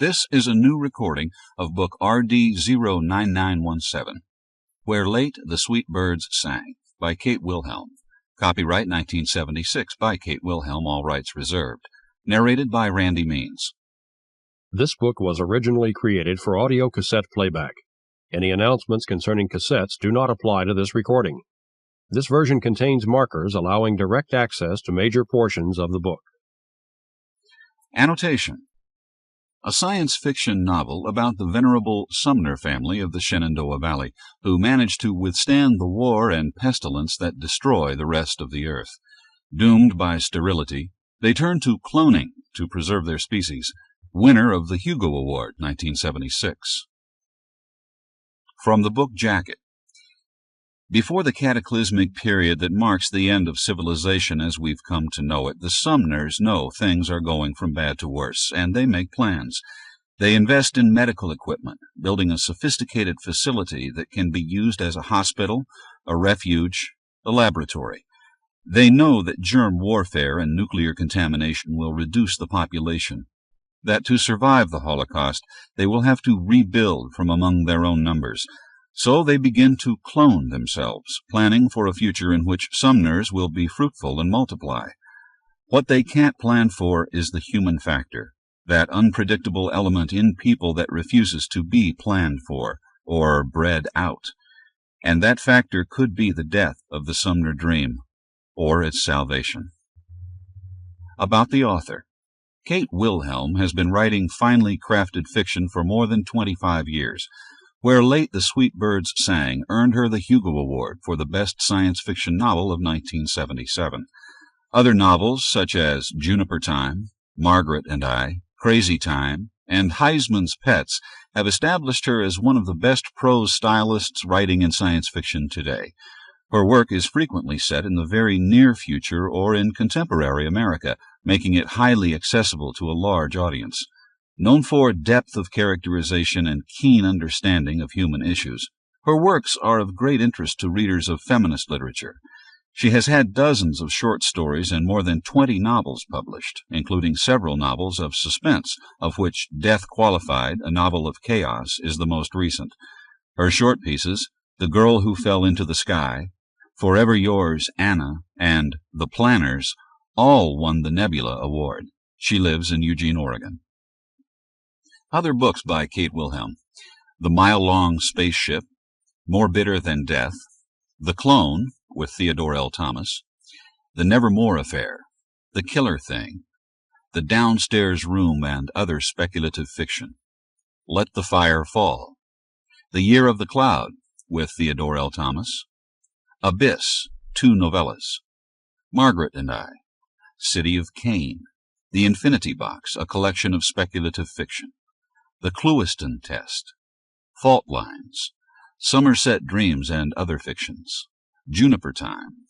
This is a new recording of book RD 09917, Where Late the Sweet Birds Sang, by Kate Wilhelm. Copyright 1976 by Kate Wilhelm, all rights reserved. Narrated by Randy Means. This book was originally created for audio cassette playback. Any announcements concerning cassettes do not apply to this recording. This version contains markers allowing direct access to major portions of the book. Annotation: a science fiction novel about the venerable Sumner family of the Shenandoah Valley, who managed to withstand the war and pestilence that destroy the rest of the earth. Doomed by sterility, they turned to cloning to preserve their species. Winner of the Hugo Award, 1976. From the book jacket. Before the cataclysmic period that marks the end of civilization as we've come to know it, the Sumners know things are going from bad to worse, and they make plans. They invest in medical equipment, building a sophisticated facility that can be used as a hospital, a refuge, a laboratory. They know that germ warfare and nuclear contamination will reduce the population, that to survive the Holocaust they will have to rebuild from among their own numbers. So they begin to clone themselves, planning for a future in which Sumners will be fruitful and multiply. What they can't plan for is the human factor, that unpredictable element in people that refuses to be planned for or bred out. And that factor could be the death of the Sumner dream, or its salvation. About the author. Kate Wilhelm has been writing finely crafted fiction for more than 25 years. Where Late the Sweet Birds Sang earned her the Hugo Award for the best science fiction novel of 1977. Other novels, such as Juniper Time, Margaret and I, Crazy Time, and Heisman's Pets, have established her as one of the best prose stylists writing in science fiction today. Her work is frequently set in the very near future or in contemporary America, making it highly accessible to a large audience. Known for depth of characterization and keen understanding of human issues, her works are of great interest to readers of feminist literature. She has had dozens of short stories and more than 20 novels published, including several novels of suspense, of which Death Qualified, a novel of chaos, is the most recent. Her short pieces, The Girl Who Fell into the Sky, Forever Yours, Anna, and The Planners, all won the Nebula Award. She lives in Eugene, Oregon. Other books by Kate Wilhelm: The Mile-Long Spaceship, More Bitter Than Death, The Clone, with Theodore L. Thomas, The Nevermore Affair, The Killer Thing, The Downstairs Room and Other Speculative Fiction, Let the Fire Fall, The Year of the Cloud, with Theodore L. Thomas, Abyss, 2 novellas, Margaret and I, City of Cain, The Infinity Box, a collection of speculative fiction, The Clewiston Test, Fault Lines, Somerset Dreams and Other Fictions, Juniper Time,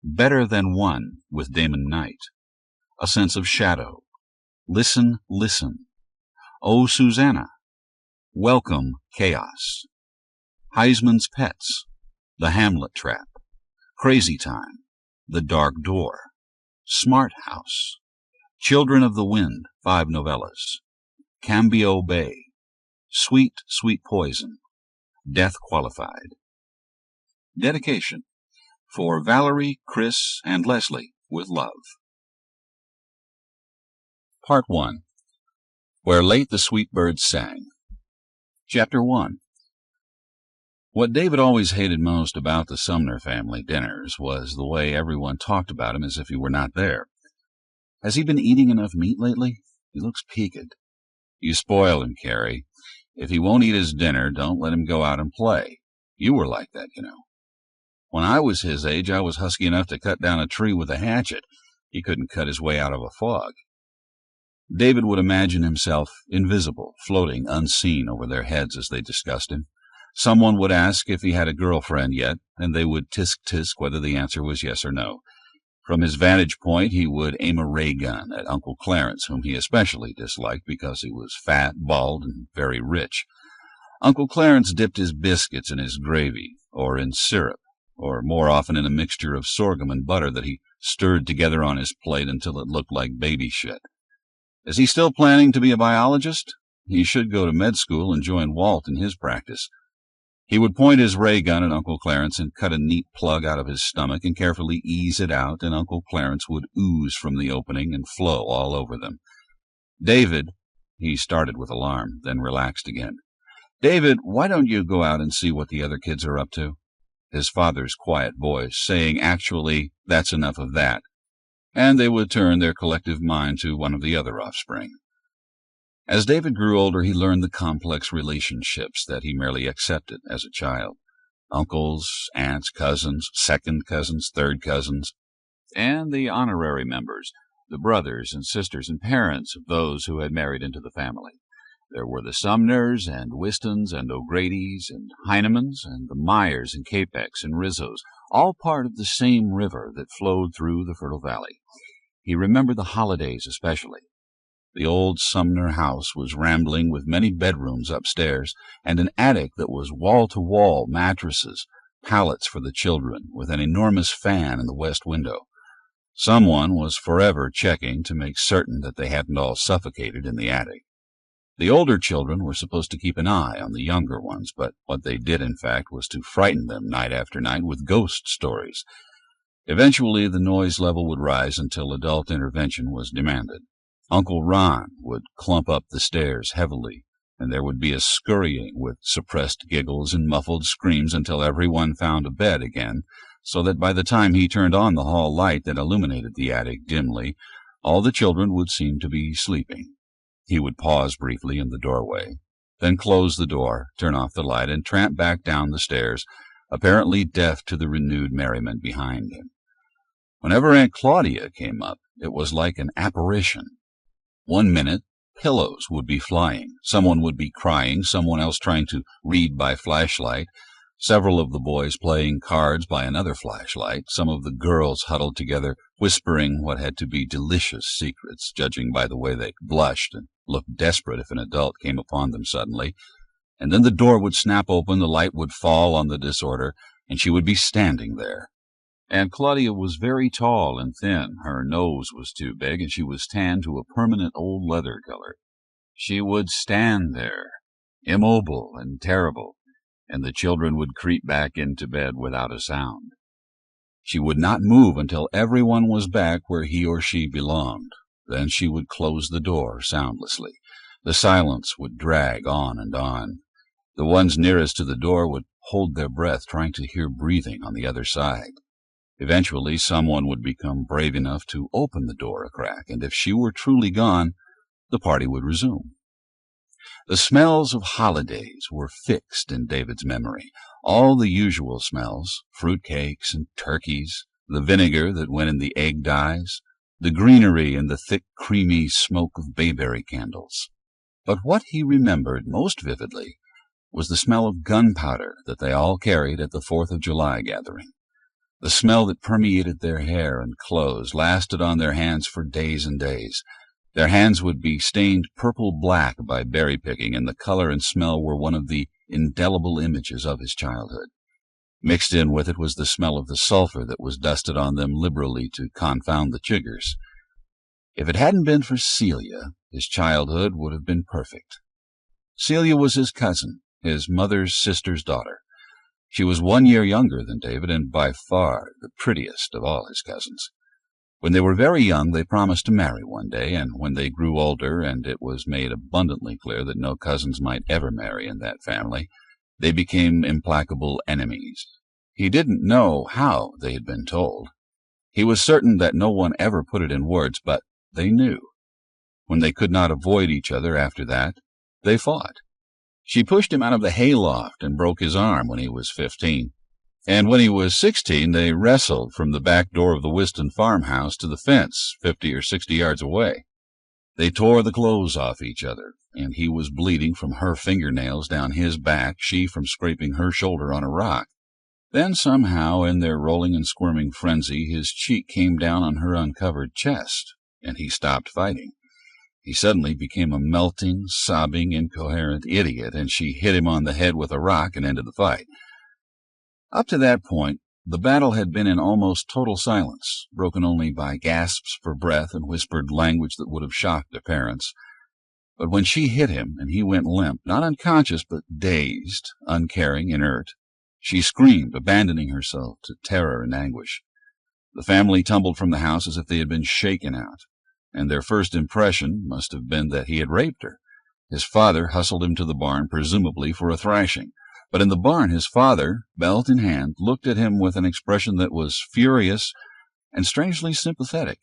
Better Than One with Damon Knight, A Sense of Shadow, Listen, Listen, Oh Susanna, Welcome Chaos, Heisman's Pets, The Hamlet Trap, Crazy Time, The Dark Door, Smart House, Children of the Wind, 5 novellas, Cambio Bay, Sweet, Sweet Poison, Death Qualified. Dedication: for Valerie, Chris, and Leslie, with love. Part 1. Where Late the Sweet Birds Sang. Chapter 1. What David always hated most about the Sumner family dinners was the way everyone talked about him as if he were not there. Has he been eating enough meat lately? He looks peaked. You spoil him, Carrie. If he won't eat his dinner, don't let him go out and play. You were like that, you know. When I was his age, I was husky enough to cut down a tree with a hatchet. He couldn't cut his way out of a fog. David would imagine himself invisible, floating unseen over their heads as they discussed him. Someone would ask if he had a girlfriend yet, and they would tisk-tisk whether the answer was yes or no. From his vantage point, he would aim a ray gun at Uncle Clarence, whom he especially disliked because he was fat, bald, and very rich. Uncle Clarence dipped his biscuits in his gravy, or in syrup, or more often in a mixture of sorghum and butter that he stirred together on his plate until it looked like baby shit. Is he still planning to be a biologist? He should go to med school and join Walt in his practice. He would point his ray gun at Uncle Clarence and cut a neat plug out of his stomach and carefully ease it out, and Uncle Clarence would ooze from the opening and flow all over them. David, he started with alarm, then relaxed again. David, why don't you go out and see what the other kids are up to? His father's quiet voice saying, actually, that's enough of that. And they would turn their collective mind to one of the other offspring. As David grew older, he learned the complex relationships that he merely accepted as a child. Uncles, aunts, cousins, second cousins, third cousins, and the honorary members, the brothers and sisters and parents of those who had married into the family. There were the Sumners and Wistons and O'Grady's and Heinemans and the Myers and Capeks and Rizzos, all part of the same river that flowed through the fertile valley. He remembered the holidays especially. The old Sumner house was rambling with many bedrooms upstairs and an attic that was wall-to-wall mattresses, pallets for the children, with an enormous fan in the west window. Someone was forever checking to make certain that they hadn't all suffocated in the attic. The older children were supposed to keep an eye on the younger ones, but what they did, in fact, was to frighten them night after night with ghost stories. Eventually, the noise level would rise until adult intervention was demanded. Uncle Ron would clump up the stairs heavily, and there would be a scurrying with suppressed giggles and muffled screams until everyone found a bed again, so that by the time he turned on the hall light that illuminated the attic dimly, all the children would seem to be sleeping. He would pause briefly in the doorway, then close the door, turn off the light, and tramp back down the stairs, apparently deaf to the renewed merriment behind him. Whenever Aunt Claudia came up, it was like an apparition. One minute, pillows would be flying, someone would be crying, someone else trying to read by flashlight, several of the boys playing cards by another flashlight, some of the girls huddled together, whispering what had to be delicious secrets, judging by the way they blushed and looked desperate if an adult came upon them suddenly. And then the door would snap open, the light would fall on the disorder, and she would be standing there. Aunt Claudia was very tall and thin. Her nose was too big, and she was tanned to a permanent old leather color. She would stand there, immobile and terrible, and the children would creep back into bed without a sound. She would not move until everyone was back where he or she belonged. Then she would close the door soundlessly. The silence would drag on and on. The ones nearest to the door would hold their breath, trying to hear breathing on the other side. Eventually, someone would become brave enough to open the door a crack, and if she were truly gone, the party would resume. The smells of holidays were fixed in David's memory. All the usual smells, fruit cakes and turkeys, the vinegar that went in the egg dyes, the greenery and the thick, creamy smoke of bayberry candles. But what he remembered most vividly was the smell of gunpowder that they all carried at the 4th of July gathering. The smell that permeated their hair and clothes, lasted on their hands for days and days. Their hands would be stained purple-black by berry-picking, and the color and smell were one of the indelible images of his childhood. Mixed in with it was the smell of the sulphur that was dusted on them liberally to confound the chiggers. If it hadn't been for Celia, his childhood would have been perfect. Celia was his cousin, his mother's sister's daughter. She was 1 year younger than David, and by far the prettiest of all his cousins. When they were very young, they promised to marry one day, and when they grew older, and it was made abundantly clear that no cousins might ever marry in that family, they became implacable enemies. He didn't know how they had been told. He was certain that no one ever put it in words, but they knew. When they could not avoid each other after that, they fought. She pushed him out of the hayloft and broke his arm when he was 15. And when he was 16, they wrestled from the back door of the Whiston farmhouse to the fence 50 or 60 yards away. They tore the clothes off each other, and he was bleeding from her fingernails down his back, she from scraping her shoulder on a rock. Then somehow, in their rolling and squirming frenzy, his cheek came down on her uncovered chest, and he stopped fighting. He suddenly became a melting, sobbing, incoherent idiot, and she hit him on the head with a rock and ended the fight. Up to that point, the battle had been in almost total silence, broken only by gasps for breath and whispered language that would have shocked their parents. But when she hit him and he went limp, not unconscious but dazed, uncaring, inert, she screamed, abandoning herself to terror and anguish. The family tumbled from the house as if they had been shaken out, and their first impression must have been that he had raped her. His father hustled him to the barn, presumably for a thrashing. But in the barn his father, belt in hand, looked at him with an expression that was furious and strangely sympathetic.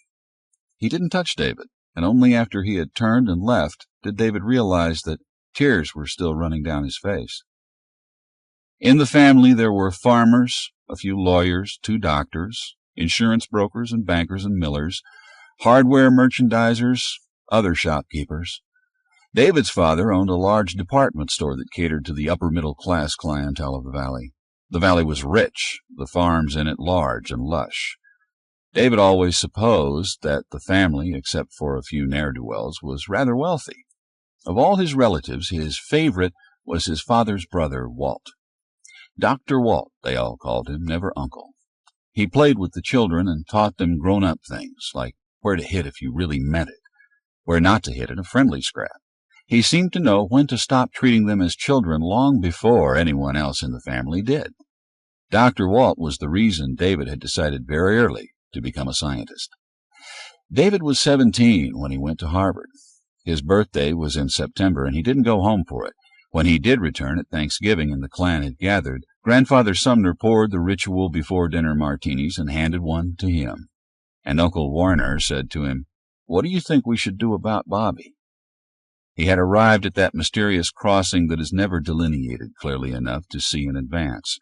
He didn't touch David, and only after he had turned and left did David realize that tears were still running down his face. In the family there were farmers, a few lawyers, 2 doctors, insurance brokers and bankers and millers, hardware merchandisers, other shopkeepers. David's father owned a large department store that catered to the upper-middle-class clientele of the valley. The valley was rich, the farms in it large and lush. David always supposed that the family, except for a few ne'er-do-wells, was rather wealthy. Of all his relatives, his favorite was his father's brother, Walt. Dr. Walt, they all called him, never Uncle. He played with the children and taught them grown-up things, like where to hit if you really meant it, where not to hit in a friendly scrap. He seemed to know when to stop treating them as children long before anyone else in the family did. Dr. Walt was the reason David had decided very early to become a scientist. David was 17 when he went to Harvard. His birthday was in September, and he didn't go home for it. When he did return at Thanksgiving and the clan had gathered, Grandfather Sumner poured the ritual before-dinner martinis and handed one to him. And Uncle Warner said to him, "What do you think we should do about Bobby?" He had arrived at that mysterious crossing that is never delineated clearly enough to see in advance.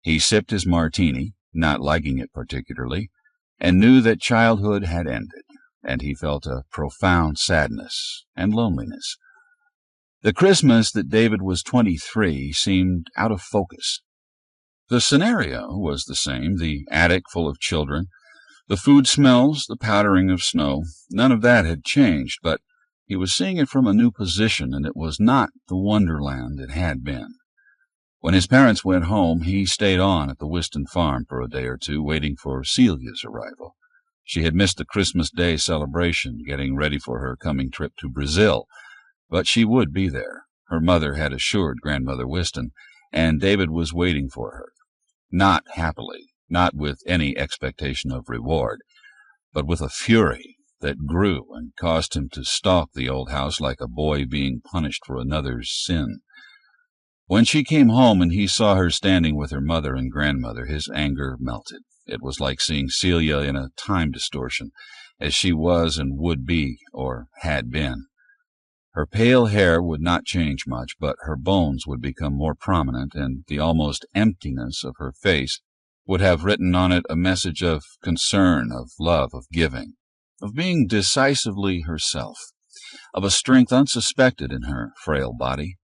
He sipped his martini, not liking it particularly, and knew that childhood had ended, and he felt a profound sadness and loneliness. The Christmas that David was 23 seemed out of focus. The scenario was the same, the attic full of children, the food smells, the powdering of snow. None of that had changed, but he was seeing it from a new position, and it was not the wonderland it had been. When his parents went home, he stayed on at the Whiston farm for a day or two, waiting for Celia's arrival. She had missed the Christmas Day celebration, getting ready for her coming trip to Brazil, but she would be there. Her mother had assured Grandmother Whiston, and David was waiting for her. Not happily, not with any expectation of reward, but with a fury that grew and caused him to stalk the old house like a boy being punished for another's sin. When she came home and he saw her standing with her mother and grandmother, his anger melted. It was like seeing Celia in a time distortion, as she was and would be, or had been. Her pale hair would not change much, but her bones would become more prominent, and the almost emptiness of her face would have written on it a message of concern, of love, of giving, of being decisively herself, of a strength unsuspected in her frail body.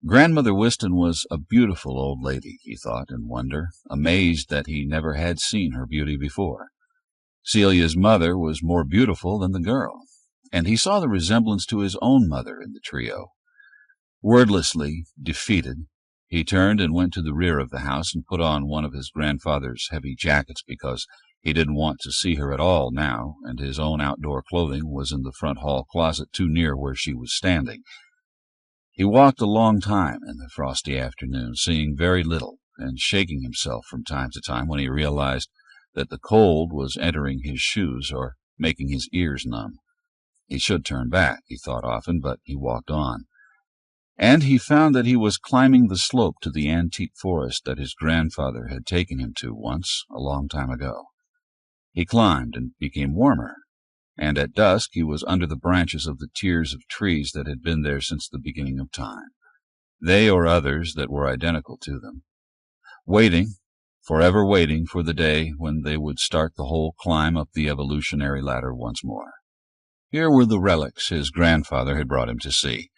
Grandmother Whiston was a beautiful old lady, he thought in wonder, amazed that he never had seen her beauty before. Celia's mother was more beautiful than the girl, and he saw the resemblance to his own mother in the trio. Wordlessly defeated, he turned and went to the rear of the house and put on one of his grandfather's heavy jackets because he didn't want to see her at all now, and his own outdoor clothing was in the front hall closet too near where she was standing. He walked a long time in the frosty afternoon, seeing very little, and shaking himself from time to time when he realized that the cold was entering his shoes or making his ears numb. He should turn back, he thought often, but he walked on. And he found that he was climbing the slope to the antique forest that his grandfather had taken him to once, a long time ago. He climbed and became warmer, and at dusk he was under the branches of the tiers of trees that had been there since the beginning of time, they or others that were identical to them, waiting, forever waiting for the day when they would start the whole climb up the evolutionary ladder once more. Here were the relics his grandfather had brought him to see.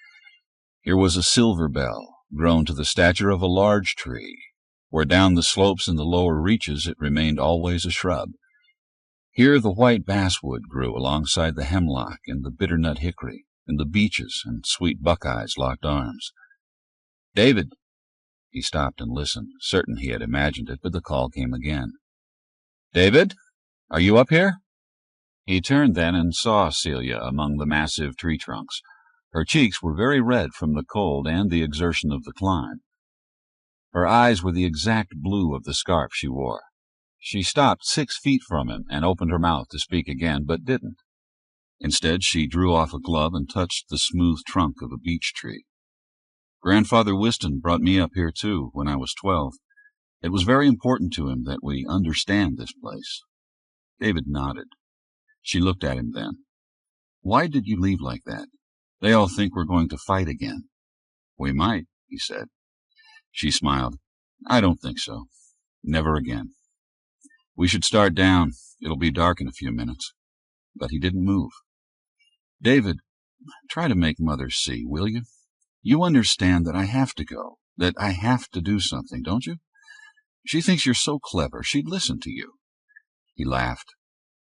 Here was a silver bell, grown to the stature of a large tree, where down the slopes in the lower reaches it remained always a shrub. Here the white basswood grew alongside the hemlock and the bitternut hickory, and the beeches and sweet buckeyes locked arms. "David!" He stopped and listened, certain he had imagined it, but the call came again. "David, are you up here?" He turned then and saw Celia among the massive tree trunks. Her cheeks were very red from the cold and the exertion of the climb. Her eyes were the exact blue of the scarf she wore. She stopped 6 feet from him and opened her mouth to speak again, but didn't. Instead, she drew off a glove and touched the smooth trunk of a beech tree. Grandfather Whiston brought me up here, too, when I was 12. It was very important to him that we understand this place. David nodded. She looked at him then. Why did you leave like that? They all think we're going to fight again. We might, he said. She smiled. I don't think so. Never again. We should start down. It'll be dark in a few minutes. But he didn't move. David, try to make Mother see, will you? You understand that I have to go, that I have to do something, don't you? She thinks you're so clever, she'd listen to you. He laughed.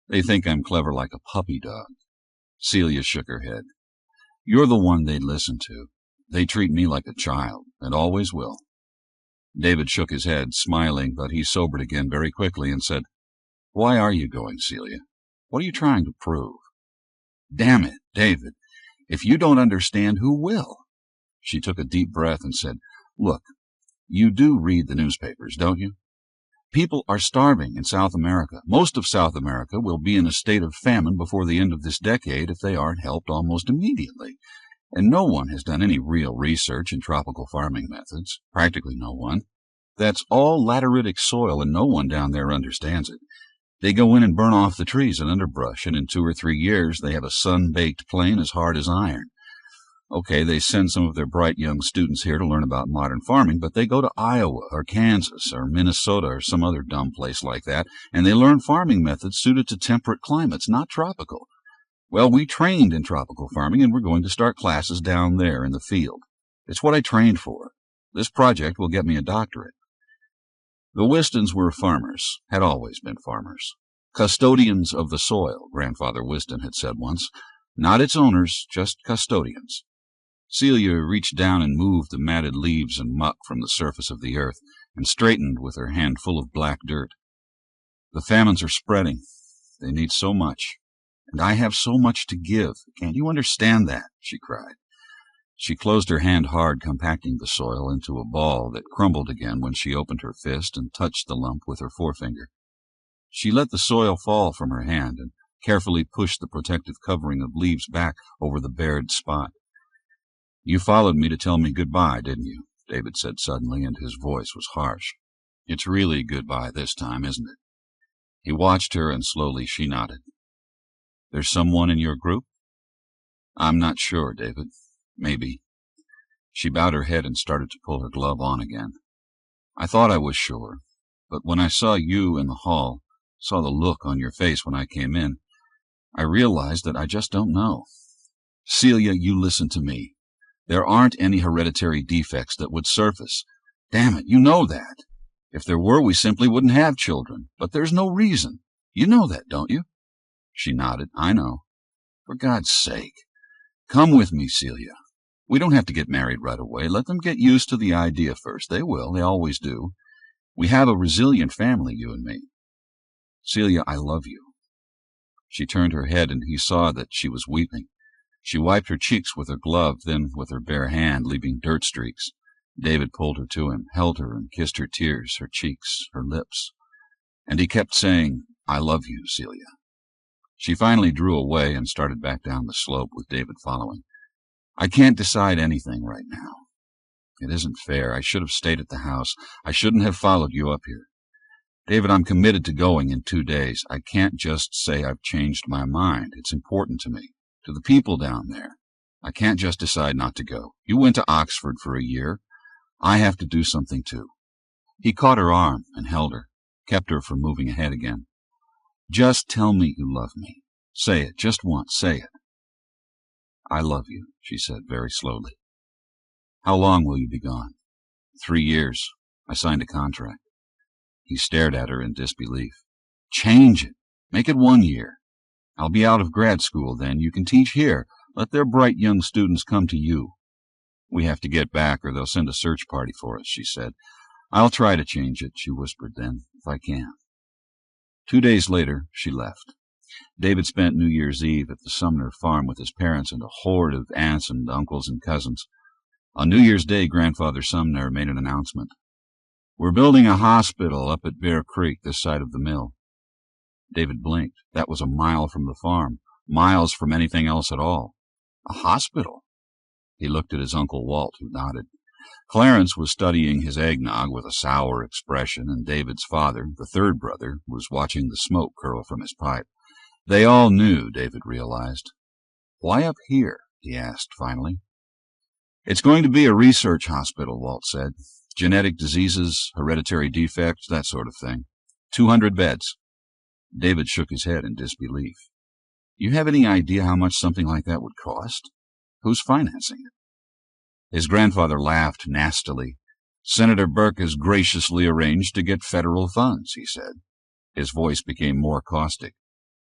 They think I'm clever like a puppy dog. Celia shook her head. You're the one they'd listen to. They treat me like a child, and always will. David shook his head, smiling, but he sobered again very quickly and said, Why are you going, Celia? What are you trying to prove? Damn it, David, if you don't understand, who will? She took a deep breath and said, Look, you do read the newspapers, don't you? People are starving in South America. Most of South America will be in a state of famine before the end of this decade if they aren't helped almost immediately. And no one has done any real research in tropical farming methods, practically no one. That's all lateritic soil, and no one down there understands it. They go in and burn off the trees and underbrush, and in 2 or 3 years they have a sun-baked plain as hard as iron. Okay, they send some of their bright young students here to learn about modern farming, but they go to Iowa or Kansas or Minnesota or some other dumb place like that, and they learn farming methods suited to temperate climates, not tropical. Well, we trained in tropical farming, and we're going to start classes down there in the field. It's what I trained for. This project will get me a doctorate. The Whistons were farmers, had always been farmers. Custodians of the soil, Grandfather Whiston had said once. Not its owners, just custodians. Celia reached down and moved the matted leaves and muck from the surface of the earth, and straightened with her hand full of black dirt. The famines are spreading. They need so much. And I have so much to give. Can't you understand that? She cried. She closed her hand hard, compacting the soil into a ball that crumbled again when she opened her fist and touched the lump with her forefinger. She let the soil fall from her hand and carefully pushed the protective covering of leaves back over the bared spot. You followed me to tell me goodbye, didn't you? David said suddenly, and his voice was harsh. It's really goodbye this time, isn't it? He watched her, and slowly she nodded. There's someone in your group? I'm not sure, David. Maybe. She bowed her head and started to pull her glove on again. I thought I was sure, but when I saw you in the hall, saw the look on your face when I came in, I realized that I just don't know. Celia, you listen to me. There aren't any hereditary defects that would surface. Damn it, you know that. If there were, we simply wouldn't have children. But there's no reason. You know that, don't you? She nodded. I know. For God's sake. Come with me, Celia. We don't have to get married right away. Let them get used to the idea first. They will. They always do. We have a resilient family, you and me. Celia, I love you. She turned her head, and he saw that she was weeping. She wiped her cheeks with her glove, then with her bare hand, leaving dirt streaks. David pulled her to him, held her, and kissed her tears, her cheeks, her lips. And he kept saying, I love you, Celia. She finally drew away and started back down the slope with David following. I can't decide anything right now. It isn't fair. I should have stayed at the house. I shouldn't have followed you up here. David, I'm committed to going in 2 days. I can't just say I've changed my mind. It's important to me, to the people down there. I can't just decide not to go. You went to Oxford for a year. I have to do something too. He caught her arm and held her, kept her from moving ahead again. Just tell me you love me. Say it, just once, say it. I love you, she said very slowly. How long will you be gone? 3 years. I signed a contract. He stared at her in disbelief. Change it. Make it 1 year. I'll be out of grad school then. You can teach here. Let their bright young students come to you. We have to get back or they'll send a search party for us, she said. I'll try to change it, she whispered then, if I can. 2 days later, she left. David spent New Year's Eve at the Sumner farm with his parents and a horde of aunts and uncles and cousins. On New Year's Day, Grandfather Sumner made an announcement. "We're building a hospital up at Bear Creek, this side of the mill." David blinked. That was a mile from the farm, miles from anything else at all. A hospital? He looked at his Uncle Walt, who nodded. Clarence was studying his eggnog with a sour expression, and David's father, the third brother, was watching the smoke curl from his pipe. They all knew, David realized. "Why up here?" he asked finally. "It's going to be a research hospital," Walt said. "Genetic diseases, hereditary defects, that sort of thing. 200 beds. David shook his head in disbelief. "You have any idea how much something like that would cost? Who's financing it?" His grandfather laughed nastily. "Senator Burke has graciously arranged to get federal funds," he said. His voice became more caustic.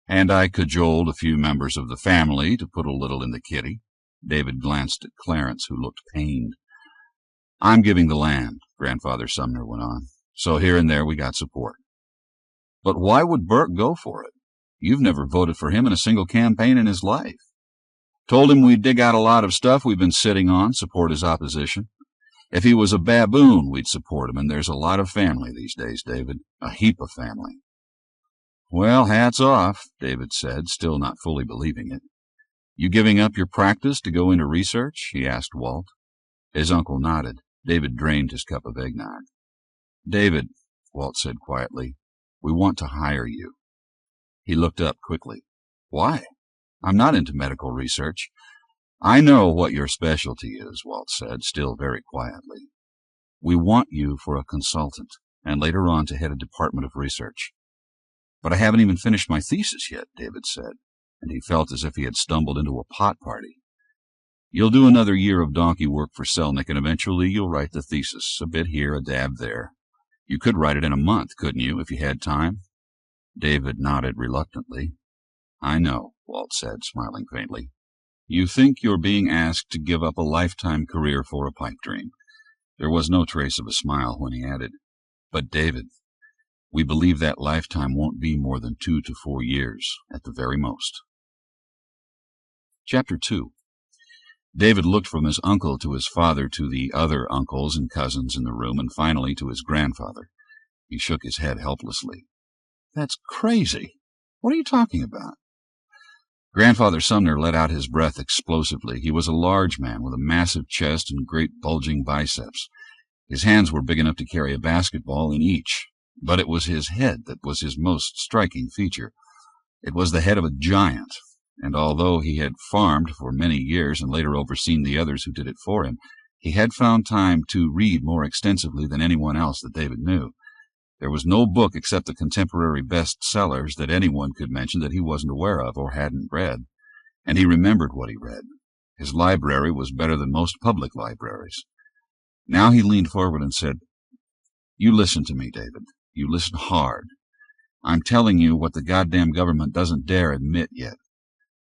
"And I cajoled a few members of the family to put a little in the kitty." David glanced at Clarence, who looked pained. "I'm giving the land," Grandfather Sumner went on, "so here and there we got support." "But why would Burke go for it? You've never voted for him in a single campaign in his life." "Told him we'd dig out a lot of stuff we've been sitting on, support his opposition. If he was a baboon, we'd support him, and there's a lot of family these days, David, a heap of family." "Well, hats off," David said, still not fully believing it. "You giving up your practice to go into research?" he asked Walt. His uncle nodded. David drained his cup of eggnog. "David," Walt said quietly, "we want to hire you." He looked up quickly. "Why? I'm not into medical research." "I know what your specialty is," Walt said, still very quietly. "We want you for a consultant, and later on to head a department of research." "But I haven't even finished my thesis yet," David said, and he felt as if he had stumbled into a pot party. "You'll do another year of donkey work for Selnick, and eventually you'll write the thesis, a bit here, a dab there. You could write it in a month, couldn't you, if you had time?" David nodded reluctantly. "I know," Walt said, smiling faintly. "You think you're being asked to give up a lifetime career for a pipe dream." There was no trace of a smile when he added, "But, David, we believe that lifetime won't be more than 2 to 4 years, at the very most." Chapter 2. David looked from his uncle to his father to the other uncles and cousins in the room, and finally to his grandfather. He shook his head helplessly. "That's crazy. What are you talking about?" Grandfather Sumner let out his breath explosively. He was a large man with a massive chest and great bulging biceps. His hands were big enough to carry a basketball in each, but it was his head that was his most striking feature. It was the head of a giant, and although he had farmed for many years and later overseen the others who did it for him, he had found time to read more extensively than anyone else that David knew. There was no book except the contemporary bestsellers that anyone could mention that he wasn't aware of or hadn't read, and he remembered what he read. His library was better than most public libraries. Now he leaned forward and said, "You listen to me, David. You listen hard. I'm telling you what the goddamn government doesn't dare admit yet.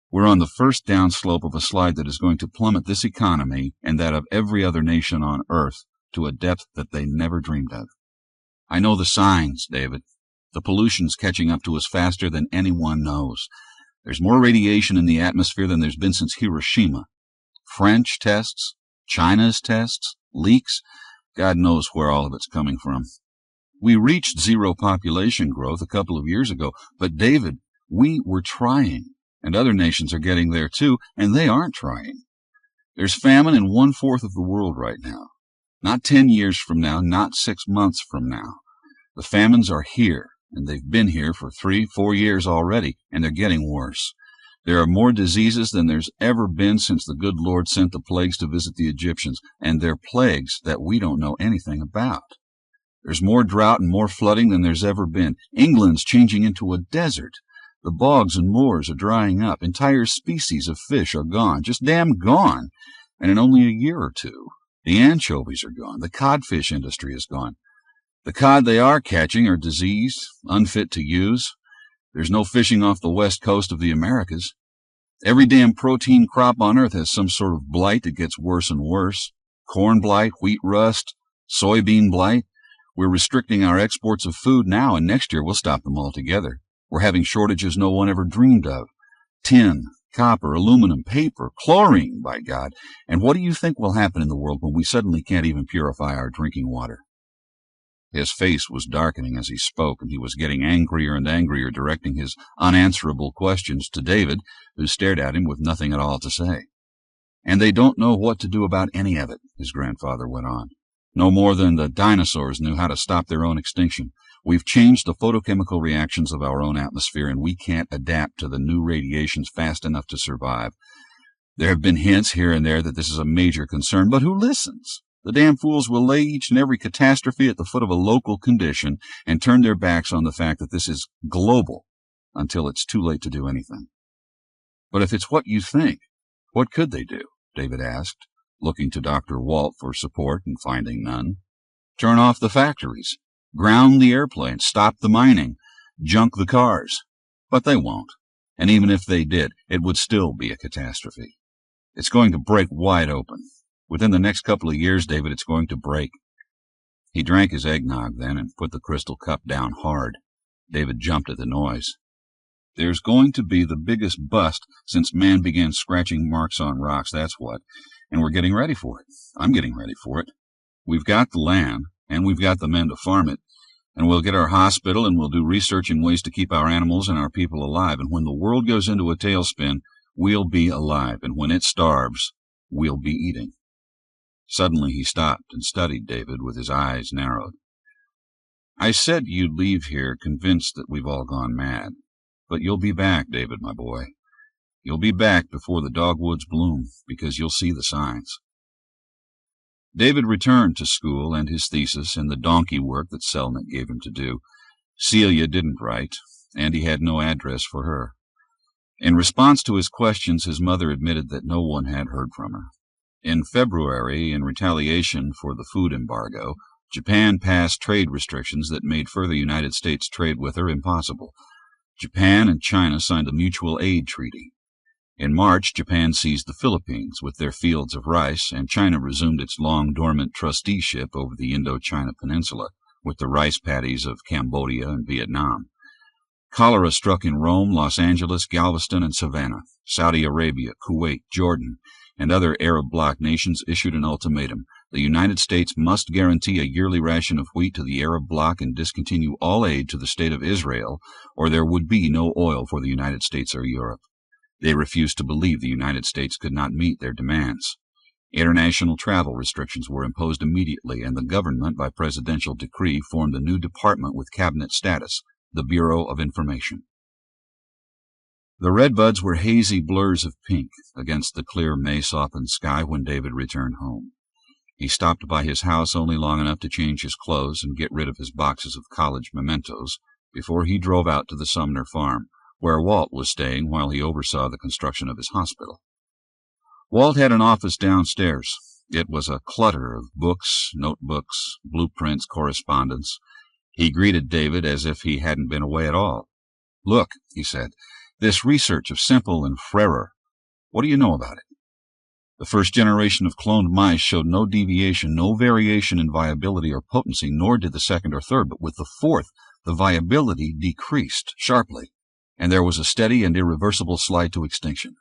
We're on the first downslope of a slide that is going to plummet this economy and that of every other nation on Earth to a depth that they never dreamed of. I know the signs, David. The pollution's catching up to us faster than anyone knows. There's more radiation in the atmosphere than there's been since Hiroshima. French tests, China's tests, leaks, God knows where all of it's coming from. We reached zero population growth a couple of years ago, but David, we were trying, and other nations are getting there too, and they aren't trying. There's famine in 1/4 of the world right now. Not 10 years from now, not 6 months from now. The famines are here, and they've been here for 3-4 years already, and they're getting worse. There are more diseases than there's ever been since the good Lord sent the plagues to visit the Egyptians, and they're plagues that we don't know anything about. There's more drought and more flooding than there's ever been. England's changing into a desert. The bogs and moors are drying up. Entire species of fish are gone, just damn gone, and in only a year or two. The anchovies are gone. The codfish industry is gone. The cod they are catching are diseased, unfit to use. There's no fishing off the west coast of the Americas. Every damn protein crop on Earth has some sort of blight that gets worse and worse. Corn blight, wheat rust, soybean blight. We're restricting our exports of food now, and next year we'll stop them altogether. We're having shortages no one ever dreamed of. Tin, copper, aluminum, paper, chlorine, by God. And what do you think will happen in the world when we suddenly can't even purify our drinking water? His face was darkening as he spoke, and he was getting angrier and angrier, directing his unanswerable questions to David, who stared at him with nothing at all to say. And they don't know what to do about any of it, his grandfather went on. No more than the dinosaurs knew how to stop their own extinction. We've changed the photochemical reactions of our own atmosphere, and we can't adapt to the new radiations fast enough to survive. There have been hints here and there that this is a major concern, but who listens? The damn fools will lay each and every catastrophe at the foot of a local condition and turn their backs on the fact that this is global until it's too late to do anything. But if it's what you think, what could they do? David asked, looking to Dr. Walt for support and finding none. Turn off the factories, ground the airplanes, stop the mining, junk the cars. But they won't, and even if they did, it would still be a catastrophe. It's going to break wide open. Within the next couple of years, David, it's going to break. He drank his eggnog then and put the crystal cup down hard. David jumped at the noise. There's going to be the biggest bust since man began scratching marks on rocks, that's what. And we're getting ready for it. I'm getting ready for it. We've got the land, and we've got the men to farm it, and we'll get our hospital, and we'll do research in ways to keep our animals and our people alive. And when the world goes into a tailspin, we'll be alive, and when it starves, we'll be eating. Suddenly he stopped and studied David with his eyes narrowed. I said you'd leave here convinced that we've all gone mad. But you'll be back, David, my boy. You'll be back before the dogwoods bloom, because you'll see the signs. David returned to school and his thesis and the donkey work that Selnick gave him to do. Celia didn't write, and he had no address for her. In response to his questions, his mother admitted that no one had heard from her. In February, in retaliation for the food embargo, Japan passed trade restrictions that made further United States trade with her impossible. Japan and China signed a mutual aid treaty. In March, Japan seized the Philippines with their fields of rice, and China resumed its long-dormant trusteeship over the Indochina Peninsula with the rice paddies of Cambodia and Vietnam. Cholera struck in Rome, Los Angeles, Galveston, and Savannah. Saudi Arabia, Kuwait, Jordan, and other Arab bloc nations issued an ultimatum. The United States must guarantee a yearly ration of wheat to the Arab bloc and discontinue all aid to the State of Israel, or there would be no oil for the United States or Europe. They refused to believe the United States could not meet their demands. International travel restrictions were imposed immediately, and the government, by presidential decree, formed a new department with cabinet status, the Bureau of Information. The redbuds were hazy blurs of pink against the clear May-softened sky when David returned home. He stopped by his house only long enough to change his clothes and get rid of his boxes of college mementos before he drove out to the Sumner farm, where Walt was staying while he oversaw the construction of his hospital. Walt had an office downstairs. It was a clutter of books, notebooks, blueprints, correspondence. He greeted David as if he hadn't been away at all. "Look," he said, "this research of Semple and Frerer, what do you know about it?" The first generation of cloned mice showed no deviation, no variation in viability or potency, nor did the second or third, but with the fourth, the viability decreased sharply, and there was a steady and irreversible slide to extinction.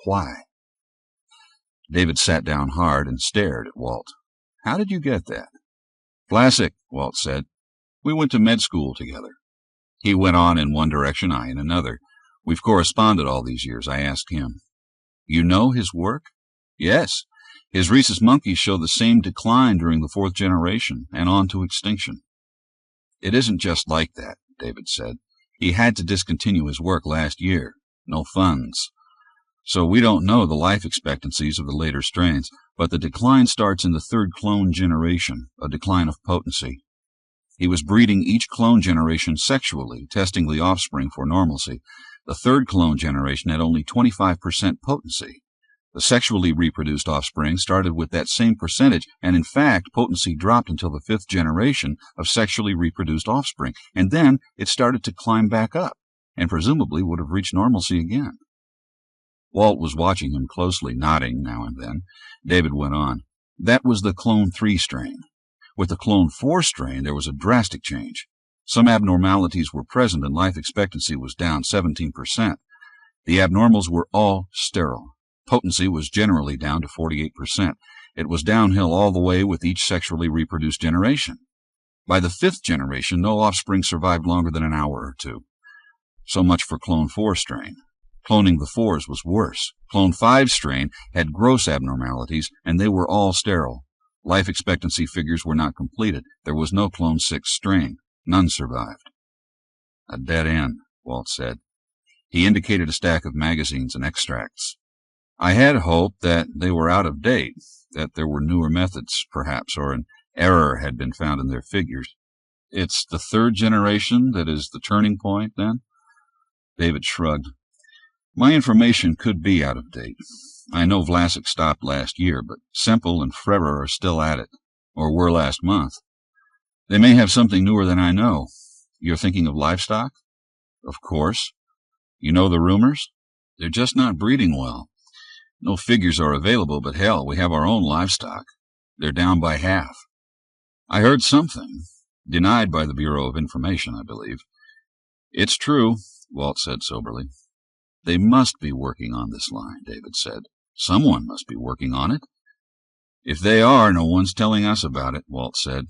Why? David sat down hard and stared at Walt. "How did you get that?" "Classic," Walt said. "We went to med school together." He went on in one direction, I in another. "We've corresponded all these years," I asked him. "You know his work?" "Yes. His rhesus monkeys show the same decline during the fourth generation and on to extinction." "It isn't just like that," David said. "He had to discontinue his work last year. No funds. So we don't know the life expectancies of the later strains, but the decline starts in the third clone generation, a decline of potency. He was breeding each clone generation sexually, testing the offspring for normalcy. The third clone generation had only 25% potency. The sexually reproduced offspring started with that same percentage, and in fact, potency dropped until the fifth generation of sexually reproduced offspring, and then it started to climb back up, and presumably would have reached normalcy again. Walt was watching him closely, nodding now and then. David went on. That was the Clone 3 strain. With the Clone 4 strain, there was a drastic change. Some abnormalities were present and life expectancy was down 17%. The abnormals were all sterile. Potency was generally down to 48%. It was downhill all the way with each sexually reproduced generation. By the 5th generation, no offspring survived longer than an hour or two. So much for Clone 4 strain. Cloning the 4s was worse. Clone 5 strain had gross abnormalities, and they were all sterile. Life expectancy figures were not completed. There was no Clone 6 strain. None survived. A dead end, Walt said. He indicated a stack of magazines and extracts. I had hoped that they were out of date, that there were newer methods, perhaps, or an error had been found in their figures. It's the 3rd generation that is the turning point, then? David shrugged. My information could be out of date. I know Vlasic stopped last year, but Semple and Frerer are still at it, or were last month. They may have something newer than I know. You're thinking of livestock? Of course. You know the rumors? They're just not breeding well. No figures are available, but hell, we have our own livestock. They're down by half. I heard something, denied by the Bureau of Information, I believe. It's true, Walt said soberly. They must be working on this line, David said. Someone must be working on it. If they are, no one's telling us about it, Walt said.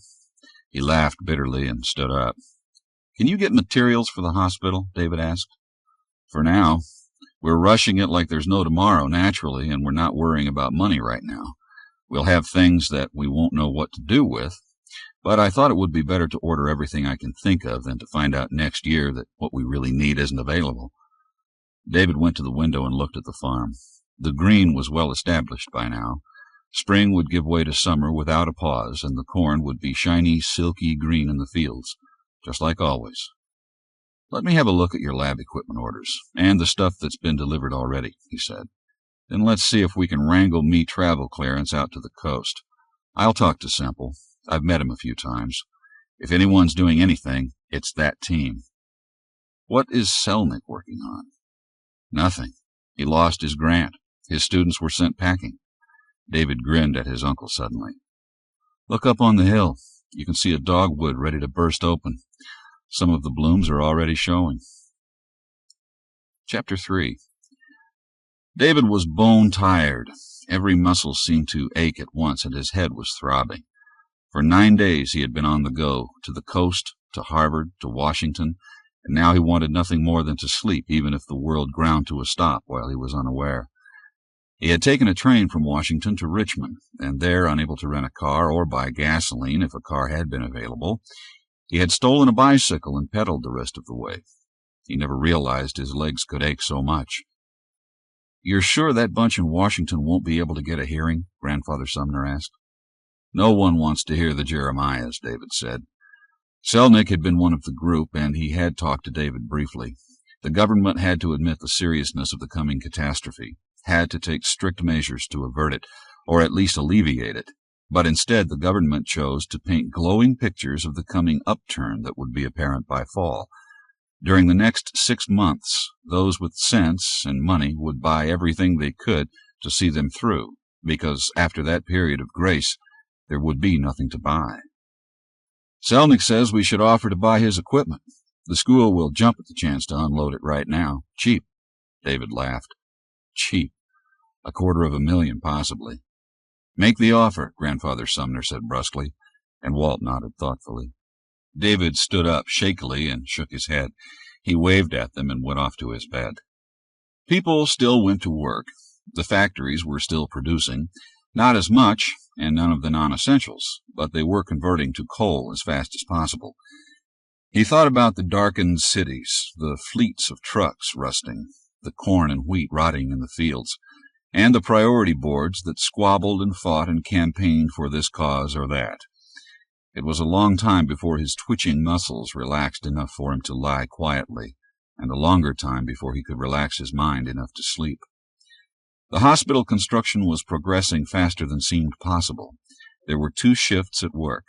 He laughed bitterly and stood up. Can you get materials for the hospital? David asked. For now. We're rushing it like there's no tomorrow, naturally, and we're not worrying about money right now. We'll have things that we won't know what to do with, but I thought it would be better to order everything I can think of than to find out next year that what we really need isn't available. David went to the window and looked at the farm. The green was well established by now. Spring would give way to summer without a pause, and the corn would be shiny, silky green in the fields, just like always. Let me have a look at your lab equipment orders, and the stuff that's been delivered already, he said. Then let's see if we can wrangle me travel clearance out to the coast. I'll talk to Semple. I've met him a few times. If anyone's doing anything, it's that team. What is Selnick working on? Nothing. He lost his grant. His students were sent packing. David grinned at his uncle suddenly. Look up on the hill. You can see a dogwood ready to burst open. Some of the blooms are already showing. Chapter 3. David was bone-tired. Every muscle seemed to ache at once, and his head was throbbing. For 9 days he had been on the go, to the coast, to Harvard, to Washington, and now he wanted nothing more than to sleep, even if the world ground to a stop while he was unaware. He had taken a train from Washington to Richmond, and there, unable to rent a car or buy gasoline if a car had been available, he had stolen a bicycle and pedaled the rest of the way. He never realized his legs could ache so much. You're sure that bunch in Washington won't be able to get a hearing? Grandfather Sumner asked. No one wants to hear the Jeremiahs, David said. Selnick had been one of the group, and he had talked to David briefly. The government had to admit the seriousness of the coming catastrophe, had to take strict measures to avert it, or at least alleviate it. But instead the government chose to paint glowing pictures of the coming upturn that would be apparent by fall. During the next 6 months, those with sense and money would buy everything they could to see them through, because after that period of grace, there would be nothing to buy. Selnick says we should offer to buy his equipment. The school will jump at the chance to unload it right now. Cheap. David laughed. Cheap. $250,000, possibly. Make the offer, Grandfather Sumner said brusquely, and Walt nodded thoughtfully. David stood up shakily and shook his head. He waved at them and went off to his bed. People still went to work. The factories were still producing, not as much, and none of the non-essentials, but they were converting to coal as fast as possible. He thought about the darkened cities, the fleets of trucks rusting, the corn and wheat rotting in the fields, and the priority boards that squabbled and fought and campaigned for this cause or that. It was a long time before his twitching muscles relaxed enough for him to lie quietly, and a longer time before he could relax his mind enough to sleep. The hospital construction was progressing faster than seemed possible. There were 2 shifts at work.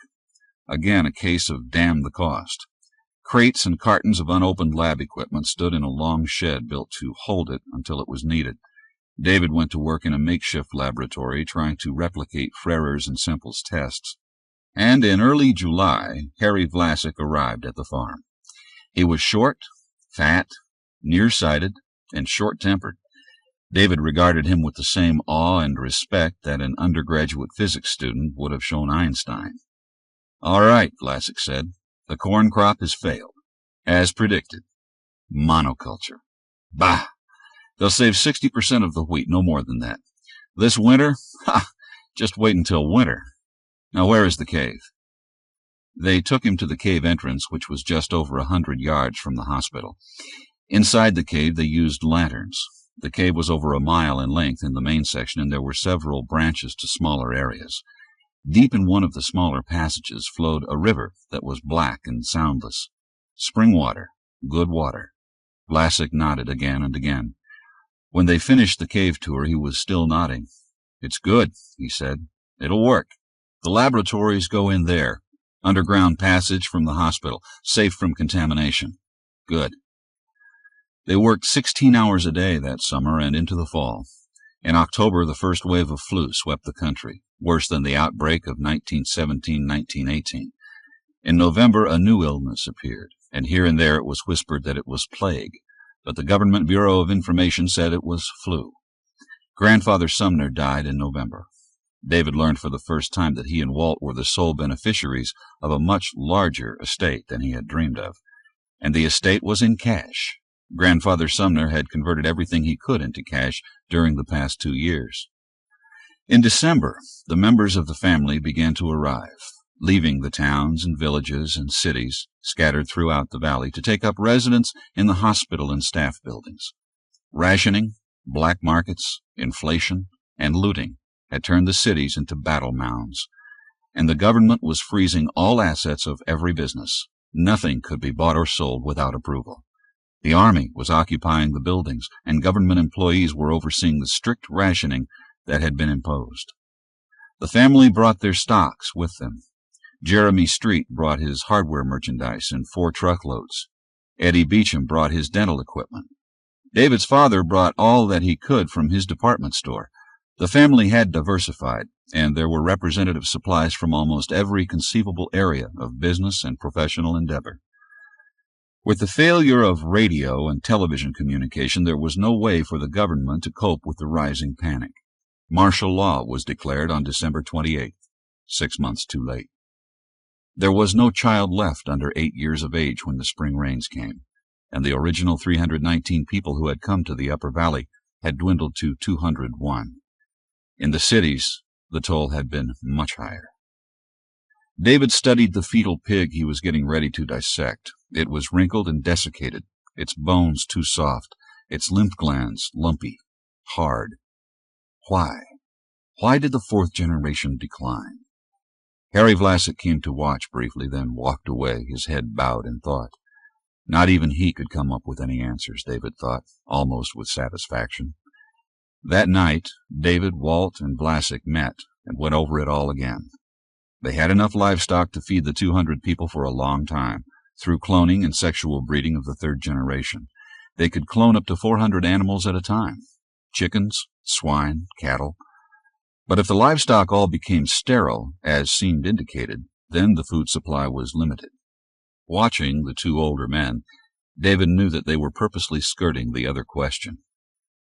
Again, a case of damn the cost. Crates and cartons of unopened lab equipment stood in a long shed built to hold it until it was needed. David went to work in a makeshift laboratory trying to replicate Frerer's and Semple's tests. And in early July, Harry Vlasic arrived at the farm. He was short, fat, nearsighted, and short-tempered. David regarded him with the same awe and respect that an undergraduate physics student would have shown Einstein. "All right," Vlasic said. "The corn crop has failed. As predicted. Monoculture. Bah! They'll save 60% of the wheat, no more than that. This winter? Ha! Just wait until winter. Now where is the cave?" They took him to the cave entrance, which was just over 100 yards from the hospital. Inside the cave they used lanterns. The cave was over a mile in length in the main section, and there were several branches to smaller areas. Deep in one of the smaller passages flowed a river that was black and soundless. Spring water, good water. Vlasic nodded again and again. When they finished the cave tour, he was still nodding. "It's good," he said. "It'll work. The laboratories go in there. Underground passage from the hospital, safe from contamination. Good." They worked 16 hours a day that summer and into the fall. In October, the first wave of flu swept the country, worse than the outbreak of 1917-1918. In November, a new illness appeared, and here and there it was whispered that it was plague, but the Government Bureau of Information said it was flu. Grandfather Sumner died in November. David learned for the first time that he and Walt were the sole beneficiaries of a much larger estate than he had dreamed of, and the estate was in cash. Grandfather Sumner had converted everything he could into cash during the past 2 years. In December, the members of the family began to arrive, leaving the towns and villages and cities scattered throughout the valley to take up residence in the hospital and staff buildings. Rationing, black markets, inflation, and looting had turned the cities into battle mounds, and the government was freezing all assets of every business. Nothing could be bought or sold without approval. The army was occupying the buildings, and government employees were overseeing the strict rationing that had been imposed. The family brought their stocks with them. Jeremy Street brought his hardware merchandise in 4 truckloads. Eddie Beecham brought his dental equipment. David's father brought all that he could from his department store. The family had diversified, and there were representative supplies from almost every conceivable area of business and professional endeavor. With the failure of radio and television communication, there was no way for the government to cope with the rising panic. Martial law was declared on December 28th, 6 months too late. There was no child left under 8 years of age when the spring rains came, and the original 319 people who had come to the Upper Valley had dwindled to 201. In the cities, the toll had been much higher. David studied the fetal pig he was getting ready to dissect. It was wrinkled and desiccated, its bones too soft, its lymph glands lumpy, hard. Why? Why did the 4th generation decline? Harry Vlasic came to watch briefly, then walked away, his head bowed in thought. Not even he could come up with any answers, David thought, almost with satisfaction. That night, David, Walt, and Vlasic met and went over it all again. They had enough livestock to feed the 200 people for a long time. Through cloning and sexual breeding of the 3rd generation, they could clone up to 400 animals at a time: chickens, swine, cattle. But if the livestock all became sterile, as seemed indicated, then the food supply was limited. Watching the 2 older men, David knew that they were purposely skirting the other question.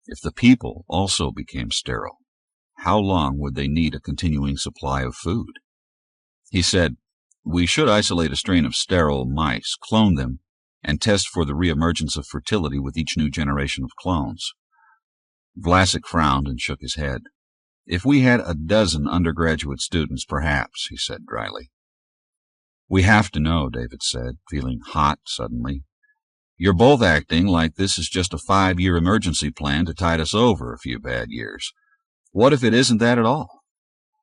If the people also became sterile, how long would they need a continuing supply of food? He said, "We should isolate a strain of sterile mice, clone them, and test for the reemergence of fertility with each new generation of clones." Vlasic frowned and shook his head. "If we had a dozen undergraduate students, perhaps," he said dryly. "We have to know," David said, feeling hot suddenly. "You're both acting like this is just a 5-year emergency plan to tide us over a few bad years. What if it isn't that at all?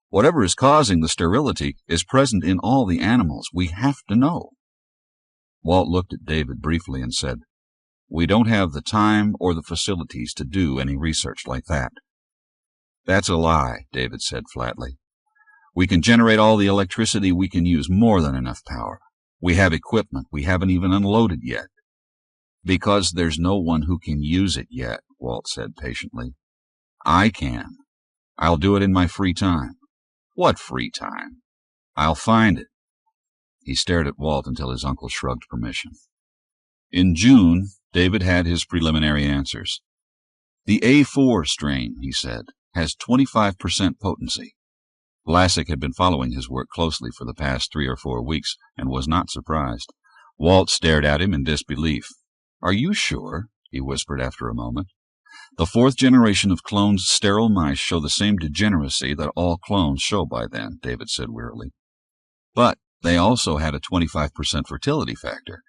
Whatever is causing the sterility is present in all the animals. We have to know." Walt looked at David briefly and said, "We don't have the time or the facilities to do any research like that." "That's a lie," David said flatly. "We can generate all the electricity we can use, more than enough power. We have equipment we haven't even unloaded yet." "Because there's no one who can use it yet," Walt said patiently. "I can. I'll do it in my free time." "What free time?" I'll find it. He stared at Walt until his uncle shrugged permission. In June, David had his preliminary answers. The A4 strain, he said, has 25% potency. Vlasic had been following his work closely for the past 3 or 4 weeks and was not surprised. Walt stared at him in disbelief. Are you sure? He whispered after a moment. The 4th generation of cloned sterile mice show the same degeneracy that all clones show by then, David said wearily. But they also had a 25% fertility factor.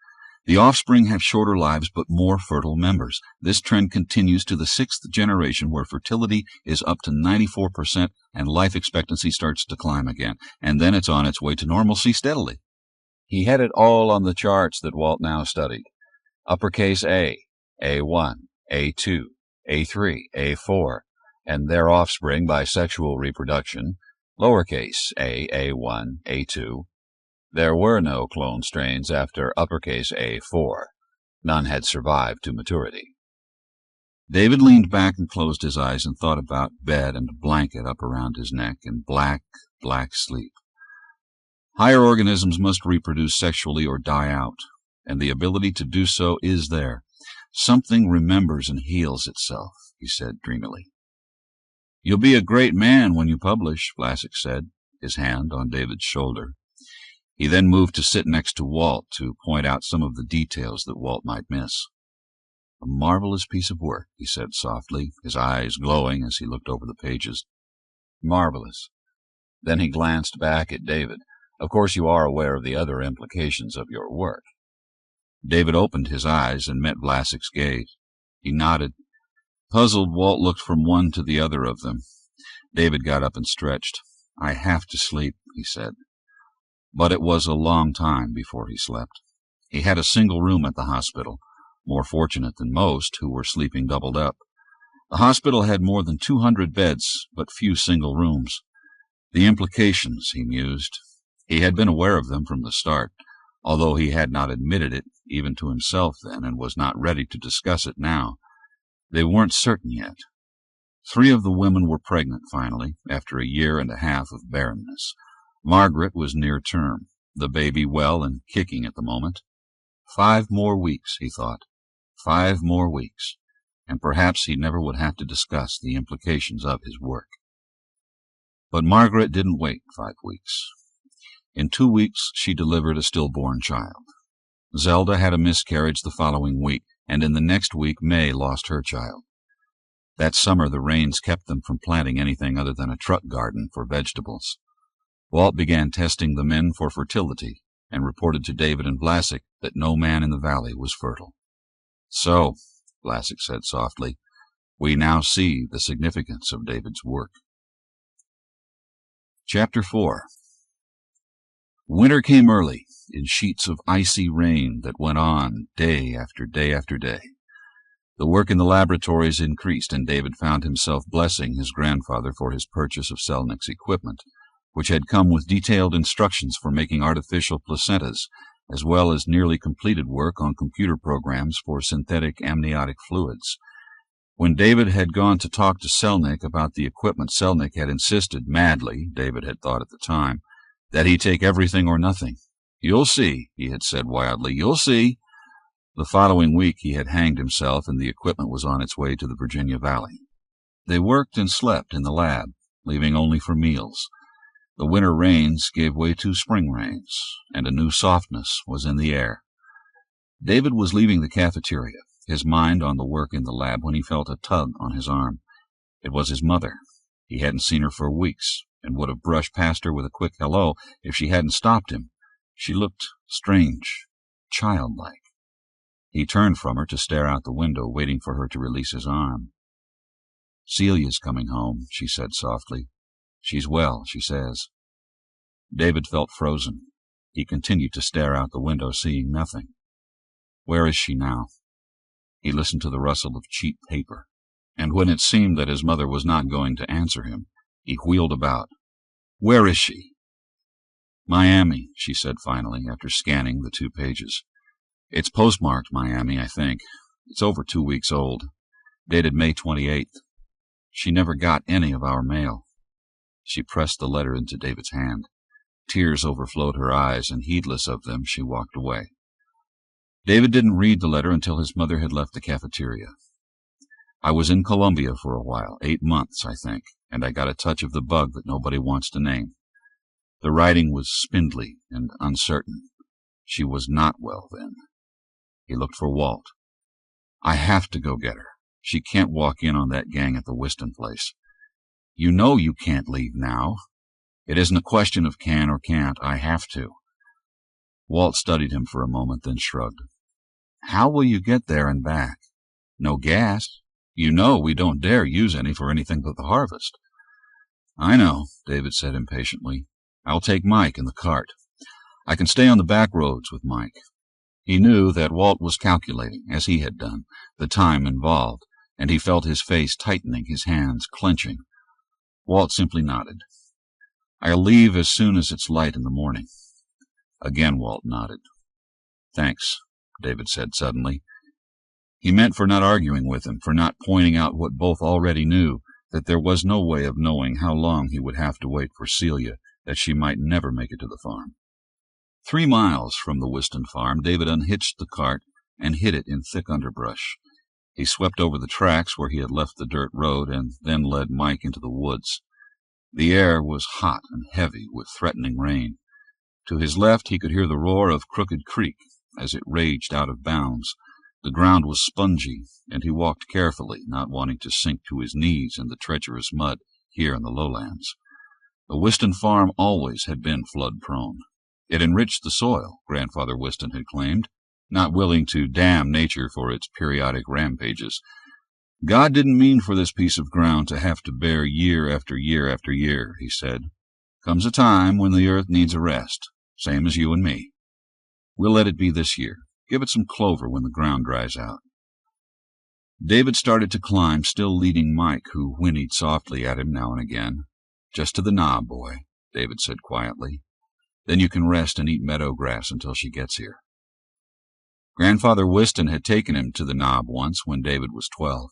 The offspring have shorter lives but more fertile members. This trend continues to the 6th generation, where fertility is up to 94% and life expectancy starts to climb again, and then it's on its way to normalcy steadily. He had it all on the charts that Walt now studied. Uppercase A, A1, A2, A3, A4, and their offspring by sexual reproduction, lowercase a, A1, A2. There were no clone strains after uppercase A4. None had survived to maturity. David leaned back and closed his eyes and thought about bed and blanket up around his neck and black, black sleep. Higher organisms must reproduce sexually or die out, and the ability to do so is there. Something remembers and heals itself, he said dreamily. You'll be a great man when you publish, Vlasic said, his hand on David's shoulder. He then moved to sit next to Walt to point out some of the details that Walt might miss. A marvelous piece of work, he said softly, his eyes glowing as he looked over the pages. Marvelous. Then he glanced back at David. Of course you are aware of the other implications of your work. David opened his eyes and met Vlasic's gaze. He nodded. Puzzled, Walt looked from one to the other of them. David got up and stretched. I have to sleep, he said. But it was a long time before he slept. He had a single room at the hospital, more fortunate than most who were sleeping doubled up. The hospital had more than 200 beds, but few single rooms. The implications, he mused. He had been aware of them from the start, although he had not admitted it even to himself then and was not ready to discuss it now. They weren't certain yet. 3 of the women were pregnant finally, after a year and a half of barrenness. Margaret was near term, the baby well and kicking at the moment. 5 more weeks, he thought. 5 more weeks, and perhaps he never would have to discuss the implications of his work. But Margaret didn't wait 5 weeks. In 2 weeks she delivered a stillborn child. Zelda had a miscarriage the following week, and in the next week May lost her child. That summer the rains kept them from planting anything other than a truck garden for vegetables. Walt began testing the men for fertility and reported to David and Vlasic that no man in the valley was fertile. So, Vlasic said softly, we now see the significance of David's work. Chapter 4. Winter came early, in sheets of icy rain that went on day after day after day. The work in the laboratories increased, and David found himself blessing his grandfather for his purchase of Selnick's equipment, which had come with detailed instructions for making artificial placentas, as well as nearly completed work on computer programs for synthetic amniotic fluids. When David had gone to talk to Selnick about the equipment, Selnick had insisted madly, David had thought at the time, that he take everything or nothing. You'll see, he had said wildly, you'll see. The following week he had hanged himself, and the equipment was on its way to the Virginia Valley. They worked and slept in the lab, leaving only for meals. The winter rains gave way to spring rains, and a new softness was in the air. David was leaving the cafeteria, his mind on the work in the lab, when he felt a tug on his arm. It was his mother. He hadn't seen her for weeks, and would have brushed past her with a quick hello if she hadn't stopped him. She looked strange, childlike. He turned from her to stare out the window, waiting for her to release his arm. Celia's coming home, she said softly. She's well, she says. David felt frozen. He continued to stare out the window, seeing nothing. Where is she now? He listened to the rustle of cheap paper, and when it seemed that his mother was not going to answer him, he wheeled about. Where is she? Miami, she said finally, after scanning the 2 pages. It's postmarked Miami, I think. It's over 2 weeks old, dated May 28th. She never got any of our mail. She pressed the letter into David's hand. Tears overflowed her eyes, and heedless of them, she walked away. David didn't read the letter until his mother had left the cafeteria. I was in Colombia for a while, 8 months, I think, and I got a touch of the bug that nobody wants to name. The writing was spindly and uncertain. She was not well then. He looked for Walt. I have to go get her. She can't walk in on that gang at the Whiston place. You know you can't leave now. It isn't a question of can or can't. I have to. Walt studied him for a moment, then shrugged. How will you get there and back? No gas. You know we don't dare use any for anything but the harvest. I know, David said impatiently. I'll take Mike in the cart. I can stay on the back roads with Mike. He knew that Walt was calculating, as he had done, the time involved, and he felt his face tightening, his hands clenching. Walt simply nodded. I'll leave as soon as it's light in the morning. Again Walt nodded. Thanks, David said suddenly. He meant for not arguing with him, for not pointing out what both already knew, that there was no way of knowing how long he would have to wait for Celia, that she might never make it to the farm. 3 miles from the Whiston farm, David unhitched the cart and hid it in thick underbrush. He swept over the tracks where he had left the dirt road and then led Mike into the woods. The air was hot and heavy with threatening rain. To his left he could hear the roar of Crooked Creek as it raged out of bounds. The ground was spongy, and he walked carefully, not wanting to sink to his knees in the treacherous mud here in the lowlands. The Whiston farm always had been flood-prone. It enriched the soil, Grandfather Whiston had claimed, not willing to damn nature for its periodic rampages. God didn't mean for this piece of ground to have to bear year after year after year, he said. Comes a time when the earth needs a rest, same as you and me. We'll let it be this year. Give it some clover when the ground dries out. David started to climb, still leading Mike, who whinnied softly at him now and again. Just to the knob, boy, David said quietly. Then you can rest and eat meadow grass until she gets here. Grandfather Whiston had taken him to the knob once when David was 12.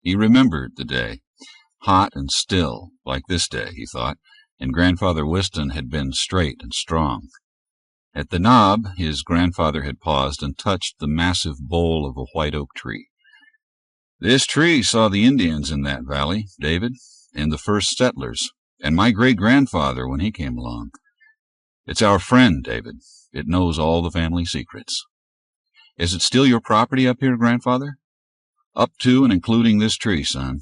He remembered the day. Hot and still, like this day, he thought, and Grandfather Whiston had been straight and strong. At the knob, his grandfather had paused and touched the massive bole of a white oak tree. This tree saw the Indians in that valley, David, and the first settlers, and my great-grandfather when he came along. It's our friend, David. It knows all the family secrets. Is it still your property up here, Grandfather? Up to and including this tree, son.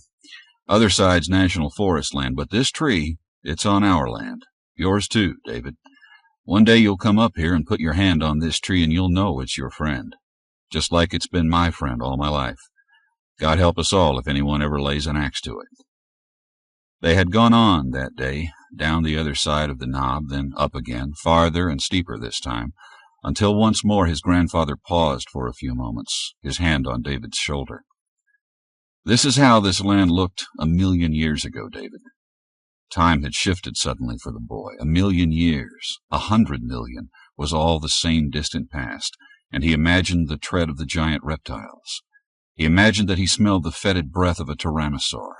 Other side's national forest land, but this tree, it's on our land. Yours too, David. One day you'll come up here and put your hand on this tree and you'll know it's your friend, just like it's been my friend all my life. God help us all if anyone ever lays an axe to it. They had gone on that day, down the other side of the knob, then up again, farther and steeper this time, until once more his grandfather paused for a few moments, his hand on David's shoulder. This is how this land looked 1,000,000 years ago, David. Time had shifted suddenly for the boy. 1,000,000 years, 100 million, was all the same distant past, and he imagined the tread of the giant reptiles. He imagined that he smelled the fetid breath of a tyrannosaur.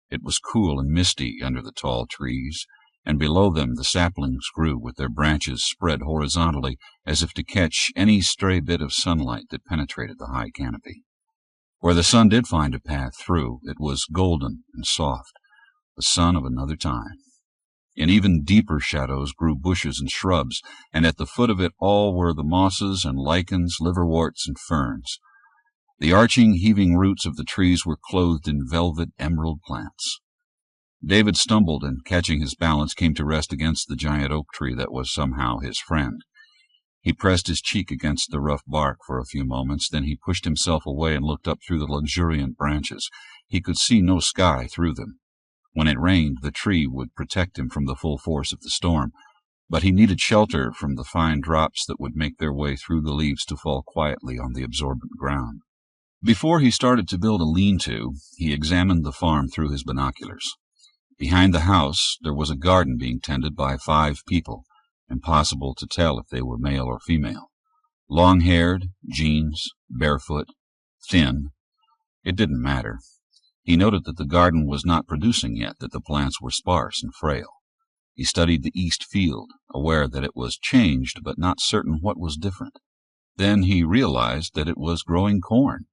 It was cool and misty under the tall trees, and below them the saplings grew with their branches spread horizontally as if to catch any stray bit of sunlight that penetrated the high canopy. Where the sun did find a path through, it was golden and soft, the sun of another time. In even deeper shadows grew bushes and shrubs, and at the foot of it all were the mosses and lichens, liverworts and ferns. The arching, heaving roots of the trees were clothed in velvet emerald plants. David stumbled and, catching his balance, came to rest against the giant oak tree that was somehow his friend. He pressed his cheek against the rough bark for a few moments, then he pushed himself away and looked up through the luxuriant branches. He could see no sky through them. When it rained, the tree would protect him from the full force of the storm, but he needed shelter from the fine drops that would make their way through the leaves to fall quietly on the absorbent ground. Before he started to build a lean-to, he examined the farm through his binoculars. Behind the house there was a garden being tended by 5 people, impossible to tell if they were male or female. Long-haired, jeans, barefoot, thin. It didn't matter. He noted that the garden was not producing yet, that the plants were sparse and frail. He studied the east field, aware that it was changed but not certain what was different. Then he realized that it was growing corn.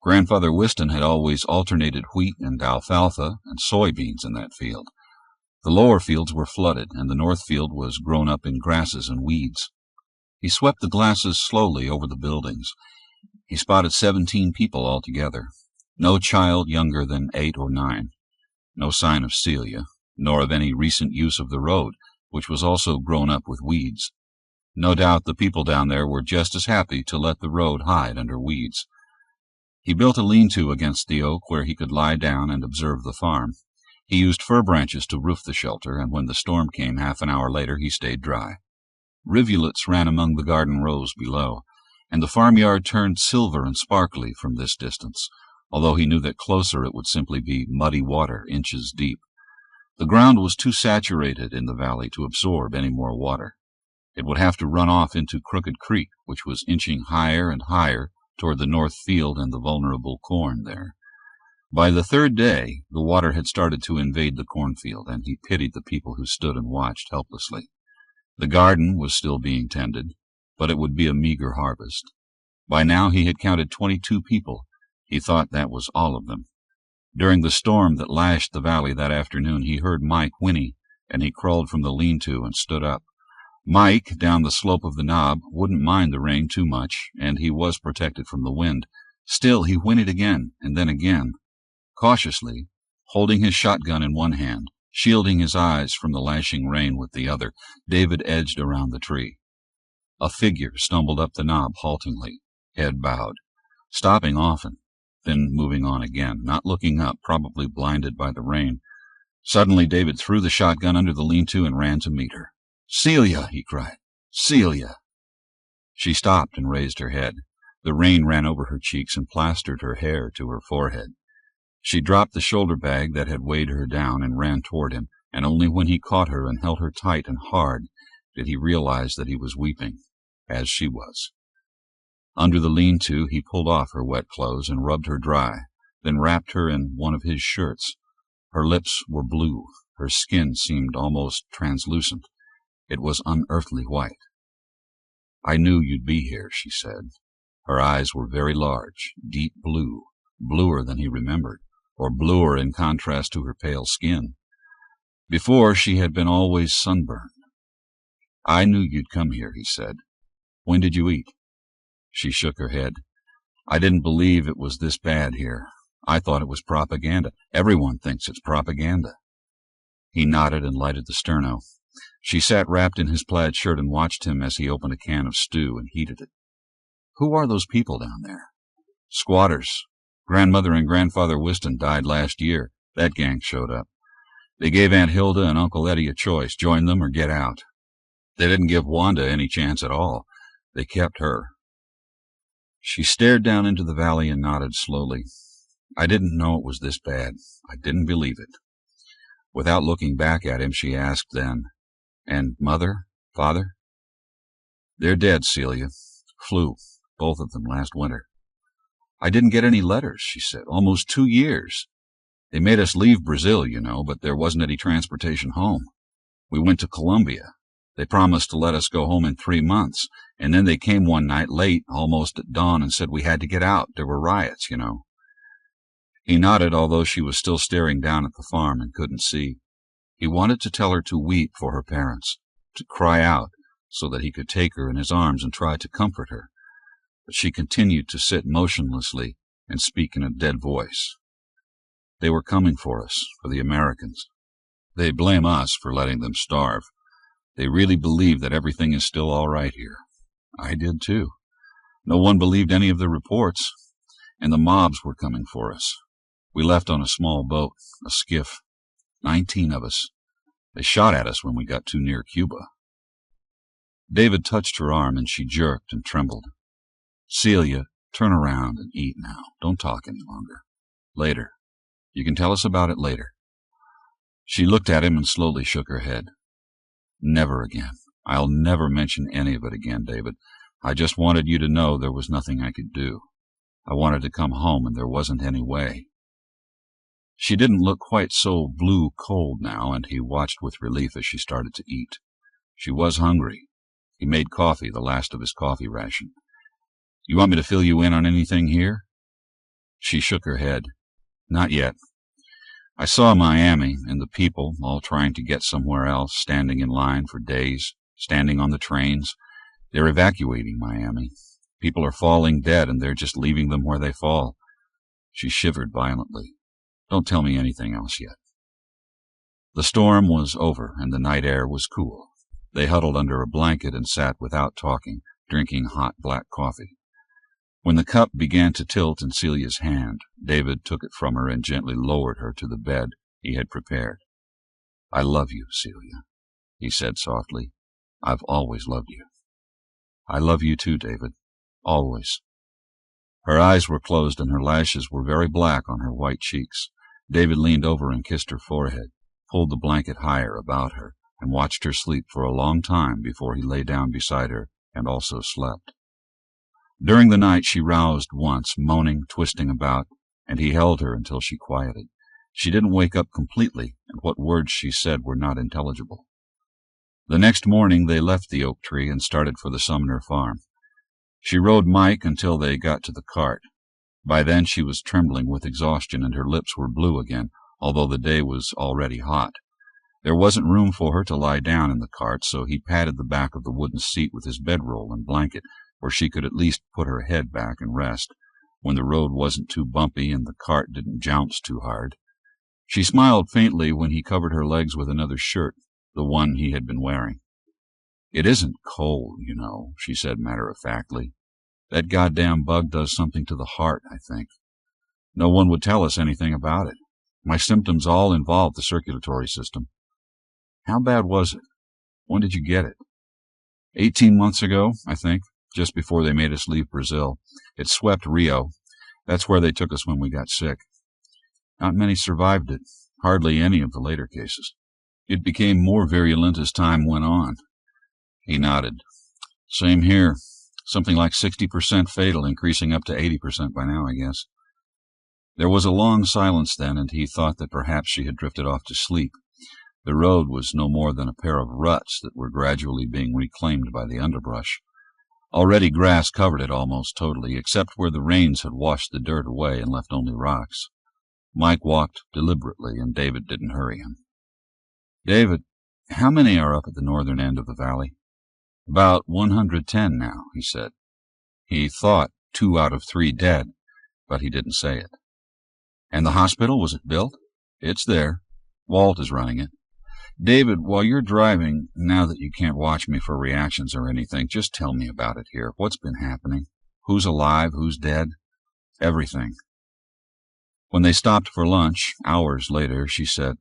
Grandfather Whiston had always alternated wheat and alfalfa and soybeans in that field. The lower fields were flooded, and the north field was grown up in grasses and weeds. He swept the glasses slowly over the buildings. He spotted 17 people altogether. No child younger than 8 or 9. No sign of Celia, nor of any recent use of the road, which was also grown up with weeds. No doubt the people down there were just as happy to let the road hide under weeds. He built a lean-to against the oak where he could lie down and observe the farm. He used fir branches to roof the shelter, and when the storm came half an hour later he stayed dry. Rivulets ran among the garden rows below, and the farmyard turned silver and sparkly from this distance, although he knew that closer it would simply be muddy water inches deep. The ground was too saturated in the valley to absorb any more water. It would have to run off into Crooked Creek, which was inching higher and higher toward the north field and the vulnerable corn there. By the third day, the water had started to invade the cornfield, and he pitied the people who stood and watched helplessly. The garden was still being tended, but it would be a meager harvest. By now he had counted 22 people. He thought that was all of them. During the storm that lashed the valley that afternoon, he heard Mike whinny, and he crawled from the lean-to and stood up. Mike, down the slope of the knob, wouldn't mind the rain too much, and he was protected from the wind. Still, he whinnied again, and then again. Cautiously, holding his shotgun in one hand, shielding his eyes from the lashing rain with the other, David edged around the tree. A figure stumbled up the knob haltingly, head bowed, stopping often, then moving on again, not looking up, probably blinded by the rain. Suddenly David threw the shotgun under the lean-to and ran to meet her. "Celia!" he cried. "Celia!" She stopped and raised her head. The rain ran over her cheeks and plastered her hair to her forehead. She dropped the shoulder bag that had weighed her down and ran toward him, and only when he caught her and held her tight and hard did he realize that he was weeping, as she was. Under the lean-to he pulled off her wet clothes and rubbed her dry, then wrapped her in one of his shirts. Her lips were blue. Her skin seemed almost translucent. It was unearthly white. "I knew you'd be here," she said. Her eyes were very large, deep blue, bluer than he remembered, or bluer in contrast to her pale skin. Before, she had been always sunburned. "I knew you'd come here," he said. "When did you eat?" She shook her head. "I didn't believe it was this bad here. I thought it was propaganda. Everyone thinks it's propaganda." He nodded and lighted the sterno. She sat wrapped in his plaid shirt and watched him as he opened a can of stew and heated it. "Who are those people down there?" "Squatters. Grandmother and Grandfather Whiston died last year. That gang showed up. They gave Aunt Hilda and Uncle Eddie a choice, join them or get out. They didn't give Wanda any chance at all. They kept her." She stared down into the valley and nodded slowly. "I didn't know it was this bad. I didn't believe it." Without looking back at him, she asked then, "And Mother? Father?" "They're dead, Celia. Flu, both of them, last winter." "I didn't get any letters," she said. "Almost 2 years. They made us leave Brazil, you know, but there wasn't any transportation home. We went to Colombia. They promised to let us go home in 3 months, and then they came one night late, almost at dawn, and said we had to get out. There were riots, you know." He nodded, although she was still staring down at the farm and couldn't see. He wanted to tell her to weep for her parents, to cry out so that he could take her in his arms and try to comfort her. But she continued to sit motionlessly and speak in a dead voice. "They were coming for us, for the Americans. They blame us for letting them starve. They really believe that everything is still all right here. I did too. No one believed any of the reports, and the mobs were coming for us. We left on a small boat, a skiff, 19 of us. They shot at us when we got too near Cuba." David touched her arm, and she jerked and trembled. "Celia, turn around and eat now. Don't talk any longer. Later. You can tell us about it later." She looked at him and slowly shook her head. "Never again. I'll never mention any of it again, David. I just wanted you to know there was nothing I could do. I wanted to come home, and there wasn't any way." She didn't look quite so blue-cold now, and he watched with relief as she started to eat. She was hungry. He made coffee, the last of his coffee ration. "You want me to fill you in on anything here?" She shook her head. "Not yet. I saw Miami, and the people, all trying to get somewhere else, standing in line for days, standing on the trains. They're evacuating Miami. People are falling dead, and they're just leaving them where they fall." She shivered violently. "Don't tell me anything else yet." The storm was over, and the night air was cool. They huddled under a blanket and sat without talking, drinking hot black coffee. When the cup began to tilt in Celia's hand, David took it from her and gently lowered her to the bed he had prepared. "I love you, Celia," he said softly. "I've always loved you." "I love you too, David. Always." Her eyes were closed and her lashes were very black on her white cheeks. David leaned over and kissed her forehead, pulled the blanket higher about her, and watched her sleep for a long time before he lay down beside her and also slept. During the night she roused once, moaning, twisting about, and he held her until she quieted. She didn't wake up completely, and what words she said were not intelligible. The next morning they left the oak tree and started for the Sumner farm. She rode Mike until they got to the cart. By then she was trembling with exhaustion and her lips were blue again, although the day was already hot. There wasn't room for her to lie down in the cart, so he patted the back of the wooden seat with his bedroll and blanket, where she could at least put her head back and rest, when the road wasn't too bumpy and the cart didn't jounce too hard. She smiled faintly when he covered her legs with another shirt, the one he had been wearing. "It isn't cold, you know," she said matter-of-factly. "That goddamn bug does something to the heart, I think. No one would tell us anything about it. My symptoms all involve the circulatory system." "How bad was it? When did you get it?" 18 months ago, I think, just before they made us leave Brazil. It swept Rio. That's where they took us when we got sick. Not many survived it, hardly any of the later cases. It became more virulent as time went on." He nodded. "Same here. Something like 60% fatal, increasing up to 80% by now, I guess." There was a long silence then, and he thought that perhaps she had drifted off to sleep. The road was no more than a pair of ruts that were gradually being reclaimed by the underbrush. Already grass covered it almost totally, except where the rains had washed the dirt away and left only rocks. Mike walked deliberately, and David didn't hurry him. "David, how many are up at the northern end of the valley?" "About 110 now," he said. He thought 2 out of 3 dead, but he didn't say it. "And the hospital, was it built?" "It's there. Walt is running it. David, while you're driving, now that you can't watch me for reactions or anything, just tell me about it here. What's been happening? Who's alive? Who's dead? Everything." When they stopped for lunch, hours later, she said,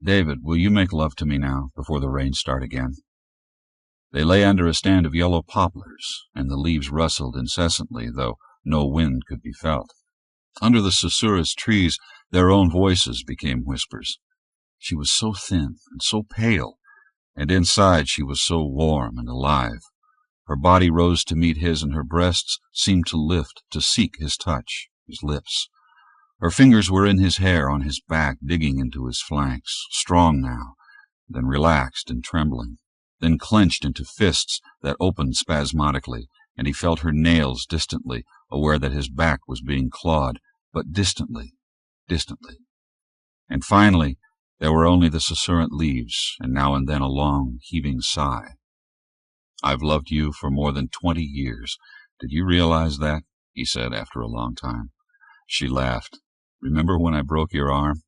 "David, will you make love to me now, before the rains start again?" They lay under a stand of yellow poplars, and the leaves rustled incessantly, though no wind could be felt. Under the susurrus trees, their own voices became whispers. She was so thin and so pale, and inside she was so warm and alive. Her body rose to meet his, and her breasts seemed to lift, to seek his touch, his lips. Her fingers were in his hair, on his back, digging into his flanks, strong now, then relaxed and trembling, then clenched into fists that opened spasmodically, and he felt her nails distantly, aware that his back was being clawed, but distantly, distantly. And finally, there were only the susurrant leaves, and now and then a long, heaving sigh. "I've loved you for more than 20 years. Did you realize that?" he said after a long time. She laughed. "Remember when I broke your arm?"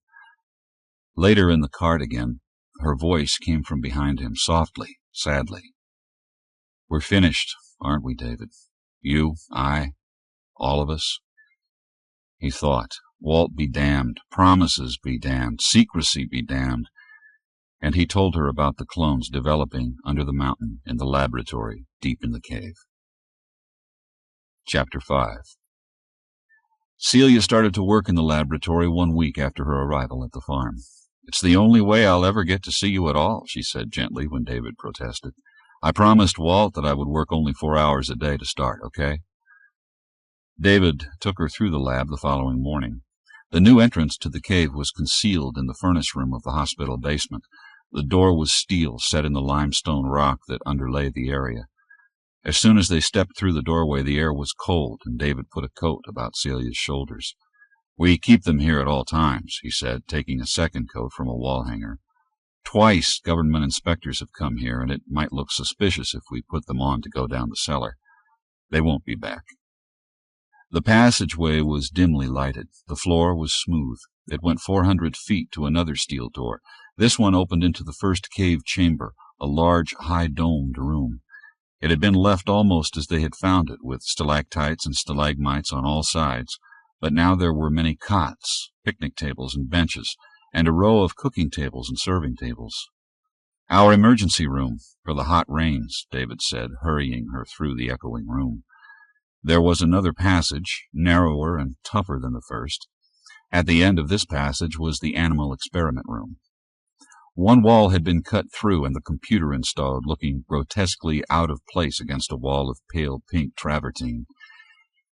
Later in the cart again, her voice came from behind him, softly, sadly. "We're finished, aren't we, David? You, I, all of us?" He thought, Walt be damned, promises be damned, secrecy be damned, and he told her about the clones developing under the mountain in the laboratory deep in the cave. Chapter 5. Celia started to work in the laboratory 1 week after her arrival at the farm. "It's the only way I'll ever get to see you at all," she said gently when David protested. "I promised Walt that I would work only 4 hours a day to start, okay?" David took her through the lab the following morning. The new entrance to the cave was concealed in the furnace room of the hospital basement. The door was steel set in the limestone rock that underlay the area. As soon as they stepped through the doorway, the air was cold, and David put a coat about Celia's shoulders. "We keep them here at all times," he said, taking a second coat from a wall hanger. "Twice government inspectors have come here, and it might look suspicious if we put them on to go down the cellar. They won't be back." The passageway was dimly lighted. The floor was smooth. It went 400 feet to another steel door. This one opened into the first cave chamber, a large, high-domed room. It had been left almost as they had found it, with stalactites and stalagmites on all sides, but now there were many cots, picnic tables and benches, and a row of cooking tables and serving tables. "Our emergency room for the hot rains," David said, hurrying her through the echoing room. There was another passage, narrower and tougher than the first. At the end of this passage was the animal experiment room. One wall had been cut through and the computer installed, looking grotesquely out of place against a wall of pale pink travertine.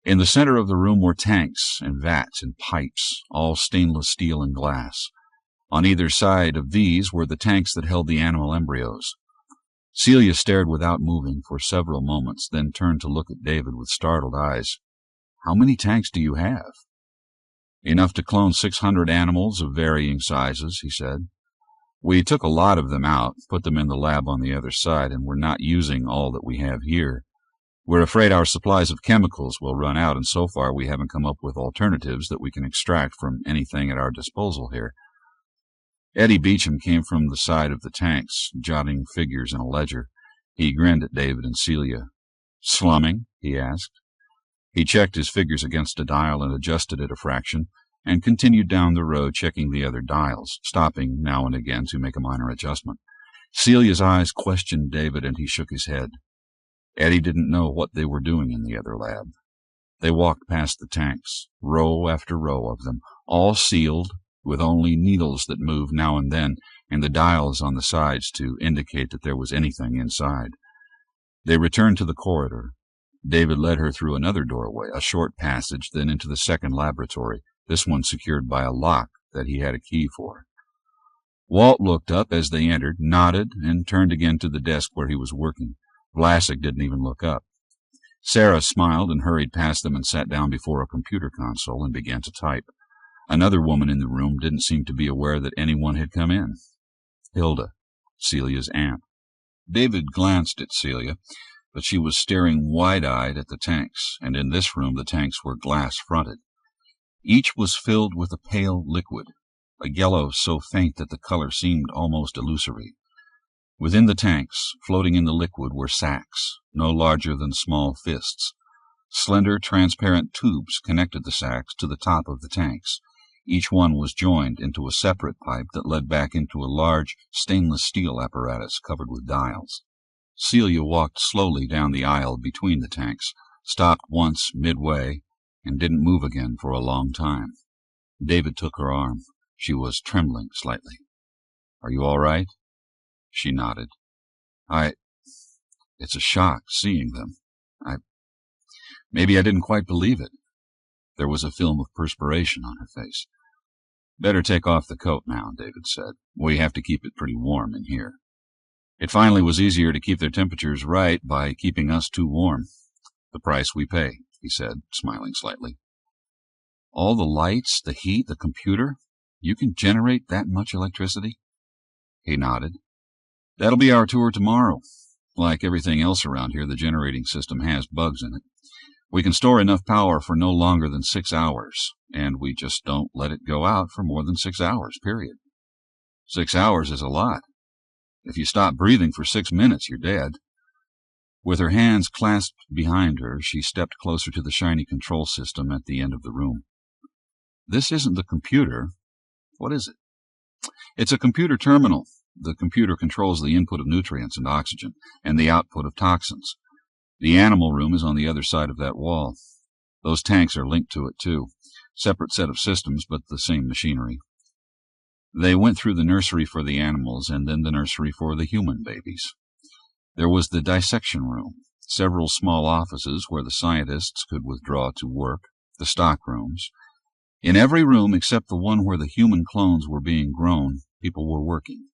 In the center of the room were tanks and vats and pipes, all stainless steel and glass. On either side of these were the tanks that held the animal embryos. Celia stared without moving for several moments, then turned to look at David with startled eyes. "How many tanks do you have?" "Enough to clone 600 animals of varying sizes," he said. "We took a lot of them out, put them in the lab on the other side, and we're not using all that we have here. We're afraid our supplies of chemicals will run out, and so far we haven't come up with alternatives that we can extract from anything at our disposal here." Eddie Beecham came from the side of the tanks, jotting figures in a ledger. He grinned at David and Celia. "Slumming?" he asked. He checked his figures against a dial and adjusted it a fraction, and continued down the road checking the other dials, stopping now and again to make a minor adjustment. Celia's eyes questioned David, and he shook his head. Eddie didn't know what they were doing in the other lab. They walked past the tanks, row after row of them, all sealed, with only needles that moved now and then, and the dials on the sides to indicate that there was anything inside. They returned to the corridor. David led her through another doorway, a short passage, then into the second laboratory, this one secured by a lock that he had a key for. Walt looked up as they entered, nodded, and turned again to the desk where he was working. Vlasic didn't even look up. Sarah smiled and hurried past them and sat down before a computer console and began to type. Another woman in the room didn't seem to be aware that anyone had come in. Hilda, Celia's aunt. David glanced at Celia, but she was staring wide-eyed at the tanks, and in this room the tanks were glass-fronted. Each was filled with a pale liquid, a yellow so faint that the color seemed almost illusory. Within the tanks, floating in the liquid, were sacks, no larger than small fists. Slender, transparent tubes connected the sacks to the top of the tanks. Each one was joined into a separate pipe that led back into a large stainless steel apparatus covered with dials. Celia walked slowly down the aisle between the tanks, stopped once midway, and didn't move again for a long time. David took her arm. She was trembling slightly. "Are you all right?" She nodded. It's a shock, seeing them. Maybe I didn't quite believe it." There was a film of perspiration on her face. "Better take off the coat now," David said. "We have to keep it pretty warm in here." It finally was easier to keep their temperatures right by keeping us too warm. "The price we pay," he said, smiling slightly. "All the lights, the heat, the computer, you can generate that much electricity?" He nodded. "That'll be our tour tomorrow. Like everything else around here, the generating system has bugs in it. We can store enough power for no longer than 6 hours, and we just don't let it go out for more than 6 hours, period. 6 hours is a lot. If you stop breathing for 6 minutes, you're dead." With her hands clasped behind her, she stepped closer to the shiny control system at the end of the room. "This isn't the computer. What is it?" "It's a computer terminal. The computer controls the input of nutrients and oxygen, and the output of toxins. The animal room is on the other side of that wall. Those tanks are linked to it, too. Separate set of systems, but the same machinery." They went through the nursery for the animals, and then the nursery for the human babies. There was the dissection room, several small offices where the scientists could withdraw to work, the stock rooms. In every room except the one where the human clones were being grown, people were working.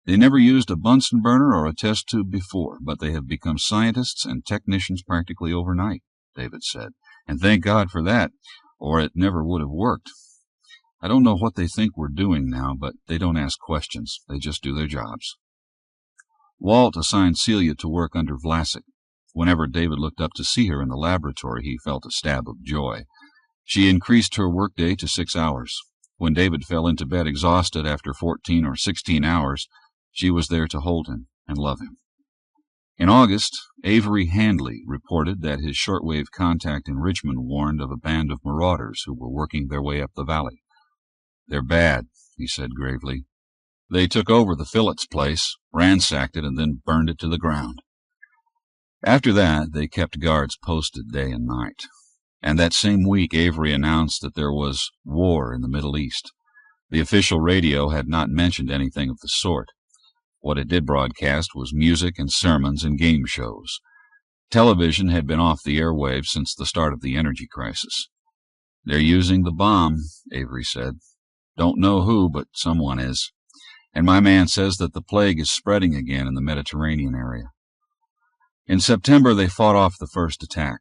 They never used a Bunsen burner or a test tube before, but they have become scientists and technicians practically overnight, David said. And thank God for that, or it never would have worked. I don't know what they think we're doing now, but they don't ask questions. They just do their jobs. Walt assigned Celia to work under Vlasic. Whenever David looked up to see her in the laboratory, he felt a stab of joy. She increased her workday to 6 hours. When David fell into bed exhausted after 14 or 16 hours, she was there to hold him and love him. In August, Avery Handley reported that his shortwave contact in Richmond warned of a band of marauders who were working their way up the valley. "They're bad," he said gravely. "They took over the Phillips place, ransacked it, and then burned it to the ground." After that, they kept guards posted day and night. And that same week, Avery announced that there was war in the Middle East. The official radio had not mentioned anything of the sort. What it did broadcast was music and sermons and game shows. Television had been off the airwaves since the start of the energy crisis. "They're using the bomb," Avery said. "Don't know who, but someone is. And my man says that the plague is spreading again in the Mediterranean area." In September, they fought off the first attack.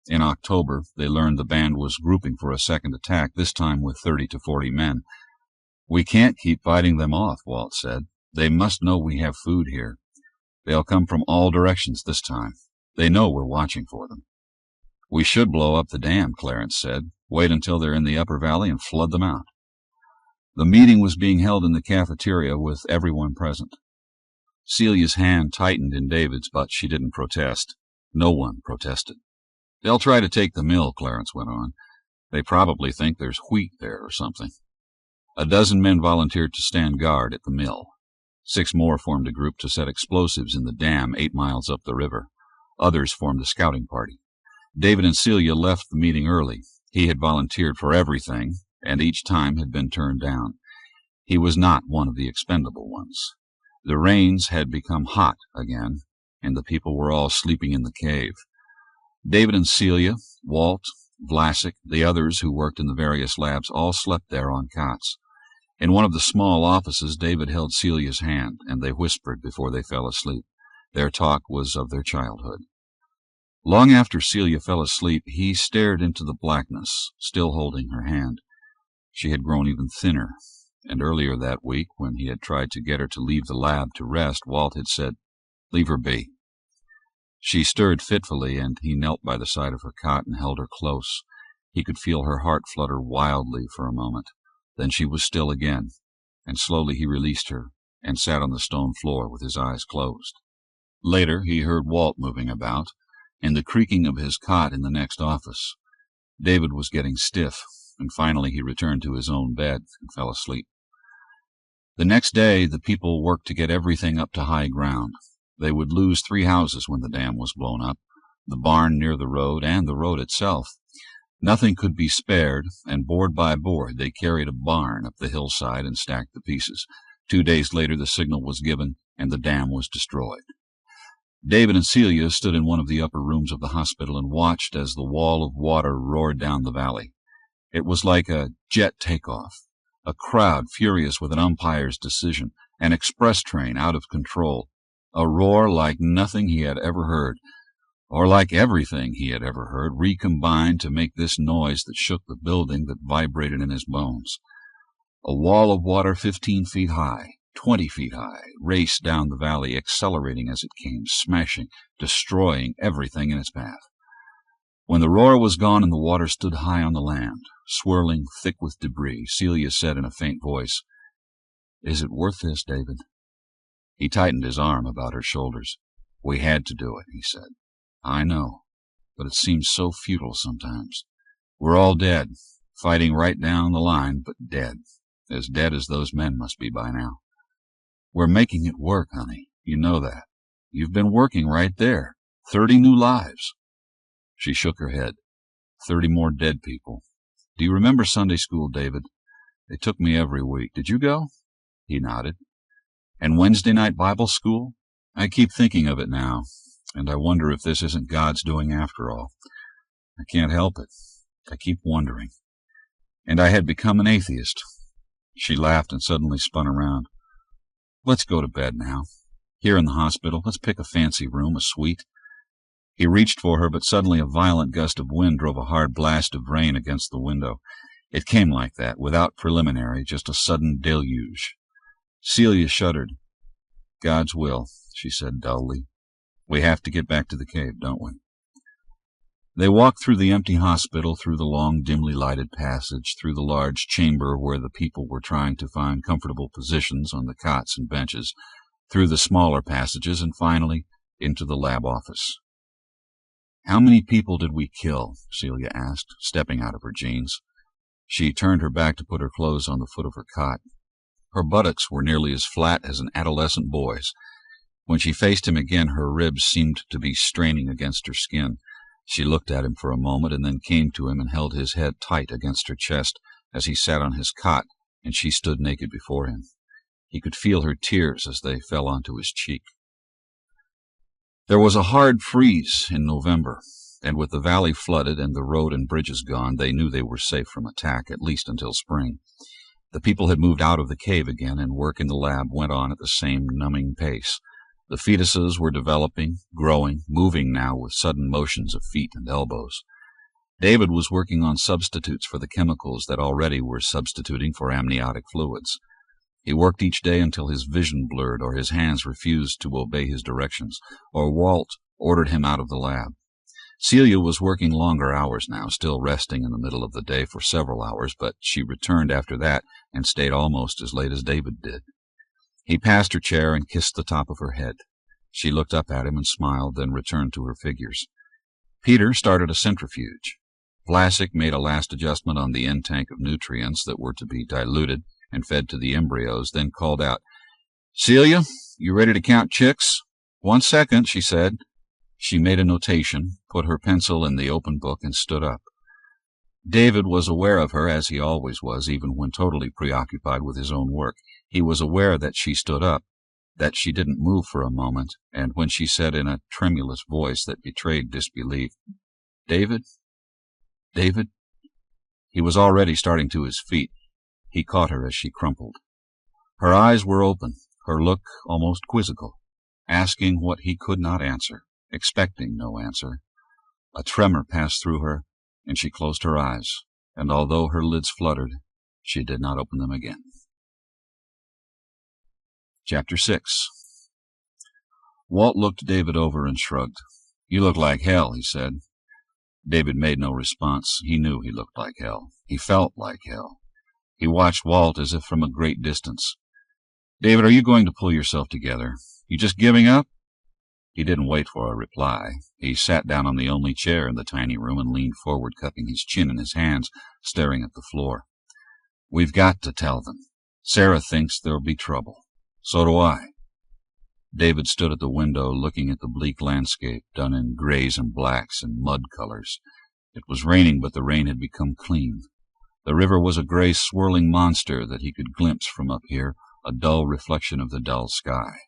In October, they learned the band was grouping for a second attack, this time with 30 to 40 men. "We can't keep fighting them off," Walt said. "They must know we have food here. They'll come from all directions this time. They know we're watching for them." "We should blow up the dam," Clarence said. "Wait until they're in the upper valley and flood them out." The meeting was being held in the cafeteria with everyone present. Celia's hand tightened in David's, but she didn't protest. No one protested. "They'll try to take the mill," Clarence went on. "They probably think there's wheat there or something." A dozen men volunteered to stand guard at the mill. 6 more formed a group to set explosives in the dam 8 miles up the river. Others formed a scouting party. David and Celia left the meeting early. He had volunteered for everything, and each time had been turned down. He was not one of the expendable ones. The rains had become hot again, and the people were all sleeping in the cave. David and Celia, Walt, Vlasic, the others who worked in the various labs, all slept there on cots. In one of the small offices, David held Celia's hand, and they whispered before they fell asleep. Their talk was of their childhood. Long after Celia fell asleep, he stared into the blackness, still holding her hand. She had grown even thinner, and earlier that week, when he had tried to get her to leave the lab to rest, Walt had said, "Leave her be." She stirred fitfully, and he knelt by the side of her cot and held her close. He could feel her heart flutter wildly for a moment. Then she was still again, and slowly he released her and sat on the stone floor with his eyes closed. Later he heard Walt moving about, and the creaking of his cot in the next office. David was getting stiff, and finally he returned to his own bed and fell asleep. The next day the people worked to get everything up to high ground. They would lose 3 houses when the dam was blown up, the barn near the road and the road itself. Nothing could be spared, and board by board they carried a barn up the hillside and stacked the pieces. 2 days later the signal was given, and the dam was destroyed. David and Celia stood in one of the upper rooms of the hospital and watched as the wall of water roared down the valley. It was like a jet takeoff, a crowd furious with an umpire's decision, an express train out of control, a roar like nothing he had ever heard, or like everything he had ever heard, recombined to make this noise that shook the building, that vibrated in his bones. A wall of water 15 feet high, 20 feet high, raced down the valley, accelerating as it came, smashing, destroying everything in its path. When the roar was gone and the water stood high on the land, swirling thick with debris, Celia said in a faint voice, "Is it worth this, David?" He tightened his arm about her shoulders. "We had to do it," he said. "I know, but it seems so futile sometimes. We're all dead, fighting right down the line, but dead as those men must be by now. We're making it work, honey. You know that. You've been working right there. 30 new lives." She shook her head. 30 more dead people. "Do you remember Sunday school, David? They took me every week. Did you go?" He nodded. "And Wednesday night Bible school? I keep thinking of it now, and I wonder if this isn't God's doing after all. I can't help it. I keep wondering." and I had become an atheist." She laughed and suddenly spun around. "Let's go to bed now. Here in the hospital, let's pick a fancy room, a suite." He reached for her, but suddenly a violent gust of wind drove a hard blast of rain against the window. It came like that, without preliminary, just a sudden deluge. Celia shuddered. "God's will," she said dully. "We have to get back to the cave, don't we?" They walked through the empty hospital, through the long, dimly lighted passage, through the large chamber where the people were trying to find comfortable positions on the cots and benches, through the smaller passages, and finally into the lab office. "How many people did we kill?" Celia asked, stepping out of her jeans. She turned her back to put her clothes on the foot of her cot. Her buttocks were nearly as flat as an adolescent boy's. When she faced him again, her ribs seemed to be straining against her skin. She looked at him for a moment and then came to him and held his head tight against her chest as he sat on his cot and she stood naked before him. He could feel her tears as they fell onto his cheek. There was a hard freeze in November, and with the valley flooded and the road and bridges gone, they knew they were safe from attack, at least until spring. The people had moved out of the cave again, and work in the lab went on at the same numbing pace. The fetuses were developing, growing, moving now with sudden motions of feet and elbows. David was working on substitutes for the chemicals that already were substituting for amniotic fluids. He worked each day until his vision blurred or his hands refused to obey his directions, or Walt ordered him out of the lab. Celia was working longer hours now, still resting in the middle of the day for several hours, but she returned after that and stayed almost as late as David did. He passed her chair and kissed the top of her head. She looked up at him and smiled, then returned to her figures. Peter started a centrifuge. Vlasic made a last adjustment on the end tank of nutrients that were to be diluted and fed to the embryos, then called out, "Celia, you ready to count chicks?" "1 second," she said. She made a notation, put her pencil in the open book, and stood up. David was aware of her, as he always was, even when totally preoccupied with his own work. He was aware that she stood up, that she didn't move for a moment, and when she said in a tremulous voice that betrayed disbelief, "David? David?" He was already starting to his feet. He caught her as she crumpled. Her eyes were open, her look almost quizzical, asking what he could not answer, expecting no answer. A tremor passed through her, and she closed her eyes, and although her lids fluttered, she did not open them again. Chapter 6. Walt looked David over and shrugged. "You look like hell," he said. David made no response. He knew he looked like hell. He felt like hell. He watched Walt as if from a great distance. "David, are you going to pull yourself together? You just giving up?" He didn't wait for a reply. He sat down on the only chair in the tiny room and leaned forward, cupping his chin in his hands, staring at the floor. "We've got to tell them. Sarah thinks there'll be trouble. So do I." David stood at the window, looking at the bleak landscape, done in grays and blacks and mud colors. It was raining, but the rain had become clean. The river was a gray, swirling monster that he could glimpse from up here, a dull reflection of the dull sky.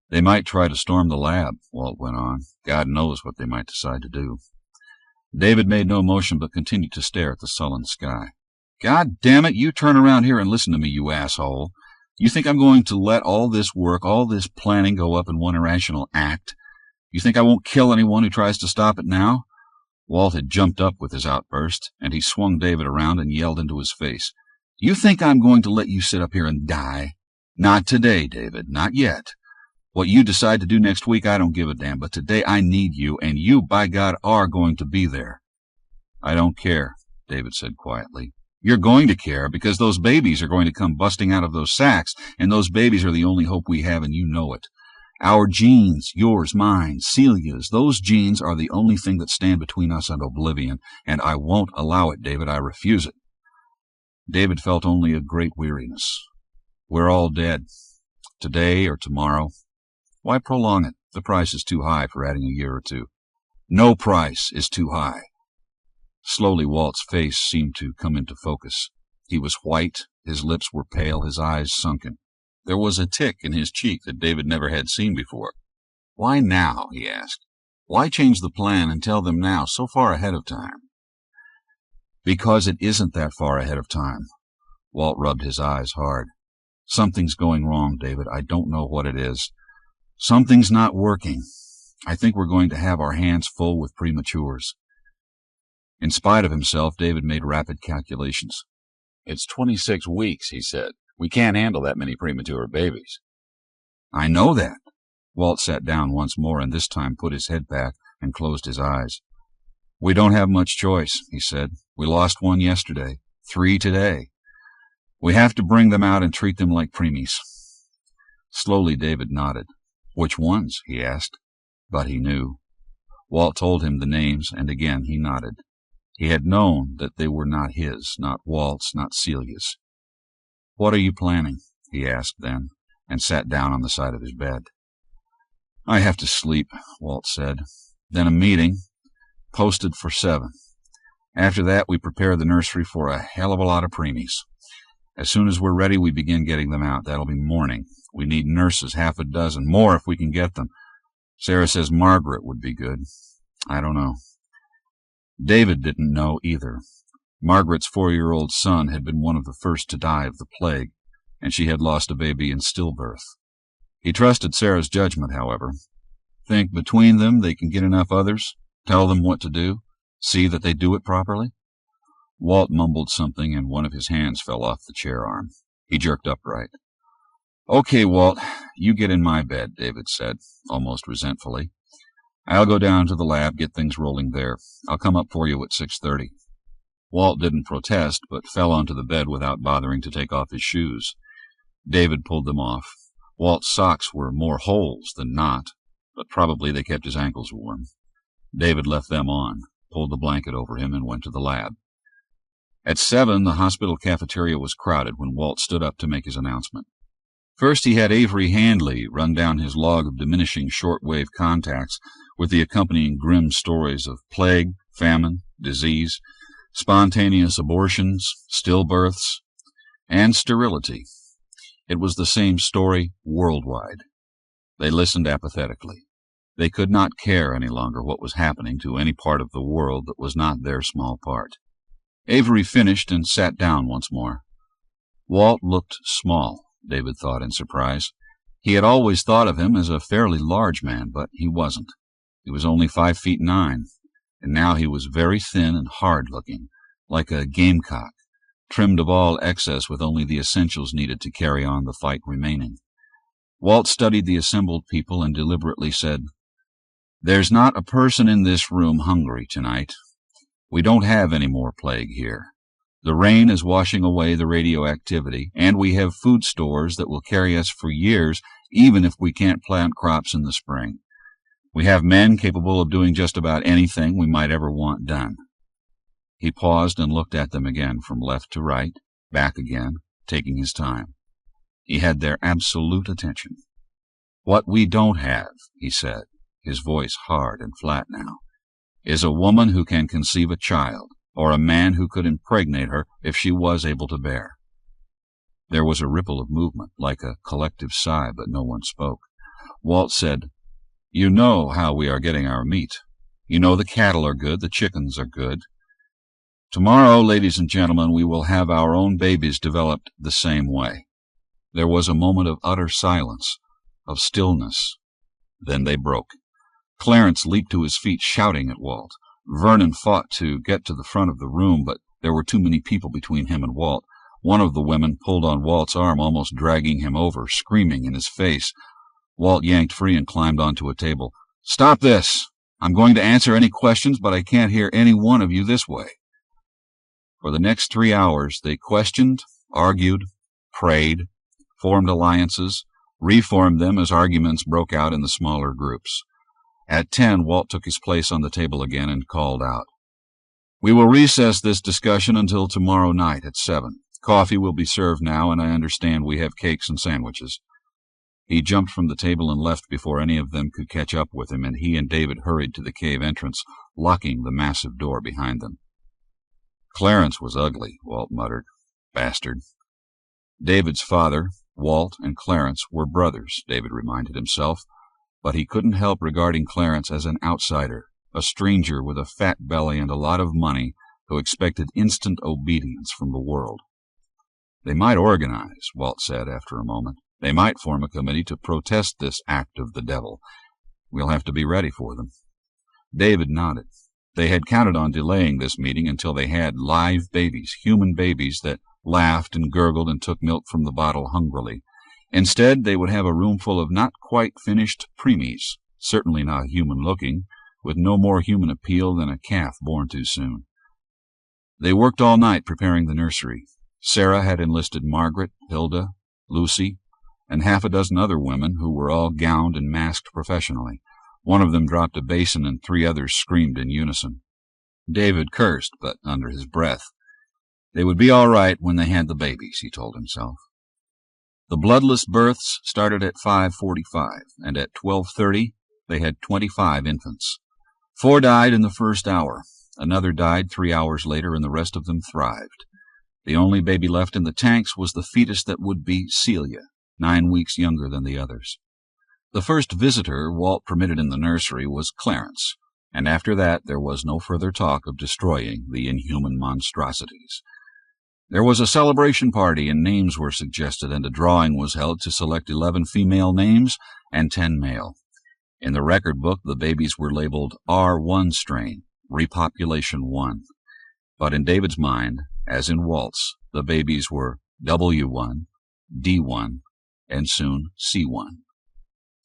"They might try to storm the lab," Walt went on. "God knows what they might decide to do." David made no motion but continued to stare at the sullen sky. "God damn it, you turn around here and listen to me, you asshole. You think I'm going to let all this work, all this planning go up in one irrational act? You think I won't kill anyone who tries to stop it now?" Walt had jumped up with his outburst, and he swung David around and yelled into his face, "You think I'm going to let you sit up here and die? Not today, David, not yet. What you decide to do next week, I don't give a damn, but today I need you, and you, by God, are going to be there." "I don't care," David said quietly. "You're going to care, because those babies are going to come busting out of those sacks, and those babies are the only hope we have, and you know it. Our genes, yours, mine, Celia's, those genes are the only thing that stand between us and oblivion, and I won't allow it, David. I refuse it." David felt only a great weariness. "We're all dead. Today or tomorrow. Why prolong it? The price is too high for adding a year or two." "No price is too high." Slowly Walt's face seemed to come into focus. He was white, his lips were pale, his eyes sunken. There was a tick in his cheek that David never had seen before. "Why now?" he asked. "Why change the plan and tell them now, so far ahead of time?" Because it isn't that far ahead of time. Walt rubbed his eyes hard. Something's going wrong, David. I don't know what it is. Something's not working. I think we're going to have our hands full with prematures. In spite of himself, David made rapid calculations. It's 26 weeks, he said. We can't handle that many premature babies. I know that. Walt sat down once more and this time put his head back and closed his eyes. We don't have much choice, he said. We lost one yesterday, 3 today. We have to bring them out and treat them like preemies. Slowly David nodded. Which ones? He asked. But he knew. Walt told him the names, and again he nodded. He had known that they were not his, not Walt's, not Celia's. What are you planning? He asked then, and sat down on the side of his bed. I have to sleep, Walt said. Then a meeting, posted for 7. After that, we prepare the nursery for a hell of a lot of preemies. As soon as we're ready, we begin getting them out. That'll be morning. We need nurses, 6, more if we can get them. Sarah says Margaret would be good. I don't know. David didn't know either. Margaret's 4-year-old son had been one of the first to die of the plague, and she had lost a baby in stillbirth. He trusted Sarah's judgment, however. Think between them they can get enough others, tell them what to do, see that they do it properly? Walt mumbled something, and one of his hands fell off the chair arm. He jerked upright. Okay, Walt, you get in my bed, David said, almost resentfully. I'll go down to the lab, get things rolling there. I'll come up for you at 6:30. Walt didn't protest, but fell onto the bed without bothering to take off his shoes. David pulled them off. Walt's socks were more holes than not, but probably they kept his ankles warm. David left them on, pulled the blanket over him, and went to the lab. At 7, the hospital cafeteria was crowded when Walt stood up to make his announcement. First, he had Avery Handley run down his log of diminishing shortwave contacts with the accompanying grim stories of plague, famine, disease, spontaneous abortions, stillbirths, and sterility. It was the same story worldwide. They listened apathetically. They could not care any longer what was happening to any part of the world that was not their small part. Avery finished and sat down once more. Walt looked small, David thought in surprise. He had always thought of him as a fairly large man, but he wasn't. He was only 5'9", and now he was very thin and hard-looking, like a gamecock, trimmed of all excess with only the essentials needed to carry on the fight remaining. Walt studied the assembled people and deliberately said, There's not a person in this room hungry tonight. We don't have any more plague here. The rain is washing away the radioactivity, and we have food stores that will carry us for years, even if we can't plant crops in the spring. We have men capable of doing just about anything we might ever want done. He paused and looked at them again from left to right, back again, taking his time. He had their absolute attention. What we don't have, he said, his voice hard and flat now, is a woman who can conceive a child, or a man who could impregnate her if she was able to bear. There was a ripple of movement, like a collective sigh, but no one spoke. Walt said, You know how we are getting our meat. You know the cattle are good, the chickens are good. Tomorrow, ladies and gentlemen, we will have our own babies developed the same way. There was a moment of utter silence, of stillness. Then they broke. Clarence leaped to his feet, shouting at Walt. Vernon fought to get to the front of the room, but there were too many people between him and Walt. One of the women pulled on Walt's arm, almost dragging him over, screaming in his face. Walt yanked free and climbed onto a table. Stop this! I'm going to answer any questions, but I can't hear any one of you this way. For the next 3 hours they questioned, argued, prayed, formed alliances, reformed them as arguments broke out in the smaller groups. At 10, Walt took his place on the table again and called out, We will recess this discussion until tomorrow night at 7. Coffee will be served now, and I understand we have cakes and sandwiches. He jumped from the table and left before any of them could catch up with him, and he and David hurried to the cave entrance, locking the massive door behind them. Clarence was ugly, Walt muttered. Bastard. David's father, Walt, and Clarence were brothers, David reminded himself, but he couldn't help regarding Clarence as an outsider, a stranger with a fat belly and a lot of money who expected instant obedience from the world. They might organize, Walt said after a moment. They might form a committee to protest this act of the devil. We'll have to be ready for them. David nodded. They had counted on delaying this meeting until they had live babies, human babies that laughed and gurgled and took milk from the bottle hungrily. Instead, they would have a room full of not quite finished preemies, certainly not human-looking, with no more human appeal than a calf born too soon. They worked all night preparing the nursery. Sarah had enlisted Margaret, Hilda, Lucy, and half a dozen other women who were all gowned and masked professionally. One of them dropped a basin and 3 others screamed in unison. David cursed, but under his breath. They would be all right when they had the babies, he told himself. The bloodless births started at 5:45, and at 12:30 they had 25 infants. 4 died in the first hour. Another died 3 hours later, and the rest of them thrived. The only baby left in the tanks was the fetus that would be Celia, 9 weeks younger than the others. The first visitor Walt permitted in the nursery was Clarence, and after that there was no further talk of destroying the inhuman monstrosities. There was a celebration party, and names were suggested, and a drawing was held to select 11 female names and 10 male. In the record book, the babies were labeled R1 strain, repopulation 1. But in David's mind, as in Walt's, the babies were W1, D1, and soon C1.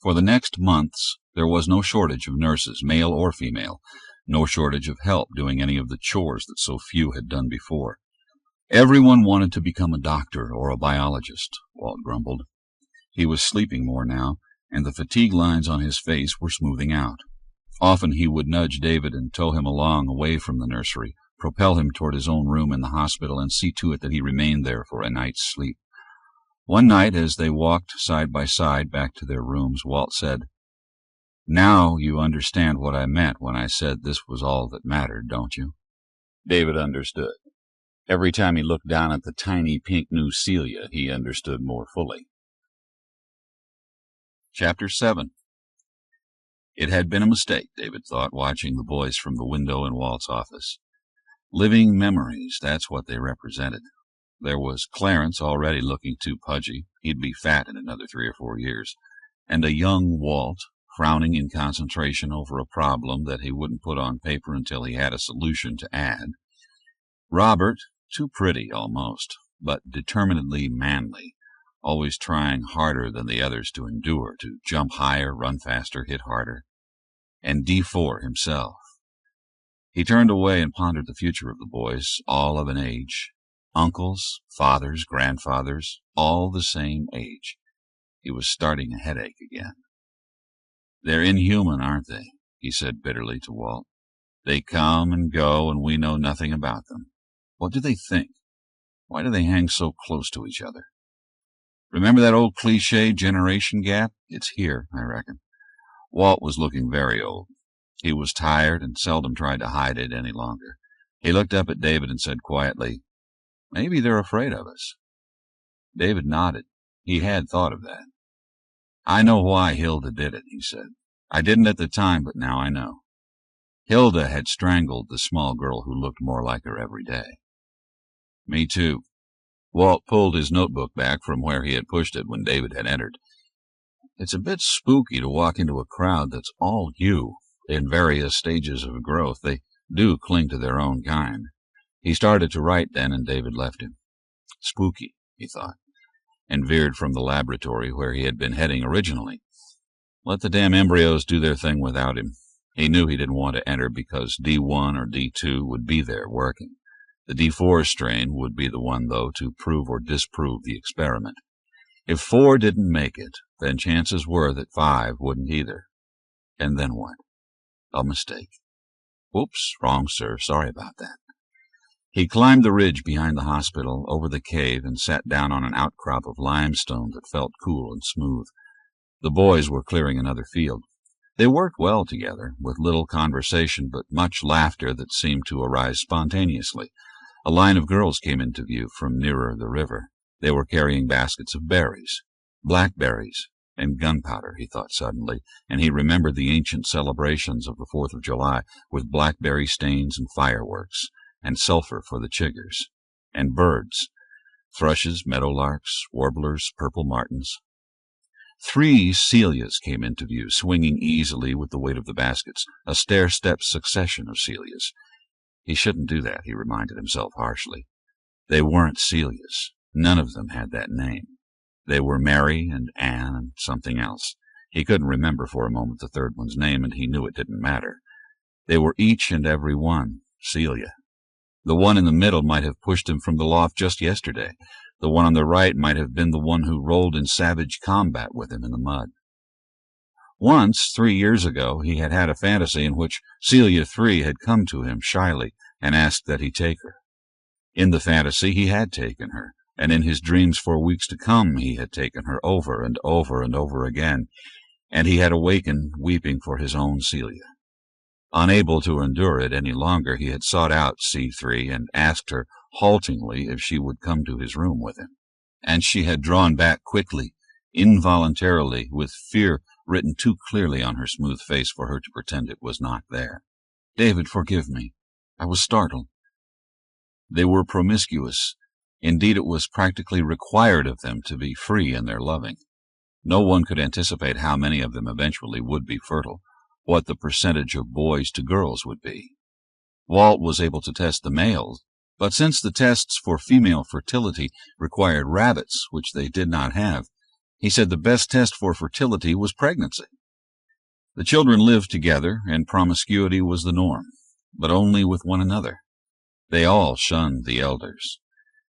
For the next months, there was no shortage of nurses, male or female, no shortage of help doing any of the chores that so few had done before. Everyone wanted to become a doctor or a biologist, Walt grumbled. He was sleeping more now, and the fatigue lines on his face were smoothing out. Often he would nudge David and tow him along away from the nursery, propel him toward his own room in the hospital, and see to it that he remained there for a night's sleep. One night, as they walked side by side back to their rooms, Walt said, "Now you understand what I meant when I said this was all that mattered, don't you?" David understood. Every time he looked down at the tiny pink new Celia, he understood more fully. Chapter 7. It had been a mistake, David thought, watching the boys from the window in Walt's office. Living memories, that's what they represented. There was Clarence already looking too pudgy. He'd be fat in another 3 or 4 years. And a young Walt, frowning in concentration over a problem that he wouldn't put on paper until he had a solution to add. Robert, too pretty almost, but determinedly manly, always trying harder than the others to endure, to jump higher, run faster, hit harder. And D4 himself. He turned away and pondered the future of the boys, all of an age. Uncles, fathers, grandfathers, all the same age. He was starting a headache again. "They're inhuman, aren't they?" he said bitterly to Walt. "They come and go, and we know nothing about them. What do they think? Why do they hang so close to each other? Remember that old cliché generation gap? It's here, I reckon." Walt was looking very old. He was tired and seldom tried to hide it any longer. He looked up at David and said quietly, "Maybe they're afraid of us." David nodded. He had thought of that. "I know why Hilda did it," he said. "I didn't at the time, but now I know. Hilda had strangled the small girl who looked more like her every day." "Me too." Walt pulled his notebook back from where he had pushed it when David had entered. "It's a bit spooky to walk into a crowd that's all you, in various stages of growth. They do cling to their own kind." He started to write then, and David left him. Spooky, he thought, and veered from the laboratory where he had been heading originally. Let the damn embryos do their thing without him. He knew he didn't want to enter because D1 or D2 would be there working. The D4 strain would be the one, though, to prove or disprove the experiment. If 4 didn't make it, then chances were that 5 wouldn't either. And then what? A mistake. Oops, wrong, sir. Sorry about that. He climbed the ridge behind the hospital, over the cave, and sat down on an outcrop of limestone that felt cool and smooth. The boys were clearing another field. They worked well together, with little conversation but much laughter that seemed to arise spontaneously. A line of girls came into view from nearer the river. They were carrying baskets of berries, blackberries, and gunpowder, he thought suddenly, and he remembered the ancient celebrations of the 4th of July with blackberry stains and fireworks. and sulphur for the chiggers, and birds, thrushes, meadowlarks, warblers, purple martins. 3 Celias came into view, swinging easily with the weight of the baskets, a stair-step succession of Celias. He shouldn't do that, he reminded himself harshly. They weren't Celias. None of them had that name. They were Mary and Anne and something else. He couldn't remember for a moment the third one's name, and he knew it didn't matter. They were each and every one Celia. The one in the middle might have pushed him from the loft just yesterday. The one on the right might have been the one who rolled in savage combat with him in the mud. Once, 3 years ago, he had had a fantasy in which Celia 3 had come to him shyly and asked that he take her. In the fantasy he had taken her, and in his dreams for weeks to come he had taken her over and over and over again, and he had awakened weeping for his own Celia. Unable to endure it any longer, he had sought out C3 and asked her haltingly if she would come to his room with him, and she had drawn back quickly, involuntarily, with fear written too clearly on her smooth face for her to pretend it was not there. "David, forgive me. I was startled." They were promiscuous. Indeed, it was practically required of them to be free in their loving. No one could anticipate how many of them eventually would be fertile, what the percentage of boys to girls would be. Walt was able to test the males, but since the tests for female fertility required rabbits, which they did not have, he said the best test for fertility was pregnancy. The children lived together, and promiscuity was the norm, but only with one another. They all shunned the elders.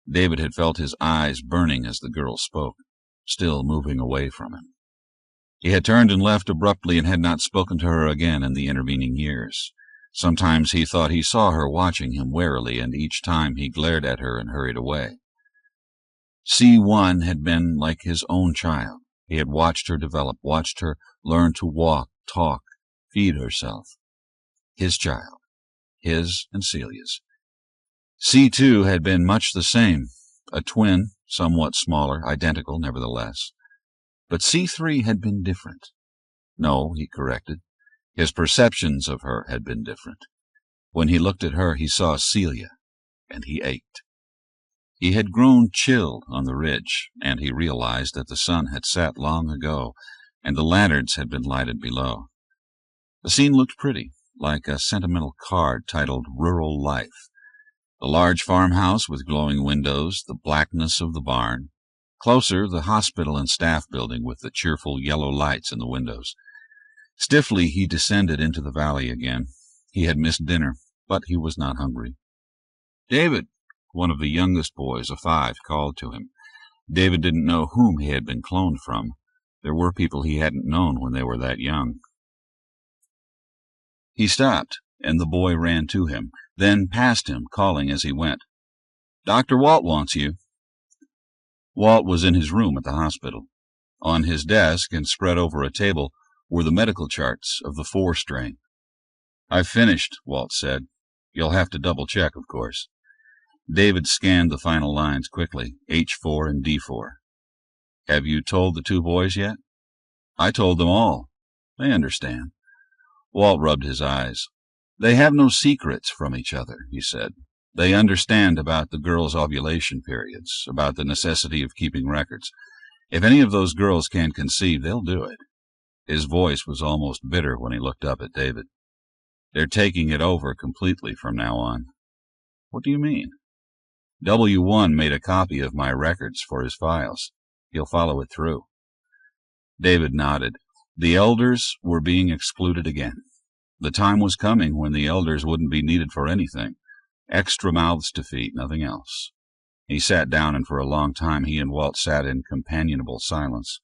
David had felt his eyes burning as the girl spoke, still moving away from him. He had turned and left abruptly and had not spoken to her again in the intervening years. Sometimes he thought he saw her watching him warily, and each time he glared at her and hurried away. C1 had been like his own child. He had watched her develop, watched her learn to walk, talk, feed herself. His child. His and Celia's. C2 had been much the same, a twin, somewhat smaller, identical nevertheless. But C3 had been different. No, he corrected. His perceptions of her had been different. When he looked at her, he saw Celia, and he ached. He had grown chilled on the ridge, and he realized that the sun had set long ago, and the lanterns had been lighted below. The scene looked pretty, like a sentimental card titled Rural Life. The large farmhouse with glowing windows, the blackness of the barn. Closer, the hospital and staff building with the cheerful yellow lights in the windows. Stiffly, he descended into the valley again. He had missed dinner, but he was not hungry. "David," one of the youngest boys, of 5, called to him. David didn't know whom he had been cloned from. There were people he hadn't known when they were that young. He stopped, and the boy ran to him, then past him, calling as he went, "Dr. Walt wants you." Walt was in his room at the hospital. On his desk, and spread over a table, were the medical charts of the 4 strain. "I've finished," Walt said. "You'll have to double-check, of course." David scanned the final lines quickly, H4 and D4. "Have you told the 2 boys yet?" "I told them all. They understand." Walt rubbed his eyes. "They have no secrets from each other," he said. "They understand about the girls' ovulation periods, about the necessity of keeping records. If any of those girls can conceive, they'll do it." His voice was almost bitter when he looked up at David. "They're taking it over completely from now on." "What do you mean?" "W1 made a copy of my records for his files. He'll follow it through." David nodded. The elders were being excluded again. The time was coming when the elders wouldn't be needed for anything. Extra mouths to feed, nothing else. He sat down, and for a long time he and Walt sat in companionable silence.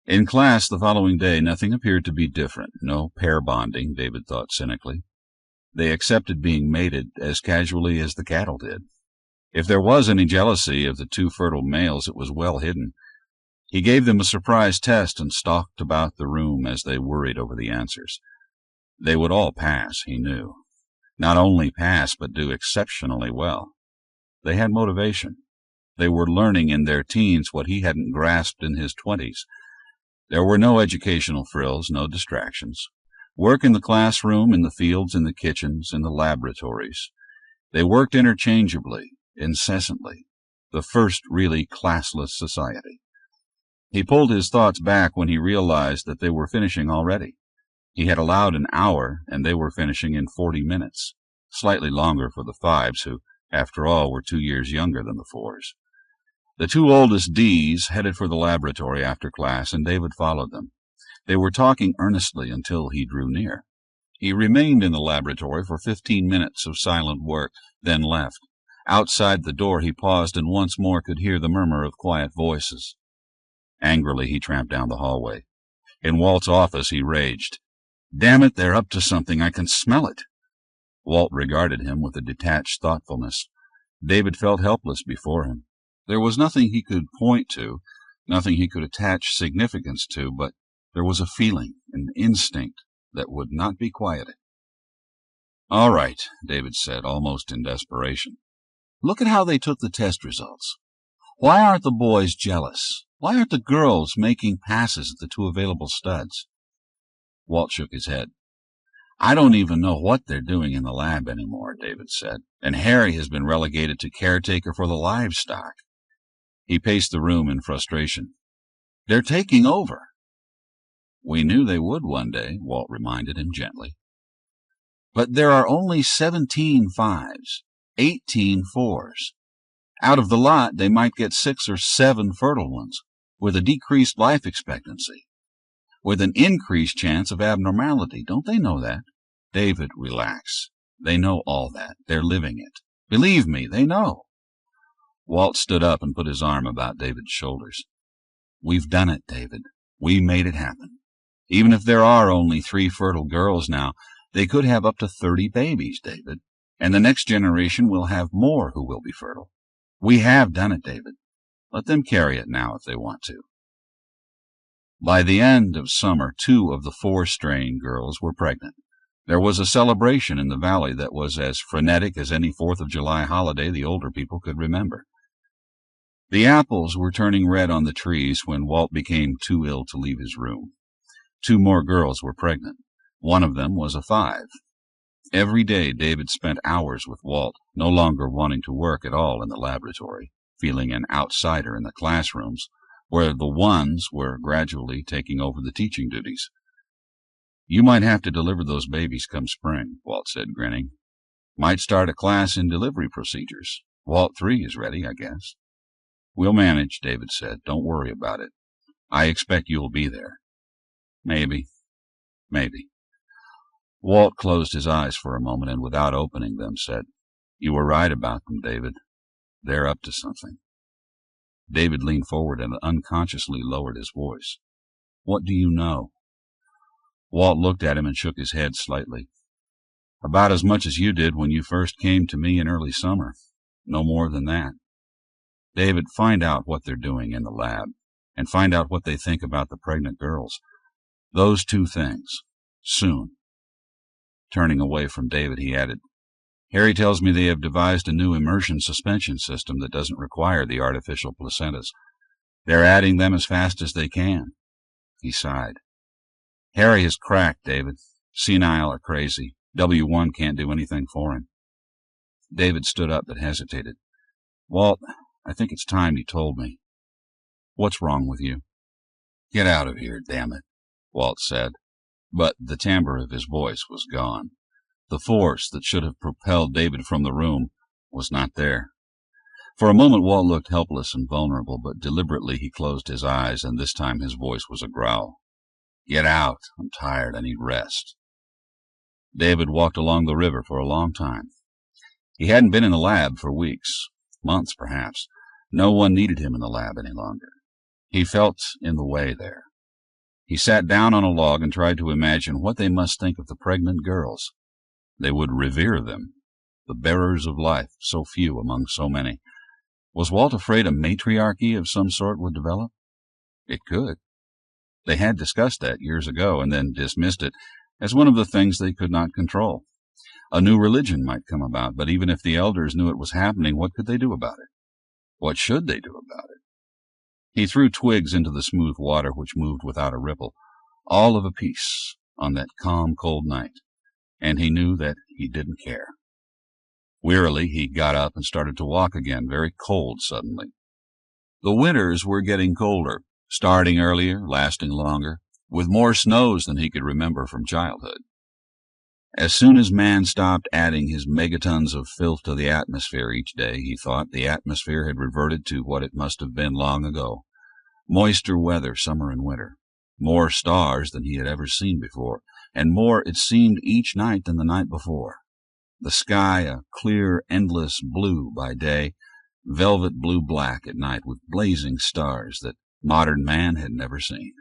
In class the following day nothing appeared to be different. No pair bonding, David thought cynically. They accepted being mated as casually as the cattle did. If there was any jealousy of the 2 fertile males, it was well hidden. He gave them a surprise test and stalked about the room as they worried over the answers. They would all pass, he knew. Not only pass, but do exceptionally well. They had motivation. They were learning in their teens what he hadn't grasped in his 20s. There were no educational frills, no distractions. Work in the classroom, in the fields, in the kitchens, in the laboratories. They worked interchangeably, incessantly, the first really classless society. He pulled his thoughts back when he realized that they were finishing already. He had allowed an hour, and they were finishing in 40 minutes, slightly longer for the fives, who, after all, were 2 years younger than the fours. The two oldest D's headed for the laboratory after class, and David followed them. They were talking earnestly until he drew near. He remained in the laboratory for 15 minutes of silent work, then left. Outside the door he paused and once more could hear the murmur of quiet voices. Angrily he tramped down the hallway. In Walt's office he raged. "Damn it, they're up to something. I can smell it." Walt regarded him with a detached thoughtfulness. David felt helpless before him. There was nothing he could point to, nothing he could attach significance to, but there was a feeling, an instinct, that would not be quieted. "All right," David said, almost in desperation. "Look at how they took the test results. Why aren't the boys jealous? Why aren't the girls making passes at the two available studs?" Walt shook his head. "I don't even know what they're doing in the lab anymore," David said, "and Harry has been relegated to caretaker for the livestock." He paced the room in frustration. "They're taking over." "We knew they would one day," Walt reminded him gently. "But there are only 17 fives, 18 fours. Out of the lot, they might get 6 or 7 fertile ones, with a decreased life expectancy, with an increased chance of abnormality. Don't they know that?" "David, relax. They know all that. They're living it. Believe me, they know." Walt stood up and put his arm about David's shoulders. "We've done it, David. We made it happen. Even if there are only 3 fertile girls now, they could have up to 30 babies, David, and the next generation will have more who will be fertile. We have done it, David. Let them carry it now if they want to." By the end of summer, 2 of the 4-strain girls were pregnant. There was a celebration in the valley that was as frenetic as any 4th of July holiday the older people could remember. The apples were turning red on the trees when Walt became too ill to leave his room. 2 more girls were pregnant. One of them was a 5. Every day David spent hours with Walt, no longer wanting to work at all in the laboratory, feeling an outsider in the classrooms, where the ones were gradually taking over the teaching duties. "You might have to deliver those babies come spring," Walt said, grinning. "Might start a class in delivery procedures. Walt 3 is ready, I guess." "We'll manage," David said. "Don't worry about it. I expect you'll be there." Maybe. Walt closed his eyes for a moment and, without opening them, said, "You were right about them, David. They're up to something." David leaned forward and unconsciously lowered his voice. "What do you know?" Walt looked at him and shook his head slightly. "About as much as you did when you first came to me in early summer. No more than that. David, find out what they're doing in the lab, and find out what they think about the pregnant girls. Those 2 things. Soon." Turning away from David, he added, "Harry tells me they have devised a new immersion suspension system that doesn't require the artificial placentas. They're adding them as fast as they can." He sighed. "Harry is cracked, David. Senile or crazy. W1 can't do anything for him." David stood up but hesitated. "Walt, I think it's time you told me. What's wrong with you?" "Get out of here, damn it," Walt said, but the timbre of his voice was gone. The force that should have propelled David from the room was not there. For a moment Walt looked helpless and vulnerable, but deliberately he closed his eyes, and this time his voice was a growl. "Get out. I'm tired. I need rest." David walked along the river for a long time. He hadn't been in the lab for weeks, months perhaps. No one needed him in the lab any longer. He felt in the way there. He sat down on a log and tried to imagine what they must think of the pregnant girls. They would revere them, the bearers of life, so few among so many. Was Walt afraid a matriarchy of some sort would develop? It could. They had discussed that years ago and then dismissed it as one of the things they could not control. A new religion might come about, but even if the elders knew it was happening, what could they do about it? What should they do about it? He threw twigs into the smooth water, which moved without a ripple, all of a piece, on that calm, cold night, and he knew that he didn't care. Wearily, he got up and started to walk again, very cold suddenly. The winters were getting colder, starting earlier, lasting longer, with more snows than he could remember from childhood. As soon as man stopped adding his megatons of filth to the atmosphere each day, he thought the atmosphere had reverted to what it must have been long ago. Moister weather, summer and winter. More stars than he had ever seen before, and more, it seemed, each night than the night before. The sky a clear, endless blue by day, velvet blue-black at night, with blazing stars that modern man had never seen.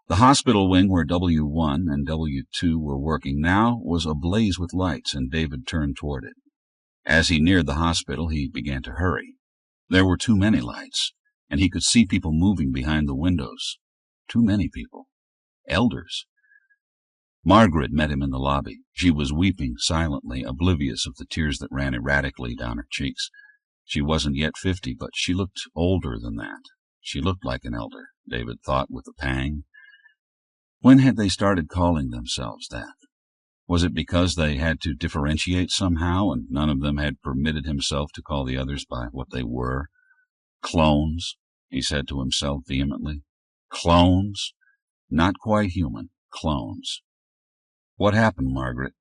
The hospital wing where W1 and W2 were working now was ablaze with lights, and David turned toward it. As he neared the hospital, he began to hurry. There were too many lights, and he could see people moving behind the windows. Too many people. Elders. Margaret met him in the lobby. She was weeping silently, oblivious of the tears that ran erratically down her cheeks. She wasn't yet 50, but she looked older than that. She looked like an elder, David thought with a pang. When had they started calling themselves that? Was it because they had to differentiate somehow, and none of them had permitted himself to call the others by what they were? Clones, he said to himself vehemently. Clones? Not quite human. Clones. What happened, Margaret?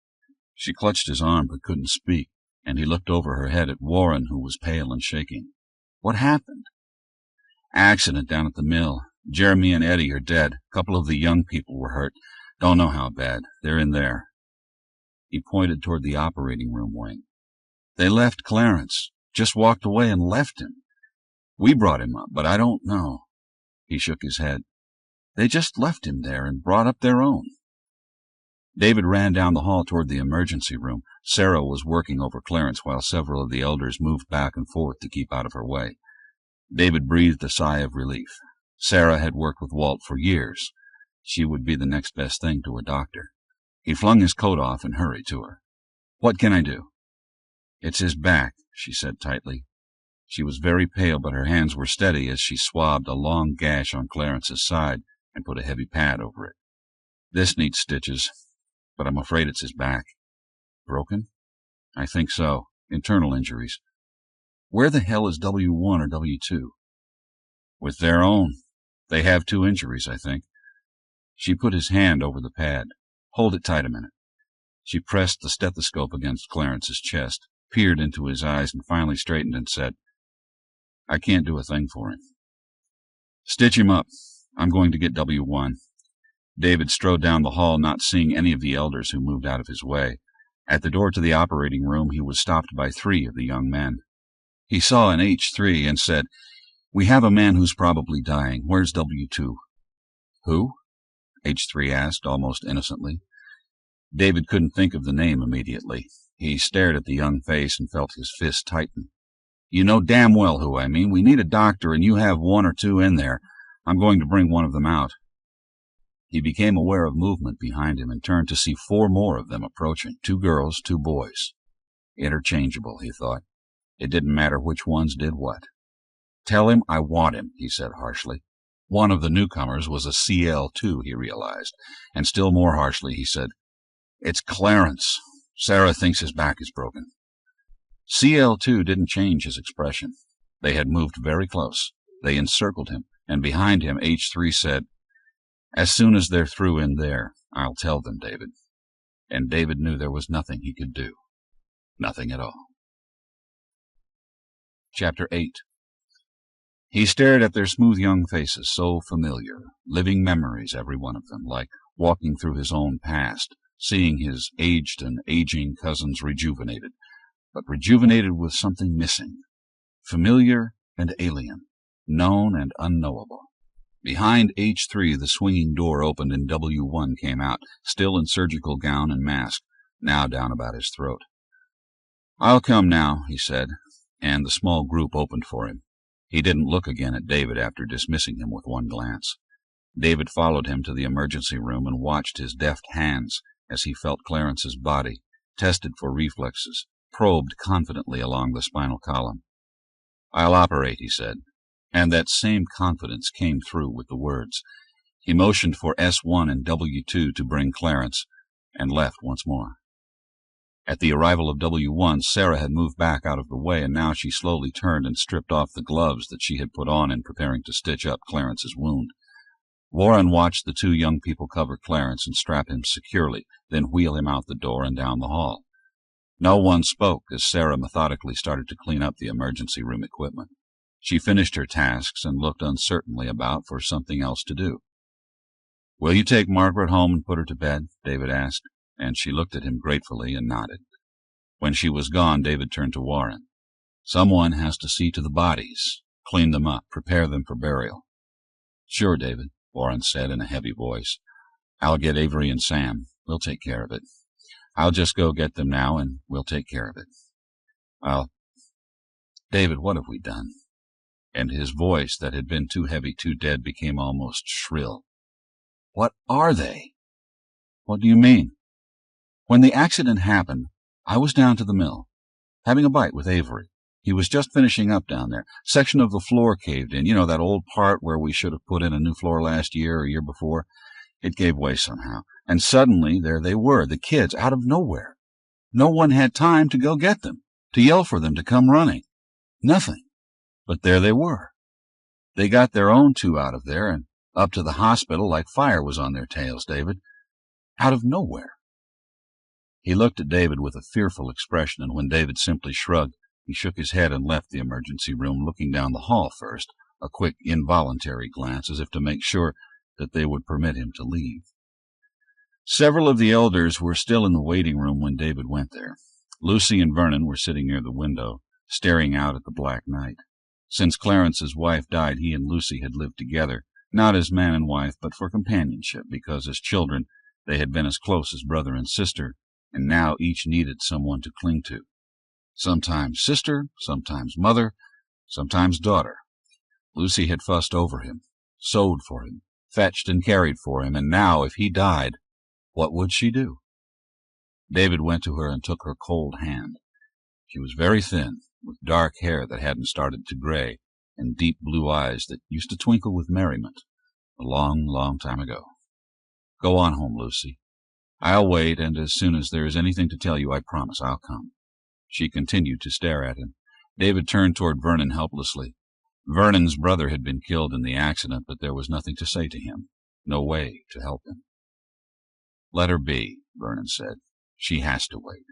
She clutched his arm but couldn't speak, and he looked over her head at Warren, who was pale and shaking. What happened? Accident down at the mill. Jeremy and Eddie are dead. A couple of the young people were hurt. Don't know how bad. They're in there. He pointed toward the operating room wing. They left Clarence. Just walked away and left him. We brought him up, but I don't know. He shook his head. They just left him there and brought up their own. David ran down the hall toward the emergency room. Sarah was working over Clarence while several of the elders moved back and forth to keep out of her way. David breathed a sigh of relief. Sarah had worked with Walt for years. She would be the next best thing to a doctor. He flung his coat off and hurried to her. What can I do? It's his back, she said tightly. She was very pale, but her hands were steady as she swabbed a long gash on Clarence's side and put a heavy pad over it. This needs stitches, but I'm afraid it's his back. Broken? I think so. Internal injuries. Where the hell is W1 or W2? With their own. They have 2 injuries, I think. She put his hand over the pad. Hold it tight a minute. She pressed the stethoscope against Clarence's chest, peered into his eyes, and finally straightened and said, I can't do a thing for him. Stitch him up. I'm going to get W1. David strode down the hall, not seeing any of the elders who moved out of his way. At the door to the operating room, he was stopped by 3 of the young men. He saw an H3 and said, We have a man who's probably dying. Where's W2? Who? H3 asked, almost innocently. David couldn't think of the name immediately. He stared at the young face and felt his fist tighten. You know damn well who I mean. We need a doctor, and you have 1 or 2 in there. I'm going to bring one of them out. He became aware of movement behind him and turned to see 4 more of them approaching, 2 girls, 2 boys. Interchangeable, he thought. It didn't matter which ones did what. Tell him I want him, he said harshly. One of the newcomers was a CL2, he realized, and still more harshly he said, It's Clarence. Sarah thinks his back is broken. CL2 didn't change his expression. They had moved very close. They encircled him, and behind him H3 said, As soon as they're through in there, I'll tell them, David. And David knew there was nothing he could do. Nothing at all. Chapter 8. He stared at their smooth young faces, so familiar, living memories, every one of them, like walking through his own past, seeing his aged and aging cousins rejuvenated, but rejuvenated with something missing, familiar and alien, known and unknowable. Behind H3, the swinging door opened and W1 came out, still in surgical gown and mask, now down about his throat. I'll come now, he said, and the small group opened for him. He didn't look again at David after dismissing him with one glance. David followed him to the emergency room and watched his deft hands as he felt Clarence's body, tested for reflexes, probed confidently along the spinal column. I'll operate, he said, and that same confidence came through with the words. He motioned for S1 and W2 to bring Clarence, and left once more. At the arrival of W1, Sarah had moved back out of the way, and now she slowly turned and stripped off the gloves that she had put on in preparing to stitch up Clarence's wound. Warren watched the two young people cover Clarence and strap him securely, then wheel him out the door and down the hall. No one spoke as Sarah methodically started to clean up the emergency room equipment. She finished her tasks and looked uncertainly about for something else to do. "Will you take Margaret home and put her to bed?" David asked, and she looked at him gratefully and nodded. When she was gone, David turned to Warren. "Someone has to see to the bodies, clean them up, prepare them for burial." "Sure, David," Warren said in a heavy voice. "I'll get Avery and Sam. We'll take care of it. I'll just go get them now, and we'll take care of it. David, what have we done?" And his voice, that had been too heavy, too dead, became almost shrill. "What are they?" "What do you mean?" "When the accident happened, I was down to the mill, having a bite with Avery. He was just finishing up down there. Section of the floor caved in. You know, that old part where we should have put in a new floor last year or year before? It gave way somehow. And suddenly, there they were, the kids, out of nowhere. No one had time to go get them, to yell for them to come running. Nothing. But there they were. They got their own two out of there and up to the hospital like fire was on their tails, David. Out of nowhere." He looked at David with a fearful expression, and when David simply shrugged, he shook his head and left the emergency room, looking down the hall first, a quick, involuntary glance, as if to make sure that they would permit him to leave. Several of the elders were still in the waiting room when David went there. Lucy and Vernon were sitting near the window, staring out at the black night. Since Clarence's wife died, he and Lucy had lived together, not as man and wife, but for companionship, because as children they had been as close as brother and sister, and now each needed someone to cling to. Sometimes sister, sometimes mother, sometimes daughter. Lucy had fussed over him, sewed for him, fetched and carried for him, and now, if he died, what would she do? David went to her and took her cold hand. She was very thin, with dark hair that hadn't started to gray, and deep blue eyes that used to twinkle with merriment a long, long time ago. "Go on home, Lucy. I'll wait, and as soon as there is anything to tell you, I promise I'll come." She continued to stare at him. David turned toward Vernon helplessly. Vernon's brother had been killed in the accident, but there was nothing to say to him, no way to help him. "Let her be," Vernon said. "She has to wait."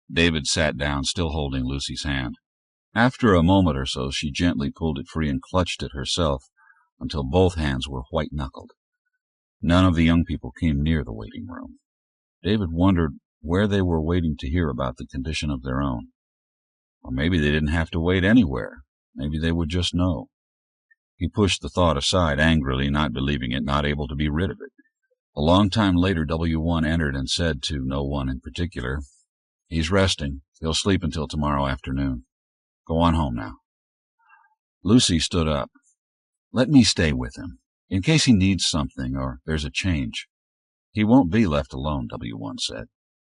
David sat down, still holding Lucy's hand. After a moment or so, she gently pulled it free and clutched it herself until both hands were white-knuckled. None of the young people came near the waiting room. David wondered where they were waiting to hear about the condition of their own. Or maybe they didn't have to wait anywhere. Maybe they would just know. He pushed the thought aside angrily, not believing it, not able to be rid of it. A long time later, W1 entered and said to no one in particular, "He's resting. He'll sleep until tomorrow afternoon. Go on home now." Lucy stood up. "Let me stay with him, in case he needs something or there's a change." "He won't be left alone," W1 said.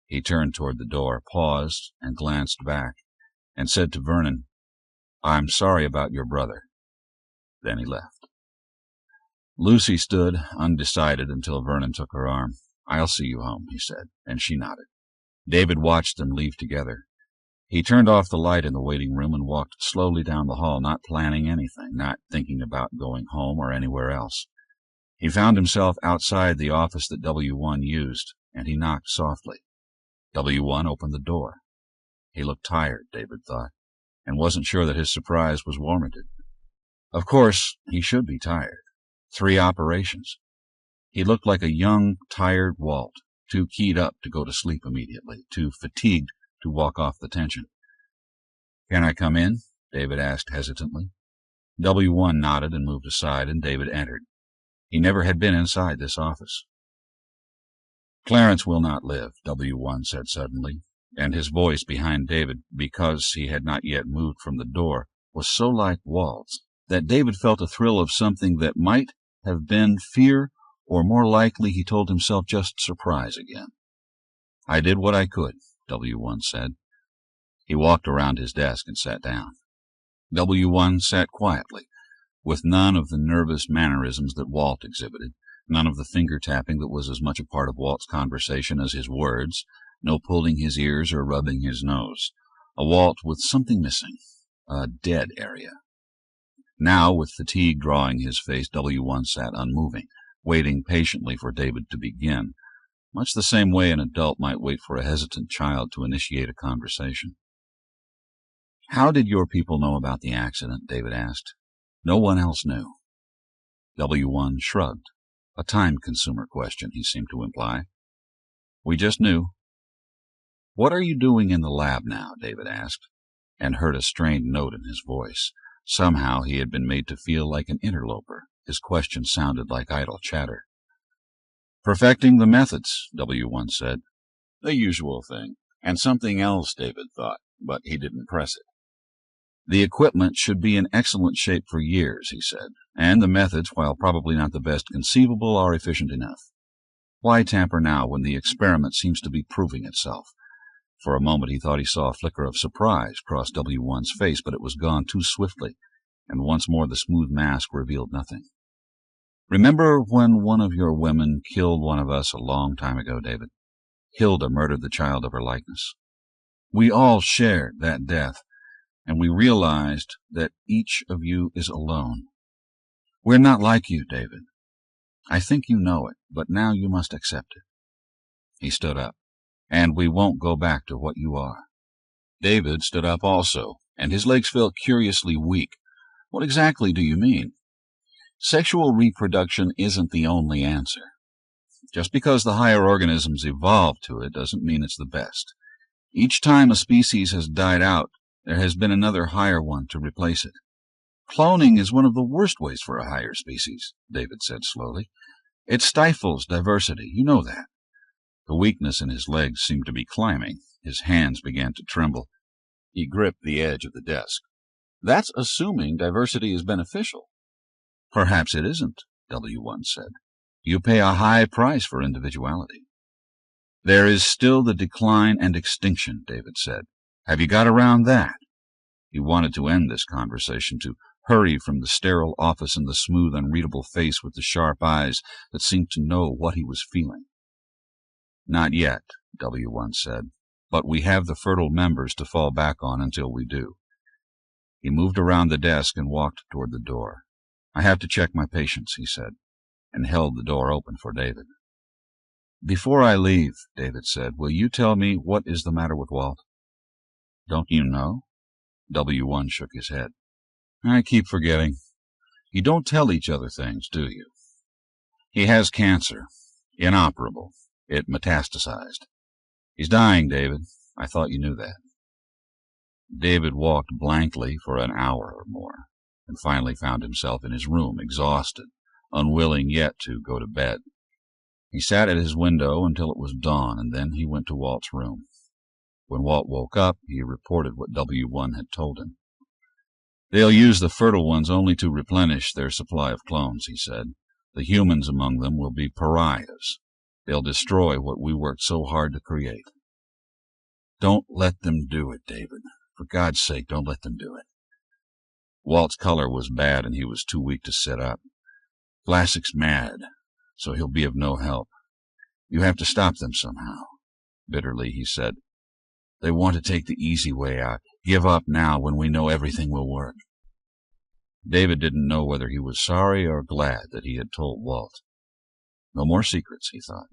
He turned toward the door, paused, and glanced back, and said to Vernon, "I'm sorry about your brother." Then he left. Lucy stood undecided until Vernon took her arm. "I'll see you home," he said, and she nodded. David watched them leave together. He turned off the light in the waiting room and walked slowly down the hall, not planning anything, not thinking about going home or anywhere else. He found himself outside the office that W1 used, and he knocked softly. W1 opened the door. He looked tired, David thought, and wasn't sure that his surprise was warranted. Of course, he should be tired. 3 operations. He looked like a young, tired Walt, too keyed up to go to sleep immediately, too fatigued to walk off the tension. "Can I come in?" David asked hesitantly. W1 nodded and moved aside, and David entered. He never had been inside this office. "Clarence will not live," W1 said suddenly, and his voice behind David, because he had not yet moved from the door, was so like Walt's that David felt a thrill of something that might have been fear, or more likely, he told himself, just surprise again. "I did what I could," W1 said. He walked around his desk and sat down. W1 sat quietly, with none of the nervous mannerisms that Walt exhibited, none of the finger-tapping that was as much a part of Walt's conversation as his words, No pulling his ears or rubbing his nose. A Walt with something missing. A dead area. Now, with fatigue drawing his face, W1 sat unmoving, waiting patiently for David to begin, much the same way an adult might wait for a hesitant child to initiate a conversation. "How did your people know about the accident?" David asked. No one else knew. W1 shrugged. A time-consumer question, he seemed to imply. "We just knew." "What are you doing in the lab now?" David asked, and heard a strained note in his voice. Somehow he had been made to feel like an interloper. His question sounded like idle chatter. "Perfecting the methods," W1 said. The usual thing. And something else, David thought, but he didn't press it. "The equipment should be in excellent shape for years," he said, "and the methods, while probably not the best conceivable, are efficient enough. Why tamper now when the experiment seems to be proving itself?" For a moment he thought he saw a flicker of surprise cross W1's face, but it was gone too swiftly, and once more the smooth mask revealed nothing. "Remember when one of your women killed one of us a long time ago, David? Hilda murdered the child of her likeness. We all shared that death, and we realized that each of you is alone. We're not like you, David. I think you know it, but now you must accept it." He stood up. "And we won't go back to what you are." David stood up also, and his legs felt curiously weak. "What exactly do you mean?" "Sexual reproduction isn't the only answer. Just because the higher organisms evolved to it doesn't mean it's the best. Each time a species has died out, there has been another higher one to replace it. Cloning is one of the worst ways for a higher species," David said slowly. "It stifles diversity. You know that." The weakness in his legs seemed to be climbing. His hands began to tremble. He gripped the edge of the desk. "That's assuming diversity is beneficial." "Perhaps it isn't," W1 said. "You pay a high price for individuality." "There is still the decline and extinction," David said. "Have you got around that?" He wanted to end this conversation, to hurry from the sterile office and the smooth, unreadable face with the sharp eyes that seemed to know what he was feeling. "Not yet," W1 said, "but we have the fertile members to fall back on until we do." He moved around the desk and walked toward the door. "I have to check my patients," he said, and held the door open for David. "Before I leave," David said, "will you tell me what is the matter with Walt?" "Don't you know?" W1 shook his head. "I keep forgetting. You don't tell each other things, do you? He has cancer. Inoperable. It metastasized. He's dying, David. I thought you knew that." David walked blankly for an hour or more, and finally found himself in his room, exhausted, unwilling yet to go to bed. He sat at his window until it was dawn, and then he went to Walt's room. When Walt woke up, he reported what W1 had told him. "They'll use the fertile ones only to replenish their supply of clones," he said. "The humans among them will be pariahs. They'll destroy what we worked so hard to create." "Don't let them do it, David. For God's sake, don't let them do it." Walt's color was bad, and he was too weak to sit up. "Vlasik's mad, so he'll be of no help. You have to stop them somehow." Bitterly, he said, "They want to take the easy way out, give up now when we know everything will work." David didn't know whether he was sorry or glad that he had told Walt. No more secrets, he thought.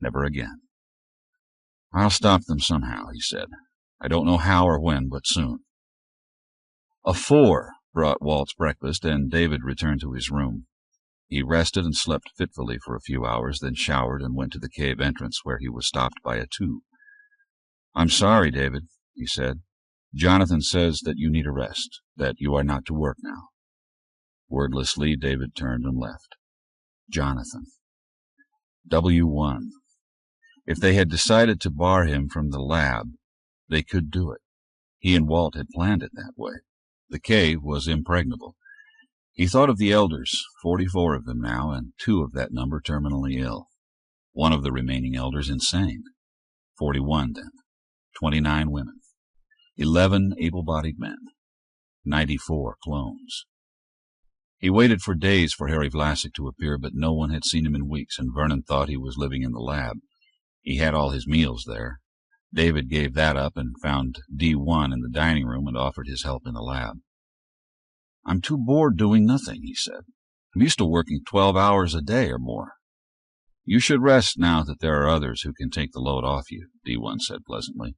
Never again. "I'll stop them somehow," he said. "I don't know how or when, but soon." A 4 brought Walt's breakfast, and David returned to his room. He rested and slept fitfully for a few hours, then showered and went to the cave entrance, where he was stopped by a 2. "I'm sorry, David," he said. "Jonathan says that you need a rest, that you are not to work now." Wordlessly, David turned and left. Jonathan. W1. If they had decided to bar him from the lab, they could do it. He and Walt had planned it that way. The cave was impregnable. He thought of the elders, 44 of them now, and 2 of that number terminally ill. 1 of the remaining elders insane. 41, then. 29 women. 11 able-bodied men. 94 clones. He waited for days for Harry Vlasik to appear, but no one had seen him in weeks, and Vernon thought he was living in the lab. He had all his meals there. David gave that up and found D1 in the dining room and offered his help in the lab. "I'm too bored doing nothing," he said. "I'm used to working 12 hours a day or more." "You should rest now that there are others who can take the load off you," D1 said pleasantly.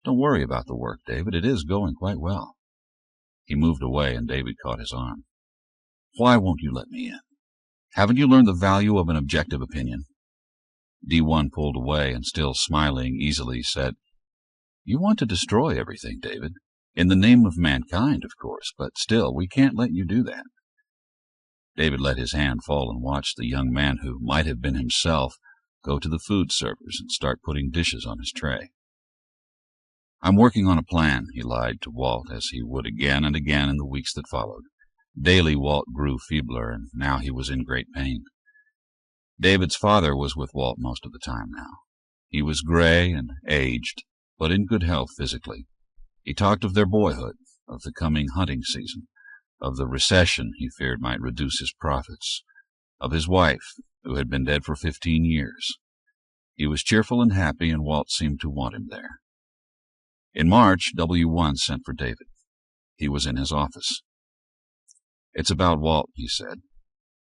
"Don't worry about the work, David. It is going quite well." He moved away, and David caught his arm. "Why won't you let me in? Haven't you learned the value of an objective opinion?" D1 pulled away and, still smiling easily, said, "You want to destroy everything, David. In the name of mankind, of course, but still, we can't let you do that." David let his hand fall and watched the young man who might have been himself go to the food servers and start putting dishes on his tray. "I'm working on a plan," he lied to Walt, as he would again and again in the weeks that followed. Daily Walt grew feebler, and now he was in great pain. David's father was with Walt most of the time now. He was gray and aged, but in good health physically. He talked of their boyhood, of the coming hunting season, of the recession he feared might reduce his profits, of his wife, who had been dead for 15 years. He was cheerful and happy, and Walt seemed to want him there. In March, W1 sent for David. He was in his office. "It's about Walt," he said.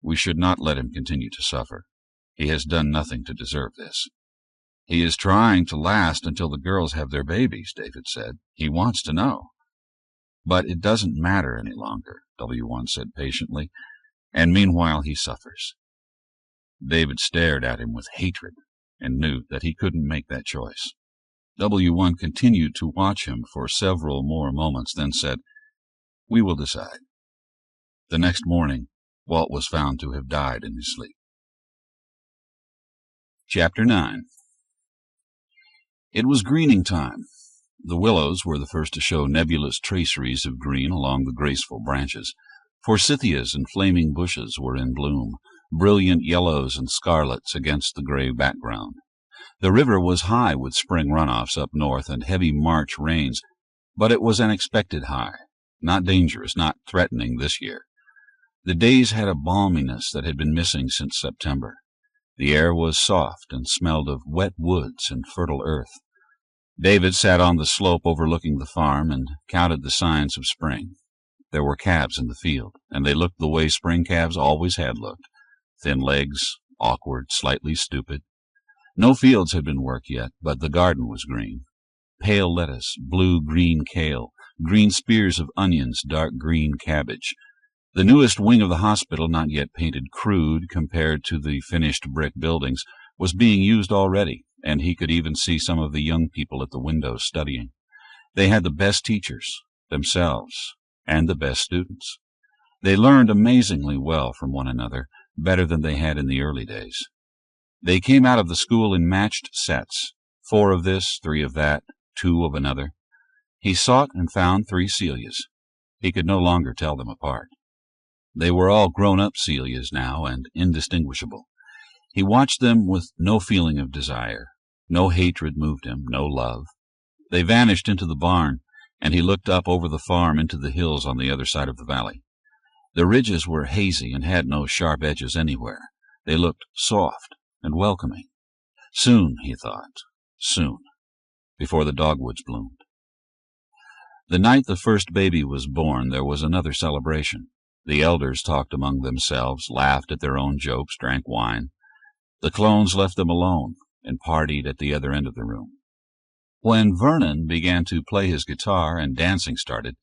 "We should not let him continue to suffer. He has done nothing to deserve this." "He is trying to last until the girls have their babies," David said. "He wants to know." "But it doesn't matter any longer," W1 said patiently, "and meanwhile he suffers." David stared at him with hatred and knew that he couldn't make that choice. W1 continued to watch him for several more moments, then said, "We will decide." The next morning, Walt was found to have died in his sleep. Chapter 9. It was greening time. The willows were the first to show nebulous traceries of green along the graceful branches. Forsythias and flaming bushes were in bloom, brilliant yellows and scarlets against the gray background. The river was high with spring runoffs up north and heavy March rains, but it was an expected high, not dangerous, not threatening this year. The days had a balminess that had been missing since September. The air was soft and smelled of wet woods and fertile earth. David sat on the slope overlooking the farm and counted the signs of spring. There were calves in the field, and they looked the way spring calves always had looked, thin legs, awkward, slightly stupid. No fields had been worked yet, but the garden was green. Pale lettuce, blue-green kale, green spears of onions, dark green cabbage. The newest wing of the hospital, not yet painted crude compared to the finished brick buildings, was being used already, and he could even see some of the young people at the windows studying. They had the best teachers, themselves, and the best students. They learned amazingly well from one another, better than they had in the early days. They came out of the school in matched sets, 4 of this, 3 of that, 2 of another. He sought and found 3 Celias. He could no longer tell them apart. They were all grown-up Celias now and indistinguishable. He watched them with no feeling of desire. No hatred moved him, no love. They vanished into the barn, and he looked up over the farm into the hills on the other side of the valley. The ridges were hazy and had no sharp edges anywhere. They looked soft and welcoming. Soon, he thought, soon, before the dogwoods bloomed. The night the first baby was born, there was another celebration. The elders talked among themselves, laughed at their own jokes, drank wine. The clones left them alone and partied at the other end of the room. When Vernon began to play his guitar and dancing started,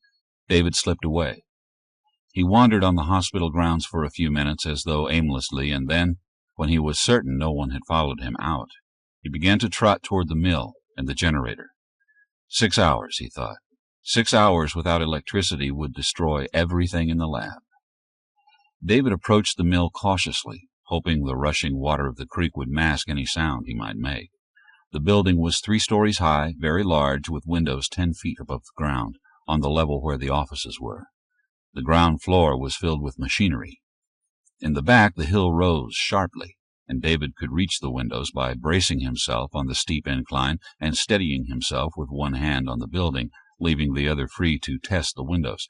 David slipped away. He wandered on the hospital grounds for a few minutes as though aimlessly, and then, when he was certain no one had followed him out, he began to trot toward the mill and the generator. 6 hours, he thought. 6 hours without electricity would destroy everything in the lab. David approached the mill cautiously, hoping the rushing water of the creek would mask any sound he might make. The building was 3 stories high, very large, with windows 10 feet above the ground, on the level where the offices were. The ground floor was filled with machinery. In the back, the hill rose sharply, and David could reach the windows by bracing himself on the steep incline and steadying himself with one hand on the building, leaving the other free to test the windows.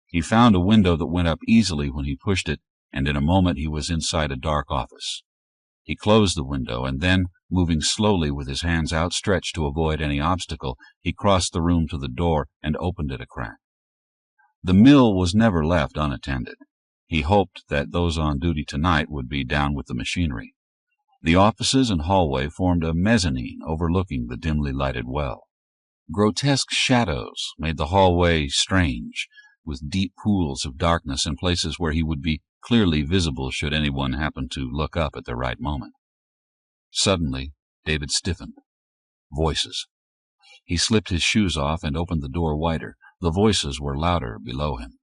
He found a window that went up easily when he pushed it, and in a moment he was inside a dark office. He closed the window, and then, moving slowly with his hands outstretched to avoid any obstacle, he crossed the room to the door and opened it a crack. The mill was never left unattended. He hoped that those on duty tonight would be down with the machinery. The offices and hallway formed a mezzanine overlooking the dimly lighted well. Grotesque shadows made the hallway strange, with deep pools of darkness in places where he would be clearly visible should anyone happen to look up at the right moment. Suddenly, David stiffened. Voices. He slipped his shoes off and opened the door wider. The voices were louder below him.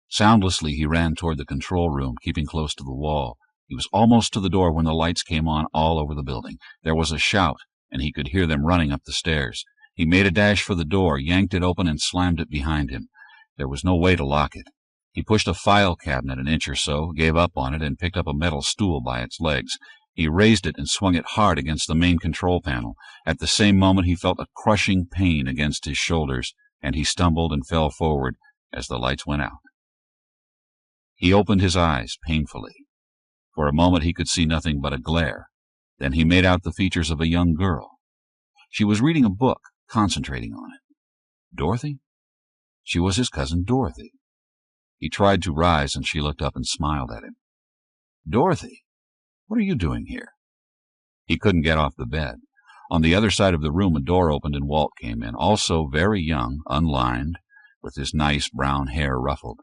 Soundlessly, he ran toward the control room, keeping close to the wall. He was almost to the door when the lights came on all over the building. There was a shout, and he could hear them running up the stairs. He made a dash for the door, yanked it open, and slammed it behind him. There was no way to lock it. He pushed a file cabinet an inch or so, gave up on it, and picked up a metal stool by its legs. He raised it and swung it hard against the main control panel. At the same moment he felt a crushing pain against his shoulders, and he stumbled and fell forward as the lights went out. He opened his eyes painfully. For a moment he could see nothing but a glare. Then he made out the features of a young girl. She was reading a book, concentrating on it. Dorothy? She was his cousin Dorothy. He tried to rise, and she looked up and smiled at him. Dorothy, what are you doing here? He couldn't get off the bed. On the other side of the room a door opened and Walt came in, also very young, unlined, with his nice brown hair ruffled.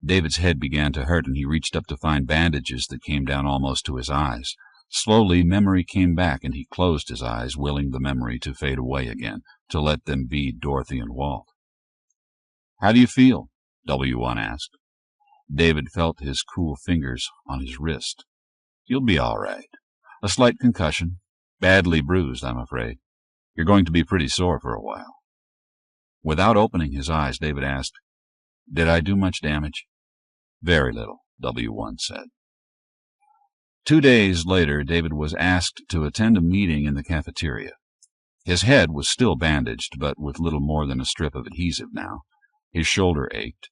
David's head began to hurt, and he reached up to find bandages that came down almost to his eyes. Slowly, memory came back, and he closed his eyes, willing the memory to fade away again, to let them be Dorothy and Walt. How do you feel? W1 asked. David felt his cool fingers on his wrist. You'll be all right. A slight concussion. Badly bruised, I'm afraid. You're going to be pretty sore for a while. Without opening his eyes, David asked, Did I do much damage? Very little, W1 said. 2 days later, David was asked to attend a meeting in the cafeteria. His head was still bandaged, but with little more than a strip of adhesive now. His shoulder ached.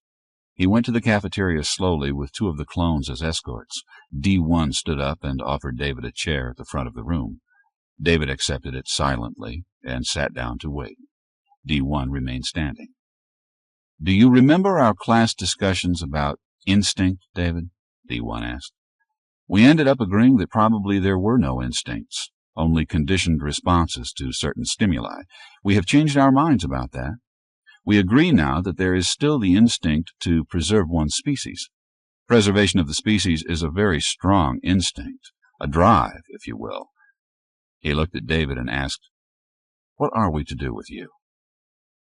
He went to the cafeteria slowly with 2 of the clones as escorts. D1 stood up and offered David a chair at the front of the room. David accepted it silently and sat down to wait. D1 remained standing. Do you remember our class discussions about instinct, David? D1 asked. We ended up agreeing that probably there were no instincts, only conditioned responses to certain stimuli. We have changed our minds about that. We agree now that there is still the instinct to preserve one's species. Preservation of the species is a very strong instinct, a drive, if you will. He looked at David and asked, What are we to do with you?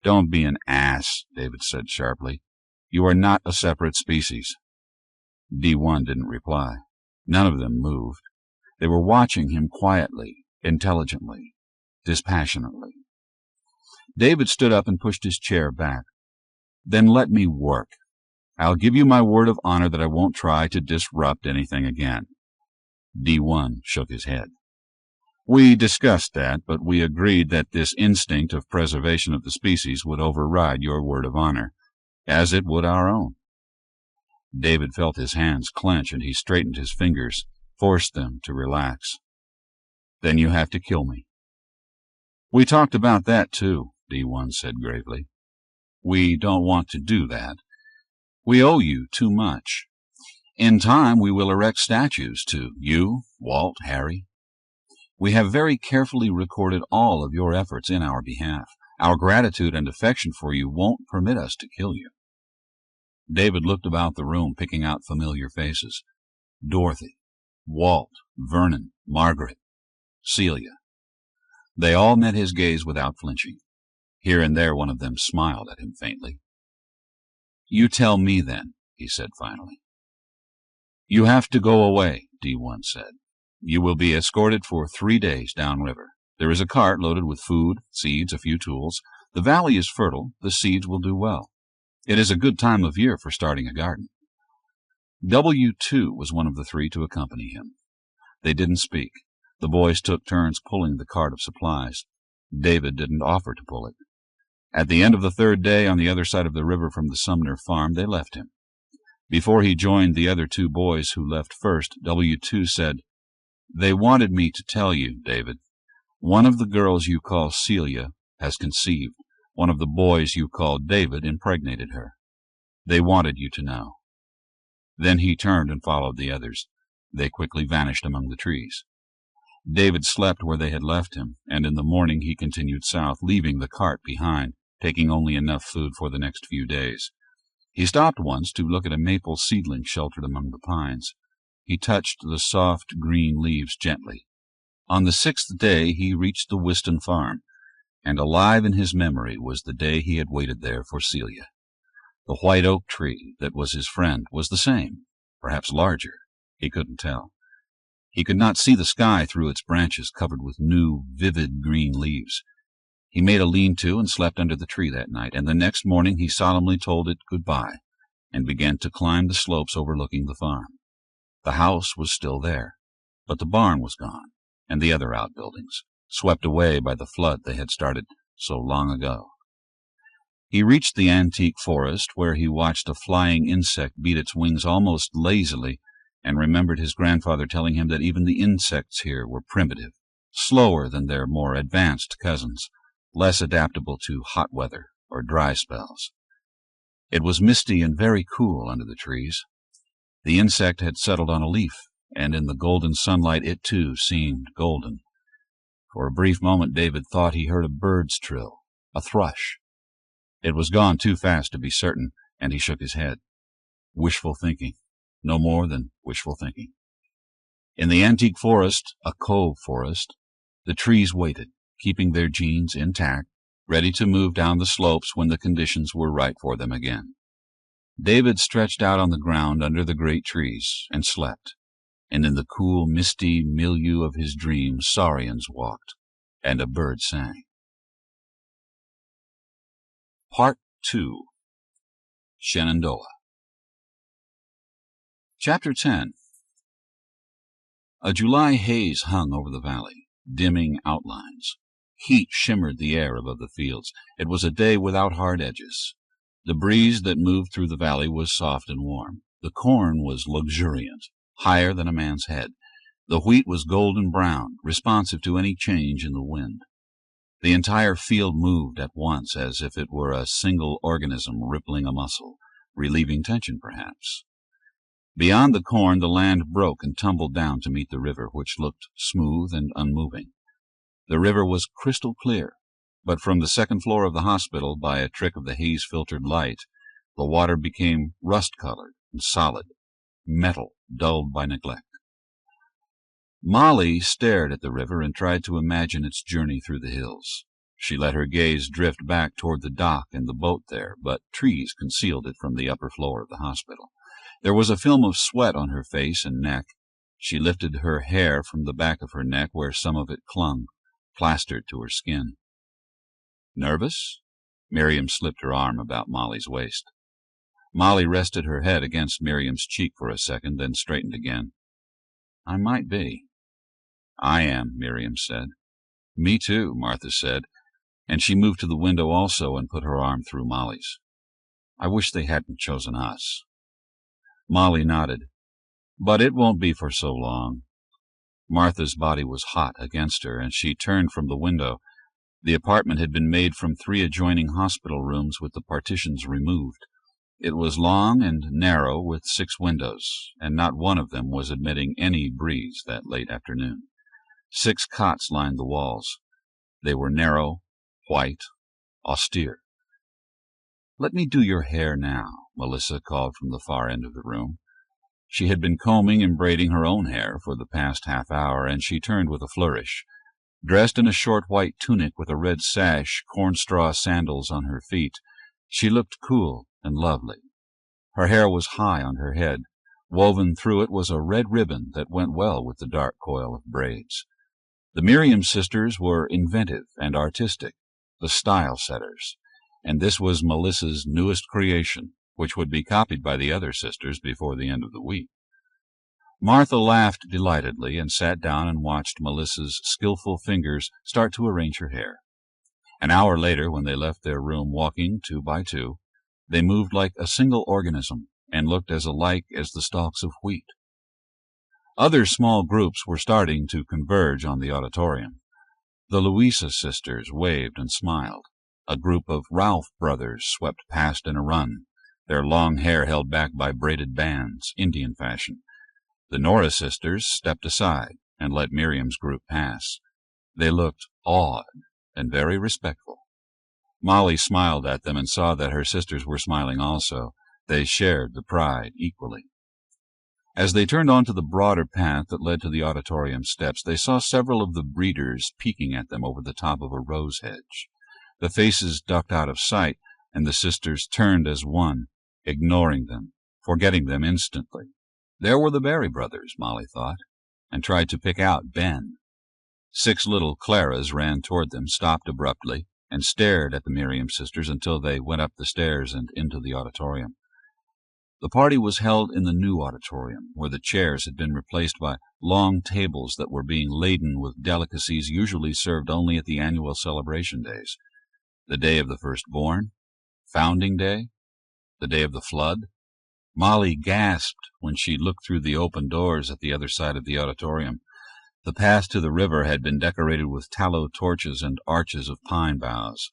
Don't be an ass, David said sharply. You are not a separate species. D1 didn't reply. None of them moved. They were watching him quietly, intelligently, dispassionately. David stood up and pushed his chair back. Then let me work. I'll give you my word of honor that I won't try to disrupt anything again. D1 shook his head. We discussed that, but we agreed that this instinct of preservation of the species would override your word of honor, as it would our own. David felt his hands clench, and he straightened his fingers, forced them to relax. Then you have to kill me. We talked about that, too, D1 said gravely. We don't want to do that. We owe you too much. In time we will erect statues to you, Walt, Harry. We have very carefully recorded all of your efforts in our behalf. Our gratitude and affection for you won't permit us to kill you. David looked about the room, picking out familiar faces. Dorothy, Walt, Vernon, Margaret, Celia. They all met his gaze without flinching. Here and there one of them smiled at him faintly. You tell me then, he said finally. You have to go away, D1 said. You will be escorted for 3 days downriver. There is a cart loaded with food, seeds, a few tools. The valley is fertile. The seeds will do well. It is a good time of year for starting a garden. W2 was one of the 3 to accompany him. They didn't speak. The boys took turns pulling the cart of supplies. David didn't offer to pull it. At the end of the 3rd day, on the other side of the river from the Sumner farm, they left him. Before he joined the other 2 boys who left first, W2 said, They wanted me to tell you, David. One of the girls you call Celia has conceived. One of the boys you call David impregnated her. They wanted you to know." Then he turned and followed the others. They quickly vanished among the trees. David slept where they had left him, and in the morning he continued south, leaving the cart behind, taking only enough food for the next few days. He stopped once to look at a maple seedling sheltered among the pines. He touched the soft green leaves gently. On the 6th day he reached the Whiston farm, and alive in his memory was the day he had waited there for Celia. The white oak tree that was his friend was the same, perhaps larger. He couldn't tell. He could not see the sky through its branches covered with new, vivid green leaves. He made a lean-to and slept under the tree that night, and the next morning he solemnly told it good-bye and began to climb the slopes overlooking the farm. The house was still there, but the barn was gone, and the other outbuildings, swept away by the flood they had started so long ago. He reached the antique forest, where he watched a flying insect beat its wings almost lazily, and remembered his grandfather telling him that even the insects here were primitive, slower than their more advanced cousins, less adaptable to hot weather or dry spells. It was misty and very cool under the trees. The insect had settled on a leaf, and in the golden sunlight it too seemed golden. For a brief moment David thought he heard a bird's trill, a thrush. It was gone too fast to be certain, and he shook his head. Wishful thinking, no more than wishful thinking. In the antique forest, a cove forest, the trees waited, keeping their genes intact, ready to move down the slopes when the conditions were right for them again. David stretched out on the ground under the great trees and slept, and in the cool, misty milieu of his dreams saurians walked, and a bird sang. Part 2. Shenandoah. Chapter 10. A July haze hung over the valley, dimming outlines. Heat shimmered the air above the fields. It was a day without hard edges. The breeze that moved through the valley was soft and warm. The corn was luxuriant, higher than a man's head. The wheat was golden brown, responsive to any change in the wind. The entire field moved at once, as if it were a single organism rippling a muscle, relieving tension perhaps. Beyond the corn the land broke and tumbled down to meet the river, which looked smooth and unmoving. The river was crystal clear, but from the second floor of the hospital, by a trick of the haze-filtered light, the water became rust-colored and solid, metal dulled by neglect. Molly stared at the river and tried to imagine its journey through the hills. She let her gaze drift back toward the dock and the boat there, but trees concealed it from the upper floor of the hospital. There was a film of sweat on her face and neck. She lifted her hair from the back of her neck, where some of it clung, plastered to her skin. "Nervous?" Miriam slipped her arm about Molly's waist. Molly rested her head against Miriam's cheek for a second, then straightened again. "I might be." "I am," Miriam said. "Me too," Martha said, and she moved to the window also and put her arm through Molly's. "I wish they hadn't chosen us." Molly nodded. "But it won't be for so long." Martha's body was hot against her, and she turned from the window. The apartment had been made from 3 adjoining hospital rooms with the partitions removed. It was long and narrow, with 6 windows, and not one of them was admitting any breeze that late afternoon. 6 cots lined the walls. They were narrow, white, austere. "Let me do your hair now," Melissa called from the far end of the room. She had been combing and braiding her own hair for the past half hour, and she turned with a flourish. Dressed in a short white tunic with a red sash, cornstraw sandals on her feet, she looked cool and lovely. Her hair was high on her head. Woven through it was a red ribbon that went well with the dark coil of braids. The Miriam sisters were inventive and artistic, the style-setters, and this was Melissa's newest creation, which would be copied by the other sisters before the end of the week. Martha laughed delightedly and sat down and watched Melissa's skillful fingers start to arrange her hair. An hour later, when they left their room walking 2 by 2, they moved like a single organism and looked as alike as the stalks of wheat. Other small groups were starting to converge on the auditorium. The Louisa sisters waved and smiled. A group of Ralph brothers swept past in a run, their long hair held back by braided bands, Indian fashion. The Nora sisters stepped aside and let Miriam's group pass. They looked awed and very respectful. Molly smiled at them and saw that her sisters were smiling also. They shared the pride equally. As they turned onto the broader path that led to the auditorium steps, they saw several of the breeders peeking at them over the top of a rose hedge. The faces ducked out of sight, and the sisters turned as one, ignoring them, forgetting them instantly. There were the Barry brothers, Molly thought, and tried to pick out Ben. 6 little Claras ran toward them, stopped abruptly, and stared at the Miriam sisters until they went up the stairs and into the auditorium. The party was held in the new auditorium, where the chairs had been replaced by long tables that were being laden with delicacies usually served only at the annual celebration days. The day of the firstborn, Founding Day, the day of the flood. Molly gasped when she looked through the open doors at the other side of the auditorium. The path to the river had been decorated with tallow torches and arches of pine boughs.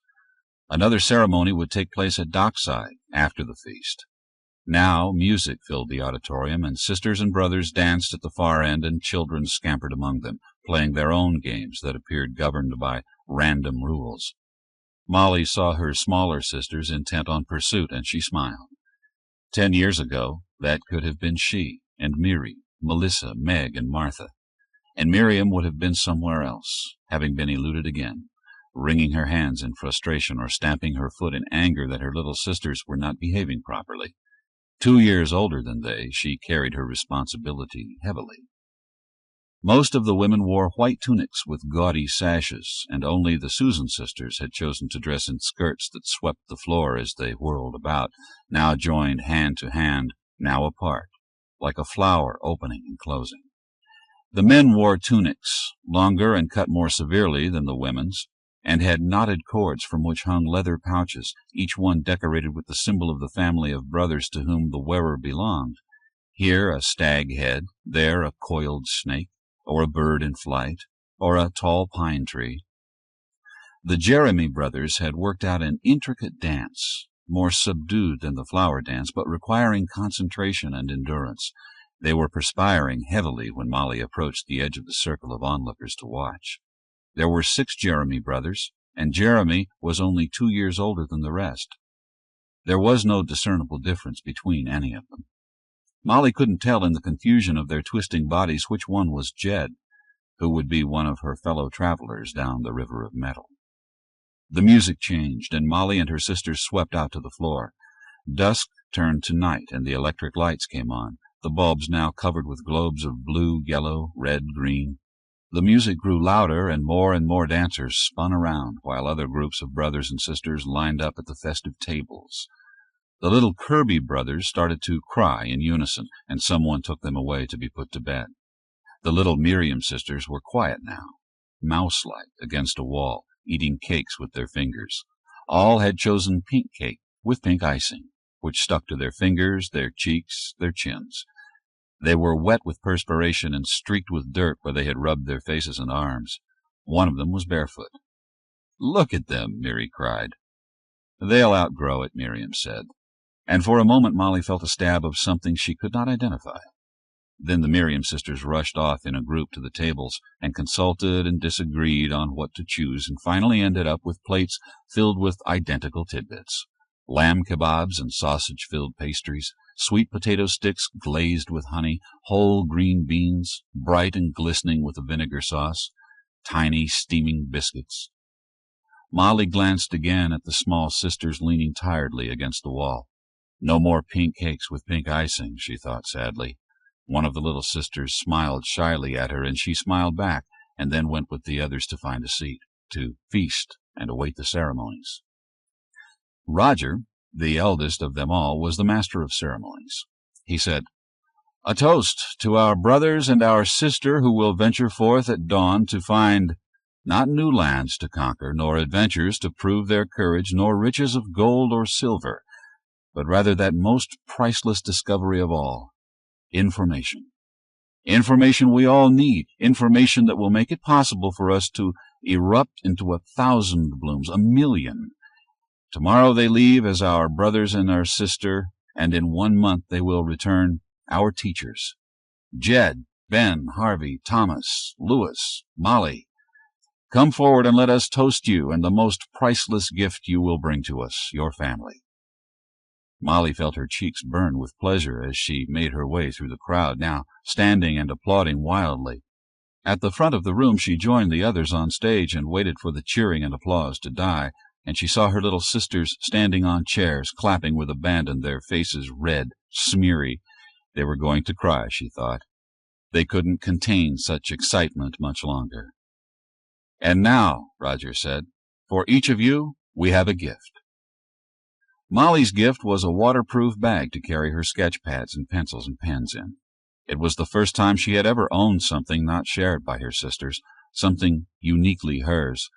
Another ceremony would take place at dockside after the feast. Now music filled the auditorium, and sisters and brothers danced at the far end, and children scampered among them, playing their own games that appeared governed by random rules. Molly saw her smaller sisters intent on pursuit, and she smiled. 10 years ago, that could have been she, and Miri, Melissa, Meg, and Martha. And Miriam would have been somewhere else, having been eluded again, wringing her hands in frustration or stamping her foot in anger that her little sisters were not behaving properly. 2 years older than they, she carried her responsibility heavily. Most of the women wore white tunics with gaudy sashes, and only the Susan sisters had chosen to dress in skirts that swept the floor as they whirled about, now joined hand to hand, now apart, like a flower opening and closing. The men wore tunics, longer and cut more severely than the women's, and had knotted cords from which hung leather pouches, each one decorated with the symbol of the family of brothers to whom the wearer belonged. Here a stag head, there a coiled snake, or a bird in flight, or a tall pine tree. The Jeremy brothers had worked out an intricate dance, more subdued than the flower dance, but requiring concentration and endurance. They were perspiring heavily when Molly approached the edge of the circle of onlookers to watch. There were 6 Jeremy brothers, and Jeremy was only 2 years older than the rest. There was no discernible difference between any of them. Molly couldn't tell in the confusion of their twisting bodies which one was Jed, who would be one of her fellow travelers down the river of metal. The music changed, and Molly and her sisters swept out to the floor. Dusk turned to night, and the electric lights came on, the bulbs now covered with globes of blue, yellow, red, green. The music grew louder, and more dancers spun around, while other groups of brothers and sisters lined up at the festive tables. The little Kirby brothers started to cry in unison, and someone took them away to be put to bed. The little Miriam sisters were quiet now, mouse-like against a wall, eating cakes with their fingers. All had chosen pink cake with pink icing, which stuck to their fingers, their cheeks, their chins. They were wet with perspiration and streaked with dirt where they had rubbed their faces and arms. One of them was barefoot. "Look at them," Miri cried. "They'll outgrow it," Miriam said. And for a moment Molly felt a stab of something she could not identify. Then the Miriam sisters rushed off in a group to the tables and consulted and disagreed on what to choose, and finally ended up with plates filled with identical tidbits: lamb kebabs and sausage-filled pastries, sweet potato sticks glazed with honey, whole green beans, bright and glistening with a vinegar sauce, tiny steaming biscuits. Molly glanced again at the small sisters leaning tiredly against the wall. No more pink cakes with pink icing, she thought sadly. One of the little sisters smiled shyly at her, and she smiled back, and then went with the others to find a seat, to feast and await the ceremonies. Roger, the eldest of them all, was the master of ceremonies. He said, "A toast to our brothers and our sister who will venture forth at dawn to find not new lands to conquer, nor adventures to prove their courage, nor riches of gold or silver, but rather that most priceless discovery of all, information. Information we all need, information that will make it possible for us to erupt into 1,000 blooms, 1,000,000. Tomorrow they leave as our brothers and our sister, and in 1 month they will return our teachers. Jed, Ben, Harvey, Thomas, Lewis, Molly, come forward and let us toast you and the most priceless gift you will bring to us, your family. Molly felt her cheeks burn with pleasure as she made her way through the crowd, now standing and applauding wildly. At the front of the room she joined the others on stage and waited for the cheering and applause to die, and she saw her little sisters standing on chairs, clapping with abandon, their faces red, smeary. They were going to cry, she thought. They couldn't contain such excitement much longer. "And now," Roger said, "for each of you, we have a gift." Molly's gift was a waterproof bag to carry her sketch pads and pencils and pens in. It was the first time she had ever owned something not shared by her sisters, something uniquely hers.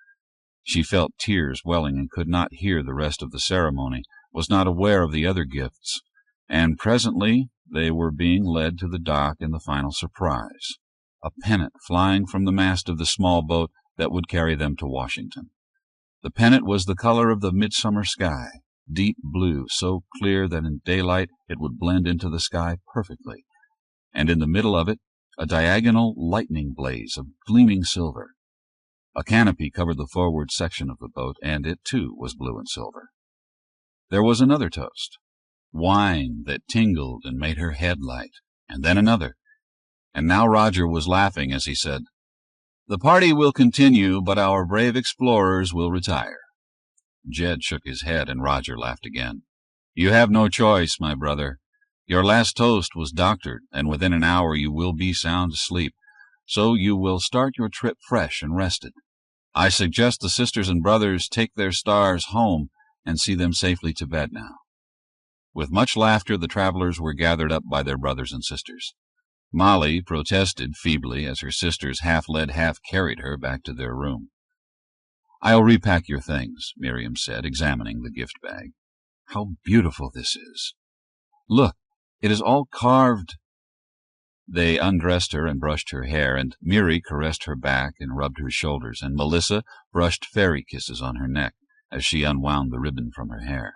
She felt tears welling and could not hear the rest of the ceremony, was not aware of the other gifts, and presently they were being led to the dock in the final surprise, a pennant flying from the mast of the small boat that would carry them to Washington. The pennant was the color of the midsummer sky, deep blue, so clear that in daylight it would blend into the sky perfectly, and in the middle of it a diagonal lightning blaze of gleaming silver. A canopy covered the forward section of the boat, and it too was blue and silver. There was another toast, wine that tingled and made her head light, and then another, and now Roger was laughing as he said, "The party will continue, but our brave explorers will retire." Jed shook his head, and Roger laughed again. "You have no choice, my brother. Your last toast was doctored, and within an hour you will be sound asleep, so you will start your trip fresh and rested. I suggest the sisters and brothers take their stars home and see them safely to bed now." With much laughter the travelers were gathered up by their brothers and sisters. Molly protested feebly as her sisters half led, half carried her back to their room. "I'll repack your things," Miriam said, examining the gift bag. "How beautiful this is! Look, it is all carved." They undressed her and brushed her hair, and Miri caressed her back and rubbed her shoulders, and Melissa brushed fairy kisses on her neck as she unwound the ribbon from her hair.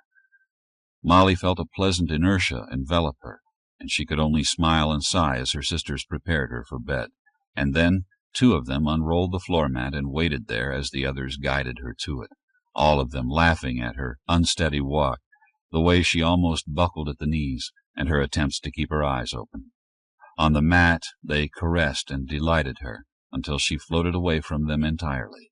Molly felt a pleasant inertia envelop her, and she could only smile and sigh as her sisters prepared her for bed, and then 2 of them unrolled the floor mat and waited there as the others guided her to it, all of them laughing at her unsteady walk, the way she almost buckled at the knees, and her attempts to keep her eyes open. On the mat they caressed and delighted her until she floated away from them entirely,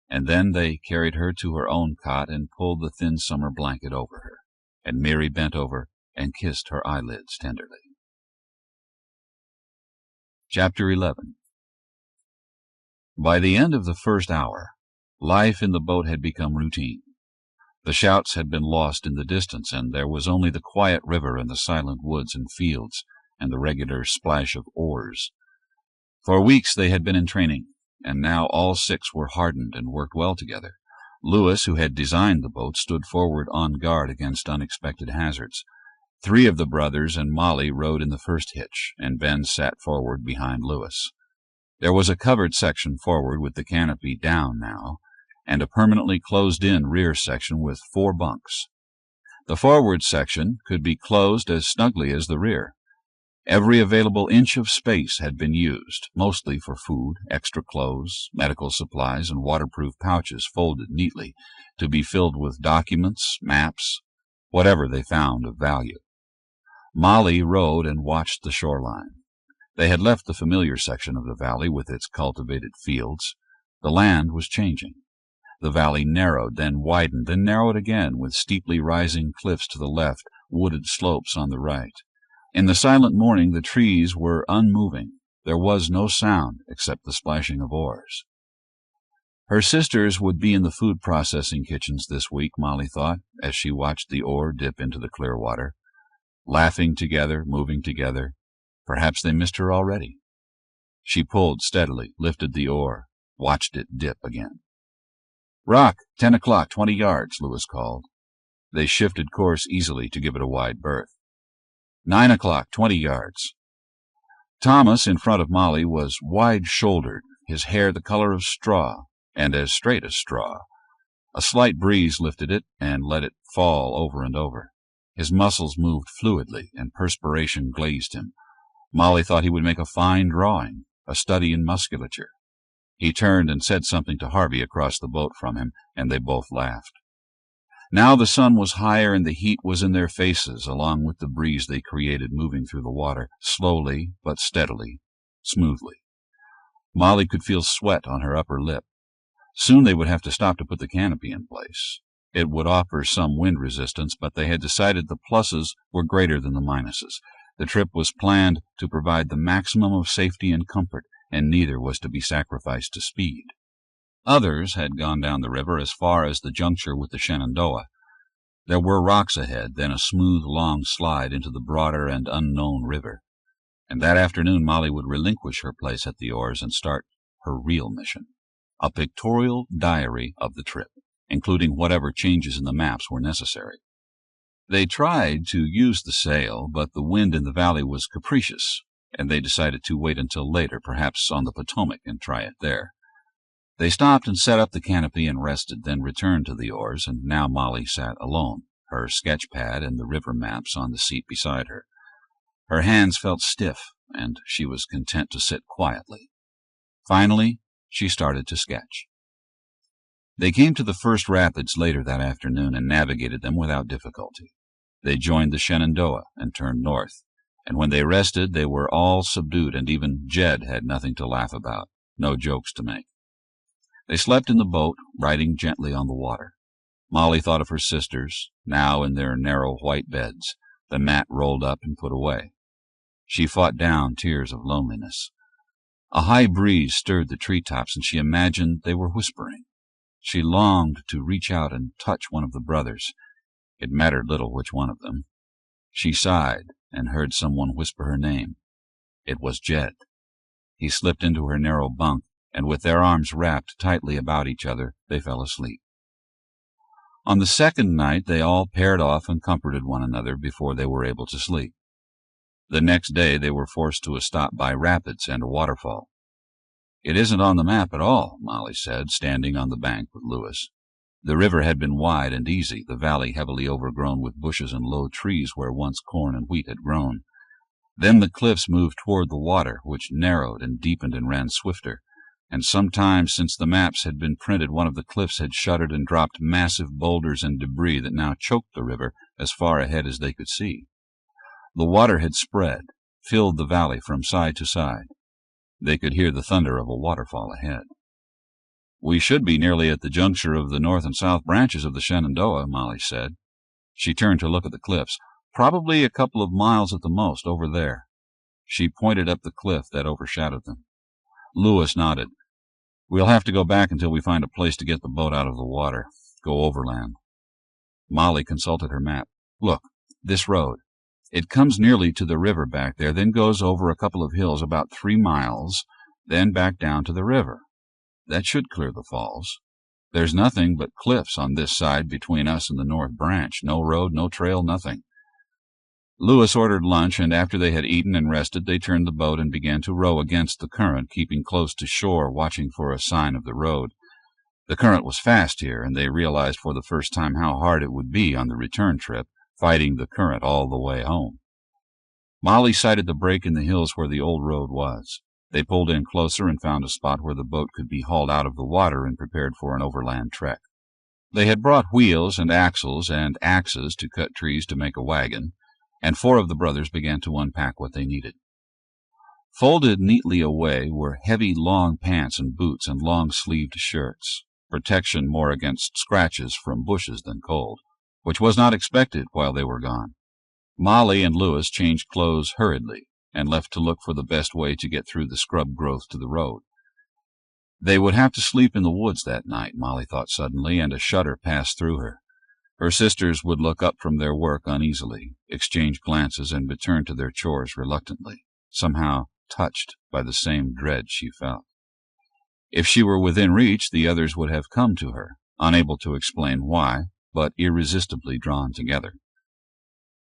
and then they carried her to her own cot and pulled the thin summer blanket over her, and Mary bent over and kissed her eyelids tenderly. Chapter 11. By the end of the first hour, life in the boat had become routine. The shouts had been lost in the distance, and there was only the quiet river and the silent woods and fields and the regular splash of oars. For weeks they had been in training, and now all 6 were hardened and worked well together. Lewis, who had designed the boat, stood forward on guard against unexpected hazards. 3 of the brothers and Molly rode in the first hitch, and Ben sat forward behind Lewis. There was a covered section forward with the canopy down now, and a permanently closed-in rear section with 4 bunks. The forward section could be closed as snugly as the rear. Every available inch of space had been used, mostly for food, extra clothes, medical supplies, and waterproof pouches folded neatly to be filled with documents, maps, whatever they found of value. Molly rode and watched the shoreline. They had left the familiar section of the valley with its cultivated fields. The land was changing. The valley narrowed, then widened, then narrowed again, with steeply rising cliffs to the left, wooded slopes on the right. In the silent morning the trees were unmoving. There was no sound except the splashing of oars. Her sisters would be in the food processing kitchens this week, Molly thought, as she watched the oar dip into the clear water. Laughing together, moving together. Perhaps they missed her already. She pulled steadily, lifted the oar, watched it dip again. "Rock, 10 o'clock, 20 yards, Lewis called. They shifted course easily to give it a wide berth. 9 o'clock, 20 yards. Thomas, in front of Molly, was wide-shouldered, his hair the color of straw, and as straight as straw. A slight breeze lifted it and let it fall over and over. His muscles moved fluidly, and perspiration glazed him. Molly thought he would make a fine drawing, a study in musculature. He turned and said something to Harvey across the boat from him, and they both laughed. Now the sun was higher and the heat was in their faces, along with the breeze they created moving through the water, slowly but steadily, smoothly. Molly could feel sweat on her upper lip. Soon they would have to stop to put the canopy in place. It would offer some wind resistance, but they had decided the pluses were greater than the minuses. The trip was planned to provide the maximum of safety and comfort, and neither was to be sacrificed to speed. Others had gone down the river as far as the juncture with the Shenandoah. There were rocks ahead, then a smooth, long slide into the broader and unknown river. And that afternoon Molly would relinquish her place at the oars and start her real mission, a pictorial diary of the trip, including whatever changes in the maps were necessary. They tried to use the sail, but the wind in the valley was capricious, and they decided to wait until later, perhaps on the Potomac, and try it there. They stopped and set up the canopy and rested, then returned to the oars, and now Molly sat alone, her sketch pad and the river maps on the seat beside her. Her hands felt stiff, and she was content to sit quietly. Finally, she started to sketch. They came to the first rapids later that afternoon and navigated them without difficulty. They joined the Shenandoah and turned north, and when they rested they were all subdued, and even Jed had nothing to laugh about, no jokes to make. They slept in the boat, riding gently on the water. Molly thought of her sisters, now in their narrow white beds, the mat rolled up and put away. She fought down tears of loneliness. A high breeze stirred the treetops, and she imagined they were whispering. She longed to reach out and touch one of the brothers. It mattered little which one of them. She sighed and heard someone whisper her name. It was Jed. He slipped into her narrow bunk, and with their arms wrapped tightly about each other, they fell asleep. On the second night they all paired off and comforted one another before they were able to sleep. The next day they were forced to a stop by rapids and a waterfall. "It isn't on the map at all," Molly said, standing on the bank with Lewis. The river had been wide and easy, the valley heavily overgrown with bushes and low trees where once corn and wheat had grown. Then the cliffs moved toward the water, which narrowed and deepened and ran swifter, and some time since the maps had been printed one of the cliffs had shuddered and dropped massive boulders and debris that now choked the river as far ahead as they could see. The water had spread, filled the valley from side to side. They could hear the thunder of a waterfall ahead. "We should be nearly at the juncture of the north and south branches of the Shenandoah," Molly said. She turned to look at the cliffs. "Probably a couple of miles at the most, over there." She pointed up the cliff that overshadowed them. Lewis nodded. "We'll have to go back until we find a place to get the boat out of the water. Go overland." Molly consulted her map. "Look, this road. It comes nearly to the river back there, then goes over a couple of hills about 3 miles, then back down to the river. That should clear the falls. There's nothing but cliffs on this side between us and the north branch. No road, no trail, nothing." Lewis ordered lunch, and after they had eaten and rested, they turned the boat and began to row against the current, keeping close to shore, watching for a sign of the road. The current was fast here, and they realized for the first time how hard it would be on the return trip, fighting the current all the way home. Molly sighted the break in the hills where the old road was. They pulled in closer and found a spot where the boat could be hauled out of the water and prepared for an overland trek. They had brought wheels and axles and axes to cut trees to make a wagon, and 4 of the brothers began to unpack what they needed. Folded neatly away were heavy long pants and boots and long-sleeved shirts, protection more against scratches from bushes than cold, which was not expected while they were gone. Molly and Lewis changed clothes hurriedly and left to look for the best way to get through the scrub growth to the road. They would have to sleep in the woods that night, Molly thought suddenly, and a shudder passed through her. Her sisters would look up from their work uneasily, exchange glances, and return to their chores reluctantly, somehow touched by the same dread she felt. If she were within reach, the others would have come to her, unable to explain why, but irresistibly drawn together.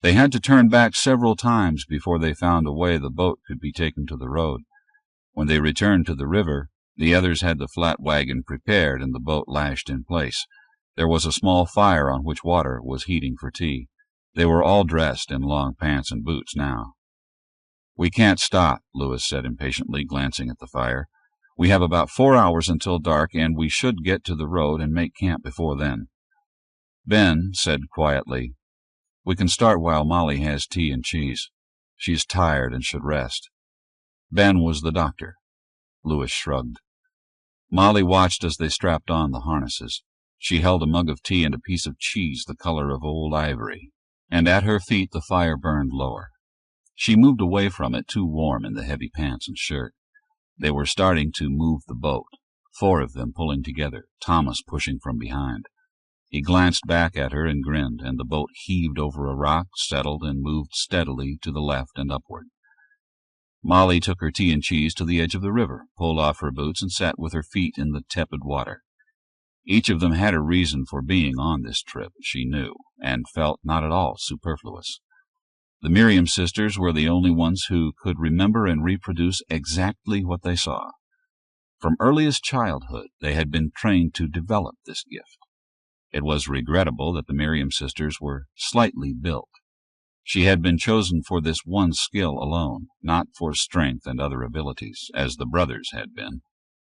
They had to turn back several times before they found a way the boat could be taken to the road. When they returned to the river, the others had the flat wagon prepared and the boat lashed in place. There was a small fire on which water was heating for tea. They were all dressed in long pants and boots now. "We can't stop," Lewis said impatiently, glancing at the fire. "We have about 4 hours until dark, and we should get to the road and make camp before then." Ben said quietly, "We can start while Molly has tea and cheese. She is tired and should rest." Ben was the doctor. Lewis shrugged. Molly watched as they strapped on the harnesses. She held a mug of tea and a piece of cheese the color of old ivory, and at her feet the fire burned lower. She moved away from it, too warm in the heavy pants and shirt. They were starting to move the boat, 4 of them pulling together, Thomas pushing from behind. He glanced back at her and grinned, and the boat heaved over a rock, settled, and moved steadily to the left and upward. Molly took her tea and cheese to the edge of the river, pulled off her boots, and sat with her feet in the tepid water. Each of them had a reason for being on this trip, she knew, and felt not at all superfluous. The Miriam sisters were the only ones who could remember and reproduce exactly what they saw. From earliest childhood they had been trained to develop this gift. It was regrettable that the Miriam sisters were slightly built. She had been chosen for this one skill alone, not for strength and other abilities, as the brothers had been,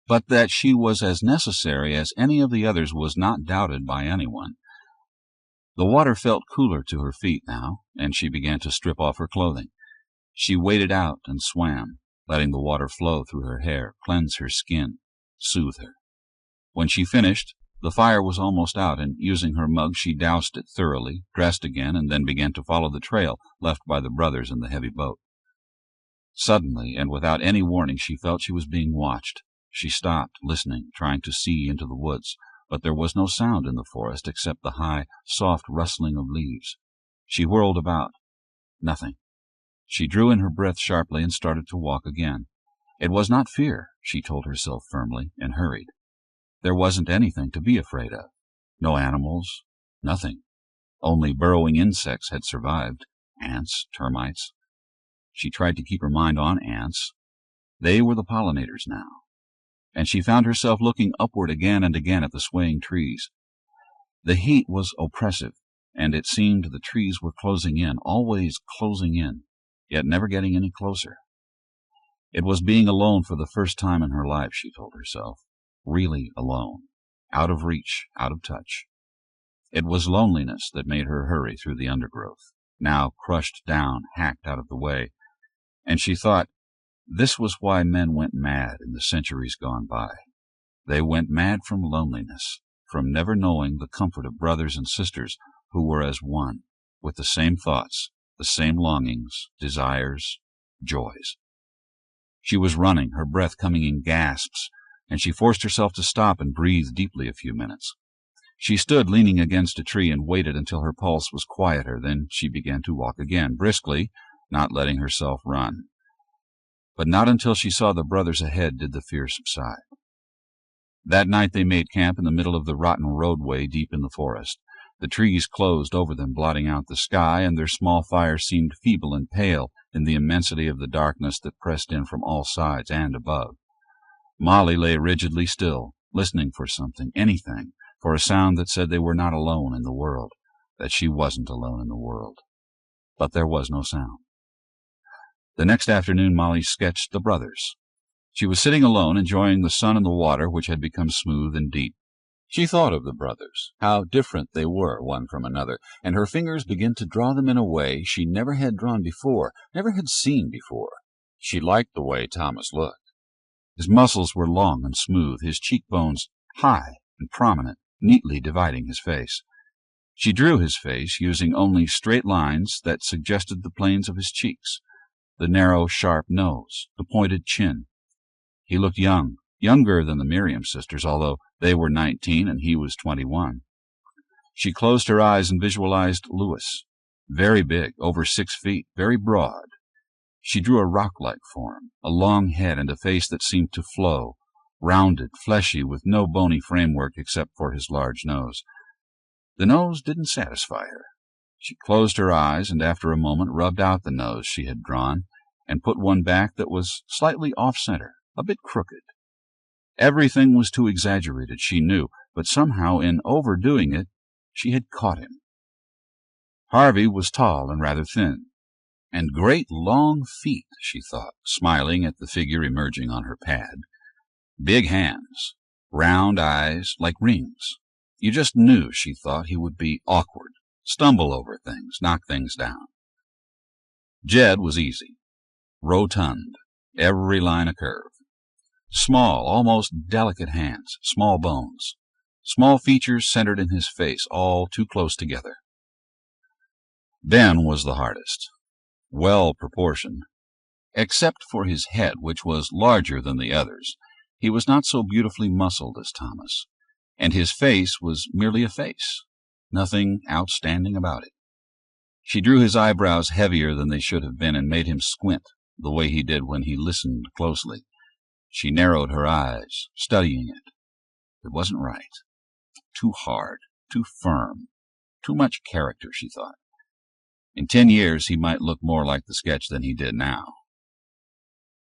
but that she was as necessary as any of the others was not doubted by anyone. The water felt cooler to her feet now, and she began to strip off her clothing. She waded out and swam, letting the water flow through her hair, cleanse her skin, soothe her. When she finished, the fire was almost out, and using her mug she doused it thoroughly, dressed again, and then began to follow the trail left by the brothers in the heavy boat. Suddenly, and without any warning, she felt she was being watched. She stopped, listening, trying to see into the woods, but there was no sound in the forest except the high, soft rustling of leaves. She whirled about. Nothing. She drew in her breath sharply and started to walk again. It was not fear, she told herself firmly, and hurried. There wasn't anything to be afraid of. No animals, nothing. Only burrowing insects had survived. Ants, termites. She tried to keep her mind on ants. They were the pollinators now. And she found herself looking upward again and again at the swaying trees. The heat was oppressive, and it seemed the trees were closing in, always closing in, yet never getting any closer. It was being alone for the first time in her life, she told herself. Really alone, out of reach, out of touch. It was loneliness that made her hurry through the undergrowth, now crushed down, hacked out of the way, and she thought, this was why men went mad in the centuries gone by. They went mad from loneliness, from never knowing the comfort of brothers and sisters who were as one, with the same thoughts, the same longings, desires, joys. She was running, her breath coming in gasps, and she forced herself to stop and breathe deeply a few minutes. She stood leaning against a tree and waited until her pulse was quieter. Then she began to walk again, briskly, not letting herself run. But not until she saw the brothers ahead did the fear subside. That night they made camp in the middle of the rotten roadway deep in the forest. The trees closed over them, blotting out the sky, and their small fire seemed feeble and pale in the immensity of the darkness that pressed in from all sides and above. Molly lay rigidly still, listening for something, anything, for a sound that said they were not alone in the world, that she wasn't alone in the world. But there was no sound. The next afternoon Molly sketched the brothers. She was sitting alone, enjoying the sun and the water, which had become smooth and deep. She thought of the brothers, how different they were one from another, and her fingers began to draw them in a way she never had drawn before, never had seen before. She liked the way Thomas looked. His muscles were long and smooth, his cheekbones high and prominent, neatly dividing his face. She drew his face, using only straight lines that suggested the planes of his cheeks, the narrow, sharp nose, the pointed chin. He looked young, younger than the Miriam sisters, although they were 19 and he was 21. She closed her eyes and visualized Lewis, very big, over 6 feet, very broad. She drew a rock-like form, a long head and a face that seemed to flow, rounded, fleshy, with no bony framework except for his large nose. The nose didn't satisfy her. She closed her eyes and after a moment rubbed out the nose she had drawn and put one back that was slightly off-center, a bit crooked. Everything was too exaggerated, she knew, but somehow in overdoing it she had caught him. Harvey was tall and rather thin, and great long feet, she thought, smiling at the figure emerging on her pad. Big hands, round eyes like rings. You just knew, she thought, he would be awkward, stumble over things, knock things down. Jed was easy, rotund, every line a curve. Small, almost delicate hands, small bones, small features centered in his face, all too close together. Ben was the hardest, well proportioned. Except for his head, which was larger than the others, he was not so beautifully muscled as Thomas, and his face was merely a face, nothing outstanding about it. She drew his eyebrows heavier than they should have been and made him squint the way he did when he listened closely. She narrowed her eyes, studying it. It wasn't right. Too hard, too firm, too much character, she thought. In 10 years he might look more like the sketch than he did now.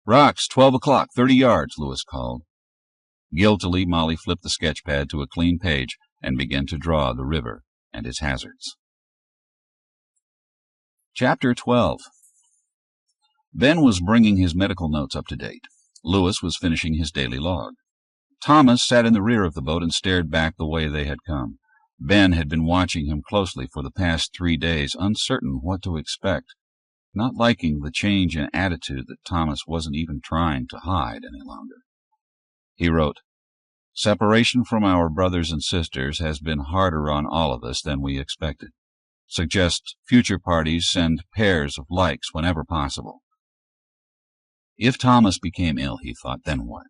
"Rocks, 12 o'clock, 30 yards, Lewis called. Guiltily, Molly flipped the sketch pad to a clean page and began to draw the river and its hazards. Chapter 12. Ben was bringing his medical notes up to date. Lewis was finishing his daily log. Thomas sat in the rear of the boat and stared back the way they had come. Ben had been watching him closely for the past 3 days, uncertain what to expect, not liking the change in attitude that Thomas wasn't even trying to hide any longer. He wrote, "Separation from our brothers and sisters has been harder on all of us than we expected. Suggest future parties send pairs of likes whenever possible." If Thomas became ill, he thought, then what?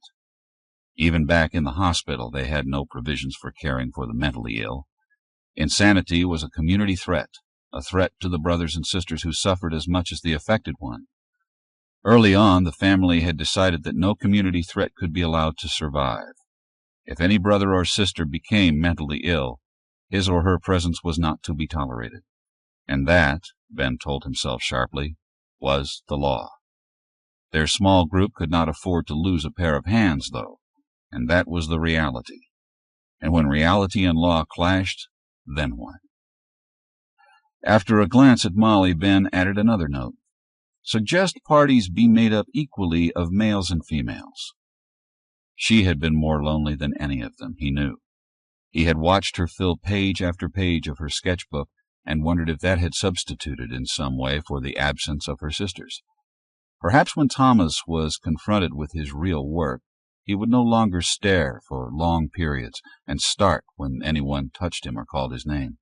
Even back in the hospital, they had no provisions for caring for the mentally ill. Insanity was a community threat, a threat to the brothers and sisters who suffered as much as the affected one. Early on, the family had decided that no community threat could be allowed to survive. If any brother or sister became mentally ill, his or her presence was not to be tolerated. And that, Ben told himself sharply, was the law. Their small group could not afford to lose a pair of hands, though, and that was the reality. And when reality and law clashed, then what? After a glance at Molly, Ben added another note. Suggest parties be made up equally of males and females. She had been more lonely than any of them, he knew. He had watched her fill page after page of her sketchbook and wondered if that had substituted in some way for the absence of her sisters. Perhaps when Thomas was confronted with his real work, he would no longer stare for long periods and start when anyone touched him or called his name.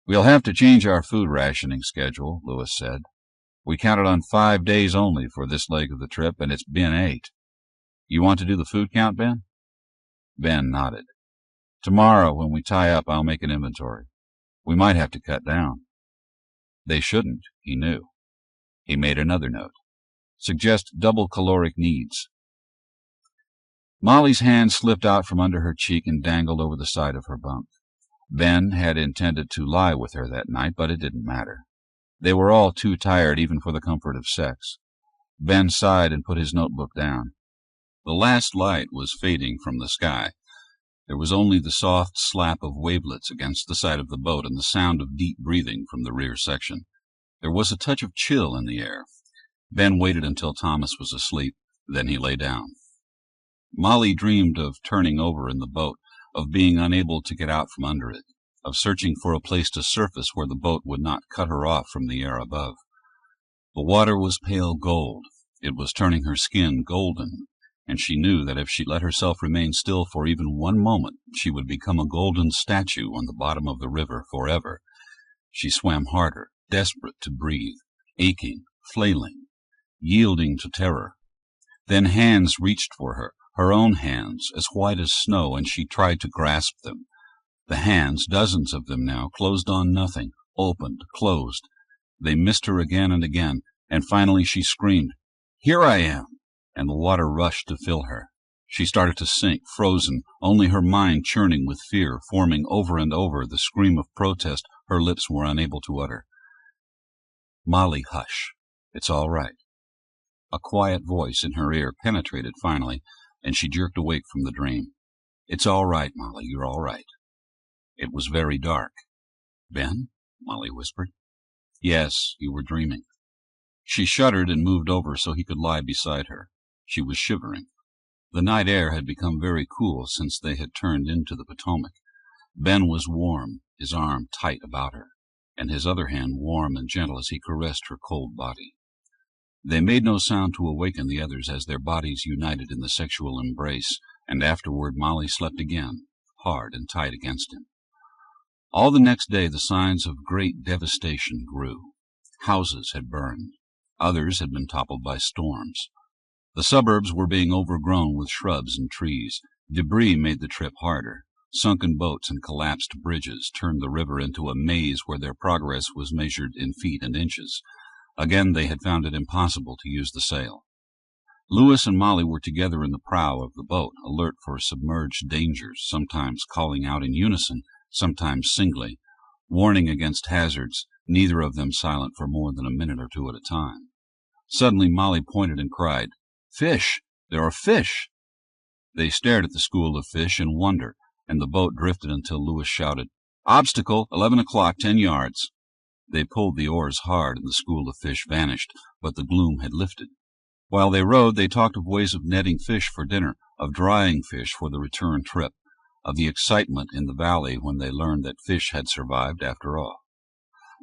"We'll have to change our food rationing schedule," Lewis said. "We counted on 5 days only for this leg of the trip, and it's been 8. You want to do the food count, Ben?" Ben nodded. "Tomorrow, when we tie up, I'll make an inventory. We might have to cut down." They shouldn't, he knew. He made another note. Suggest double caloric needs. Molly's hand slipped out from under her cheek and dangled over the side of her bunk. Ben had intended to lie with her that night, but it didn't matter. They were all too tired even for the comfort of sex. Ben sighed and put his notebook down. The last light was fading from the sky. There was only the soft slap of wavelets against the side of the boat and the sound of deep breathing from the rear section. There was a touch of chill in the air. Ben waited until Thomas was asleep. Then he lay down. Molly dreamed of turning over in the boat, of being unable to get out from under it, of searching for a place to surface where the boat would not cut her off from the air above. The water was pale gold. It was turning her skin golden, and she knew that if she let herself remain still for even one moment, she would become a golden statue on the bottom of the river forever. She swam harder, desperate to breathe, aching, flailing, yielding to terror. Then hands reached for her own hands, as white as snow, and she tried to grasp them. The hands, dozens of them now, closed on nothing, opened, closed. They missed her again and again, and finally she screamed, "Here I am!" and the water rushed to fill her. She started to sink, frozen, only her mind churning with fear, forming over and over the scream of protest Her lips were unable to utter. "Molly, hush. It's all right." A quiet voice in her ear penetrated finally, and she jerked awake from the dream. "It's all right, Molly, you're all right." It was very dark. "Ben?" Molly whispered. "Yes, you were dreaming." She shuddered and moved over so he could lie beside her. She was shivering. The night air had become very cool since they had turned into the Potomac. Ben was warm, his arm tight about her, and his other hand warm and gentle as he caressed her cold body. They made no sound to awaken the others as their bodies united in the sexual embrace, and afterward Molly slept again, hard and tight against him. All the next day the signs of great devastation grew. Houses had burned. Others had been toppled by storms. The suburbs were being overgrown with shrubs and trees. Debris made the trip harder. Sunken boats and collapsed bridges turned the river into a maze where their progress was measured in feet and inches. Again they had found it impossible to use the sail. Lewis and Molly were together in the prow of the boat, alert for submerged dangers, sometimes calling out in unison, sometimes singly, warning against hazards, neither of them silent for more than a minute or two at a time. Suddenly Molly pointed and cried, "Fish! There are fish!" They stared at the school of fish in wonder, and the boat drifted until Lewis shouted, "Obstacle, 11 o'clock, 10 yards." They pulled the oars hard, and the school of fish vanished, but the gloom had lifted. While they rowed, they talked of ways of netting fish for dinner, of drying fish for the return trip, of the excitement in the valley when they learned that fish had survived after all.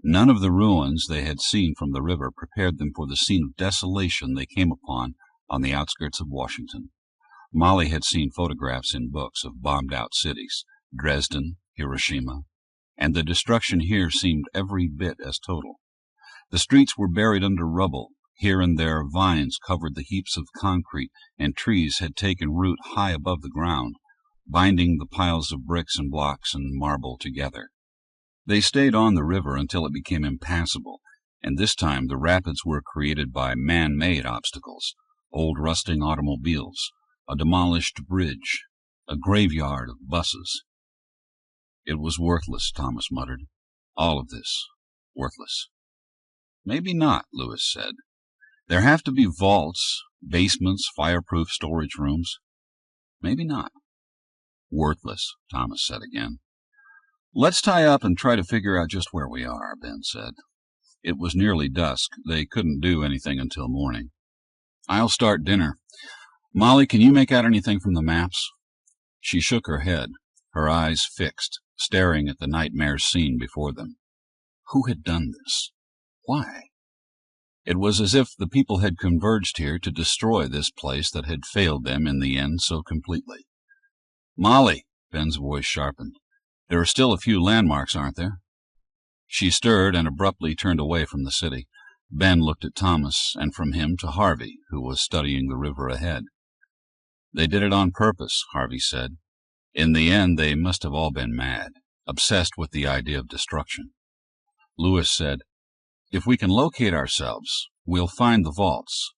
None of the ruins they had seen from the river prepared them for the scene of desolation they came upon on the outskirts of Washington. Molly had seen photographs in books of bombed-out cities, Dresden, Hiroshima, and the destruction here seemed every bit as total. The streets were buried under rubble. Here and there vines covered the heaps of concrete, and trees had taken root high above the ground, binding the piles of bricks and blocks and marble together. They stayed on the river until it became impassable, and this time the rapids were created by man-made obstacles, old rusting automobiles, a demolished bridge, a graveyard of buses. "It was worthless," Thomas muttered. "All of this. Worthless." "Maybe not," Lewis said. "There have to be vaults, basements, fireproof storage rooms. Maybe not." "Worthless," Thomas said again. "Let's tie up and try to figure out just where we are," Ben said. It was nearly dusk. They couldn't do anything until morning. "I'll start dinner. Molly, can you make out anything from the maps?" She shook her head, her eyes fixed, staring at the nightmare scene before them. Who had done this? Why? It was as if the people had converged here to destroy this place that had failed them in the end so completely. "Molly," Ben's voice sharpened, "there are still a few landmarks, aren't there?" She stirred and abruptly turned away from the city. Ben looked at Thomas, and from him to Harvey, who was studying the river ahead. "They did it on purpose," Harvey said. "In the end, they must have all been mad, obsessed with the idea of destruction." Lewis said, "If we can locate ourselves, we'll find the vaults.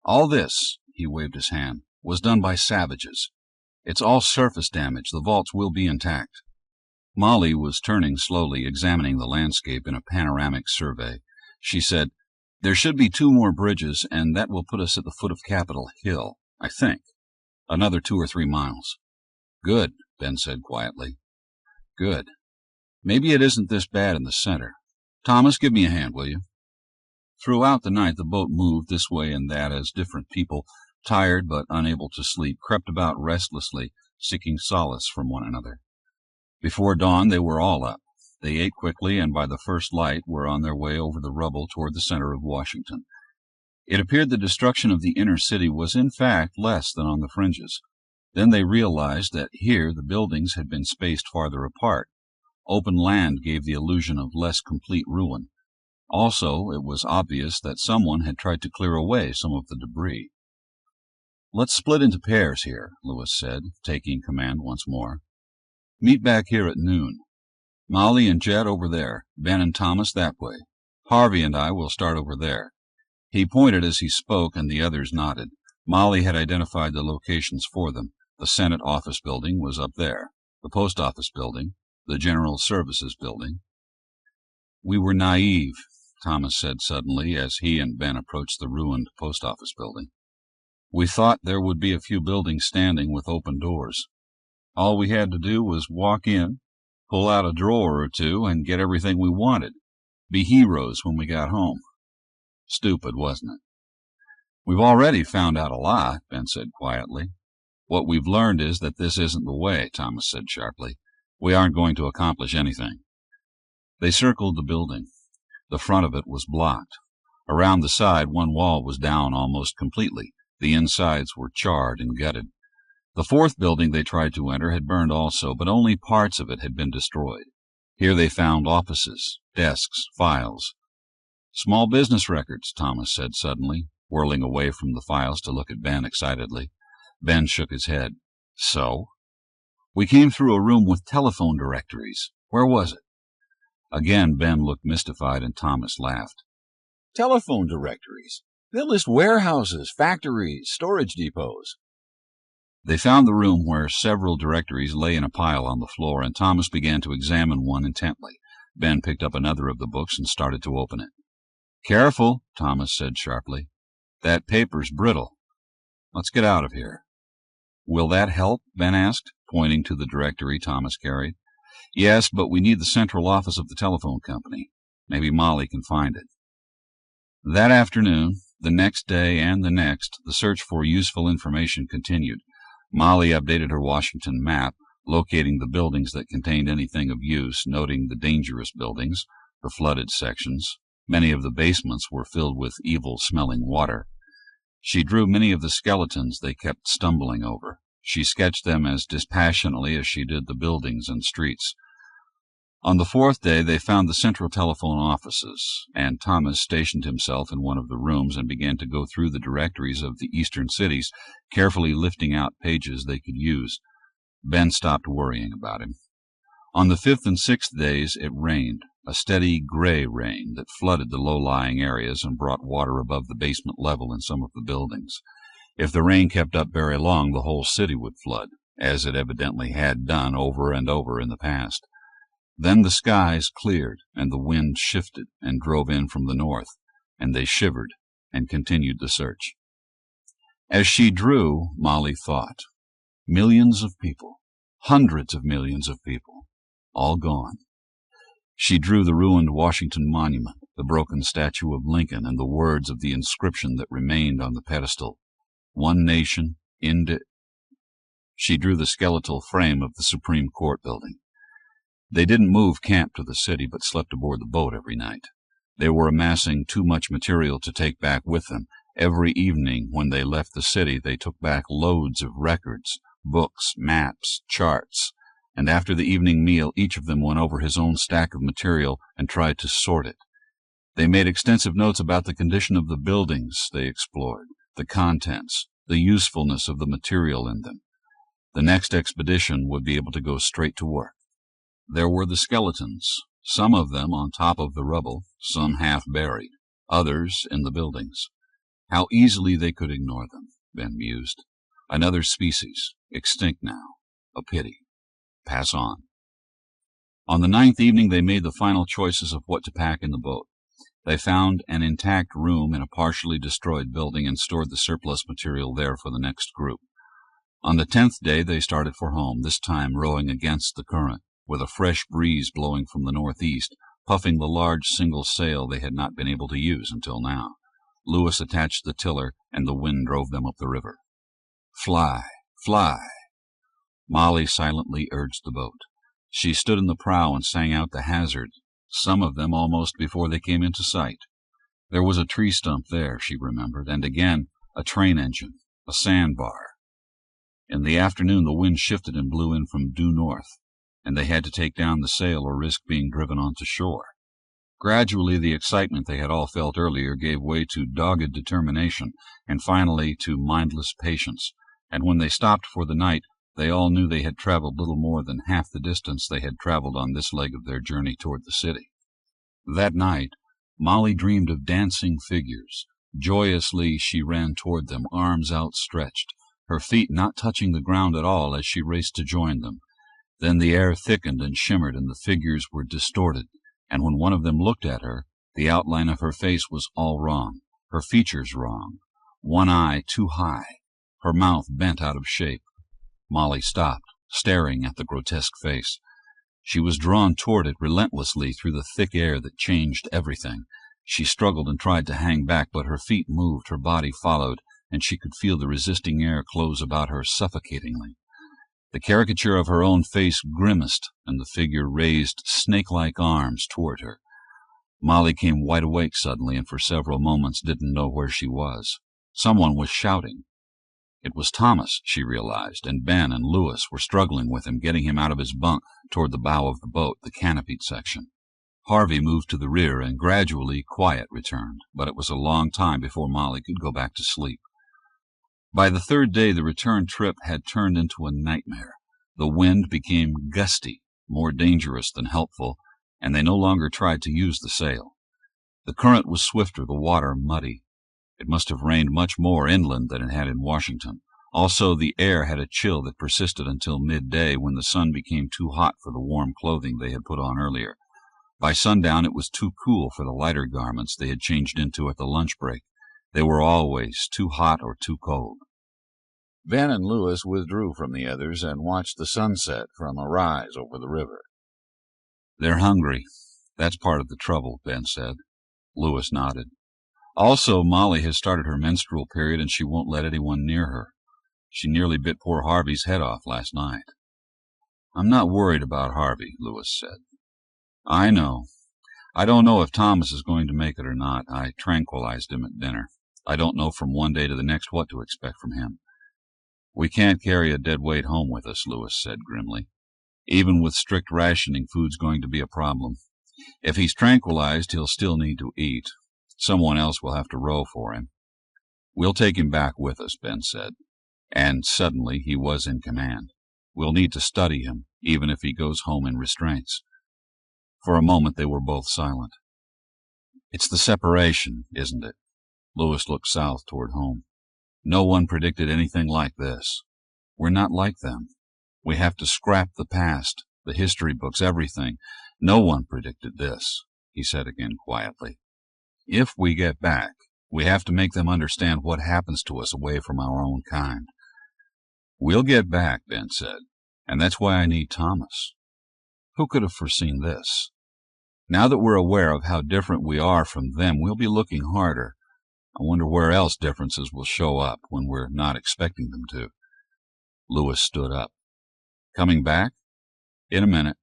All this," he waved his hand, "was done by savages. It's all surface damage. The vaults will be intact." Molly was turning slowly, examining the landscape in a panoramic survey. She said, "There should be 2 more bridges, and that will put us at the foot of Capitol Hill, I think. Another 2 or 3 miles. "Good," Ben said quietly. "Good. Maybe it isn't this bad in the center. Thomas, give me a hand, will you?" Throughout the night the boat moved this way and that as different people, tired but unable to sleep, crept about restlessly, seeking solace from one another. Before dawn they were all up. They ate quickly, and by the first light were on their way over the rubble toward the center of Washington. It appeared the destruction of the inner city was in fact less than on the fringes. Then they realized that here the buildings had been spaced farther apart. Open land gave the illusion of less complete ruin. Also, it was obvious that someone had tried to clear away some of the debris. "Let's split into pairs here," Lewis said, taking command once more. "Meet back here at noon. Molly and Jet over there, Ben and Thomas that way. Harvey and I will start over there." He pointed as he spoke, and the others nodded. Molly had identified the locations for them. The Senate office building was up there, the post office building, the General Services building. We were naive, Thomas said suddenly as he and Ben approached the ruined post office building. We thought there would be a few buildings standing with open doors. All we had to do was walk in, pull out a drawer or two, and get everything we wanted. Be heroes when we got home. Stupid, wasn't it? We've already found out a lot, Ben said quietly. What we've learned is that this isn't the way, Thomas said sharply. We aren't going to accomplish anything. They circled the building. The front of it was blocked. Around the side, one wall was down almost completely. The insides were charred and gutted. The fourth building they tried to enter had burned also, but only parts of it had been destroyed. Here they found offices, desks, files. Small business records, Thomas said suddenly, whirling away from the files to look at Ben excitedly. Ben shook his head. So? We came through a room with telephone directories. Where was it? Again Ben looked mystified, and Thomas laughed. Telephone directories? They list warehouses, factories, storage depots. They found the room where several directories lay in a pile on the floor, and Thomas began to examine one intently. Ben picked up another of the books and started to open it. Careful, Thomas said sharply. That paper's brittle. Let's get out of here. Will that help? Ben asked, pointing to the directory Thomas carried. Yes, but we need the central office of the telephone company. Maybe Molly can find it. That afternoon, the next day, and the next, the search for useful information continued. Molly updated her Washington map, locating the buildings that contained anything of use, noting the dangerous buildings, the flooded sections. Many of the basements were filled with evil-smelling water. She drew many of the skeletons they kept stumbling over. She sketched them as dispassionately as she did the buildings and streets. On the fourth day they found the central telephone offices, and Thomas stationed himself in one of the rooms and began to go through the directories of the eastern cities, carefully lifting out pages they could use. Ben stopped worrying about him. On the fifth and sixth days it rained, a steady gray rain that flooded the low-lying areas and brought water above the basement level in some of the buildings. If the rain kept up very long, the whole city would flood, as it evidently had done over and over in the past. Then the skies cleared, and the wind shifted and drove in from the north, and they shivered and continued the search. As she drew, Molly thought, millions of people, hundreds of millions of people, all gone. She drew the ruined Washington Monument, the broken statue of Lincoln, and the words of the inscription that remained on the pedestal. One nation, She drew the skeletal frame of the Supreme Court building. They didn't move camp to the city, but slept aboard the boat every night. They were amassing too much material to take back with them. Every evening when they left the city, they took back loads of records, books, maps, charts, and after the evening meal, each of them went over his own stack of material and tried to sort it. They made extensive notes about the condition of the buildings they explored, the contents, the usefulness of the material in them. The next expedition would be able to go straight to work. There were the skeletons, some of them on top of the rubble, some half buried, others in the buildings. How easily they could ignore them, Ben mused. Another species, extinct now. A pity. Pass on. On the ninth evening they made the final choices of what to pack in the boat. They found an intact room in a partially destroyed building and stored the surplus material there for the next group. On the 10th day they started for home, this time rowing against the current, with a fresh breeze blowing from the northeast, puffing the large single sail they had not been able to use until now. Lewis attached the tiller, and the wind drove them up the river. Fly, fly. Molly silently urged the boat. She stood in the prow and sang out the hazard, some of them almost before they came into sight. There was a tree stump there, she remembered, and again a train engine, a sandbar. In the afternoon the wind shifted and blew in from due north, and they had to take down the sail or risk being driven onto shore. Gradually the excitement they had all felt earlier gave way to dogged determination, and finally to mindless patience, and when they stopped for the night, they all knew they had traveled little more than half the distance they had traveled on this leg of their journey toward the city. That night, Molly dreamed of dancing figures. Joyously she ran toward them, arms outstretched, her feet not touching the ground at all as she raced to join them. Then the air thickened and shimmered, and the figures were distorted, and when one of them looked at her, the outline of her face was all wrong, her features wrong, one eye too high, her mouth bent out of shape. Molly stopped, staring at the grotesque face. She was drawn toward it relentlessly through the thick air that changed everything. She struggled and tried to hang back, but her feet moved, her body followed, and she could feel the resisting air close about her suffocatingly. The caricature of her own face grimaced, and the figure raised snake-like arms toward her. Molly came wide awake suddenly, and for several moments didn't know where she was. Someone was shouting. It was Thomas, she realized, and Ben and Lewis were struggling with him, getting him out of his bunk toward the bow of the boat, the canopied section. Harvey moved to the rear, and gradually quiet returned, but it was a long time before Molly could go back to sleep. By the third day, the return trip had turned into a nightmare. The wind became gusty, more dangerous than helpful, and they no longer tried to use the sail. The current was swifter, the water muddy. It must have rained much more inland than it had in Washington. Also, the air had a chill that persisted until midday, when the sun became too hot for the warm clothing they had put on earlier. By sundown, it was too cool for the lighter garments they had changed into at the lunch break. They were always too hot or too cold. Ben and Lewis withdrew from the others and watched the sunset from a rise over the river. "They're hungry. That's part of the trouble," Ben said. Lewis nodded. "Also, Molly has started her menstrual period, and she won't let anyone near her. She nearly bit poor Harvey's head off last night." "I'm not worried about Harvey," Lewis said. "I know. I don't know if Thomas is going to make it or not. I tranquilized him at dinner. I don't know from one day to the next what to expect from him." "We can't carry a dead weight home with us," Lewis said grimly. "Even with strict rationing, food's going to be a problem. If he's tranquilized, he'll still need to eat. Someone else will have to row for him." "We'll take him back with us," Ben said. And suddenly he was in command. "We'll need to study him, even if he goes home in restraints." For a moment they were both silent. "It's the separation, isn't it?" Lewis looked south toward home. "No one predicted anything like this. We're not like them. We have to scrap the past, the history books, everything. No one predicted this," he said again quietly. "If we get back, we have to make them understand what happens to us away from our own kind." "We'll get back," Ben said, "and that's why I need Thomas." Who could have foreseen this? Now that we're aware of how different we are from them, we'll be looking harder. I wonder where else differences will show up when we're not expecting them to. Lewis stood up. "Coming back?" "In a minute."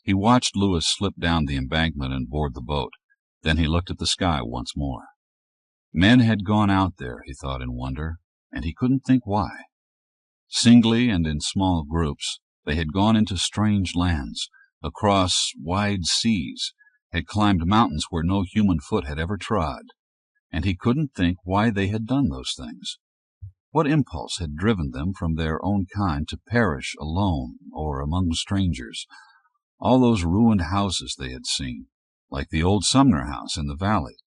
He watched Lewis slip down the embankment and board the boat. Then he looked at the sky once more. Men had gone out there, he thought in wonder, and he couldn't think why. Singly and in small groups, they had gone into strange lands, across wide seas, had climbed mountains where no human foot had ever trod, and he couldn't think why they had done those things. What impulse had driven them from their own kind to perish alone or among strangers? All those ruined houses they had seen, like the old Sumner house in the valley,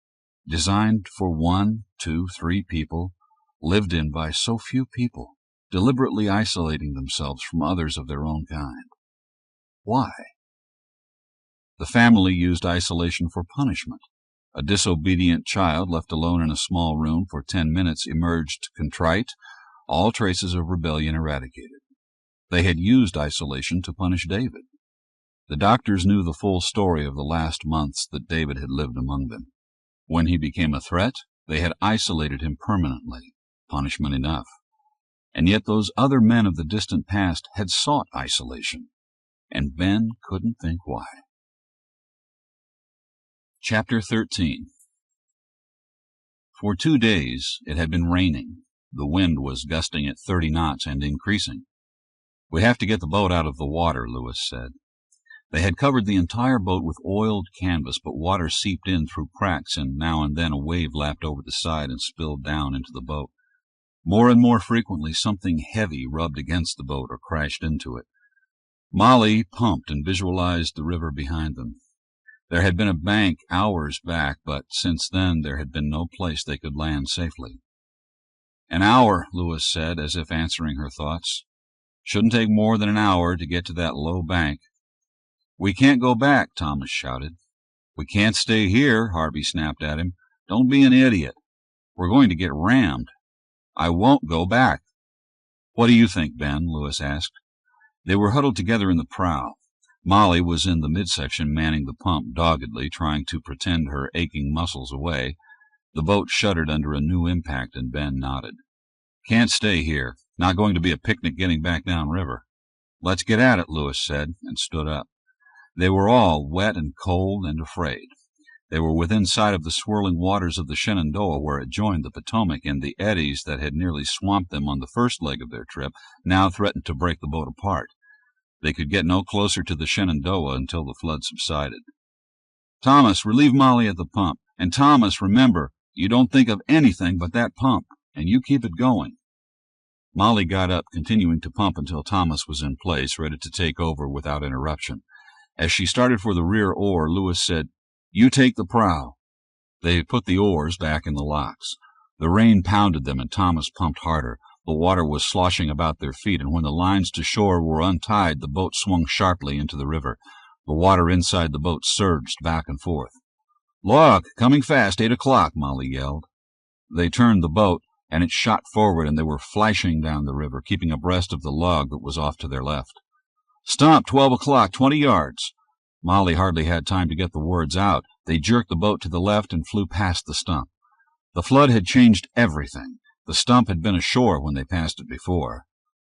designed for 1, 2, 3 people, lived in by so few people, deliberately isolating themselves from others of their own kind. Why? The family used isolation for punishment. A disobedient child left alone in a small room for 10 minutes emerged contrite, all traces of rebellion eradicated. They had used isolation to punish David. The doctors knew the full story of the last months that David had lived among them. When he became a threat, they had isolated him permanently, punishment enough. And yet those other men of the distant past had sought isolation, and Ben couldn't think why. Chapter 13. For 2 days it had been raining. The wind was gusting at 30 knots and increasing. "We have to get the boat out of the water," Lewis said. They had covered the entire boat with oiled canvas, but water seeped in through cracks, and now and then a wave lapped over the side and spilled down into the boat. More and more frequently something heavy rubbed against the boat or crashed into it. Molly pumped and visualized the river behind them. There had been a bank hours back, but since then there had been no place they could land safely. "An hour," Lewis said, as if answering her thoughts. "Shouldn't take more than an hour to get to that low bank." "We can't go back," Thomas shouted. "We can't stay here," Harvey snapped at him. "Don't be an idiot. We're going to get rammed." "I won't go back." "What do you think, Ben?" Lewis asked. They were huddled together in the prow. Molly was in the midsection manning the pump doggedly, trying to pretend her aching muscles away. The boat shuddered under a new impact, and Ben nodded. "Can't stay here. Not going to be a picnic getting back downriver." "Let's get at it," Lewis said, and stood up. They were all wet and cold and afraid. They were within sight of the swirling waters of the Shenandoah, where it joined the Potomac, and the eddies that had nearly swamped them on the first leg of their trip now threatened to break the boat apart. They could get no closer to the Shenandoah until the flood subsided. "Thomas, relieve Molly at the pump. And Thomas, remember, you don't think of anything but that pump, and you keep it going." Molly got up, continuing to pump until Thomas was in place, ready to take over without interruption. As she started for the rear oar, Lewis said, "You take the prow." They put the oars back in the locks. The rain pounded them, and Thomas pumped harder. The water was sloshing about their feet, and when the lines to shore were untied, the boat swung sharply into the river. The water inside the boat surged back and forth. "Log, coming fast, 8 o'clock, Molly yelled. They turned the boat, and it shot forward, and they were flashing down the river, keeping abreast of the log that was off to their left. "Stump, 12 o'clock, 20 yards. Molly hardly had time to get the words out. They jerked the boat to the left and flew past the stump. The flood had changed everything. The stump had been ashore when they passed it before.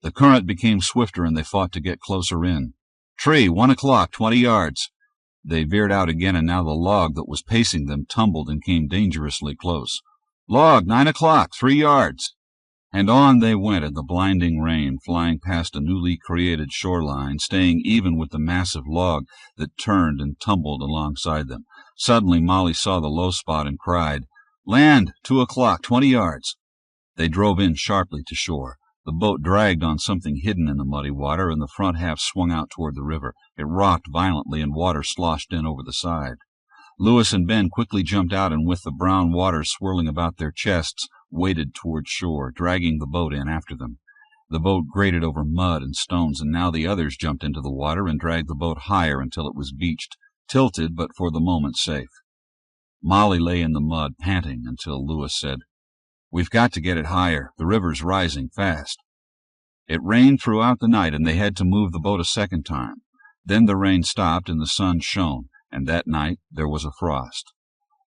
The current became swifter, and they fought to get closer in. "Tree, 1 o'clock, 20 yards. They veered out again, and now the log that was pacing them tumbled and came dangerously close. "Log, 9 o'clock, 3 yards. And on they went in the blinding rain, flying past a newly created shoreline, staying even with the massive log that turned and tumbled alongside them. Suddenly Molly saw the low spot and cried, "Land, 2 o'clock, 20 yards. They drove in sharply to shore. The boat dragged on something hidden in the muddy water, and the front half swung out toward the river. It rocked violently, and water sloshed in over the side. Lewis and Ben quickly jumped out, and with the brown water swirling about their chests, waded toward shore, dragging the boat in after them. The boat grated over mud and stones, and now the others jumped into the water and dragged the boat higher until it was beached, tilted but for the moment safe. Molly lay in the mud, panting, until Lewis said, "We've got to get it higher. The river's rising fast." It rained throughout the night, and they had to move the boat a second time. Then the rain stopped and the sun shone, and that night there was a frost.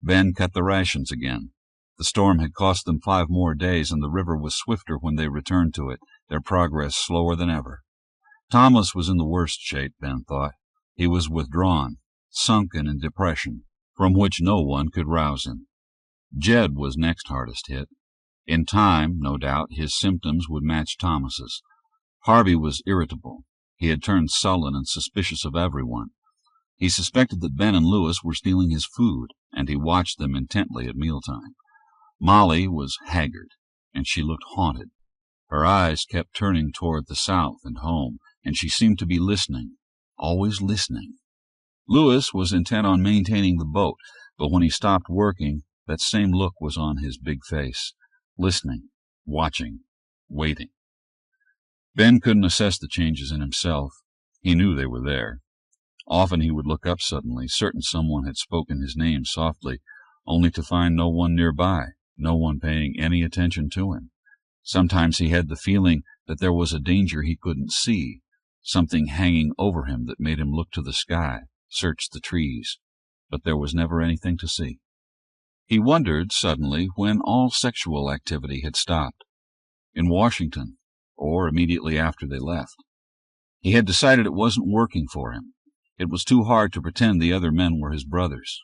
Ben cut the rations again. The storm had cost them 5 more days, and the river was swifter when they returned to it, their progress slower than ever. Thomas was in the worst shape, Ben thought. He was withdrawn, sunken in depression, from which no one could rouse him. Jed was next hardest hit. In time, no doubt, his symptoms would match Thomas's. Harvey was irritable. He had turned sullen and suspicious of everyone. He suspected that Ben and Lewis were stealing his food, and he watched them intently at mealtime. Molly was haggard, and she looked haunted. Her eyes kept turning toward the south and home, and she seemed to be listening, always listening. Lewis was intent on maintaining the boat, but when he stopped working, that same look was on his big face, listening, watching, waiting. Ben couldn't assess the changes in himself. He knew they were there. Often he would look up suddenly, certain someone had spoken his name softly, only to find no one nearby, no one paying any attention to him. Sometimes he had the feeling that there was a danger he couldn't see, something hanging over him that made him look to the sky, search the trees, but there was never anything to see. He wondered suddenly when all sexual activity had stopped. In Washington, or immediately after they left. He had decided it wasn't working for him. It was too hard to pretend the other men were his brothers.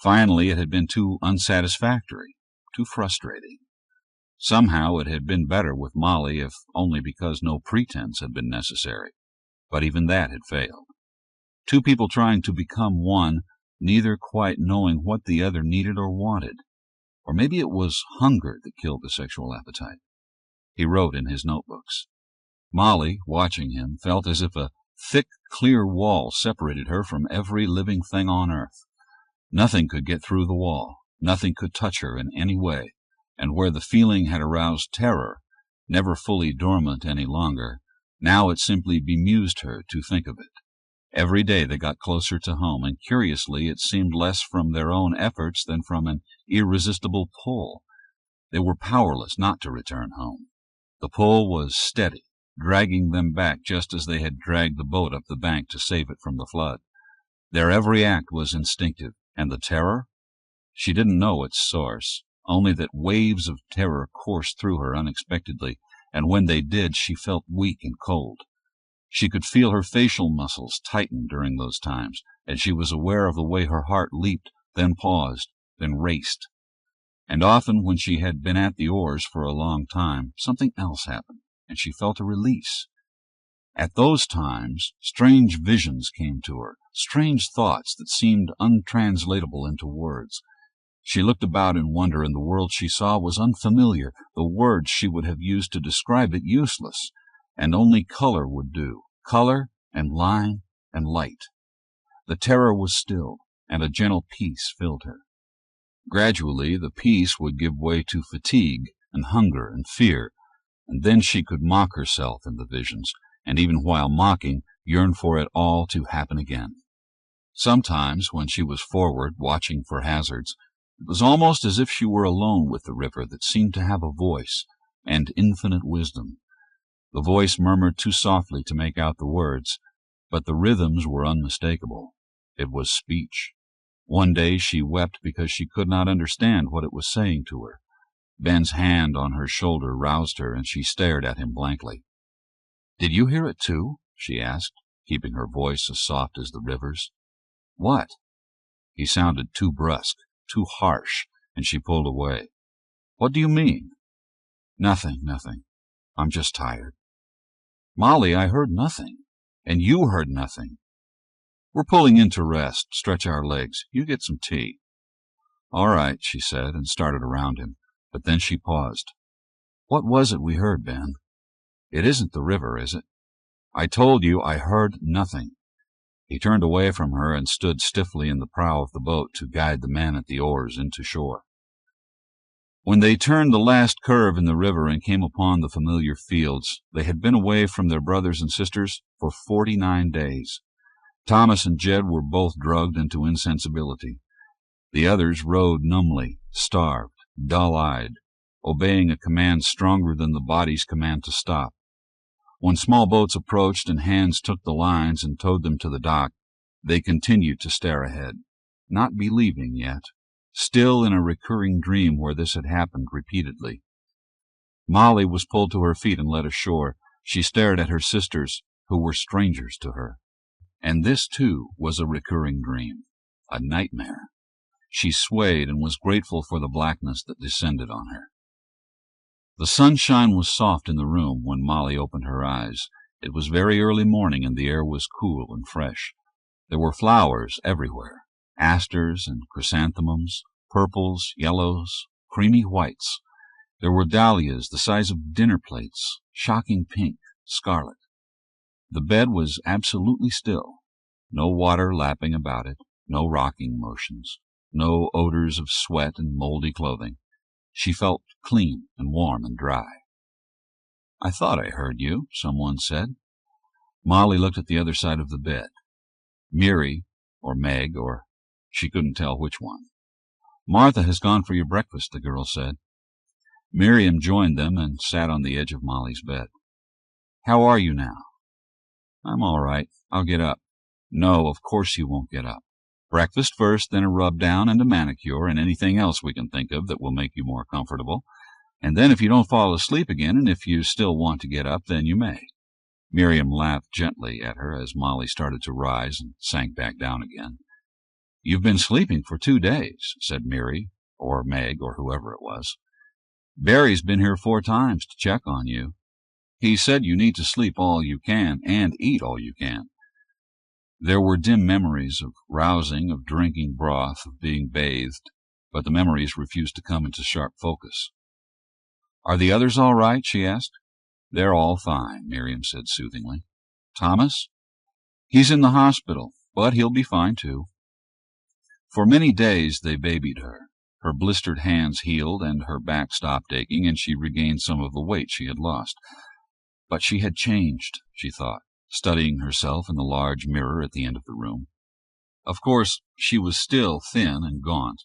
Finally, it had been too unsatisfactory, too frustrating. Somehow it had been better with Molly, if only because no pretense had been necessary. But even that had failed. 2 people trying to become one, neither quite knowing what the other needed or wanted. Or maybe it was hunger that killed the sexual appetite. He wrote in his notebooks. Molly, watching him, felt as if a thick, clear wall separated her from every living thing on earth. Nothing could get through the wall. Nothing could touch her in any way. And where the feeling had aroused terror, never fully dormant any longer, now it simply bemused her to think of it. Every day they got closer to home, and curiously it seemed less from their own efforts than from an irresistible pull. They were powerless not to return home. The pull was steady, dragging them back just as they had dragged the boat up the bank to save it from the flood. Their every act was instinctive, and the terror? She didn't know its source, only that waves of terror coursed through her unexpectedly, and when they did she felt weak and cold. She could feel her facial muscles tighten during those times, and she was aware of the way her heart leaped, then paused, then raced. And often when she had been at the oars for a long time, something else happened, and she felt a release. At those times, strange visions came to her, strange thoughts that seemed untranslatable into words. She looked about in wonder, and the world she saw was unfamiliar, the words she would have used to describe it useless, and only color would do, color and line and light. The terror was stilled, and a gentle peace filled her. Gradually the peace would give way to fatigue and hunger and fear, and then she could mock herself in the visions, and even while mocking, yearn for it all to happen again. Sometimes, when she was forward, watching for hazards, it was almost as if she were alone with the river that seemed to have a voice and infinite wisdom. The voice murmured too softly to make out the words, but the rhythms were unmistakable. It was speech. One day she wept because she could not understand what it was saying to her. Ben's hand on her shoulder roused her, and she stared at him blankly. "Did you hear it too?" she asked, keeping her voice as soft as the river's. "What?" He sounded too brusque, too harsh, and she pulled away. "What do you mean?" "Nothing, nothing. I'm just tired." "Molly, I heard nothing. And you heard nothing." "We're pulling in to rest, stretch our legs. You get some tea." "All right," she said, and started around him, but then she paused. "What was it we heard, Ben? It isn't the river, is it?" "I told you I heard nothing." He turned away from her and stood stiffly in the prow of the boat to guide the men at the oars into shore. When they turned the last curve in the river and came upon the familiar fields, they had been away from their brothers and sisters for 49 days. Thomas and Jed were both drugged into insensibility. The others rode numbly, starved, dull-eyed, obeying a command stronger than the body's command to stop. When small boats approached and hands took the lines and towed them to the dock, they continued to stare ahead, not believing yet, still in a recurring dream where this had happened repeatedly. Molly was pulled to her feet and led ashore. She stared at her sisters, who were strangers to her. And this, too, was a recurring dream, a nightmare. She swayed and was grateful for the blackness that descended on her. The sunshine was soft in the room when Molly opened her eyes. It was very early morning, and the air was cool and fresh. There were flowers everywhere, asters and chrysanthemums, purples, yellows, creamy whites. There were dahlias the size of dinner plates, shocking pink, scarlet. The bed was absolutely still, no water lapping about it, no rocking motions, no odors of sweat and moldy clothing. She felt clean and warm and dry. "I thought I heard you," someone said. Molly looked at the other side of the bed. Mary, or Meg, or she couldn't tell which one. "Martha has gone for your breakfast," the girl said. Miriam joined them and sat on the edge of Molly's bed. "How are you now?" "I'm all right. I'll get up." "No, of course you won't get up. Breakfast first, then a rub-down and a manicure, and anything else we can think of that will make you more comfortable. And then if you don't fall asleep again, and if you still want to get up, then you may." Miriam laughed gently at her as Molly started to rise and sank back down again. "You've been sleeping for 2 days," said Mary, or Meg, or whoever it was. "Barry's been here 4 times to check on you. He said you need to sleep all you can and eat all you can." There were dim memories of rousing, of drinking broth, of being bathed, but the memories refused to come into sharp focus. "Are the others all right?" she asked. "They're all fine," Miriam said soothingly. "Thomas?" "He's in the hospital, but he'll be fine too." For many days they babied her. Her blistered hands healed, and her back stopped aching, and she regained some of the weight she had lost. But she had changed, she thought. studying herself in the large mirror at the end of the room. Of course, she was still thin and gaunt.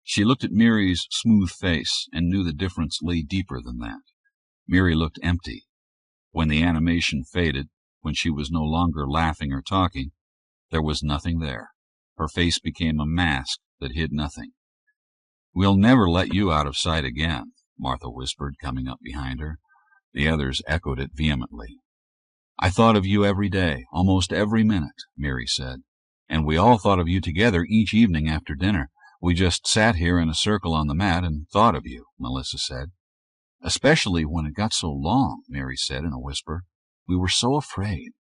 She looked at Mary's smooth face and knew the difference lay deeper than that. Mary looked empty. When the animation faded, when she was no longer laughing or talking, there was nothing there. Her face became a mask that hid nothing. "We'll never let you out of sight again," Martha whispered, coming up behind her. The others echoed it vehemently. "I thought of you every day, almost every minute," Mary said. "And we all thought of you together each evening after dinner. We just sat here in a circle on the mat and thought of you," Melissa said. "Especially when it got so long," Mary said in a whisper. "We were so afraid.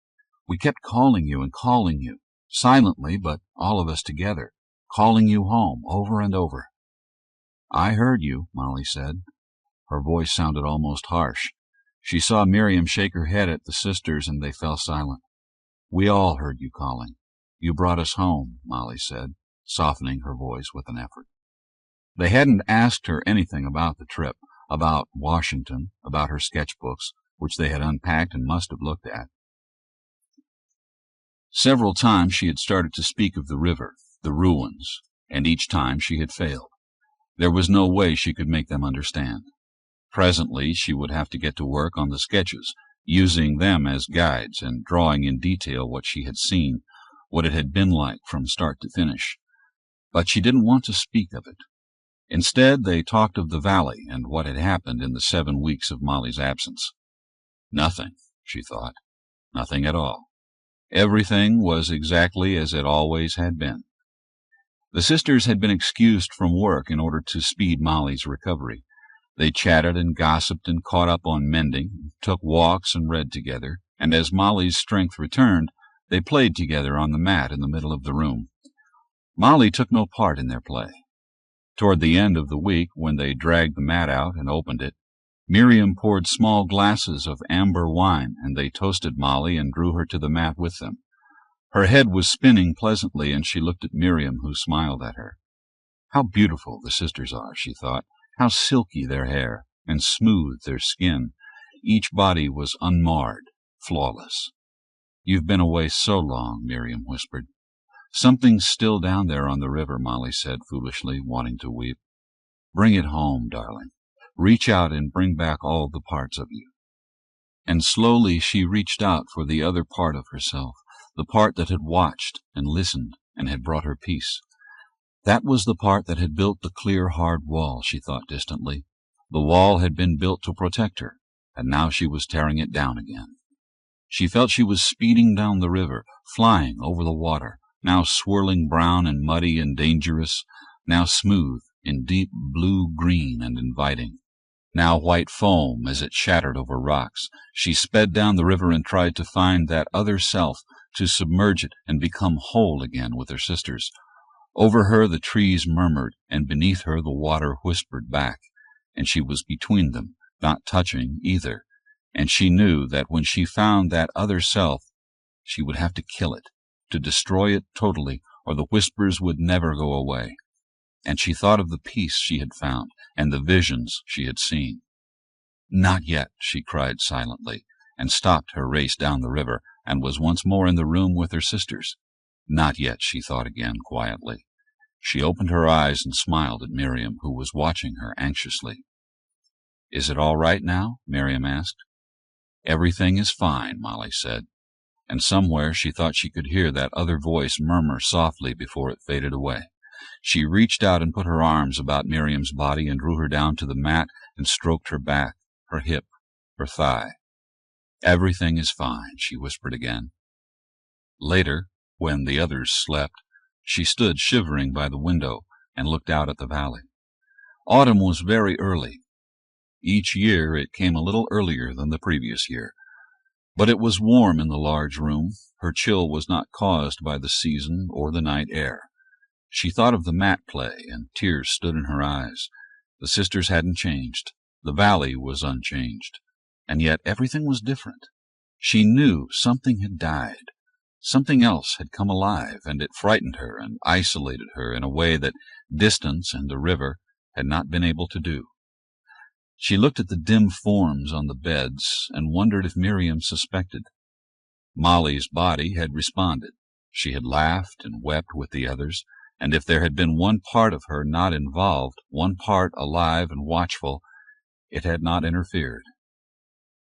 We kept calling you, silently, but all of us together, calling you home over and over." "I heard you," Molly said. Her voice sounded almost harsh. She saw Miriam shake her head at the sisters, and they fell silent. "We all heard you calling. You brought us home," Molly said, softening her voice with an effort. They hadn't asked her anything about the trip, about Washington, about her sketchbooks, which they had unpacked and must have looked at. Several times she had started to speak of the river, the ruins, and each time she had failed. There was no way she could make them understand. Presently she would have to get to work on the sketches, using them as guides and drawing in detail what she had seen, what it had been like from start to finish. But she didn't want to speak of it. Instead, they talked of the valley and what had happened in the 7 weeks of Molly's absence. Nothing, she thought. Nothing at all. Everything was exactly as it always had been. The sisters had been excused from work in order to speed Molly's recovery. They chatted and gossiped and caught up on mending, took walks and read together, and as Molly's strength returned, they played together on the mat in the middle of the room. Molly took no part in their play. Toward the end of the week, when they dragged the mat out and opened it, Miriam poured small glasses of amber wine, and they toasted Molly and drew her to the mat with them. Her head was spinning pleasantly, and she looked at Miriam, who smiled at her. How beautiful the sisters are, she thought. How silky their hair, and smooth their skin. Each body was unmarred, flawless. "You've been away so long," Miriam whispered. "Something's still down there on the river," Molly said foolishly, wanting to weep. "Bring it home, darling. Reach out and bring back all the parts of you." And slowly she reached out for the other part of herself, the part that had watched and listened and had brought her peace. That was the part that had built the clear, hard wall, she thought distantly. The wall had been built to protect her, and now she was tearing it down again. She felt she was speeding down the river, flying over the water, now swirling brown and muddy and dangerous, now smooth in deep blue-green and inviting, now white foam as it shattered over rocks. She sped down the river and tried to find that other self, to submerge it and become whole again with her sisters. Over her the trees murmured, and beneath her the water whispered back, and she was between them, not touching either, and she knew that when she found that other self, she would have to kill it, to destroy it totally, or the whispers would never go away. And she thought of the peace she had found, and the visions she had seen. "Not yet," she cried silently, and stopped her race down the river, and was once more in the room with her sisters. "Not yet," she thought again quietly. She opened her eyes and smiled at Miriam, who was watching her anxiously. "Is it all right now?" Miriam asked. "Everything is fine," Molly said, and somewhere she thought she could hear that other voice murmur softly before it faded away. She reached out and put her arms about Miriam's body and drew her down to the mat and stroked her back, her hip, her thigh. "Everything is fine," she whispered again. Later, when the others slept, she stood shivering by the window and looked out at the valley. Autumn was very early. Each year it came a little earlier than the previous year. But it was warm in the large room. Her chill was not caused by the season or the night air. She thought of the mat play, and tears stood in her eyes. The sisters hadn't changed. The valley was unchanged. And yet everything was different. She knew something had died. Something else had come alive, and it frightened her and isolated her in a way that distance and the river had not been able to do. She looked at the dim forms on the beds and wondered if Miriam suspected. Molly's body had responded. She had laughed and wept with the others, and if there had been one part of her not involved, one part alive and watchful, it had not interfered.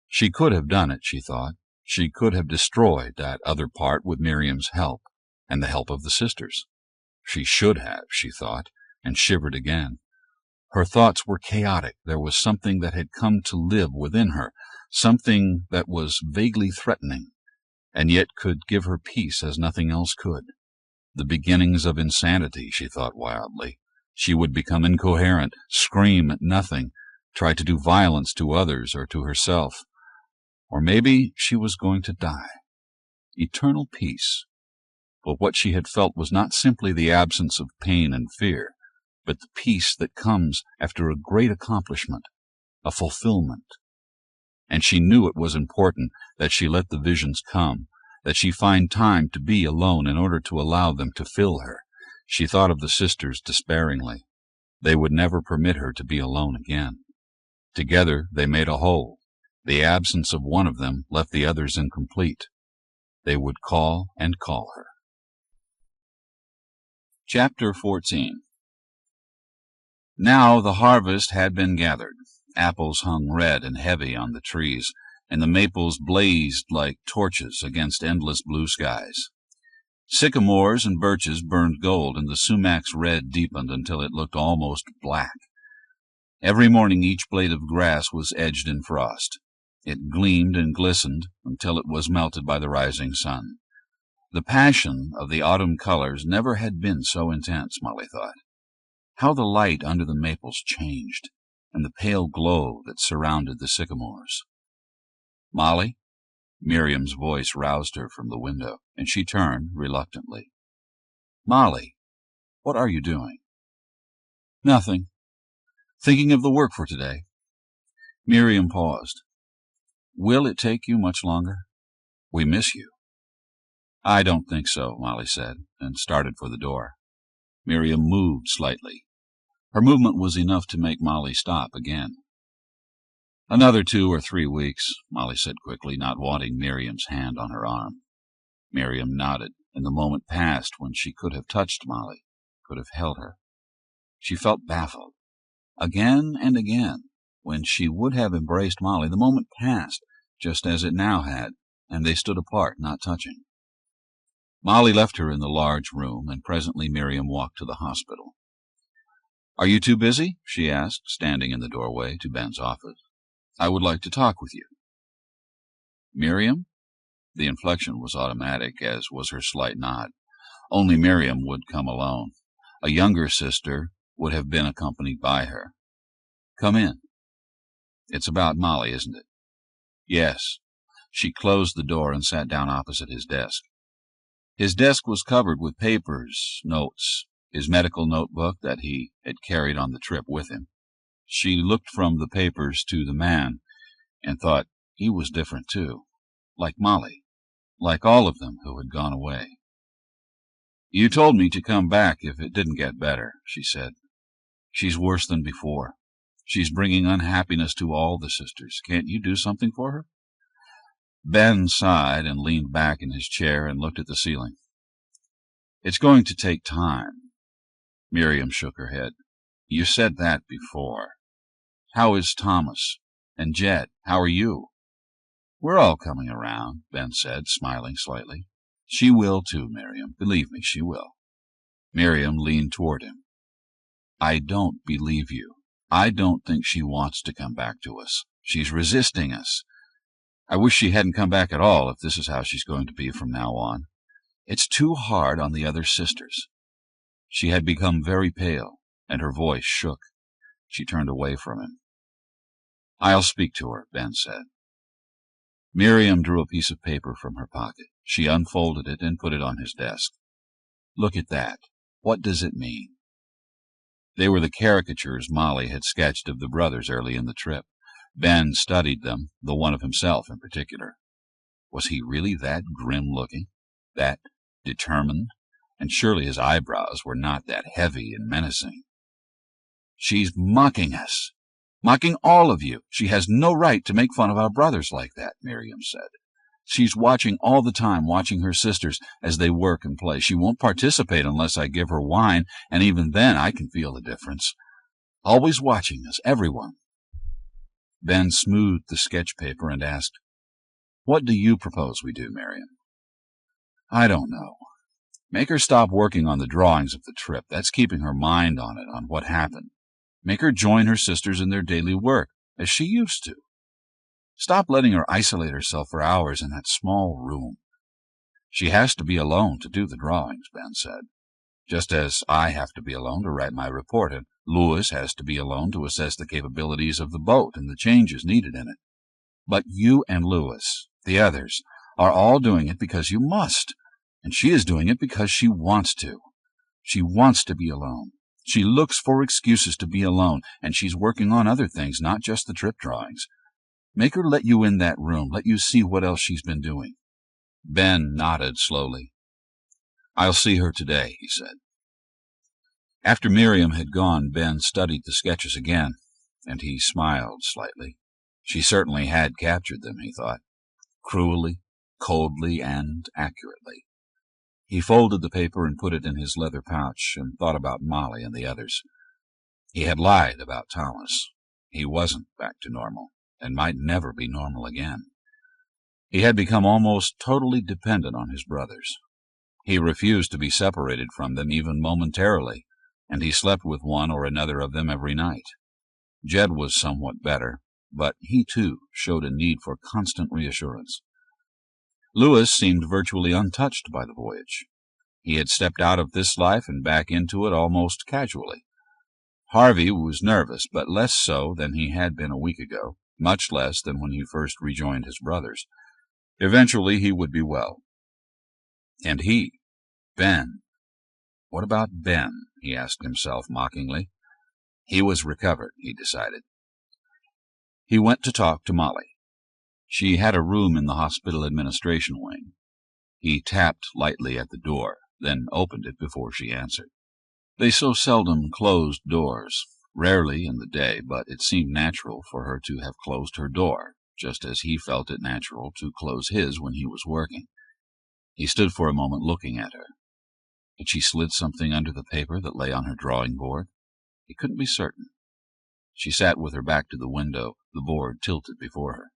She could have done it, she thought. She could have destroyed that other part with Miriam's help, and the help of the sisters. She should have, she thought, and shivered again. Her thoughts were chaotic. There was something that had come to live within her, something that was vaguely threatening, and yet could give her peace as nothing else could. The beginnings of insanity, she thought wildly. She would become incoherent, scream at nothing, try to do violence to others or to herself. Or maybe she was going to die. Eternal peace. But what she had felt was not simply the absence of pain and fear, but the peace that comes after a great accomplishment, a fulfillment. And she knew it was important that she let the visions come, that she find time to be alone in order to allow them to fill her. She thought of the sisters despairingly. They would never permit her to be alone again. Together they made a whole. The absence of one of them left the others incomplete. They would call and call her. Chapter 14. Now the harvest had been gathered. Apples hung red and heavy on the trees, and the maples blazed like torches against endless blue skies. Sycamores and birches burned gold, and the sumac's red deepened until it looked almost black. Every morning each blade of grass was edged in frost. It gleamed and glistened until it was melted by the rising sun. The passion of the autumn colors never had been so intense, Molly thought. How the light under the maples changed, and the pale glow that surrounded the sycamores. "Molly?" Miriam's voice roused her from the window, and she turned reluctantly. "Molly, what are you doing?" "Nothing. Thinking of the work for today." Miriam paused. "Will it take you much longer? We miss you." "I don't think so," Molly said, and started for the door. Miriam moved slightly. Her movement was enough to make Molly stop again. "Another 2 or 3 weeks," Molly said quickly, not wanting Miriam's hand on her arm. Miriam nodded, and the moment passed when she could have touched Molly, could have held her. She felt baffled. Again and again, when she would have embraced Molly, the moment passed, just as it now had, and they stood apart, not touching. Molly left her in the large room, and presently Miriam walked to the hospital. "Are you too busy?" she asked, standing in the doorway to Ben's office. "I would like to talk with you." "Miriam?" The inflection was automatic, as was her slight nod. Only Miriam would come alone. A younger sister would have been accompanied by her. "Come in." "It's about Molly, isn't it?" "Yes." She closed the door and sat down opposite his desk. His desk was covered with papers, notes, his medical notebook that he had carried on the trip with him. She looked from the papers to the man and thought he was different too, like Molly, like all of them who had gone away. "You told me to come back if it didn't get better," she said. "She's worse than before. She's bringing unhappiness to all the sisters. Can't you do something for her?" Ben sighed and leaned back in his chair and looked at the ceiling. "It's going to take time." Miriam shook her head. "You said that before. How is Thomas? And Jed? How are you?" "We're all coming around," Ben said, smiling slightly. "She will too, Miriam. Believe me, she will." Miriam leaned toward him. "I don't believe you. I don't think she wants to come back to us. She's resisting us. I wish she hadn't come back at all if this is how she's going to be from now on. It's too hard on the other sisters." She had become very pale, and her voice shook. She turned away from him. "I'll speak to her," Ben said. Miriam drew a piece of paper from her pocket. She unfolded it and put it on his desk. "Look at that. What does it mean?" They were the caricatures Molly had sketched of the brothers early in the trip. Ben studied them, the one of himself in particular. Was he really that grim-looking, that determined? And surely his eyebrows were not that heavy and menacing. "She's mocking us, mocking all of you. She has no right to make fun of our brothers like that," Miriam said. She's watching all the time, watching her sisters as they work and play. She won't participate unless I give her wine, and even then I can feel the difference. Always watching us, everyone." Ben smoothed the sketch paper and asked, "What do you propose we do, Miriam?" "I don't know. Make her stop working on the drawings of the trip. That's keeping her mind on it, on what happened. Make her join her sisters in their daily work, as she used to. Stop letting her isolate herself for hours in that small room. She has to be alone to do the drawings," Ben said, "just as I have to be alone to write my report, and Lewis has to be alone to assess the capabilities of the boat and the changes needed in it. But you and Lewis, the others, are all doing it because you must, and she is doing it because she wants to. She wants to be alone. She looks for excuses to be alone, and she's working on other things, not just the trip drawings. Make her let you in that room, let you see what else she's been doing." Ben nodded slowly. "I'll see her today," he said. After Miriam had gone, Ben studied the sketches again, and he smiled slightly. She certainly had captured them, he thought, cruelly, coldly, and accurately. He folded the paper and put it in his leather pouch and thought about Molly and the others. He had lied about Thomas. He wasn't back to normal, and might never be normal again. He had become almost totally dependent on his brothers. He refused to be separated from them even momentarily, and he slept with one or another of them every night. Jed was somewhat better, but he too showed a need for constant reassurance. Lewis seemed virtually untouched by the voyage. He had stepped out of this life and back into it almost casually. Harvey was nervous, but less so than he had been a week ago, much less than when he first rejoined his brothers. Eventually he would be well. And he, Ben. What about Ben? He asked himself mockingly. He was recovered, he decided. He went to talk to Molly. She had a room in the hospital administration wing. He tapped lightly at the door, then opened it before she answered. They so seldom closed doors, rarely in the day, but it seemed natural for her to have closed her door, just as he felt it natural to close his when he was working. He stood for a moment looking at her. Had she slid something under the paper that lay on her drawing board? He couldn't be certain. She sat with her back to the window, the board tilted before her.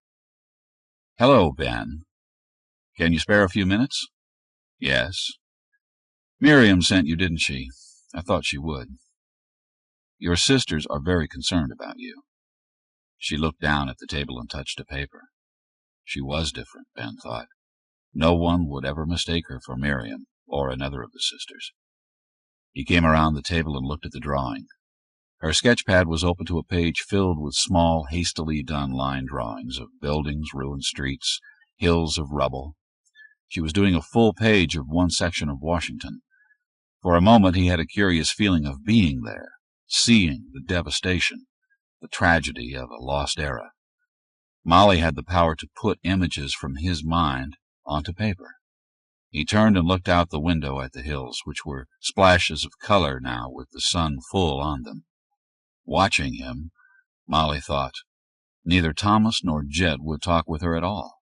"Hello, Ben. Can you spare a few minutes?" "Yes." "Miriam sent you, didn't she? I thought she would. Your sisters are very concerned about you." She looked down at the table and touched a paper. She was different, Ben thought. No one would ever mistake her for Miriam or another of the sisters. He came around the table and looked at the drawing. Her sketchpad was open to a page filled with small, hastily done line drawings of buildings, ruined streets, hills of rubble. She was doing a full page of one section of Washington. For a moment he had a curious feeling of being there, seeing the devastation, the tragedy of a lost era. Molly had the power to put images from his mind onto paper. He turned and looked out the window at the hills, which were splashes of color now with the sun full on them. Watching him, Molly thought, neither Thomas nor Jed would talk with her at all.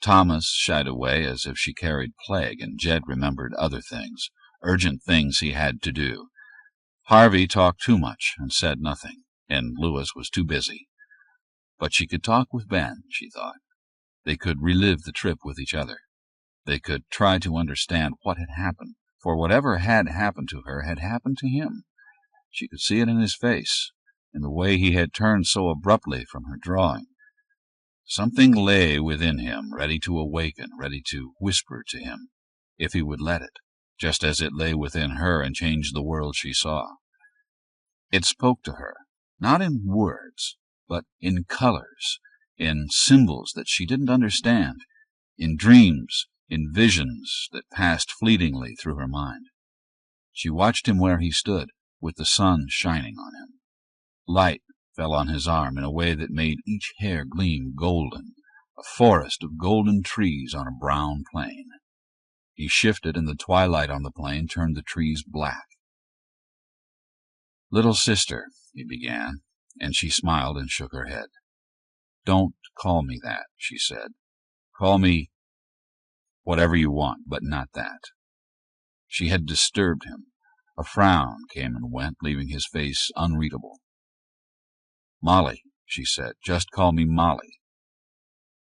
Thomas shied away as if she carried plague, and Jed remembered other things, urgent things he had to do. Harvey talked too much and said nothing, and Lewis was too busy. But she could talk with Ben, she thought. They could relive the trip with each other. They could try to understand what had happened, for whatever had happened to her had happened to him. She could see it in his face, in the way he had turned so abruptly from her drawing. Something lay within him, ready to awaken, ready to whisper to him, if he would let it, just as it lay within her and changed the world she saw. It spoke to her, not in words, but in colors, in symbols that she didn't understand, in dreams, in visions that passed fleetingly through her mind. She watched him where he stood, with the sun shining on him. Light fell on his arm in a way that made each hair gleam golden, a forest of golden trees on a brown plain. He shifted, and the twilight on the plain turned the trees black. "Little sister," he began, and she smiled and shook her head. "Don't call me that," she said. "Call me Whatever you want, but not that." She had disturbed him. A frown came and went, leaving his face unreadable. "Molly," she said. "Just call me Molly."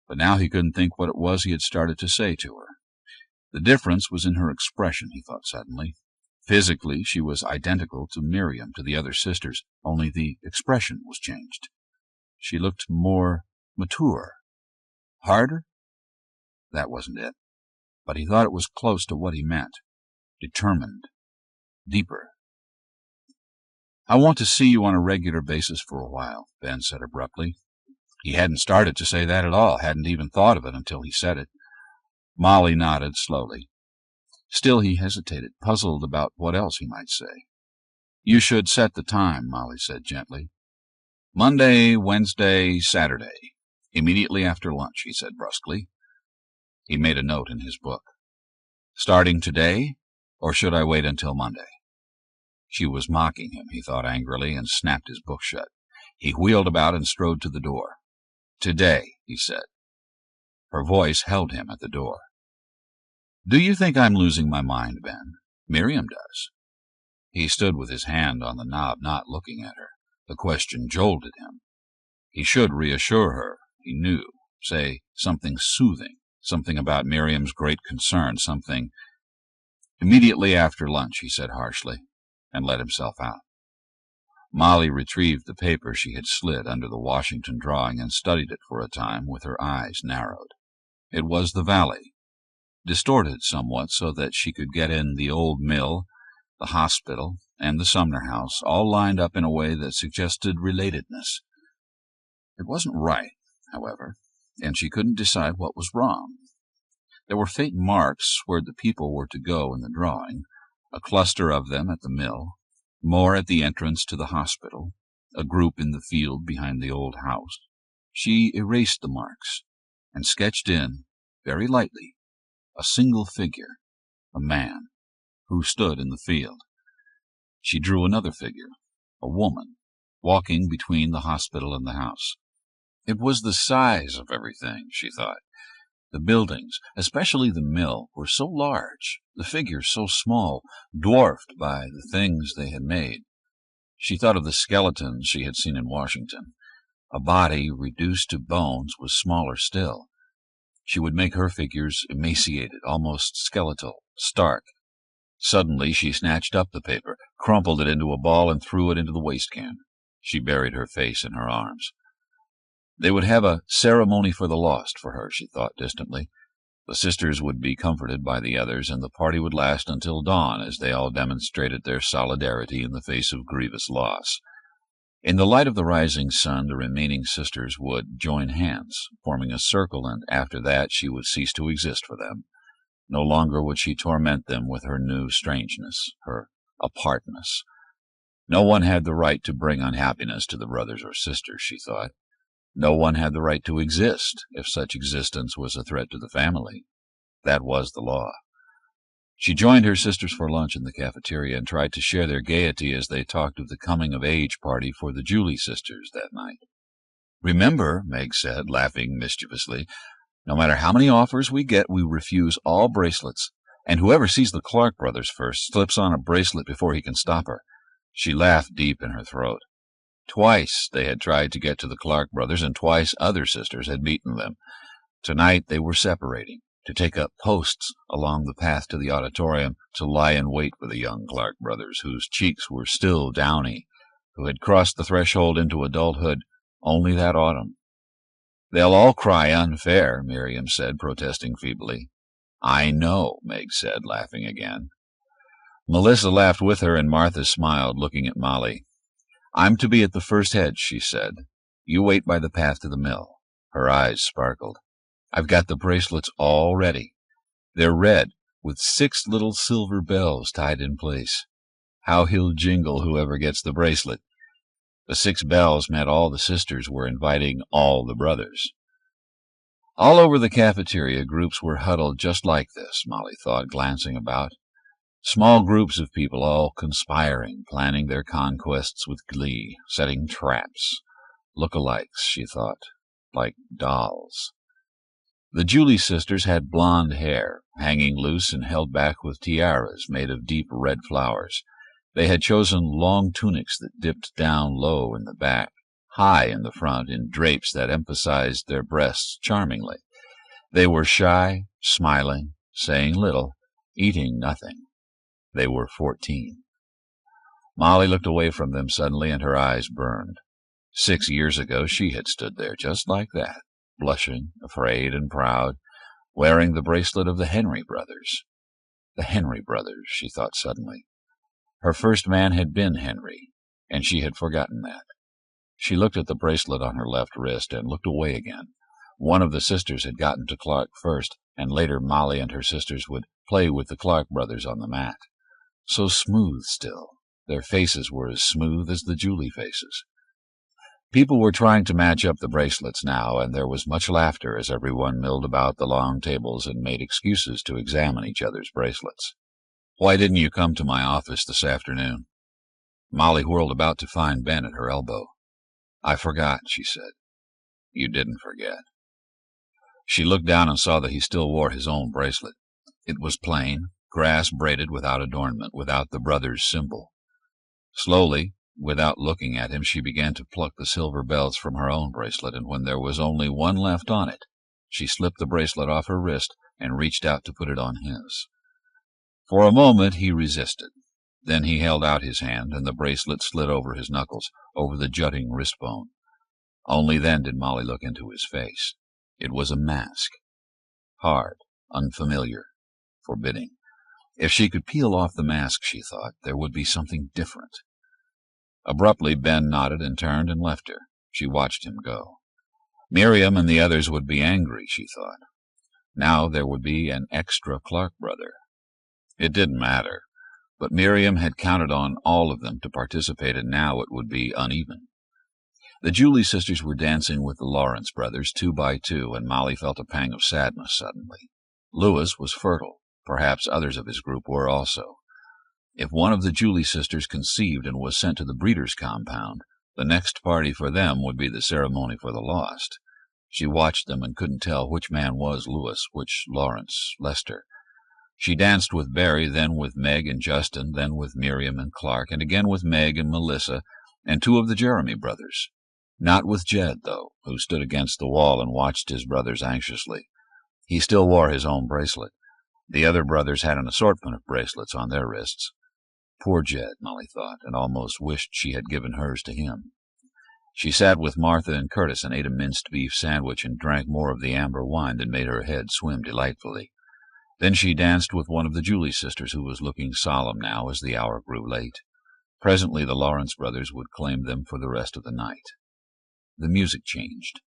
But now he couldn't think what it was he had started to say to her. The difference was in her expression, he thought suddenly. Physically, she was identical to Miriam, to the other sisters, only the expression was changed. She looked more mature. Harder? That wasn't it. But he thought it was close to what he meant. Determined. Deeper. "I want to see you on a regular basis for a while," Ben said abruptly. He hadn't started to say that at all, hadn't even thought of it until he said it. Molly nodded slowly. Still he hesitated, puzzled about what else he might say. "You should set the time," Molly said gently. "Monday, Wednesday, Saturday. Immediately after lunch," he said brusquely. He made a note in his book. "Starting today, or should I wait until Monday?" She was mocking him, he thought angrily, and snapped his book shut. He wheeled about and strode to the door. "Today," he said. Her voice held him at the door. "Do you think I'm losing my mind, Ben? Miriam does." He stood with his hand on the knob, not looking at her. The question jolted him. He should reassure her, he knew, say something soothing, something about Miriam's great concern, something. "Immediately after lunch," he said harshly, and let himself out. Molly retrieved the paper she had slid under the Washington drawing and studied it for a time with her eyes narrowed. It was the valley, distorted somewhat so that she could get in the old mill, the hospital, and the Sumner house, all lined up in a way that suggested relatedness. It wasn't right, however, and she couldn't decide what was wrong. There were faint marks where the people were to go in the drawing, a cluster of them at the mill, more at the entrance to the hospital, a group in the field behind the old house. She erased the marks and sketched in, very lightly, a single figure, a man, who stood in the field. She drew another figure, a woman, walking between the hospital and the house. It was the size of everything, she thought. The buildings, especially the mill, were so large, the figures so small, dwarfed by the things they had made. She thought of the skeletons she had seen in Washington. A body reduced to bones was smaller still. She would make her figures emaciated, almost skeletal, stark. Suddenly she snatched up the paper, crumpled it into a ball, and threw it into the waste can. She buried her face in her arms. They would have a ceremony for the lost for her, she thought distantly. The sisters would be comforted by the others, and the party would last until dawn as they all demonstrated their solidarity in the face of grievous loss. In the light of the rising sun, the remaining sisters would join hands, forming a circle, and after that she would cease to exist for them. No longer would she torment them with her new strangeness, her apartness. No one had the right to bring unhappiness to the brothers or sisters, she thought. No one had the right to exist if such existence was a threat to the family. That was the law. She joined her sisters for lunch in the cafeteria and tried to share their gaiety as they talked of the coming-of-age party for the Julie sisters that night. "Remember," Meg said, laughing mischievously, "no matter how many offers we get, we refuse all bracelets, and whoever sees the Clark brothers first slips on a bracelet before he can stop her." She laughed deep in her throat. Twice they had tried to get to the Clark brothers, and twice other sisters had beaten them. Tonight they were separating, to take up posts along the path to the auditorium, to lie in wait for the young Clark brothers, whose cheeks were still downy, who had crossed the threshold into adulthood only that autumn. "They'll all cry unfair," Miriam said, protesting feebly. "I know," Meg said, laughing again. Melissa laughed with her, and Martha smiled, looking at Molly. "I'm to be at the first hedge," she said. "You wait by the path to the mill." Her eyes sparkled. "I've got the bracelets all ready. They're red, with 6 little silver bells tied in place. How he'll jingle whoever gets the bracelet." The 6 bells meant all the sisters were inviting all the brothers. All over the cafeteria, groups were huddled just like this, Molly thought, glancing about. Small groups of people all conspiring, planning their conquests with glee, setting traps. Look-alikes, she thought, like dolls. The Julie sisters had blonde hair, hanging loose and held back with tiaras made of deep red flowers. They had chosen long tunics that dipped down low in the back, high in the front, in drapes that emphasized their breasts charmingly. They were shy, smiling, saying little, eating nothing. They were 14. Molly looked away from them suddenly, and her eyes burned. 6 years ago she had stood there just like that, blushing, afraid, and proud, wearing the bracelet of the Henry brothers. The Henry brothers, she thought suddenly. Her first man had been Henry, and she had forgotten that. She looked at the bracelet on her left wrist and looked away again. One of the sisters had gotten to Clark first, and later Molly and her sisters would play with the Clark brothers on the mat. So smooth still. Their faces were as smooth as the Julie faces. People were trying to match up the bracelets now, and there was much laughter as everyone milled about the long tables and made excuses to examine each other's bracelets. "Why didn't you come to my office this afternoon?" Molly whirled about to find Ben at her elbow. "I forgot," she said. "You didn't forget." She looked down and saw that he still wore his own bracelet. It was plain, grass-braided, without adornment, without the brothers' symbol. Slowly, without looking at him, she began to pluck the silver bells from her own bracelet, and when there was only one left on it, she slipped the bracelet off her wrist and reached out to put it on his. For a moment he resisted. Then he held out his hand, and the bracelet slid over his knuckles, over the jutting wrist bone. Only then did Molly look into his face. It was a mask. Hard, unfamiliar, forbidding. If she could peel off the mask, she thought, there would be something different. Abruptly, Ben nodded and turned and left her. She watched him go. Miriam and the others would be angry, she thought. Now there would be an extra Clark brother. It didn't matter, but Miriam had counted on all of them to participate, and now it would be uneven. The Julie sisters were dancing with the Lawrence brothers 2 by 2, and Molly felt a pang of sadness suddenly. Lewis was fertile. Perhaps others of his group were also. If one of the Julie sisters conceived and was sent to the breeder's compound, the next party for them would be the ceremony for the lost. She watched them and couldn't tell which man was Lewis, which Lawrence, Lester. She danced with Barry, then with Meg and Justin, then with Miriam and Clark, and again with Meg and Melissa, and 2 of the Jeremy brothers. Not with Jed, though, who stood against the wall and watched his brothers anxiously. He still wore his own bracelet. The other brothers had an assortment of bracelets on their wrists. Poor Jed, Molly thought, and almost wished she had given hers to him. She sat with Martha and Curtis and ate a minced beef sandwich and drank more of the amber wine that made her head swim delightfully. Then she danced with one of the Julie sisters, who was looking solemn now as the hour grew late. Presently the Lawrence brothers would claim them for the rest of the night. The music changed.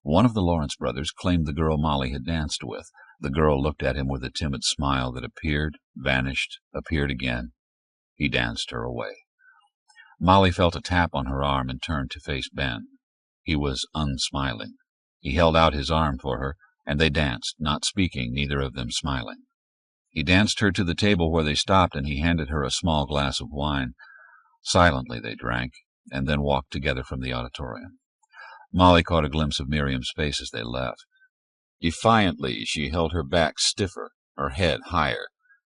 One of the Lawrence brothers claimed the girl Molly had danced with. The girl looked at him with a timid smile that appeared, vanished, appeared again. He danced her away. Molly felt a tap on her arm and turned to face Ben. He was unsmiling. He held out his arm for her, and they danced, not speaking, neither of them smiling. He danced her to the table where they stopped, and he handed her a small glass of wine. Silently they drank, and then walked together from the auditorium. Molly caught a glimpse of Miriam's face as they left. Defiantly, she held her back stiffer, her head higher,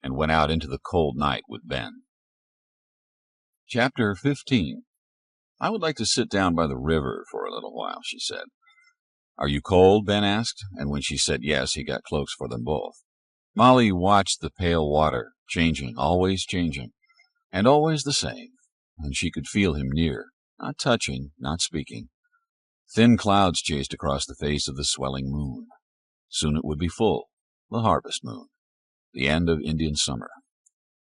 and went out into the cold night with Ben. Chapter 15. "I would like to sit down by the river for a little while," she said. "Are you cold?" Ben asked, and when she said yes, he got cloaks for them both. Molly watched the pale water, changing, and always the same, and she could feel him near, not touching, not speaking. Thin clouds chased across the face of the swelling moon. Soon it would be full, the harvest moon, the end of Indian summer.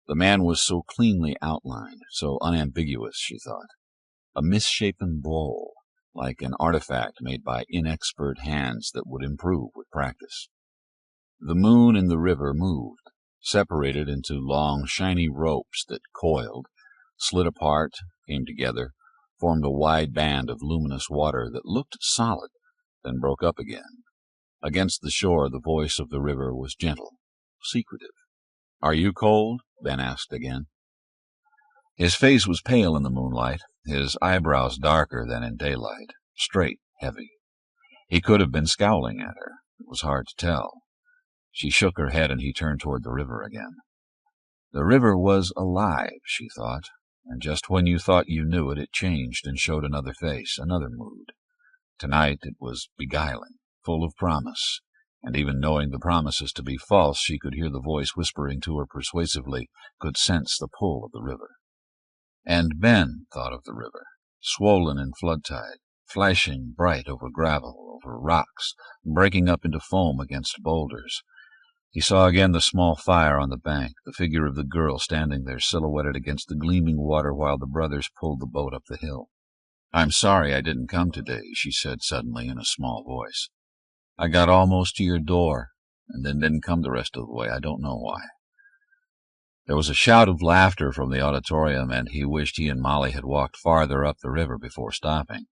The man was so cleanly outlined, so unambiguous, she thought. A misshapen bowl, like an artifact made by inexpert hands that would improve with practice. The moon and the river moved, separated into long, shiny ropes that coiled, slid apart, came together, formed a wide band of luminous water that looked solid, then broke up again. Against the shore the voice of the river was gentle, secretive. "Are you cold?" Ben asked again. His face was pale in the moonlight, his eyebrows darker than in daylight, straight, heavy. He could have been scowling at her. It was hard to tell. She shook her head and he turned toward the river again. The river was alive, she thought, and just when you thought you knew it, it changed and showed another face, another mood. Tonight it was beguiling, full of promise, and even knowing the promises to be false, she could hear the voice whispering to her persuasively, could sense the pull of the river. And Ben thought of the river, swollen in flood tide, flashing bright over gravel, over rocks, breaking up into foam against boulders. He saw again the small fire on the bank, the figure of the girl standing there silhouetted against the gleaming water while the brothers pulled the boat up the hill. "I'm sorry I didn't come today," she said suddenly in a small voice. "I got almost to your door, and then didn't come the rest of the way. I don't know why." There was a shout of laughter from the auditorium, and he wished he and Molly had walked farther up the river before stopping.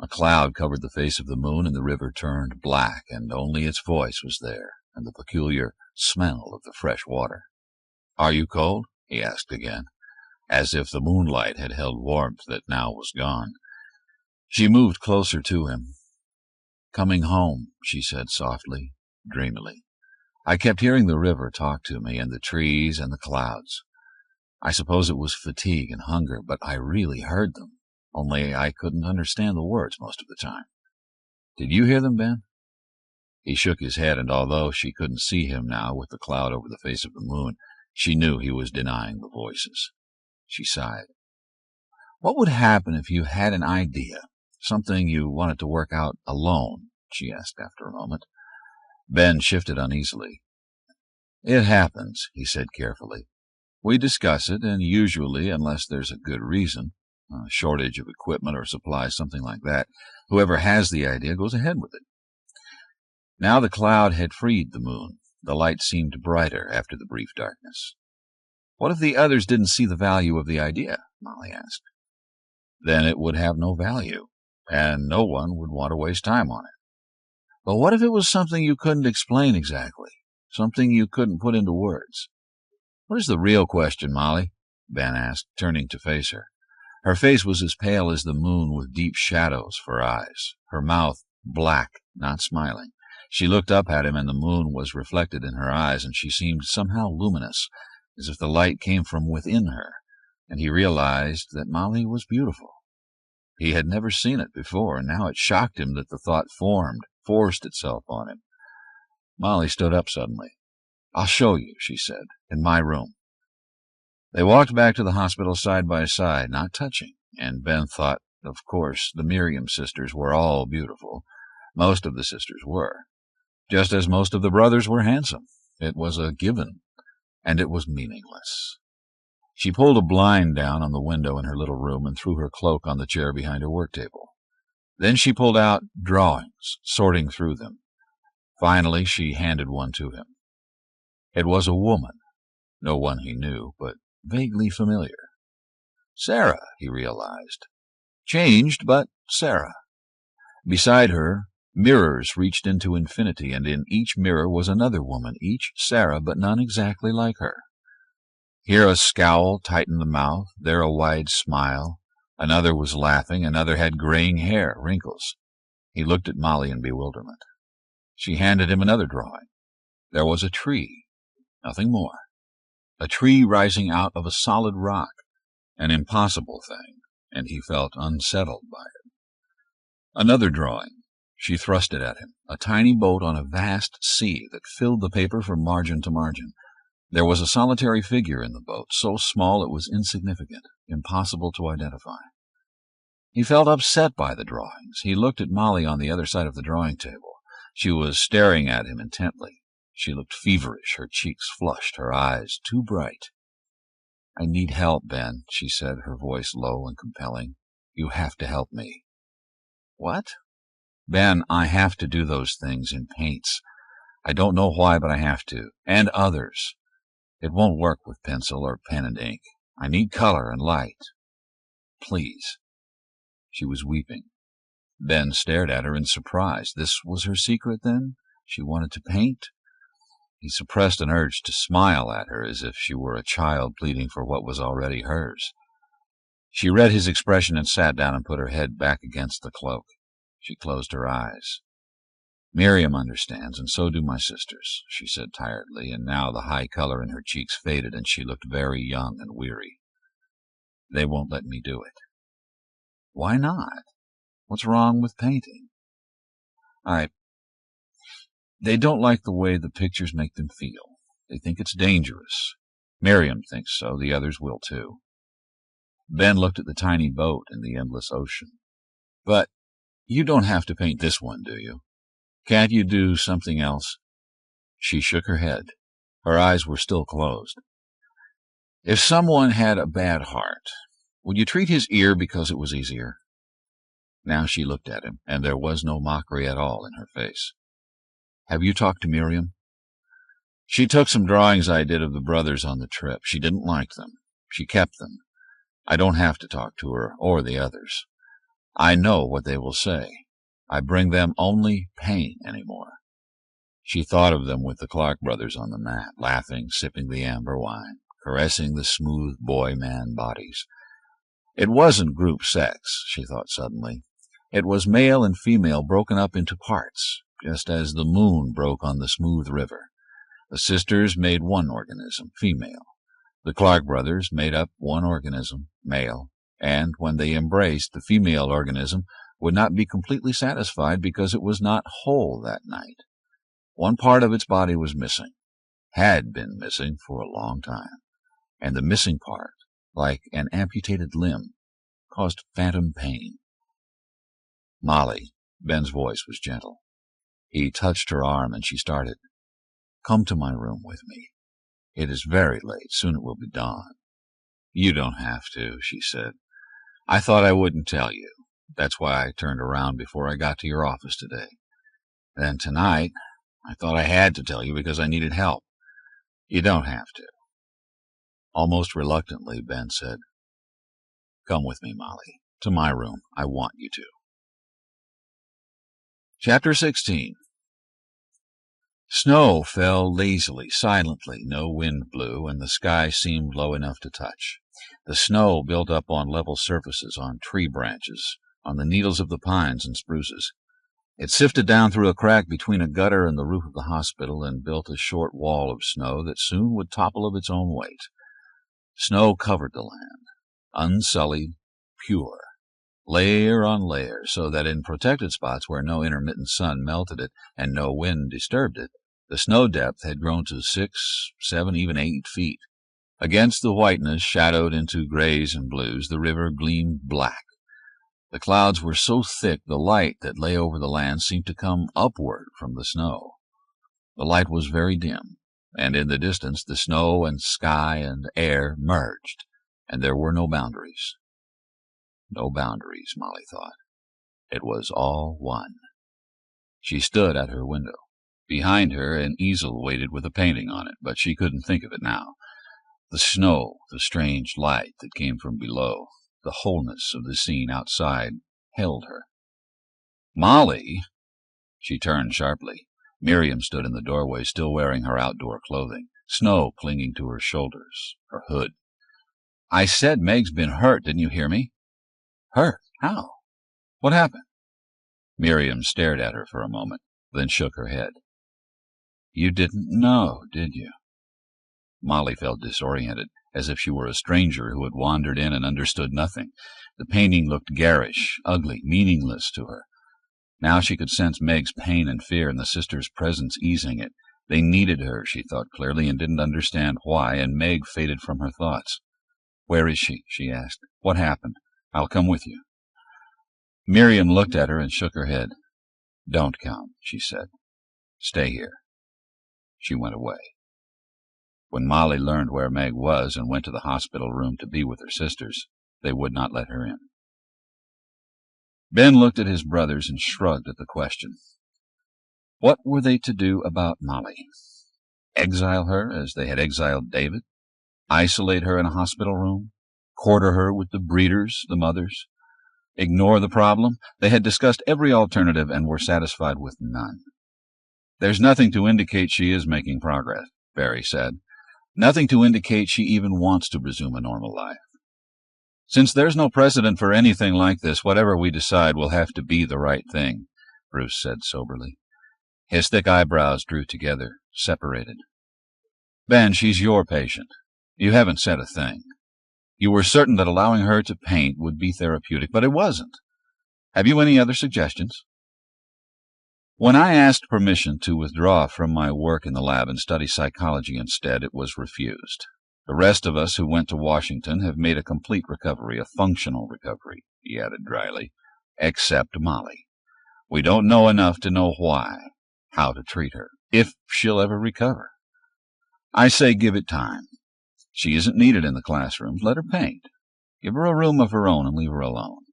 A cloud covered the face of the moon, and the river turned black, and only its voice was there, and the peculiar smell of the fresh water. "Are you cold?" he asked again, as if the moonlight had held warmth that now was gone. She moved closer to him. "Coming home," she said softly, dreamily. "I kept hearing the river talk to me, and the trees and the clouds. I suppose it was fatigue and hunger, but I really heard them, only I couldn't understand the words most of the time. Did you hear them, Ben?" He shook his head, and although she couldn't see him now with the cloud over the face of the moon, she knew he was denying the voices. She sighed. "What would happen if you had an idea, something you wanted to work out alone?" she asked after a moment. Ben shifted uneasily. "It happens," he said carefully. "We discuss it, and usually, unless there's a good reason, a shortage of equipment or supplies, something like that, whoever has the idea goes ahead with it." Now the cloud had freed the moon. The light seemed brighter after the brief darkness. "What if the others didn't see the value of the idea?" Molly asked. "Then it would have no value, and no one would want to waste time on it. But what if it was something you couldn't explain exactly, something you couldn't put into words?" "What is the real question, Molly?" Ben asked, turning to face her. Her face was as pale as the moon, with deep shadows for eyes, her mouth black, not smiling. She looked up at him, and the moon was reflected in her eyes, and she seemed somehow luminous, as if the light came from within her, and he realized that Molly was beautiful. He had never seen it before, and now it shocked him that the thought forced itself on him. Molly stood up suddenly. "I'll show you," she said, "in my room." They walked back to the hospital side by side, not touching, and Ben thought, of course, the Miriam sisters were all beautiful. Most of the sisters were, just as most of the brothers were handsome. It was a given, and it was meaningless. She pulled a blind down on the window in her little room and threw her cloak on the chair behind her work table. Then she pulled out drawings, sorting through them. Finally, she handed one to him. It was a woman, no one he knew, but vaguely familiar. Sarah, he realized. Changed, but Sarah. Beside her, mirrors reached into infinity, and in each mirror was another woman, each Sarah, but none exactly like her. Here a scowl tightened the mouth, there a wide smile. Another was laughing, another had graying hair, wrinkles. He looked at Molly in bewilderment. She handed him another drawing. There was a tree, nothing more. A tree rising out of a solid rock, an impossible thing, and he felt unsettled by it. Another drawing. She thrust it at him, a tiny boat on a vast sea that filled the paper from margin to margin. There was a solitary figure in the boat, so small it was insignificant, impossible to identify. He felt upset by the drawings. He looked at Molly on the other side of the drawing table. She was staring at him intently. She looked feverish, her cheeks flushed, her eyes too bright. "I need help, Ben," she said, her voice low and compelling. "You have to help me." "What?" "Ben, I have to do those things in paints. I don't know why, but I have to. And others. It won't work with pencil or pen and ink. I need color and light. Please." She was weeping. Ben stared at her in surprise. This was her secret, then? She wanted to paint? He suppressed an urge to smile at her as if she were a child pleading for what was already hers. She read his expression and sat down and put her head back against the cloak. She closed her eyes. Miriam understands, and so do my sisters, she said tiredly, and now the high color in her cheeks faded and she looked very young and weary. They won't let me do it. Why not? What's wrong with painting? They don't like the way the pictures make them feel. They think it's dangerous. Miriam thinks so. The others will too. Ben looked at the tiny boat in the endless ocean. But you don't have to paint this one, do you? Can't you do something else? She shook her head. Her eyes were still closed. If someone had a bad heart, would you treat his ear because it was easier? Now she looked at him, and there was no mockery at all in her face. Have you talked to Miriam? She took some drawings I did of the brothers on the trip. She didn't like them. She kept them. I don't have to talk to her or the others. I know what they will say. I bring them only pain anymore. She thought of them with the Clark brothers on the mat, laughing, sipping the amber wine, caressing the smooth boy-man bodies. It wasn't group sex, she thought suddenly. It was male and female broken up into parts, just as the moon broke on the smooth river. The sisters made one organism, female. The Clark brothers made up one organism, male, and when they embraced, the female organism would not be completely satisfied because it was not whole that night. One part of its body was missing, had been missing for a long time, and the missing part, like an amputated limb, caused phantom pain. Molly, Ben's voice was gentle. He touched her arm, and she started. Come to my room with me. It is very late. Soon it will be dawn. You don't have to, she said. I thought I wouldn't tell you. That's why I turned around before I got to your office today. Then tonight, I thought I had to tell you because I needed help. You don't have to. Almost reluctantly, Ben said, Come with me, Molly, to my room. I want you to. Chapter 16. Snow fell lazily, silently. No wind blew, and the sky seemed low enough to touch. The snow built up on level surfaces, on tree branches, on the needles of the pines and spruces. It sifted down through a crack between a gutter and the roof of the hospital and built a short wall of snow that soon would topple of its own weight. Snow covered the land, unsullied, pure, layer on layer, so that in protected spots where no intermittent sun melted it and no wind disturbed it, the snow depth had grown to 6, 7, even 8 feet. Against the whiteness, shadowed into grays and blues, the river gleamed black. The clouds were so thick the light that lay over the land seemed to come upward from the snow. The light was very dim, and in the distance the snow and sky and air merged, and there were no boundaries. No boundaries, Molly thought. It was all one. She stood at her window. Behind her an easel waited with a painting on it, but she couldn't think of it now. The snow, the strange light that came from below, the wholeness of the scene outside held her. Molly! She turned sharply. Miriam stood in the doorway, still wearing her outdoor clothing, snow clinging to her shoulders, her hood. I said Meg's been hurt, didn't you hear me? Hurt? How? What happened? Miriam stared at her for a moment, then shook her head. You didn't know, did you? Molly felt disoriented, as if she were a stranger who had wandered in and understood nothing. The painting looked garish, ugly, meaningless to her. Now she could sense Meg's pain and fear and the sisters' presence easing it. They needed her, she thought clearly, and didn't understand why, and Meg faded from her thoughts. Where is she? She asked. What happened? I'll come with you. Miriam looked at her and shook her head. Don't come, she said. Stay here. She went away. When Molly learned where Meg was and went to the hospital room to be with her sisters, they would not let her in. Ben looked at his brothers and shrugged at the question. What were they to do about Molly? Exile her as they had exiled David? Isolate her in a hospital room? Quarter her with the breeders, the mothers? Ignore the problem? They had discussed every alternative and were satisfied with none. There's nothing to indicate she is making progress, Barry said. Nothing to indicate she even wants to resume a normal life. Since there's no precedent for anything like this, whatever we decide will have to be the right thing, Bruce said soberly. His thick eyebrows drew together, separated. Ben, she's your patient. You haven't said a thing. You were certain that allowing her to paint would be therapeutic, but it wasn't. Have you any other suggestions? When I asked permission to withdraw from my work in the lab and study psychology instead, it was refused. The rest of us who went to Washington have made a complete recovery, a functional recovery, he added dryly, except Molly. We don't know enough to know why, how to treat her, if she'll ever recover. I say give it time. She isn't needed in the classrooms. Let her paint. Give her a room of her own and leave her alone.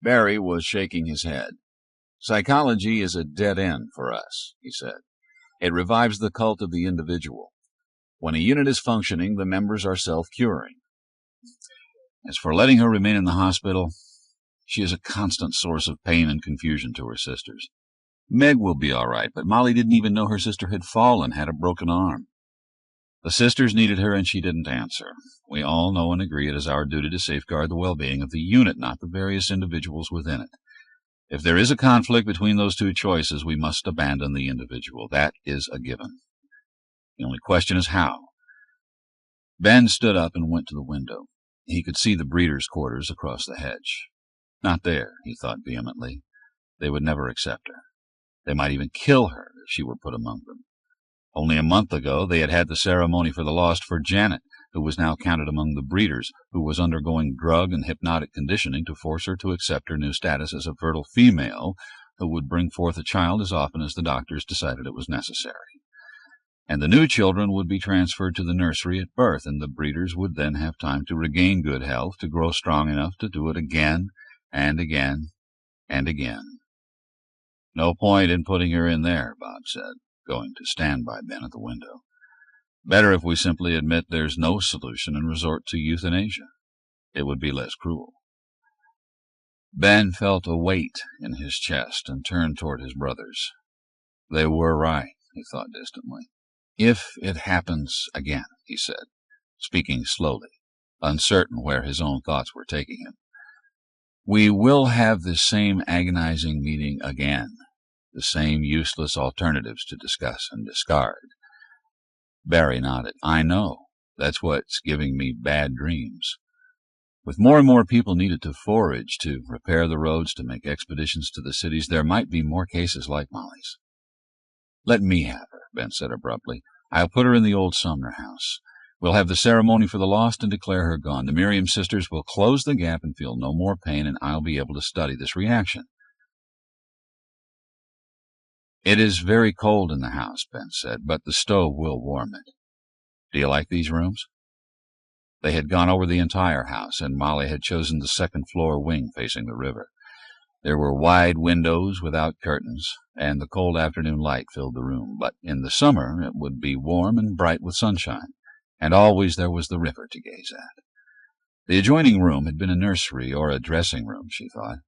Barry was shaking his head. Psychology is a dead end for us, he said. It revives the cult of the individual. When a unit is functioning, the members are self-curing. As for letting her remain in the hospital, she is a constant source of pain and confusion to her sisters. Meg will be all right, but Molly didn't even know her sister had fallen, had a broken arm. The sisters needed her, and she didn't answer. We all know and agree it is our duty to safeguard the well-being of the unit, not the various individuals within it. If there is a conflict between those two choices, we must abandon the individual. That is a given. The only question is how. Ben stood up and went to the window. He could see the breeders' quarters across the hedge. Not there, he thought vehemently. They would never accept her. They might even kill her if she were put among them. Only a month ago they had had the ceremony for the lost for Janet, who was now counted among the breeders, who was undergoing drug and hypnotic conditioning to force her to accept her new status as a fertile female who would bring forth a child as often as the doctors decided it was necessary. And the new children would be transferred to the nursery at birth, and the breeders would then have time to regain good health, to grow strong enough to do it again and again and again. No point in putting her in there, Bob said, going to stand by Ben at the window. Better if we simply admit there's no solution and resort to euthanasia. It would be less cruel. Ben felt a weight in his chest and turned toward his brothers. They were right, he thought distantly. If it happens again, he said, speaking slowly, uncertain where his own thoughts were taking him, we will have this same agonizing meeting again, the same useless alternatives to discuss and discard. Barry nodded. I know. That's what's giving me bad dreams. With more and more people needed to forage, to repair the roads, to make expeditions to the cities, there might be more cases like Molly's. Let me have her, Ben said abruptly. I'll put her in the old Sumner house. We'll have the ceremony for the lost and declare her gone. The Miriam sisters will close the gap and feel no more pain, and I'll be able to study this reaction. It is very cold in the house, Ben said, but the stove will warm it. Do you like these rooms? They had gone over the entire house, and Molly had chosen the second-floor wing facing the river. There were wide windows without curtains, and the cold afternoon light filled the room, but in the summer it would be warm and bright with sunshine, and always there was the river to gaze at. The adjoining room had been a nursery or a dressing room, she thought.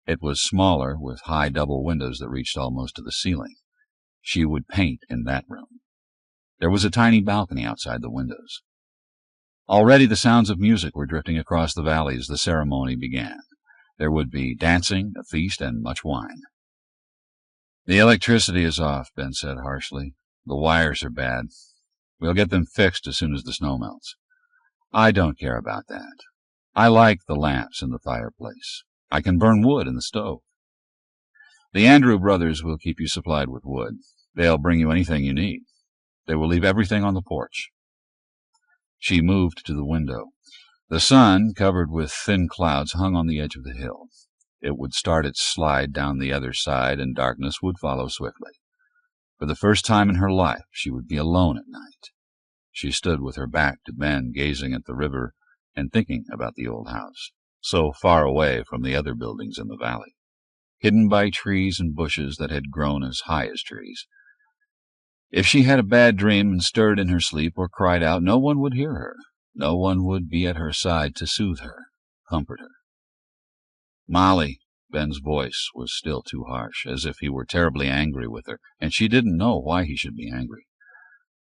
It was smaller, with high double windows that reached almost to the ceiling. She would paint in that room. There was a tiny balcony outside the windows. Already the sounds of music were drifting across the valley as the ceremony began. There would be dancing, a feast, and much wine. The electricity is off, Ben said harshly. The wires are bad. We'll get them fixed as soon as the snow melts. I don't care about that. I like the lamps in the fireplace. I can burn wood in the stove. The Andrew brothers will keep you supplied with wood. They'll bring you anything you need. They will leave everything on the porch. She moved to the window. The sun, covered with thin clouds, hung on the edge of the hill. It would start its slide down the other side, and darkness would follow swiftly. For the first time in her life, she would be alone at night. She stood with her back to Ben, gazing at the river and thinking about the old house, so far away from the other buildings in the valley, hidden by trees and bushes that had grown as high as trees. If she had a bad dream and stirred in her sleep or cried out, no one would hear her. No one would be at her side to soothe her, comfort her. Molly, Ben's voice was still too harsh, as if he were terribly angry with her, and she didn't know why he should be angry.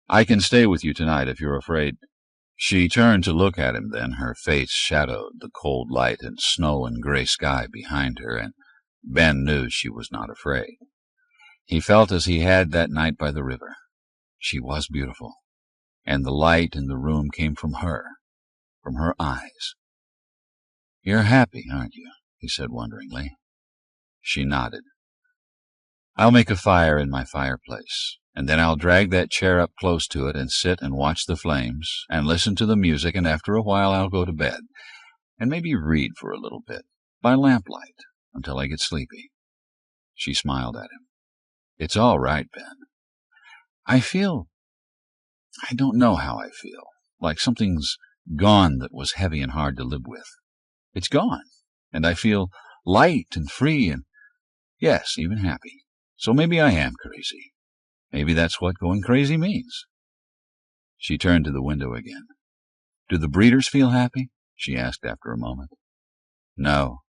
I can stay with you tonight if you're afraid. She turned to look at him then, her face shadowed, the cold light and snow and gray sky behind her, and Ben knew she was not afraid. He felt as he had that night by the river. She was beautiful, and the light in the room came from her eyes. "You're happy, aren't you?" he said wonderingly. She nodded. "I'll make a fire in my fireplace, and then I'll drag that chair up close to it and sit and watch the flames and listen to the music, and after a while I'll go to bed and maybe read for a little bit by lamplight until I get sleepy." She smiled at him. "It's all right, Ben. I don't know how I feel, like something's gone that was heavy and hard to live with. It's gone, and I feel light and free and, yes, even happy. So maybe I am crazy. Maybe that's what going crazy means." She turned to the window again. "Do the breeders feel happy?" she asked after a moment. "No.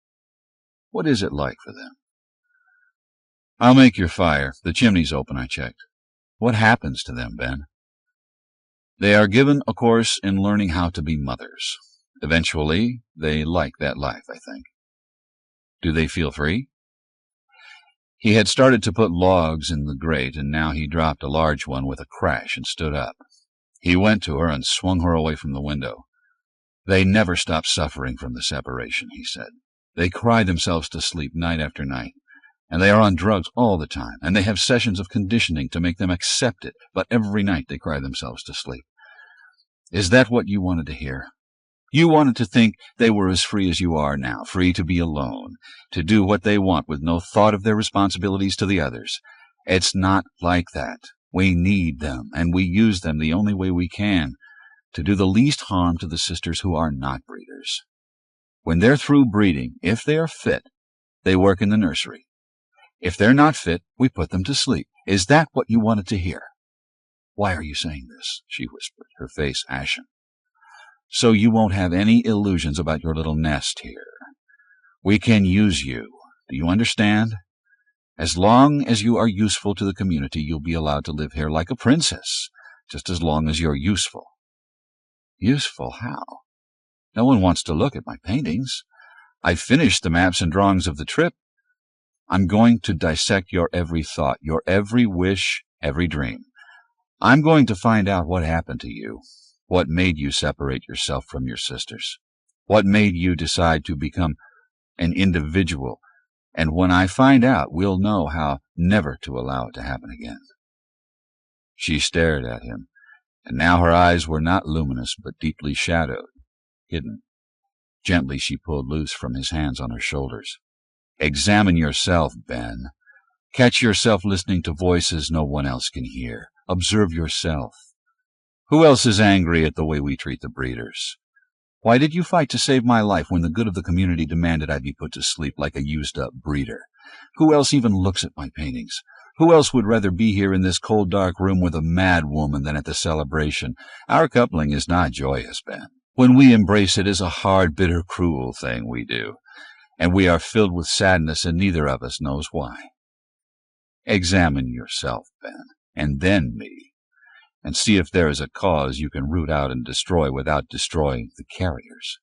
What is it like for them?" "I'll make your fire. The chimney's open, I checked. What happens to them, Ben?" "They are given a course in learning how to be mothers. Eventually, they like that life, I think." "Do they feel free?" He had started to put logs in the grate, and now he dropped a large one with a crash and stood up. He went to her and swung her away from the window. "They never stop suffering from the separation," he said. "They cry themselves to sleep night after night, and they are on drugs all the time, and they have sessions of conditioning to make them accept it, but every night they cry themselves to sleep. Is that what you wanted to hear? You wanted to think they were as free as you are now, free to be alone, to do what they want with no thought of their responsibilities to the others. It's not like that. We need them, and we use them the only way we can, to do the least harm to the sisters who are not breeders. When they're through breeding, if they are fit, they work in the nursery. If they're not fit, we put them to sleep. Is that what you wanted to hear?" "Why are you saying this?" she whispered, her face ashen. "So you won't have any illusions about your little nest here. We can use you. Do you understand? As long as you are useful to the community, you'll be allowed to live here like a princess, just as long as you're useful." "Useful? How? No one wants to look at my paintings. I've finished the maps and drawings of the trip. I'm going to dissect your every thought, your every wish, every dream. I'm going to find out what happened to you, what made you separate yourself from your sisters, what made you decide to become an individual, and when I find out, we'll know how never to allow it to happen again." She stared at him, and now her eyes were not luminous but deeply shadowed, hidden. Gently she pulled loose from his hands on her shoulders. "Examine yourself, Ben. Catch yourself listening to voices no one else can hear. Observe yourself. Who else is angry at the way we treat the breeders? Why did you fight to save my life when the good of the community demanded I be put to sleep like a used-up breeder? Who else even looks at my paintings? Who else would rather be here in this cold, dark room with a mad woman than at the celebration? Our coupling is not joyous, Ben. When we embrace it is a hard, bitter, cruel thing we do, and we are filled with sadness, and neither of us knows why. Examine yourself, Ben, and then me, and see if there is a cause you can root out and destroy without destroying the carriers."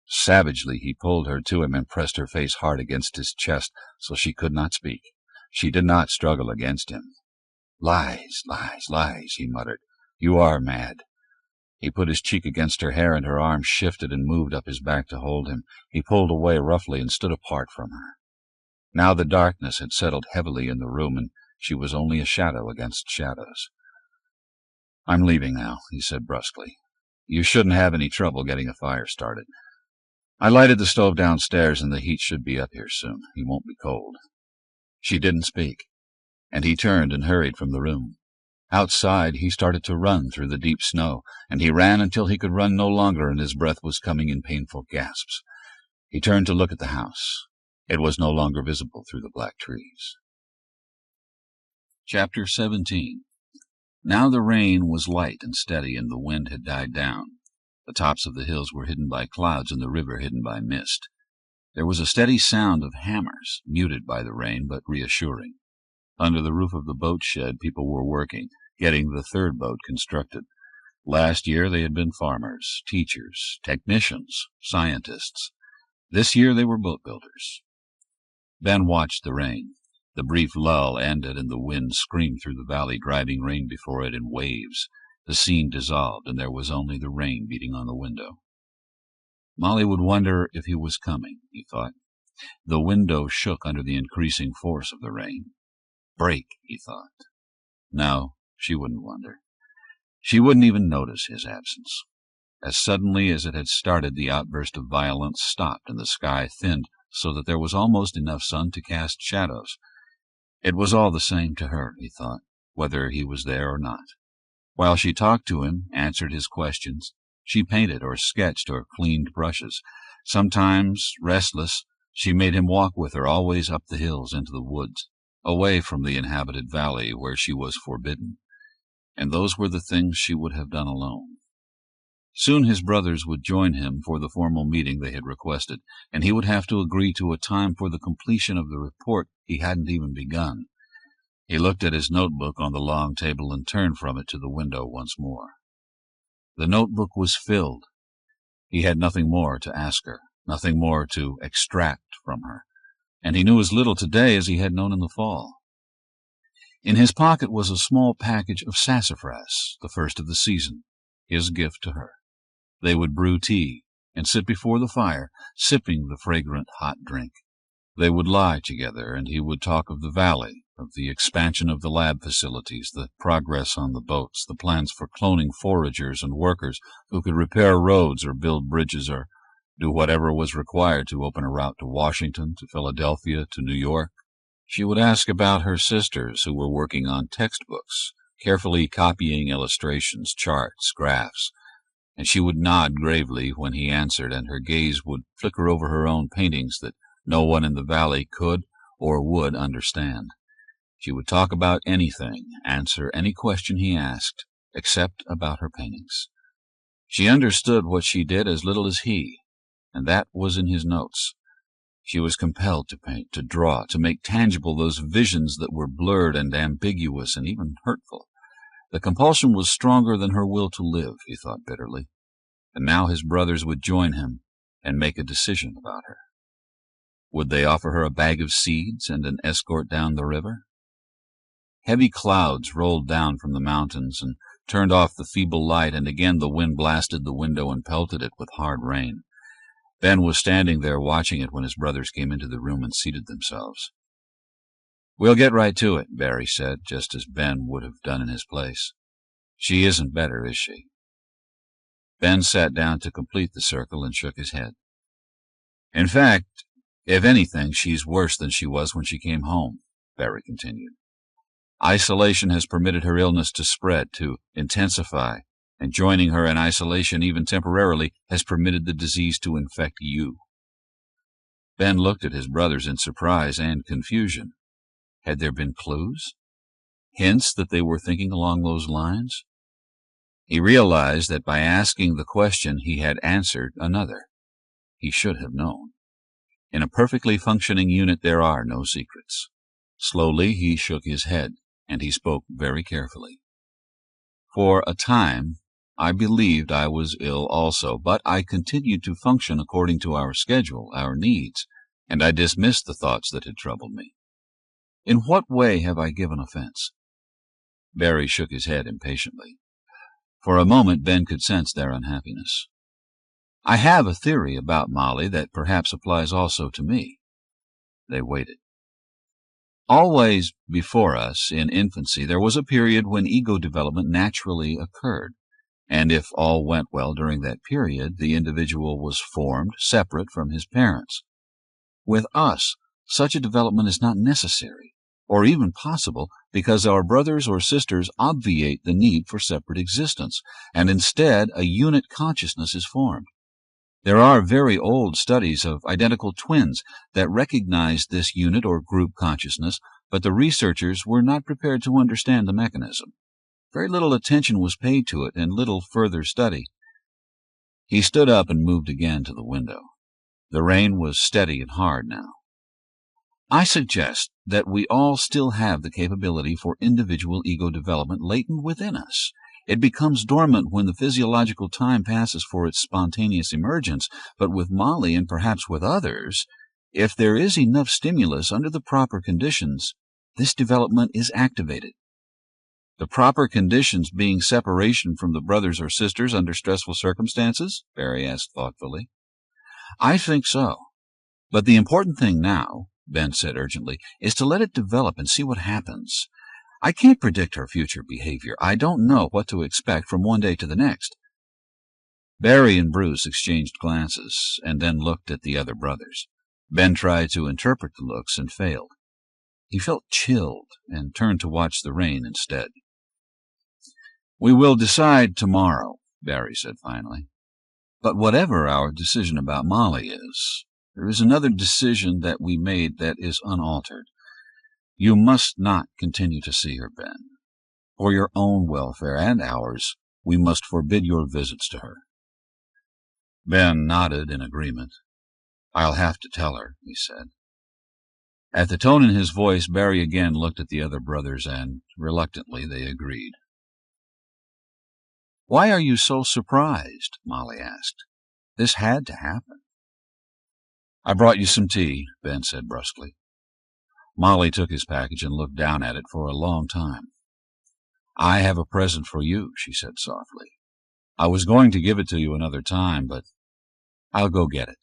Savagely he pulled her to him and pressed her face hard against his chest so she could not speak. She did not struggle against him. "Lies, lies, lies," he muttered. "You are mad." He put his cheek against her hair, and her arm shifted and moved up his back to hold him. He pulled away roughly and stood apart from her. Now the darkness had settled heavily in the room, and she was only a shadow against shadows. "I'm leaving now," he said brusquely. "You shouldn't have any trouble getting a fire started. I lighted the stove downstairs, and the heat should be up here soon. He won't be cold." She didn't speak, and he turned and hurried from the room. Outside he started to run through the deep snow, and he ran until he could run no longer, and his breath was coming in painful gasps. He turned to look at the house. It was no longer visible through the black trees. Chapter 17. Now the rain was light and steady, and the wind had died down. The tops of the hills were hidden by clouds, and the river hidden by mist. There was a steady sound of hammers, muted by the rain, but reassuring. Under the roof of the boat shed people were working, getting the third boat constructed. Last year they had been farmers, teachers, technicians, scientists. This year they were boat builders. Ben watched the rain. The brief lull ended, and the wind screamed through the valley, driving rain before it in waves. The scene dissolved, and there was only the rain beating on the window. Molly would wonder if he was coming, he thought. The window shook under the increasing force of the rain. Break, he thought. No, she wouldn't wonder. She wouldn't even notice his absence. As suddenly as it had started, the outburst of violence stopped, and the sky thinned so that there was almost enough sun to cast shadows. It was all the same to her, he thought, whether he was there or not. While she talked to him, answered his questions, she painted or sketched or cleaned brushes. Sometimes, restless, she made him walk with her, always up the hills into the woods, away from the inhabited valley where she was forbidden. And those were the things she would have done alone. Soon his brothers would join him for the formal meeting they had requested, and he would have to agree to a time for the completion of the report he hadn't even begun. He looked at his notebook on the long table and turned from it to the window once more. The notebook was filled. He had nothing more to ask her, nothing more to extract from her, and he knew as little today as he had known in the fall. In his pocket was a small package of sassafras, the first of the season, his gift to her. They would brew tea and sit before the fire, sipping the fragrant hot drink. They would lie together, and he would talk of the valley, of the expansion of the lab facilities, the progress on the boats, the plans for cloning foragers and workers who could repair roads or build bridges or do whatever was required to open a route to Washington, to Philadelphia, to New York. She would ask about her sisters who were working on textbooks, carefully copying illustrations, charts, graphs, and she would nod gravely when he answered, and her gaze would flicker over her own paintings that no one in the valley could or would understand. She would talk about anything, answer any question he asked, except about her paintings. She understood what she did as little as he, and that was in his notes. She was compelled to paint, to draw, to make tangible those visions that were blurred and ambiguous and even hurtful. The compulsion was stronger than her will to live, he thought bitterly, and now his brothers would join him and make a decision about her. Would they offer her a bag of seeds and an escort down the river? Heavy clouds rolled down from the mountains and turned off the feeble light, and again the wind blasted the window and pelted it with hard rain. Ben was standing there watching it when his brothers came into the room and seated themselves. "We'll get right to it," Barry said, just as Ben would have done in his place. "She isn't better, is she?" Ben sat down to complete the circle and shook his head. "In fact, if anything, she's worse than she was when she came home," Barry continued. "Isolation has permitted her illness to spread, to intensify, and joining her in isolation, even temporarily, has permitted the disease to infect you." Ben looked at his brothers in surprise and confusion. Had there been clues? Hints that they were thinking along those lines? He realized that by asking the question he had answered another. He should have known. In a perfectly functioning unit there are no secrets. Slowly he shook his head, and he spoke very carefully. "For a time, I believed I was ill also, but I continued to function according to our schedule, our needs, and I dismissed the thoughts that had troubled me. In what way have I given offense?" Barry shook his head impatiently. For a moment Ben could sense their unhappiness. "I have a theory about Molly that perhaps applies also to me." They waited. "Always before us, in infancy, there was a period when ego development naturally occurred, and if all went well during that period, the individual was formed separate from his parents. With us, such a development is not necessary, or even possible, because our brothers or sisters obviate the need for separate existence, and instead a unit consciousness is formed. There are very old studies of identical twins that recognized this unit or group consciousness, but the researchers were not prepared to understand the mechanism. Very little attention was paid to it and little further study." He stood up and moved again to the window. The rain was steady and hard now. "I suggest that we all still have the capability for individual ego development latent within us. It becomes dormant when the physiological time passes for its spontaneous emergence, but with Molly and perhaps with others, if there is enough stimulus under the proper conditions, this development is activated. The proper conditions being separation from the brothers or sisters under stressful circumstances? Barry asked thoughtfully. I think so. But the important thing now, Ben said urgently, is to let it develop and see what happens. I can't predict her future behavior. I don't know what to expect from one day to the next. Barry and Bruce exchanged glances and then looked at the other brothers. Ben tried to interpret the looks and failed. He felt chilled and turned to watch the rain instead. We will decide tomorrow, Barry said finally. But whatever our decision about Molly is, there is another decision that we made that is unaltered. You must not continue to see her, Ben. For your own welfare and ours, we must forbid your visits to her. Ben nodded in agreement. I'll have to tell her, he said. At the tone in his voice, Barry again looked at the other brothers, and reluctantly they agreed. Why are you so surprised? Molly asked. This had to happen. I brought you some tea, Ben said brusquely. Molly took his package and looked down at it for a long time. I have a present for you, she said softly. I was going to give it to you another time, but I'll go get it.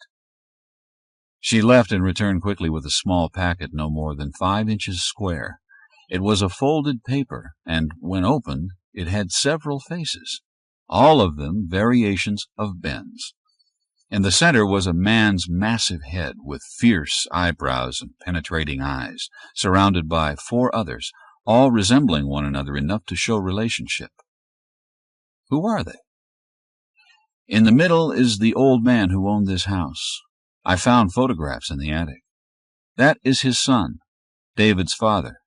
She left and returned quickly with a small packet no more than 5 inches square. It was a folded paper, and when opened, it had several faces, all of them variations of Ben's. In the center was a man's massive head with fierce eyebrows and penetrating eyes, surrounded by 4 others, all resembling one another enough to show relationship. Who are they? In the middle is the old man who owned this house. I found photographs in the attic. That is his son, David's father,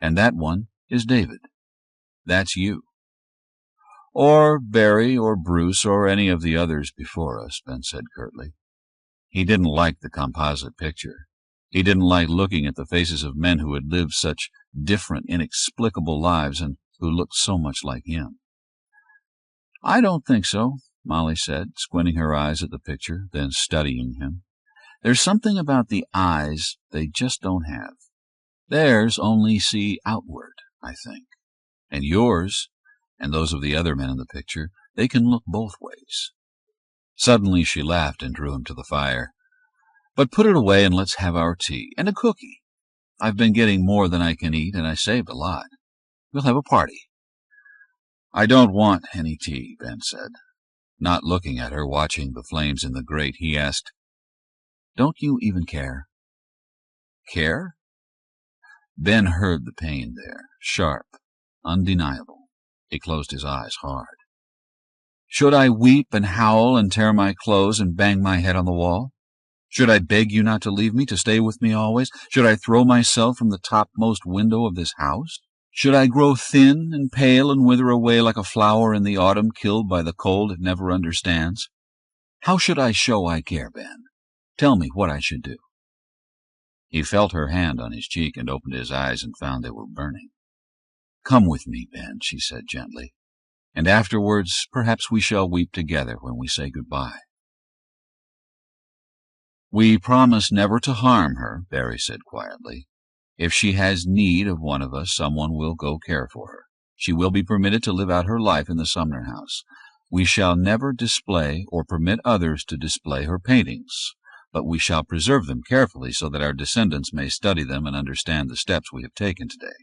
and that one is David. That's you. Or Barry or Bruce or any of the others before us, Ben said curtly. He didn't like the composite picture. He didn't like looking at the faces of men who had lived such different, inexplicable lives and who looked so much like him. I don't think so, Molly said, squinting her eyes at the picture, then studying him. There's something about the eyes they just don't have. Theirs only see outward, I think. And yours, and those of the other men in the picture, they can look both ways. Suddenly she laughed and drew him to the fire. But put it away and let's have our tea, and a cookie. I've been getting more than I can eat, and I saved a lot. We'll have a party. I don't want any tea, Ben said. Not looking at her, watching the flames in the grate, he asked, Don't you even care? Care? Ben heard the pain there, sharp, undeniable. He closed his eyes hard. Should I weep and howl and tear my clothes and bang my head on the wall? Should I beg you not to leave me, to stay with me always? Should I throw myself from the topmost window of this house? Should I grow thin and pale and wither away like a flower in the autumn, killed by the cold it never understands? How should I show I care, Ben? Tell me what I should do. He felt her hand on his cheek and opened his eyes and found they were burning. Come with me, Ben, she said gently, and afterwards perhaps we shall weep together when we say goodbye. We promise never to harm her, Barry said quietly. If she has need of one of us, someone will go care for her. She will be permitted to live out her life in the Sumner house. We shall never display or permit others to display her paintings, but we shall preserve them carefully so that our descendants may study them and understand the steps we have taken today.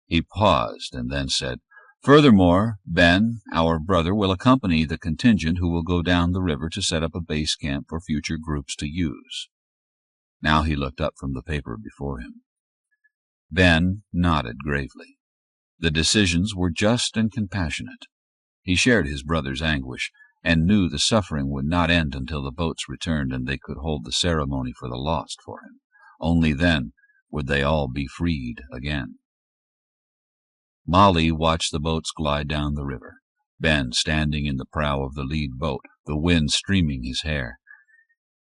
He paused and then said, Furthermore, Ben, our brother, will accompany the contingent who will go down the river to set up a base camp for future groups to use. Now he looked up from the paper before him. Ben nodded gravely. The decisions were just and compassionate. He shared his brother's anguish and knew the suffering would not end until the boats returned and they could hold the ceremony for the lost for him. Only then would they all be freed again. Molly watched the boats glide down the river, Ben standing in the prow of the lead boat, the wind streaming his hair.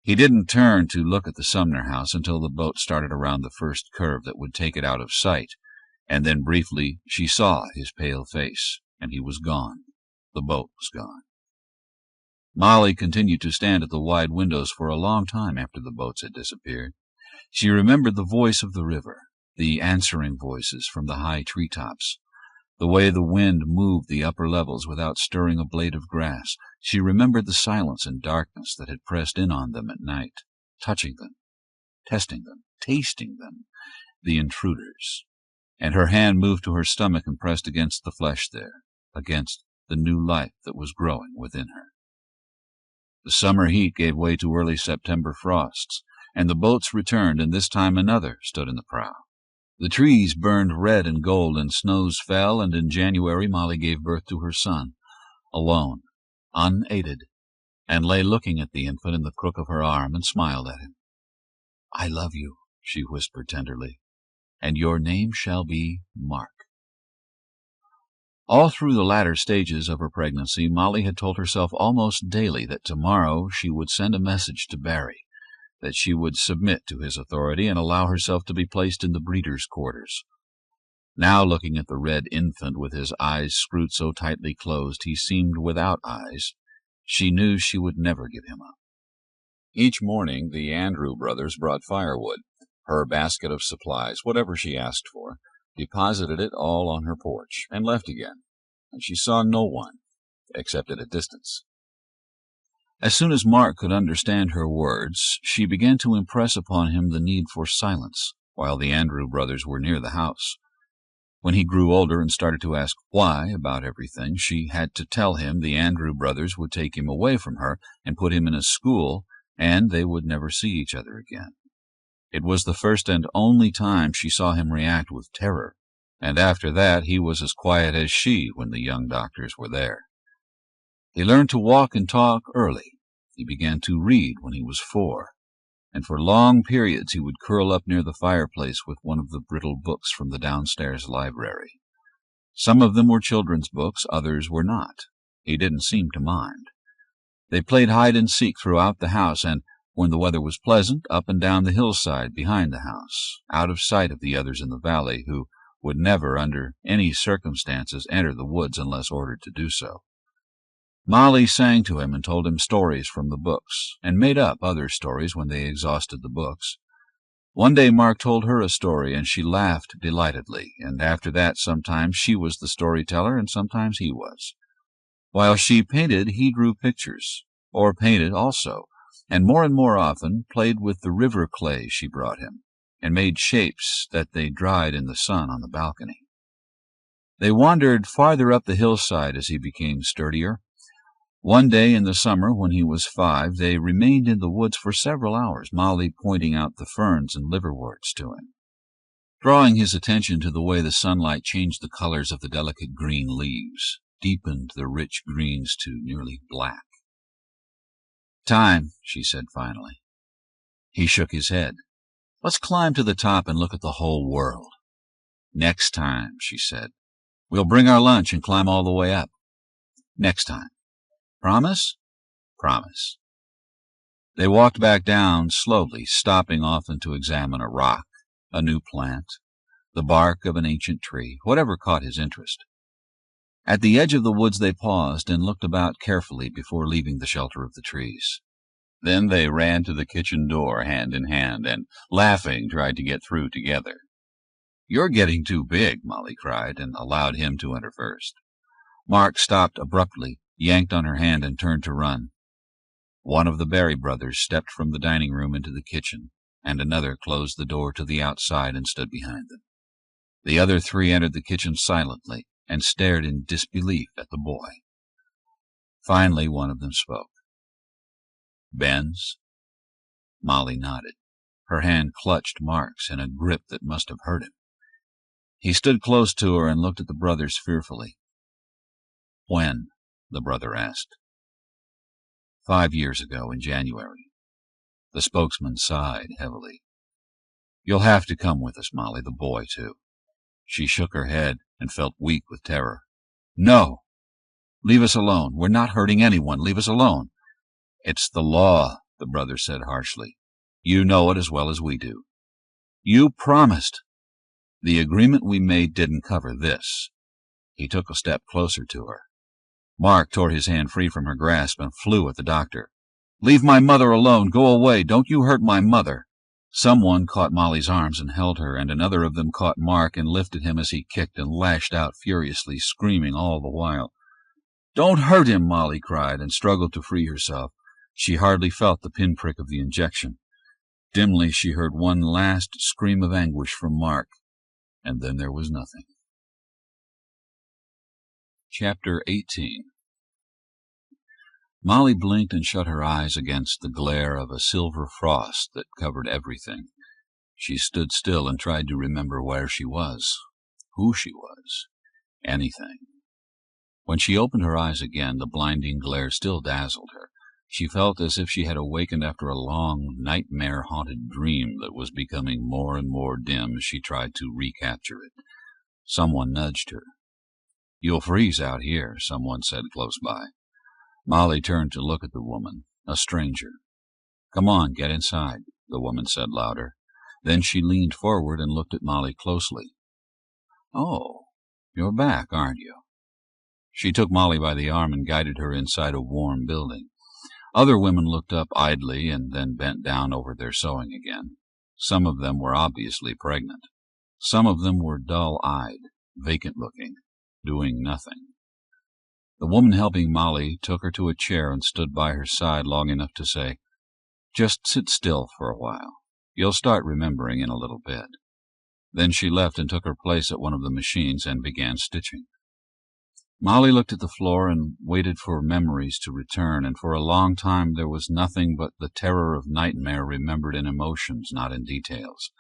He didn't turn to look at the Sumner house until the boat started around the first curve that would take it out of sight, and then briefly she saw his pale face, and he was gone. The boat was gone. Molly continued to stand at the wide windows for a long time after the boats had disappeared. She remembered the voice of the river, the answering voices from the high treetops, the way the wind moved the upper levels without stirring a blade of grass. She remembered the silence and darkness that had pressed in on them at night, touching them, testing them, tasting them, the intruders. And her hand moved to her stomach and pressed against the flesh there, against the new life that was growing within her. The summer heat gave way to early September frosts, and the boats returned, and this time another stood in the prow. The trees burned red and gold, and snows fell, and in January Molly gave birth to her son, alone, unaided, and lay looking at the infant in the crook of her arm and smiled at him. "I love you," she whispered tenderly, "and your name shall be Mark." All through the latter stages of her pregnancy, Molly had told herself almost daily that tomorrow she would send a message to Barry, that she would submit to his authority and allow herself to be placed in the breeder's quarters. Now, looking at the red infant with his eyes screwed so tightly closed he seemed without eyes, she knew she would never give him up. Each morning the Andrew brothers brought firewood, her basket of supplies, whatever she asked for, deposited it all on her porch, and left again, and she saw no one, except at a distance. As soon as Mark could understand her words, she began to impress upon him the need for silence, while the Andrew brothers were near the house. When he grew older and started to ask why about everything, she had to tell him the Andrew brothers would take him away from her and put him in a school, and they would never see each other again. It was the first and only time she saw him react with terror, and after that he was as quiet as she when the young doctors were there. He learned to walk and talk early. He began to read when he was 4, and for long periods he would curl up near the fireplace with one of the brittle books from the downstairs library. Some of them were children's books, others were not. He didn't seem to mind. They played hide-and-seek throughout the house, and when the weather was pleasant, up and down the hillside behind the house, out of sight of the others in the valley, who would never, under any circumstances, enter the woods unless ordered to do so. Molly sang to him and told him stories from the books, and made up other stories when they exhausted the books. One day Mark told her a story, and she laughed delightedly, and after that sometimes she was the storyteller and sometimes he was. While she painted, he drew pictures, or painted also, and more often played with the river clay she brought him, and made shapes that they dried in the sun on the balcony. They wandered farther up the hillside as he became sturdier. One day in the summer, when he was 5, they remained in the woods for several hours, Molly pointing out the ferns and liverworts to him, drawing his attention to the way the sunlight changed the colors of the delicate green leaves, deepened the rich greens to nearly black. "Time," she said finally. He shook his head. "Let's climb to the top and look at the whole world." "Next time," she said. "We'll bring our lunch and climb all the way up." "Next time. Promise?" "Promise." They walked back down slowly, stopping often to examine a rock, a new plant, the bark of an ancient tree, whatever caught his interest. At the edge of the woods they paused and looked about carefully before leaving the shelter of the trees. Then they ran to the kitchen door hand in hand and, laughing, tried to get through together. "You're getting too big," Molly cried, and allowed him to enter first. Mark stopped abruptly, yanked on her hand, and turned to run. One of the Barry brothers stepped from the dining room into the kitchen, and another closed the door to the outside and stood behind them. The other 3 entered the kitchen silently and stared in disbelief at the boy. Finally, one of them spoke. "Ben's?" Molly nodded. Her hand clutched Mark's in a grip that must have hurt him. He stood close to her and looked at the brothers fearfully. "When?" the brother asked. 5 years ago, in January. The spokesman sighed heavily. "You'll have to come with us, Molly, the boy, too." She shook her head and felt weak with terror. "No! Leave us alone. We're not hurting anyone. Leave us alone." "It's the law," the brother said harshly. "You know it as well as we do." "You promised." "The agreement we made didn't cover this." He took a step closer to her. Mark tore his hand free from her grasp and flew at the doctor. "Leave my mother alone. Go away. Don't you hurt my mother." Someone caught Molly's arms and held her, and another of them caught Mark and lifted him as he kicked and lashed out furiously, screaming all the while. "Don't hurt him!" Molly cried, and struggled to free herself. She hardly felt the pinprick of the injection. Dimly she heard one last scream of anguish from Mark, and then there was nothing. Chapter 18. Molly blinked and shut her eyes against the glare of a silver frost that covered everything. She stood still and tried to remember where she was, who she was, anything. When she opened her eyes again, the blinding glare still dazzled her. She felt as if she had awakened after a long, nightmare-haunted dream that was becoming more and more dim as she tried to recapture it. Someone nudged her. "You'll freeze out here," someone said close by. Molly turned to look at the woman, a stranger. "Come on, get inside," the woman said louder. Then she leaned forward and looked at Molly closely. "Oh, you're back, aren't you?" She took Molly by the arm and guided her inside a warm building. Other women looked up idly and then bent down over their sewing again. Some of them were obviously pregnant. Some of them were dull-eyed, vacant-looking, doing nothing. The woman helping Molly took her to a chair and stood by her side long enough to say, "Just sit still for a while. You'll start remembering in a little bit." Then she left and took her place at one of the machines and began stitching. Molly looked at the floor and waited for memories to return, and for a long time there was nothing but the terror of nightmare remembered in emotions, not in details.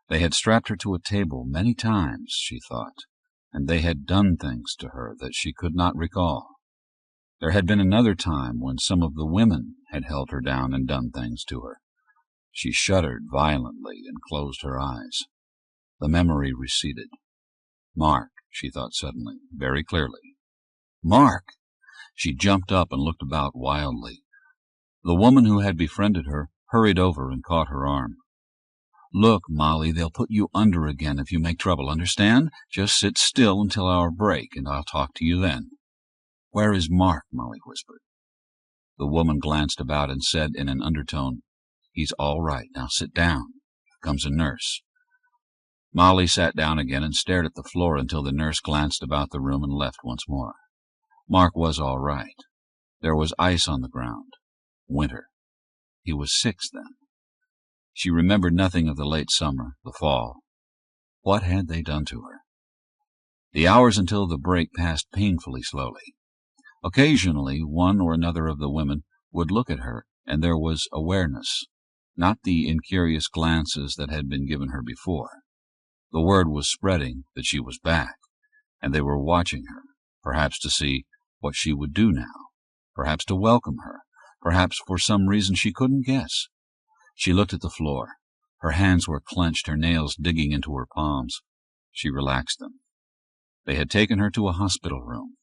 They had strapped her to a table many times, she thought, and they had done things to her that she could not recall. There had been another time when some of the women had held her down and done things to her. She shuddered violently and closed her eyes. The memory receded. Mark, she thought suddenly, very clearly. Mark! She jumped up and looked about wildly. The woman who had befriended her hurried over and caught her arm. "Look, Molly, they'll put you under again if you make trouble, understand? Just sit still until our break, and I'll talk to you then." "Where is Mark?" Molly whispered. The woman glanced about and said in an undertone, "He's all right. Now sit down. Here comes a nurse." Molly sat down again and stared at the floor until the nurse glanced about the room and left once more. Mark was all right. There was ice on the ground. Winter. He was 6 then. She remembered nothing of the late summer, the fall. What had they done to her? The hours until the break passed painfully slowly. Occasionally one or another of the women would look at her, and there was awareness, not the incurious glances that had been given her before. The word was spreading that she was back, and they were watching her, perhaps to see what she would do now, perhaps to welcome her, perhaps for some reason she couldn't guess. She looked at the floor. Her hands were clenched, her nails digging into her palms. She relaxed them. They had taken her to a hospital room,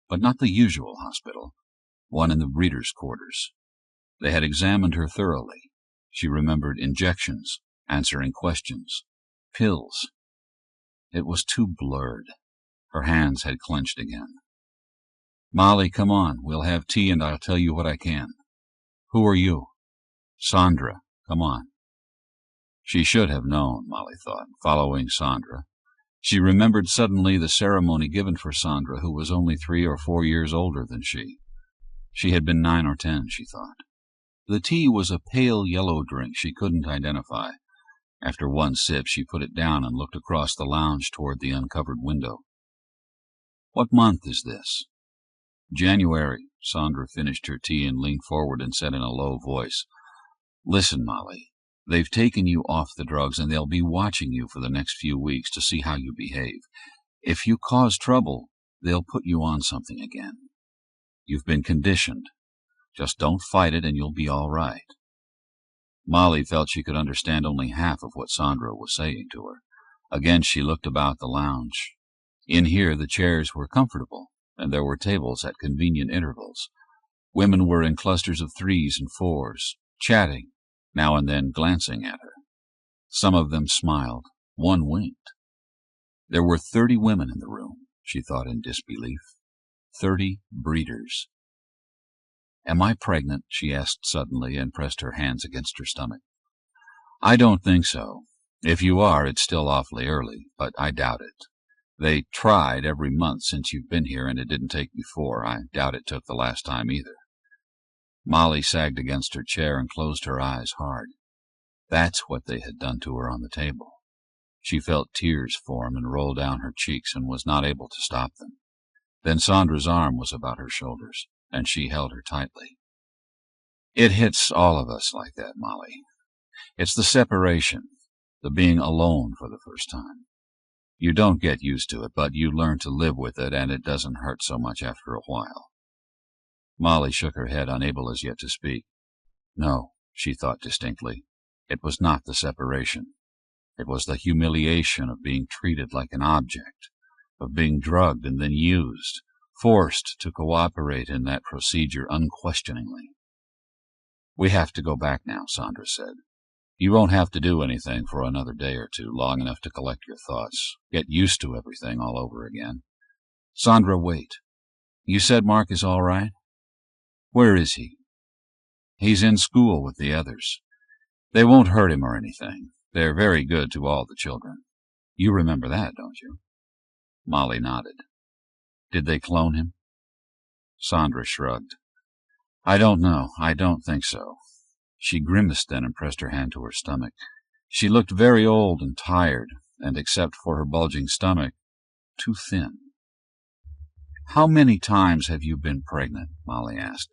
but not the usual hospital, one in the breeders' quarters. They had examined her thoroughly. She remembered injections, answering questions, pills. It was too blurred. Her hands had clenched again. "Molly, come on. We'll have tea and I'll tell you what I can." "Who are you?" "Sandra. Come on." She should have known, Molly thought, following Sandra. She remembered suddenly the ceremony given for Sandra, who was only 3 or 4 years older than she. She had been 9 or 10, she thought. The tea was a pale yellow drink she couldn't identify. After one sip, she put it down and looked across the lounge toward the uncovered window. "What month is this?" "January." Sandra finished her tea and leaned forward and said in a low voice, "Listen, Molly, they've taken you off the drugs and they'll be watching you for the next few weeks to see how you behave. If you cause trouble, they'll put you on something again. You've been conditioned. Just don't fight it and you'll be all right." Molly felt she could understand only half of what Sandra was saying to her. Again she looked about the lounge. In here the chairs were comfortable, and there were tables at convenient intervals. Women were in clusters of 3s and 4s, chatting, now and then glancing at her. Some of them smiled. One winked. There were 30 women in the room, she thought in disbelief. 30 breeders. "Am I pregnant?" she asked suddenly, and pressed her hands against her stomach. I don't think so. If you are, it's still awfully early, but I doubt it. They tried every month since you've been here, and it didn't take before. I doubt it took the last time either. Molly sagged against her chair and closed her eyes hard. That's what they had done to her on the table. She felt tears form and roll down her cheeks and was not able to stop them. Then Sandra's arm was about her shoulders, and she held her tightly. It hits all of us like that, Molly. It's the separation, the being alone for the first time. You don't get used to it, but you learn to live with it, and it doesn't hurt so much after a while. Molly shook her head, unable as yet to speak. No, she thought distinctly. It was not the separation. It was the humiliation of being treated like an object, of being drugged and then used, forced to cooperate in that procedure unquestioningly. We have to go back now, Sandra said. You won't have to do anything for another day or two, long enough to collect your thoughts, get used to everything all over again. Sandra, wait. You said Mark is all right? Where is he? He's in school with the others. They won't hurt him or anything. They're very good to all the children. You remember that, don't you? Molly nodded. Did they clone him? Sandra shrugged. I don't know. I don't think so. She grimaced then and pressed her hand to her stomach. She looked very old and tired, and except for her bulging stomach, too thin. How many times have you been pregnant? Molly asked.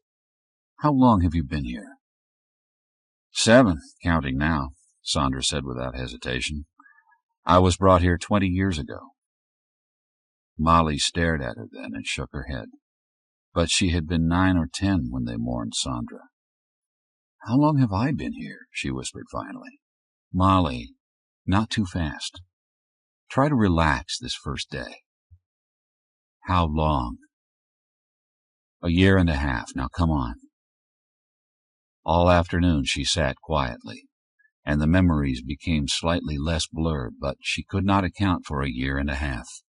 How long have you been here? 7, counting now, Sandra said without hesitation. I was brought here 20 years ago. Molly stared at her then and shook her head. But she had been 9 or 10 when they mourned Sandra. How long have I been here? She whispered finally. Molly, not too fast. Try to relax this first day. How long? 1.5 years. Now come on. All afternoon she sat quietly, and the memories became slightly less blurred, but she could not account for 1.5 years.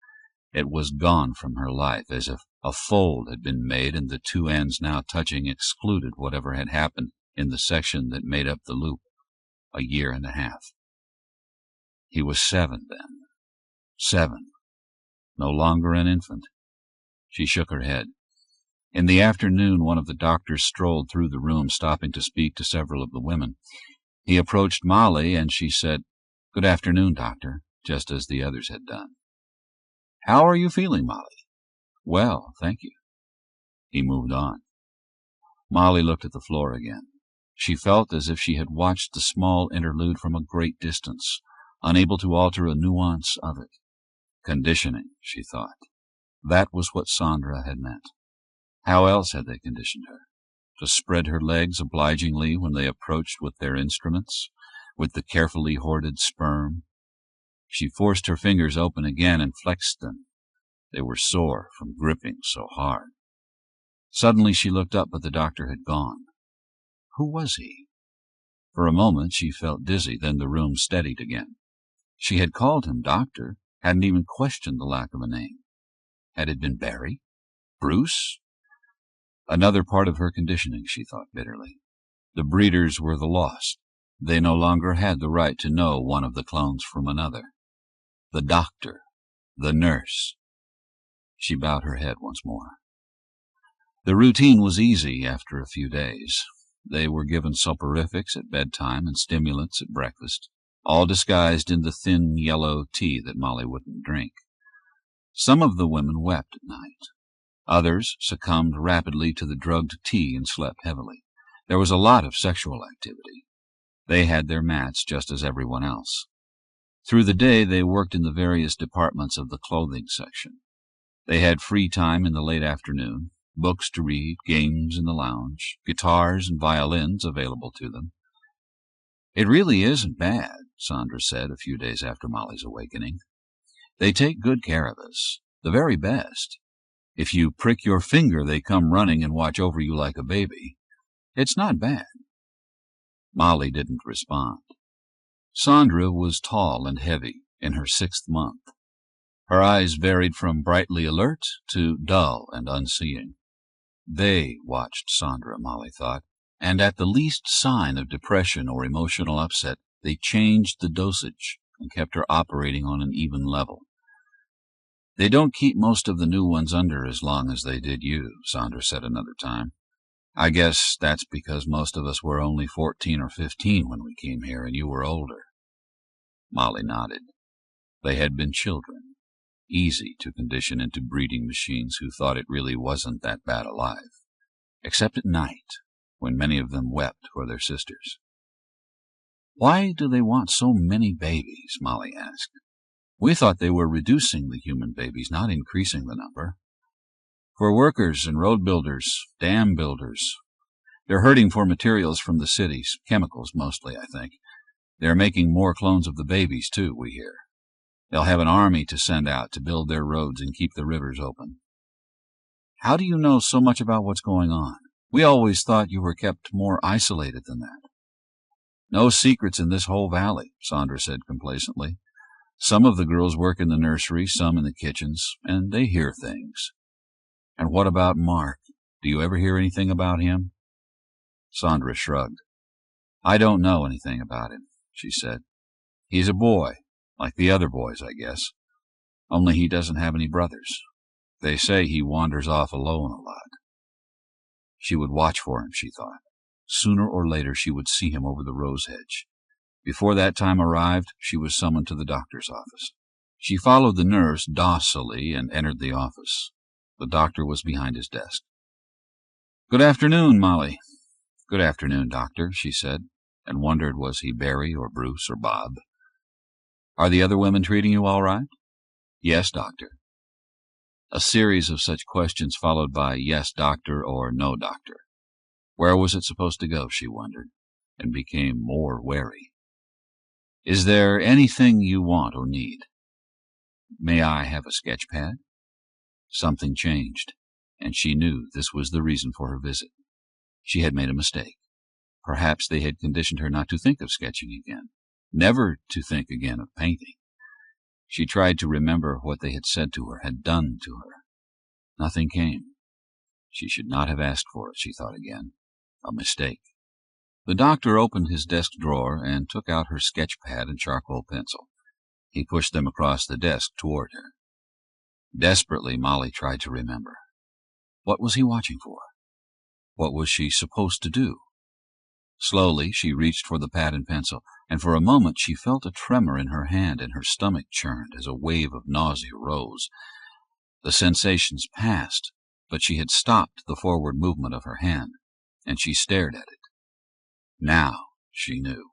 It was gone from her life, as if a fold had been made and the two ends now touching excluded whatever had happened in the section that made up the loop. 1.5 years. He was 7 then. 7. No longer an infant. She shook her head. In the afternoon, one of the doctors strolled through the room, stopping to speak to several of the women. He approached Molly, and she said, Good afternoon, doctor, just as the others had done. How are you feeling, Molly? Well, thank you. He moved on. Molly looked at the floor again. She felt as if she had watched the small interlude from a great distance, unable to alter a nuance of it. Conditioning, she thought. That was what Sandra had meant. How else had they conditioned her? To spread her legs obligingly when they approached with their instruments, with the carefully hoarded sperm? She forced her fingers open again and flexed them. They were sore from gripping so hard. Suddenly she looked up, but the doctor had gone. Who was he? For a moment she felt dizzy, then the room steadied again. She had called him doctor, hadn't even questioned the lack of a name. Had it been Barry? Bruce? Another part of her conditioning, she thought bitterly. The breeders were the lost. They no longer had the right to know one of the clones from another. The doctor, the nurse. She bowed her head once more. The routine was easy after a few days. They were given soporifics at bedtime and stimulants at breakfast, all disguised in the thin yellow tea that Molly wouldn't drink. Some of the women wept at night. Others succumbed rapidly to the drugged tea and slept heavily. There was a lot of sexual activity. They had their mats just as everyone else. Through the day they worked in the various departments of the clothing section. They had free time in the late afternoon, books to read, games in the lounge, guitars and violins available to them. It really isn't bad, Sandra said a few days after Molly's awakening. They take good care of us, the very best. If you prick your finger, they come running and watch over you like a baby. It's not bad. Molly didn't respond. Sandra was tall and heavy, in her 6th month. Her eyes varied from brightly alert to dull and unseeing. They watched Sandra, Molly thought, and at the least sign of depression or emotional upset, They changed the dosage and kept her operating on an even level. "They don't keep most of the new ones under as long as they did you," Sandra said another time. "I guess that's because most of us were only 14 or 15 when we came here, and you were older." Molly nodded. They had been children, easy to condition into breeding machines who thought it really wasn't that bad alive, except at night, when many of them wept for their sisters. "Why do they want so many babies?" Molly asked. "We thought they were reducing the human babies, not increasing the number." "For workers and road builders, dam builders. They're herding for materials from the cities, chemicals mostly, I think. They're making more clones of the babies, too, we hear. They'll have an army to send out to build their roads and keep the rivers open." "How do you know so much about what's going on? We always thought you were kept more isolated than that." "No secrets in this whole valley," Sandra said complacently. "Some of the girls work in the nursery, some in the kitchens, and they hear things." "And what about Mark? Do you ever hear anything about him?" Sandra shrugged. "I don't know anything about him," she said. "He's a boy, like the other boys, I guess. Only he doesn't have any brothers. They say he wanders off alone a lot." She would watch for him, she thought. Sooner or later she would see him over the rose hedge. Before that time arrived, she was summoned to the doctor's office. She followed the nurse docilely and entered the office. The doctor was behind his desk. "Good afternoon, Molly." "Good afternoon, doctor," she said, and wondered was he Barry or Bruce or Bob. "Are the other women treating you all right?" "Yes, doctor." A series of such questions followed by "yes, doctor" or "no, doctor." Where was it supposed to go, she wondered, and became more wary. "Is there anything you want or need?" "May I have a sketch pad?" Something changed, and she knew this was the reason for her visit. She had made a mistake. Perhaps they had conditioned her not to think of sketching again, never to think again of painting. She tried to remember what they had said to her, had done to her. Nothing came. She should not have asked for it, she thought again. A mistake. The doctor opened his desk drawer and took out her sketch pad and charcoal pencil. He pushed them across the desk toward her. Desperately, Molly tried to remember. What was he watching for? What was she supposed to do? Slowly, she reached for the pad and pencil, and for a moment she felt a tremor in her hand and her stomach churned as a wave of nausea rose. The sensations passed, but she had stopped the forward movement of her hand, and she stared at it. Now she knew.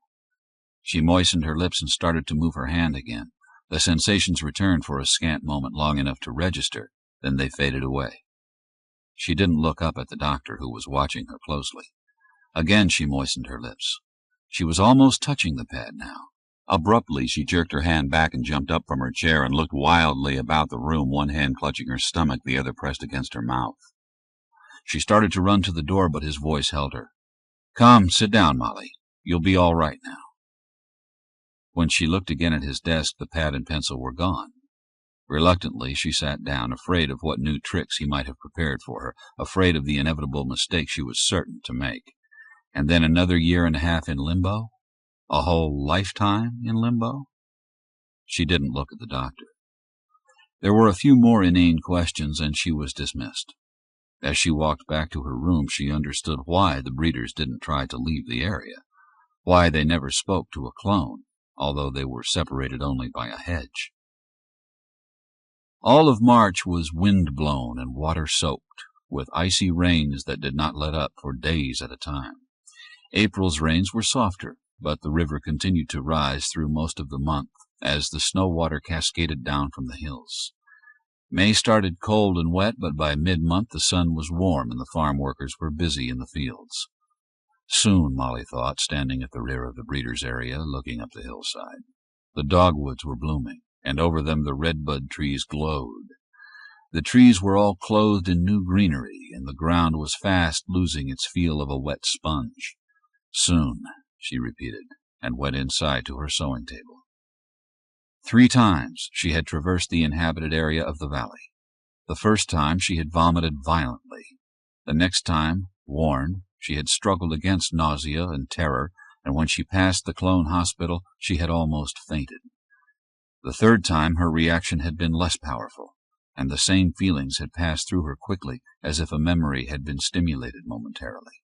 She moistened her lips and started to move her hand again. The sensations returned for a scant moment, long enough to register, then they faded away. She didn't look up at the doctor, who was watching her closely. Again she moistened her lips. She was almost touching the pad now. Abruptly she jerked her hand back and jumped up from her chair and looked wildly about the room, one hand clutching her stomach, the other pressed against her mouth. She started to run to the door, but his voice held her. "Come, sit down, Molly. You'll be all right now." When she looked again at his desk, the pad and pencil were gone. Reluctantly, she sat down, afraid of what new tricks he might have prepared for her, afraid of the inevitable mistake she was certain to make. And then another 1.5 years in limbo? A whole lifetime in limbo? She didn't look at the doctor. There were a few more inane questions, and she was dismissed. As she walked back to her room, she understood why the breeders didn't try to leave the area, why they never spoke to a clone, although they were separated only by a hedge. All of March was wind-blown and water-soaked, with icy rains that did not let up for days at a time. April's rains were softer, but the river continued to rise through most of the month as the snow water cascaded down from the hills. May started cold and wet, but by mid-month the sun was warm and the farm workers were busy in the fields. Soon, Molly thought, standing at the rear of the breeders' area, looking up the hillside. The dogwoods were blooming, and over them the redbud trees glowed. The trees were all clothed in new greenery, and the ground was fast losing its feel of a wet sponge. Soon, she repeated, and went inside to her sewing table. 3 times she had traversed the inhabited area of the valley. The first time she had vomited violently. The next time, worn, she had struggled against nausea and terror and when she passed the Clone Hospital, she had almost fainted. The third time, her reaction had been less powerful, and the same feelings had passed through her quickly, as if a memory had been stimulated momentarily.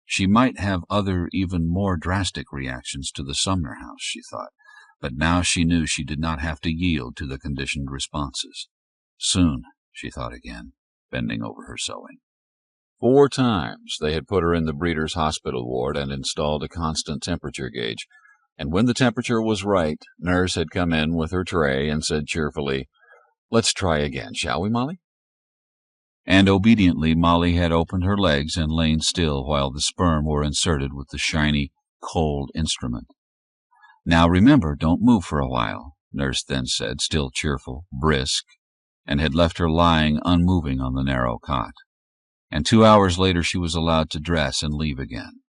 She might have other, even more drastic reactions to the Sumner house, she thought, but now she knew she did not have to yield to the conditioned responses. Soon, she thought again, bending over her sewing. 4 times they had put her in the breeder's hospital ward and installed a constant temperature gauge, and when the temperature was right, Nurse had come in with her tray and said cheerfully, "Let's try again, shall we, Molly?" And obediently Molly had opened her legs and lain still while the sperm were inserted with the shiny, cold instrument. "Now remember, don't move for a while," Nurse then said, still cheerful, brisk, and had left her lying unmoving on the narrow cot. And 2 hours later she was allowed to dress and leave again.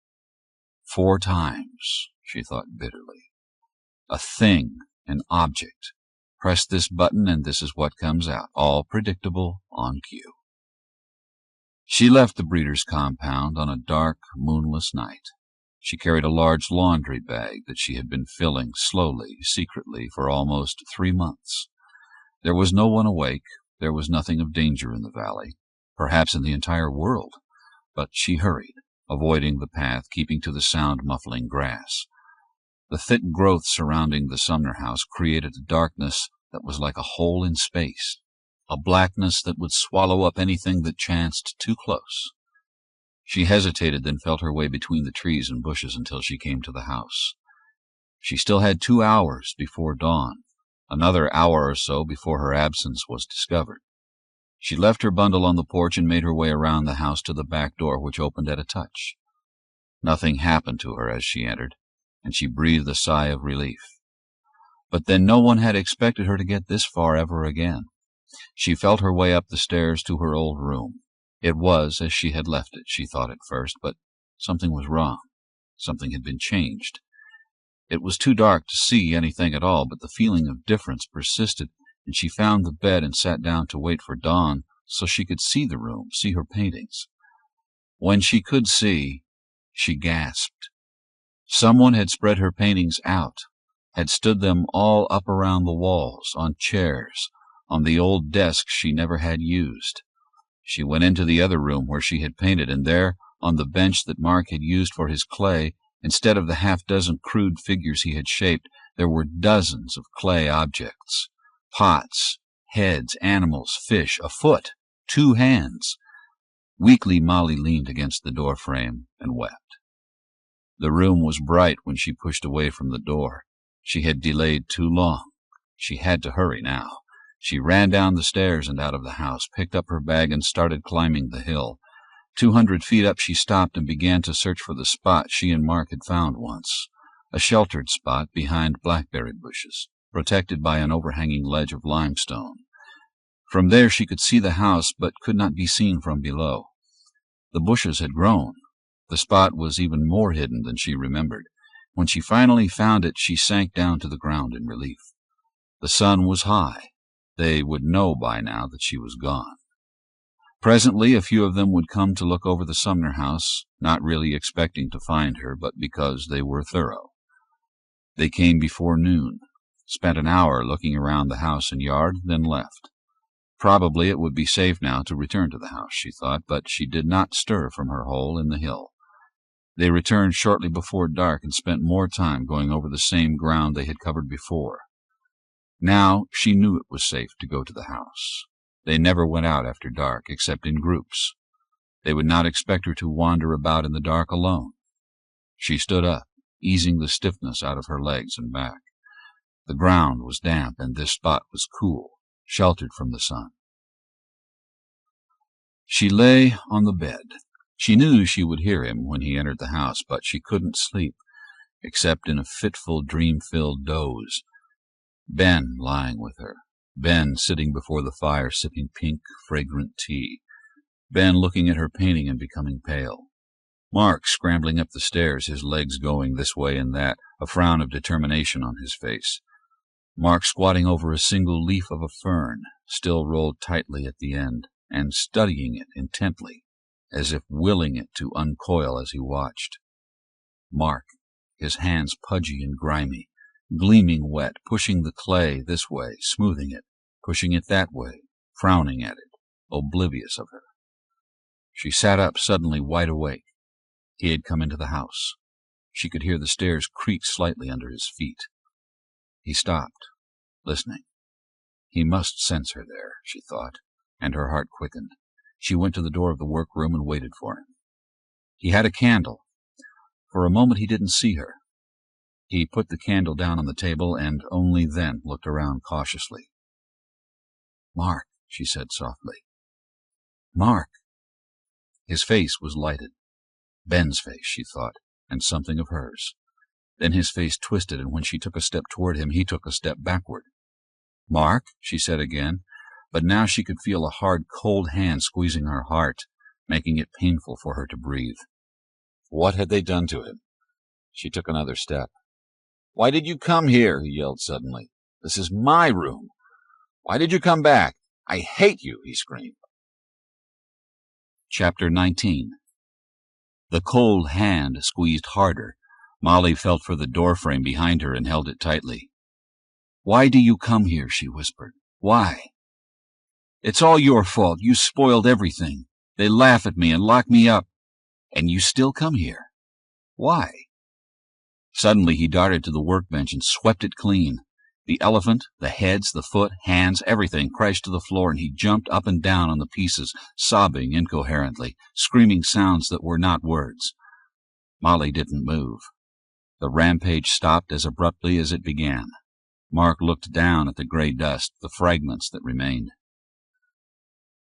4 times, she thought bitterly. A thing, an object. Press this button and this is what comes out, all predictable, on cue. She left the breeder's compound on a dark, moonless night. She carried a large laundry bag that she had been filling slowly, secretly, for almost 3 months. There was no one awake. There was nothing of danger in the valley, perhaps in the entire world, but she hurried, avoiding the path, keeping to the sound-muffling grass. The thick growth surrounding the Sumner house created a darkness that was like a hole in space, a blackness that would swallow up anything that chanced too close. She hesitated, then felt her way between the trees and bushes until she came to the house. She still had 2 hours before dawn, another hour or so before her absence was discovered. She left her bundle on the porch and made her way around the house to the back door, which opened at a touch. Nothing happened to her as she entered, and she breathed a sigh of relief. But then no one had expected her to get this far ever again. She felt her way up the stairs to her old room. It was as she had left it, she thought at first, but something was wrong. Something had been changed. It was too dark to see anything at all, but the feeling of difference persisted, and she found the bed and sat down to wait for dawn so she could see the room, see her paintings. When she could see, she gasped. Someone had spread her paintings out, had stood them all up around the walls, on chairs, on the old desk she never had used. She went into the other room where she had painted, and there, on the bench that Mark had used for his clay, instead of the half-dozen crude figures he had shaped, there were dozens of clay objects. Pots, heads, animals, fish, a foot, 2 hands. Weakly Molly leaned against the door frame and wept. The room was bright when she pushed away from the door. She had delayed too long. She had to hurry now. She ran down the stairs and out of the house, picked up her bag and started climbing the hill. 200 feet up she stopped and began to search for the spot she and Mark had found once, a sheltered spot behind blackberry bushes, protected by an overhanging ledge of limestone. From there she could see the house, but could not be seen from below. The bushes had grown. The spot was even more hidden than she remembered. When she finally found it, she sank down to the ground in relief. The sun was high. They would know by now that she was gone. Presently a few of them would come to look over the Sumner house, not really expecting to find her, but because they were thorough. They came before noon, spent an hour looking around the house and yard, then left. Probably it would be safe now to return to the house, she thought, but she did not stir from her hole in the hill. They returned shortly before dark and spent more time going over the same ground they had covered before. Now she knew it was safe to go to the house. They never went out after dark, except in groups. They would not expect her to wander about in the dark alone. She stood up, easing the stiffness out of her legs and back. The ground was damp, and this spot was cool, sheltered from the sun. She lay on the bed. She knew she would hear him when he entered the house, but she couldn't sleep, except in a fitful, dream-filled doze. Ben lying with her. Ben sitting before the fire sipping pink, fragrant tea. Ben looking at her painting and becoming pale. Mark scrambling up the stairs, his legs going this way and that, a frown of determination on his face. Mark squatting over a single leaf of a fern, still rolled tightly at the end, and studying it intently, as if willing it to uncoil as he watched. Mark, his hands pudgy and grimy, gleaming wet, pushing the clay this way, smoothing it, pushing it that way, frowning at it, oblivious of her. She sat up suddenly, wide awake. He had come into the house. She could hear the stairs creak slightly under his feet. He stopped, listening. He must sense her there, she thought, and her heart quickened. She went to the door of the workroom and waited for him. He had a candle. For a moment he didn't see her. He put the candle down on the table and only then looked around cautiously. "Mark," she said softly. "Mark." His face was lighted. Ben's face, she thought, and something of hers. Then his face twisted, and when she took a step toward him, he took a step backward. "Mark," she said again, but now she could feel a hard, cold hand squeezing her heart, making it painful for her to breathe. What had they done to him? She took another step. "Why did you come here?" he yelled suddenly. "This is my room. Why did you come back? I hate you," he screamed. Chapter 19. The cold hand squeezed harder. Molly felt for the doorframe behind her and held it tightly. "Why do you come here?" she whispered. "Why?" "It's all your fault. You spoiled everything. They laugh at me and lock me up. And you still come here. Why?" Suddenly he darted to the workbench and swept it clean. The elephant, the heads, the foot, hands, everything crashed to the floor, and he jumped up and down on the pieces, sobbing incoherently, screaming sounds that were not words. Molly didn't move. The rampage stopped as abruptly as it began. Mark looked down at the gray dust, the fragments that remained.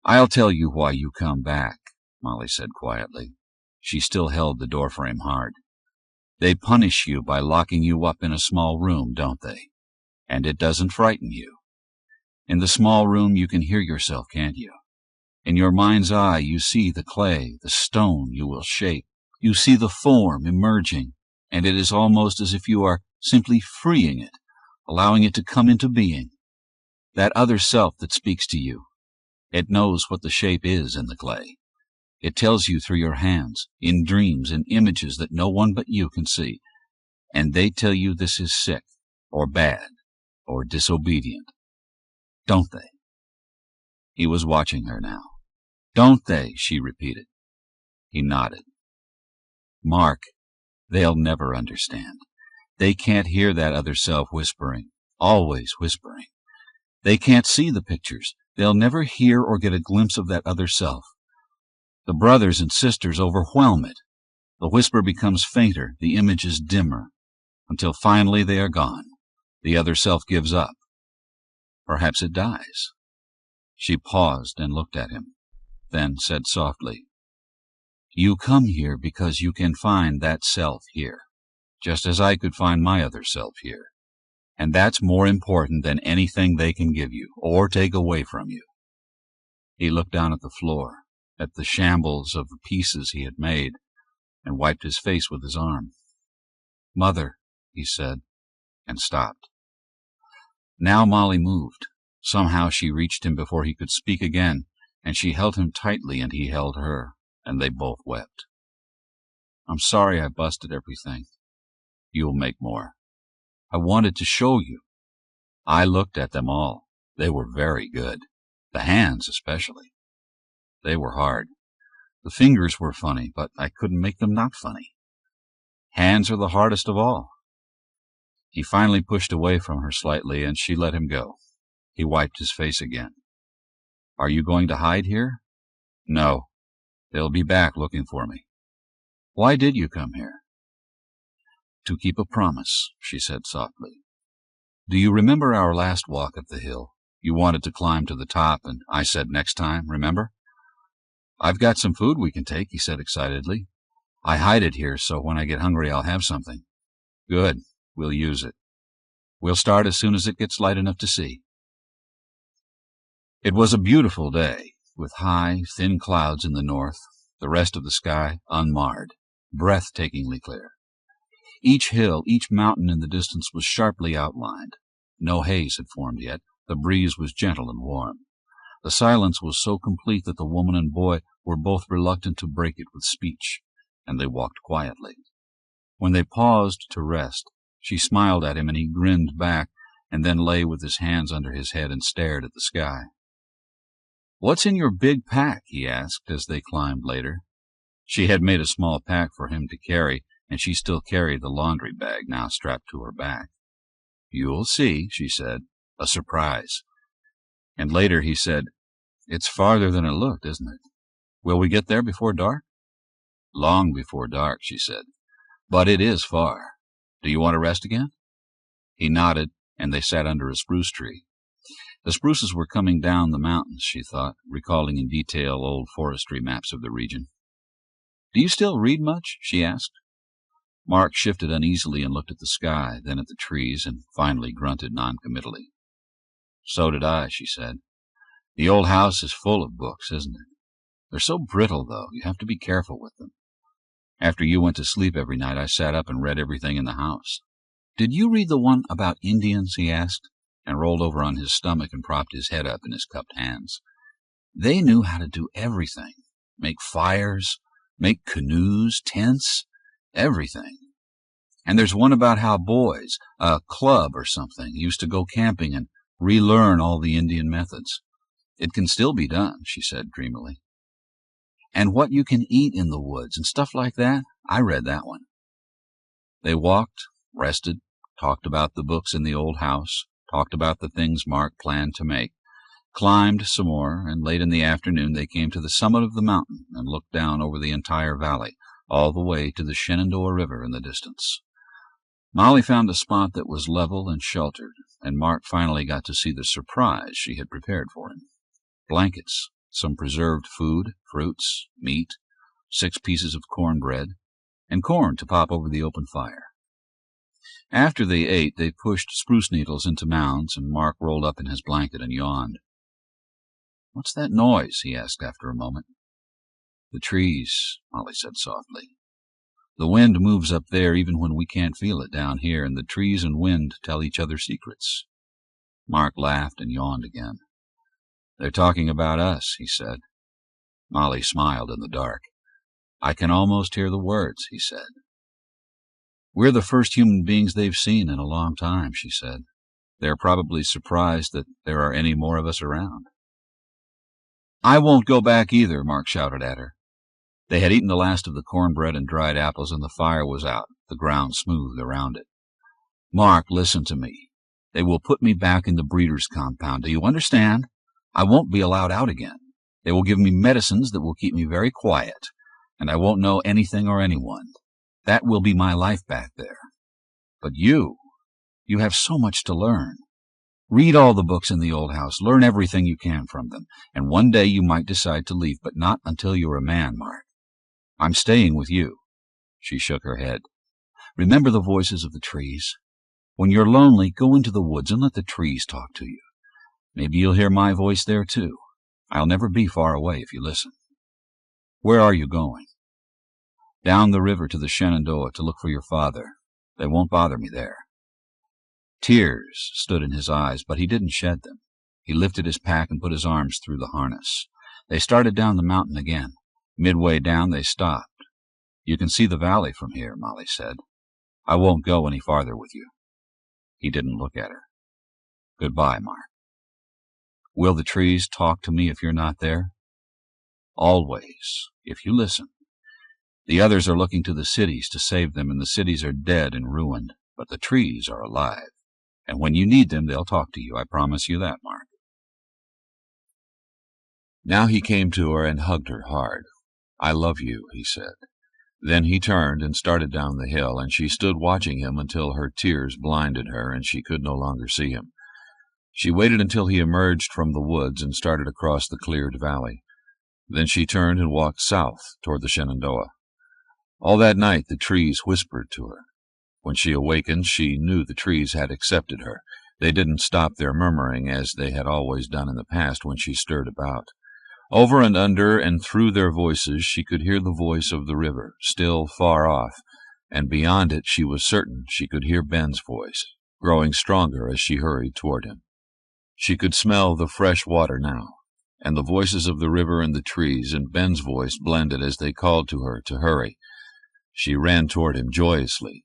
"I'll tell you why you come back," Molly said quietly. She still held the doorframe hard. "They punish you by locking you up in a small room, don't they? And it doesn't frighten you. In the small room you can hear yourself, can't you? In your mind's eye you see the clay, the stone you will shape. You see the form emerging, and it is almost as if you are simply freeing it, allowing it to come into being. That other self that speaks to you, it knows what the shape is in the clay. It tells you through your hands, in dreams, in images that no one but you can see. And they tell you this is sick, or bad, or disobedient. Don't they?" He was watching her now. "Don't they?" she repeated. He nodded. "Mark, they'll never understand. They can't hear that other self whispering, always whispering. They can't see the pictures. They'll never hear or get a glimpse of that other self. The brothers and sisters overwhelm it. The whisper becomes fainter, the images dimmer, until finally they are gone. The other self gives up. Perhaps it dies." She paused and looked at him, then said softly, "You come here because you can find that self here, just as I could find my other self here. And that's more important than anything they can give you, or take away from you." He looked down at the floor, at the shambles of the pieces he had made, and wiped his face with his arm. "Mother," he said, and stopped. Now Molly moved. Somehow she reached him before he could speak again, and she held him tightly, and he held her, and they both wept. "I'm sorry I busted everything. You'll make more. I wanted to show you. I looked at them all. They were very good. The hands especially. They were hard. The fingers were funny, but I couldn't make them not funny. Hands are the hardest of all." He finally pushed away from her slightly, and she let him go. He wiped his face again. "Are you going to hide here?" "No. They'll be back looking for me." "Why did you come here?" "To keep a promise," she said softly. "Do you remember our last walk up the hill? You wanted to climb to the top, and I said next time, remember?" "I've got some food we can take," he said excitedly. "I hide it here, so when I get hungry I'll have something." "Good. We'll use it. We'll start as soon as it gets light enough to see." It was a beautiful day, with high, thin clouds in the north, the rest of the sky unmarred, breathtakingly clear. Each hill, each mountain in the distance was sharply outlined. No haze had formed yet. The breeze was gentle and warm. The silence was so complete that the woman and boy were both reluctant to break it with speech, and they walked quietly. When they paused to rest, she smiled at him, and he grinned back, and then lay with his hands under his head and stared at the sky. "What's in your big pack?" he asked as they climbed later. She had made a small pack for him to carry, and she still carried the laundry bag now strapped to her back. "You'll see," she said. "A surprise." And later he said, "It's farther than it looked, isn't it? Will we get there before dark?" "Long before dark," she said. "But it is far. Do you want to rest again?" He nodded, and they sat under a spruce tree. The spruces were coming down the mountains, she thought, recalling in detail old forestry maps of the region. "Do you still read much?" she asked. Mark shifted uneasily and looked at the sky, then at the trees, and finally grunted noncommittally. "So did I," she said. "The old house is full of books, isn't it? They're so brittle, though. You have to be careful with them. After you went to sleep every night, I sat up and read everything in the house." "Did you read the one about Indians?" he asked, and rolled over on his stomach and propped his head up in his cupped hands. "They knew how to do everything. Make fires, make canoes, tents, everything. And there's one about how boys, a club or something, used to go camping and relearn all the Indian methods. It can still be done," she said dreamily. "And what you can eat in the woods and stuff like that. I read that one." They walked, rested, talked about the books in the old house, talked about the things Mark planned to make, climbed some more, and late in the afternoon they came to the summit of the mountain and looked down over the entire valley, all the way to the Shenandoah River in the distance. Molly found a spot that was level and sheltered, and Mark finally got to see the surprise she had prepared for him. Blankets, some preserved food, fruits, meat, 6 pieces of cornbread, and corn to pop over the open fire. After they ate, they pushed spruce needles into mounds, and Mark rolled up in his blanket and yawned. "What's that noise?" he asked after a moment. "The trees," Molly said softly. "The wind moves up there even when we can't feel it down here, and the trees and wind tell each other secrets." Mark laughed and yawned again. "They're talking about us," he said. Molly smiled in the dark. "I can almost hear the words," he said. "We're the first human beings they've seen in a long time," she said. "They're probably surprised that there are any more of us around." "I won't go back either," Mark shouted at her. They had eaten the last of the cornbread and dried apples, and the fire was out, the ground smooth around it. "Mark, listen to me. They will put me back in the breeder's compound. Do you understand? I won't be allowed out again. They will give me medicines that will keep me very quiet, and I won't know anything or anyone. That will be my life back there. But you have so much to learn. Read all the books in the old house, learn everything you can from them, and one day you might decide to leave, but not until you're a man, Mark. I'm staying with you." She shook her head. "Remember the voices of the trees. When you're lonely, go into the woods and let the trees talk to you. Maybe you'll hear my voice there, too. I'll never be far away if you listen." "Where are you going?" "Down the river to the Shenandoah to look for your father. They won't bother me there." Tears stood in his eyes, but he didn't shed them. He lifted his pack and put his arms through the harness. They started down the mountain again. Midway down they stopped. "You can see the valley from here," Molly said. "I won't go any farther with you." He didn't look at her. "Goodbye, Mark." "Will the trees talk to me if you're not there?" "Always, if you listen. The others are looking to the cities to save them, and the cities are dead and ruined, but the trees are alive. And when you need them, they'll talk to you. I promise you that, Mark." Now he came to her and hugged her hard. "I love you," he said. Then he turned and started down the hill, and she stood watching him until her tears blinded her and she could no longer see him. She waited until he emerged from the woods and started across the cleared valley. Then she turned and walked south toward the Shenandoah. All that night the trees whispered to her. When she awakened, she knew the trees had accepted her. They didn't stop their murmuring as they had always done in the past when she stirred about. Over and under and through their voices she could hear the voice of the river, still far off, and beyond it she was certain she could hear Ben's voice, growing stronger as she hurried toward him. She could smell the fresh water now, and the voices of the river and the trees and Ben's voice blended as they called to her to hurry. She ran toward him joyously.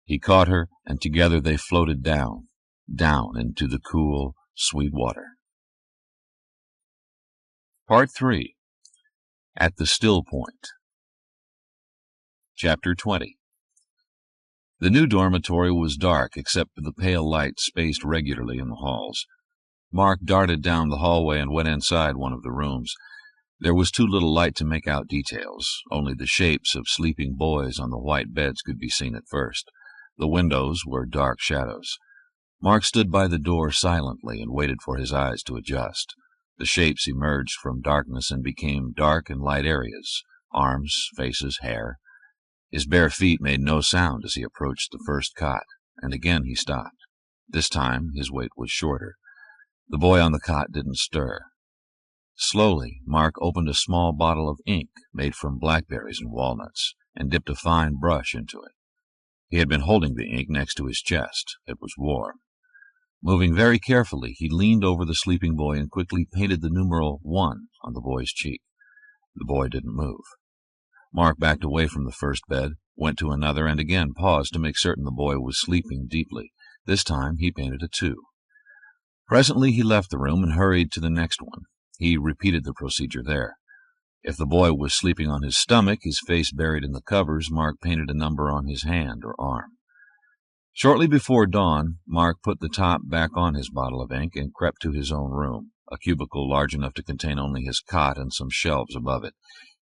He caught her, and together they floated down into the cool, sweet water. Part 3. At the Still Point. Chapter 20. The new dormitory was dark except for the pale light spaced regularly in the halls. Mark darted down the hallway and went inside one of the rooms. There was too little light to make out details. Only the shapes of sleeping boys on the white beds could be seen at first. The windows were dark shadows. Mark stood by the door silently and waited for his eyes to adjust. The shapes emerged from darkness and became dark and light areas, arms, faces, hair. His bare feet made no sound as he approached the first cot, and again he stopped. This time his weight was shorter. The boy on the cot didn't stir. Slowly, Mark opened a small bottle of ink made from blackberries and walnuts, and dipped a fine brush into it. He had been holding the ink next to his chest. It was warm. Moving very carefully, he leaned over the sleeping boy and quickly painted the numeral 1 on the boy's cheek. The boy didn't move. Mark backed away from the first bed, went to another, and again paused to make certain the boy was sleeping deeply. This time he painted a 2. Presently he left the room and hurried to the next one. He repeated the procedure there. If the boy was sleeping on his stomach, his face buried in the covers, Mark painted a number on his hand or arm. Shortly before dawn, Mark put the top back on his bottle of ink and crept to his own room, a cubicle large enough to contain only his cot and some shelves above it.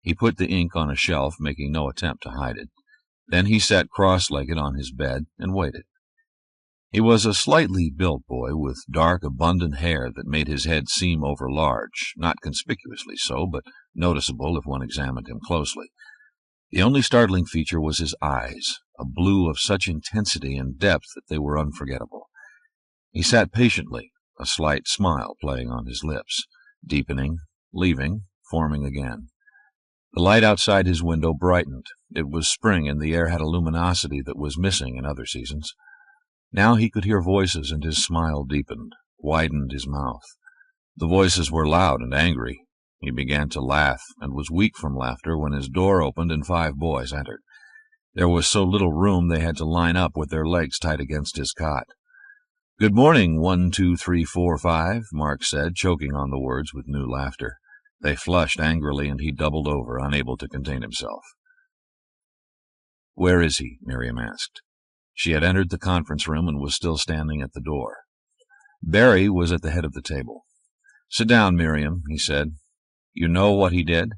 He put the ink on a shelf, making no attempt to hide it. Then he sat cross-legged on his bed and waited. He was a slightly built boy with dark, abundant hair that made his head seem overlarge, not conspicuously so, but noticeable if one examined him closely. The only startling feature was his eyes, a blue of such intensity and depth that they were unforgettable. He sat patiently, a slight smile playing on his lips, deepening, leaving, forming again. The light outside his window brightened. It was spring, and the air had a luminosity that was missing in other seasons. Now he could hear voices, and his smile deepened, widened his mouth. The voices were loud and angry. He began to laugh, and was weak from laughter when his door opened and 5 boys entered. There was so little room they had to line up with their legs tight against his cot. "Good morning, 1, 2, 3, 4, 5, Mark said, choking on the words with new laughter. They flushed angrily, and he doubled over, unable to contain himself. "Where is he?" Miriam asked. She had entered the conference room and was still standing at the door. Barry was at the head of the table. "Sit down, Miriam," he said. "You know what he did?"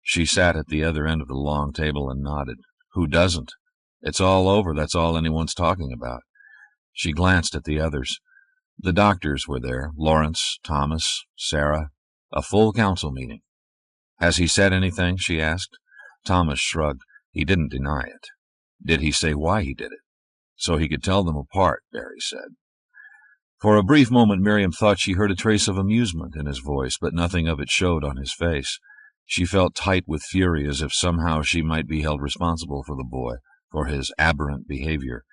She sat at the other end of the long table and nodded. "Who doesn't? It's all over. That's all anyone's talking about." She glanced at the others. The doctors were there, Lawrence, Thomas, Sarah, a full council meeting. "Has he said anything?" she asked. Thomas shrugged. He didn't deny it. "Did he say why he did it?" "So he could tell them apart," Barry said. For a brief moment Miriam thought she heard a trace of amusement in his voice, but nothing of it showed on his face. She felt tight with fury, as if somehow she might be held responsible for the boy, for his aberrant behavior.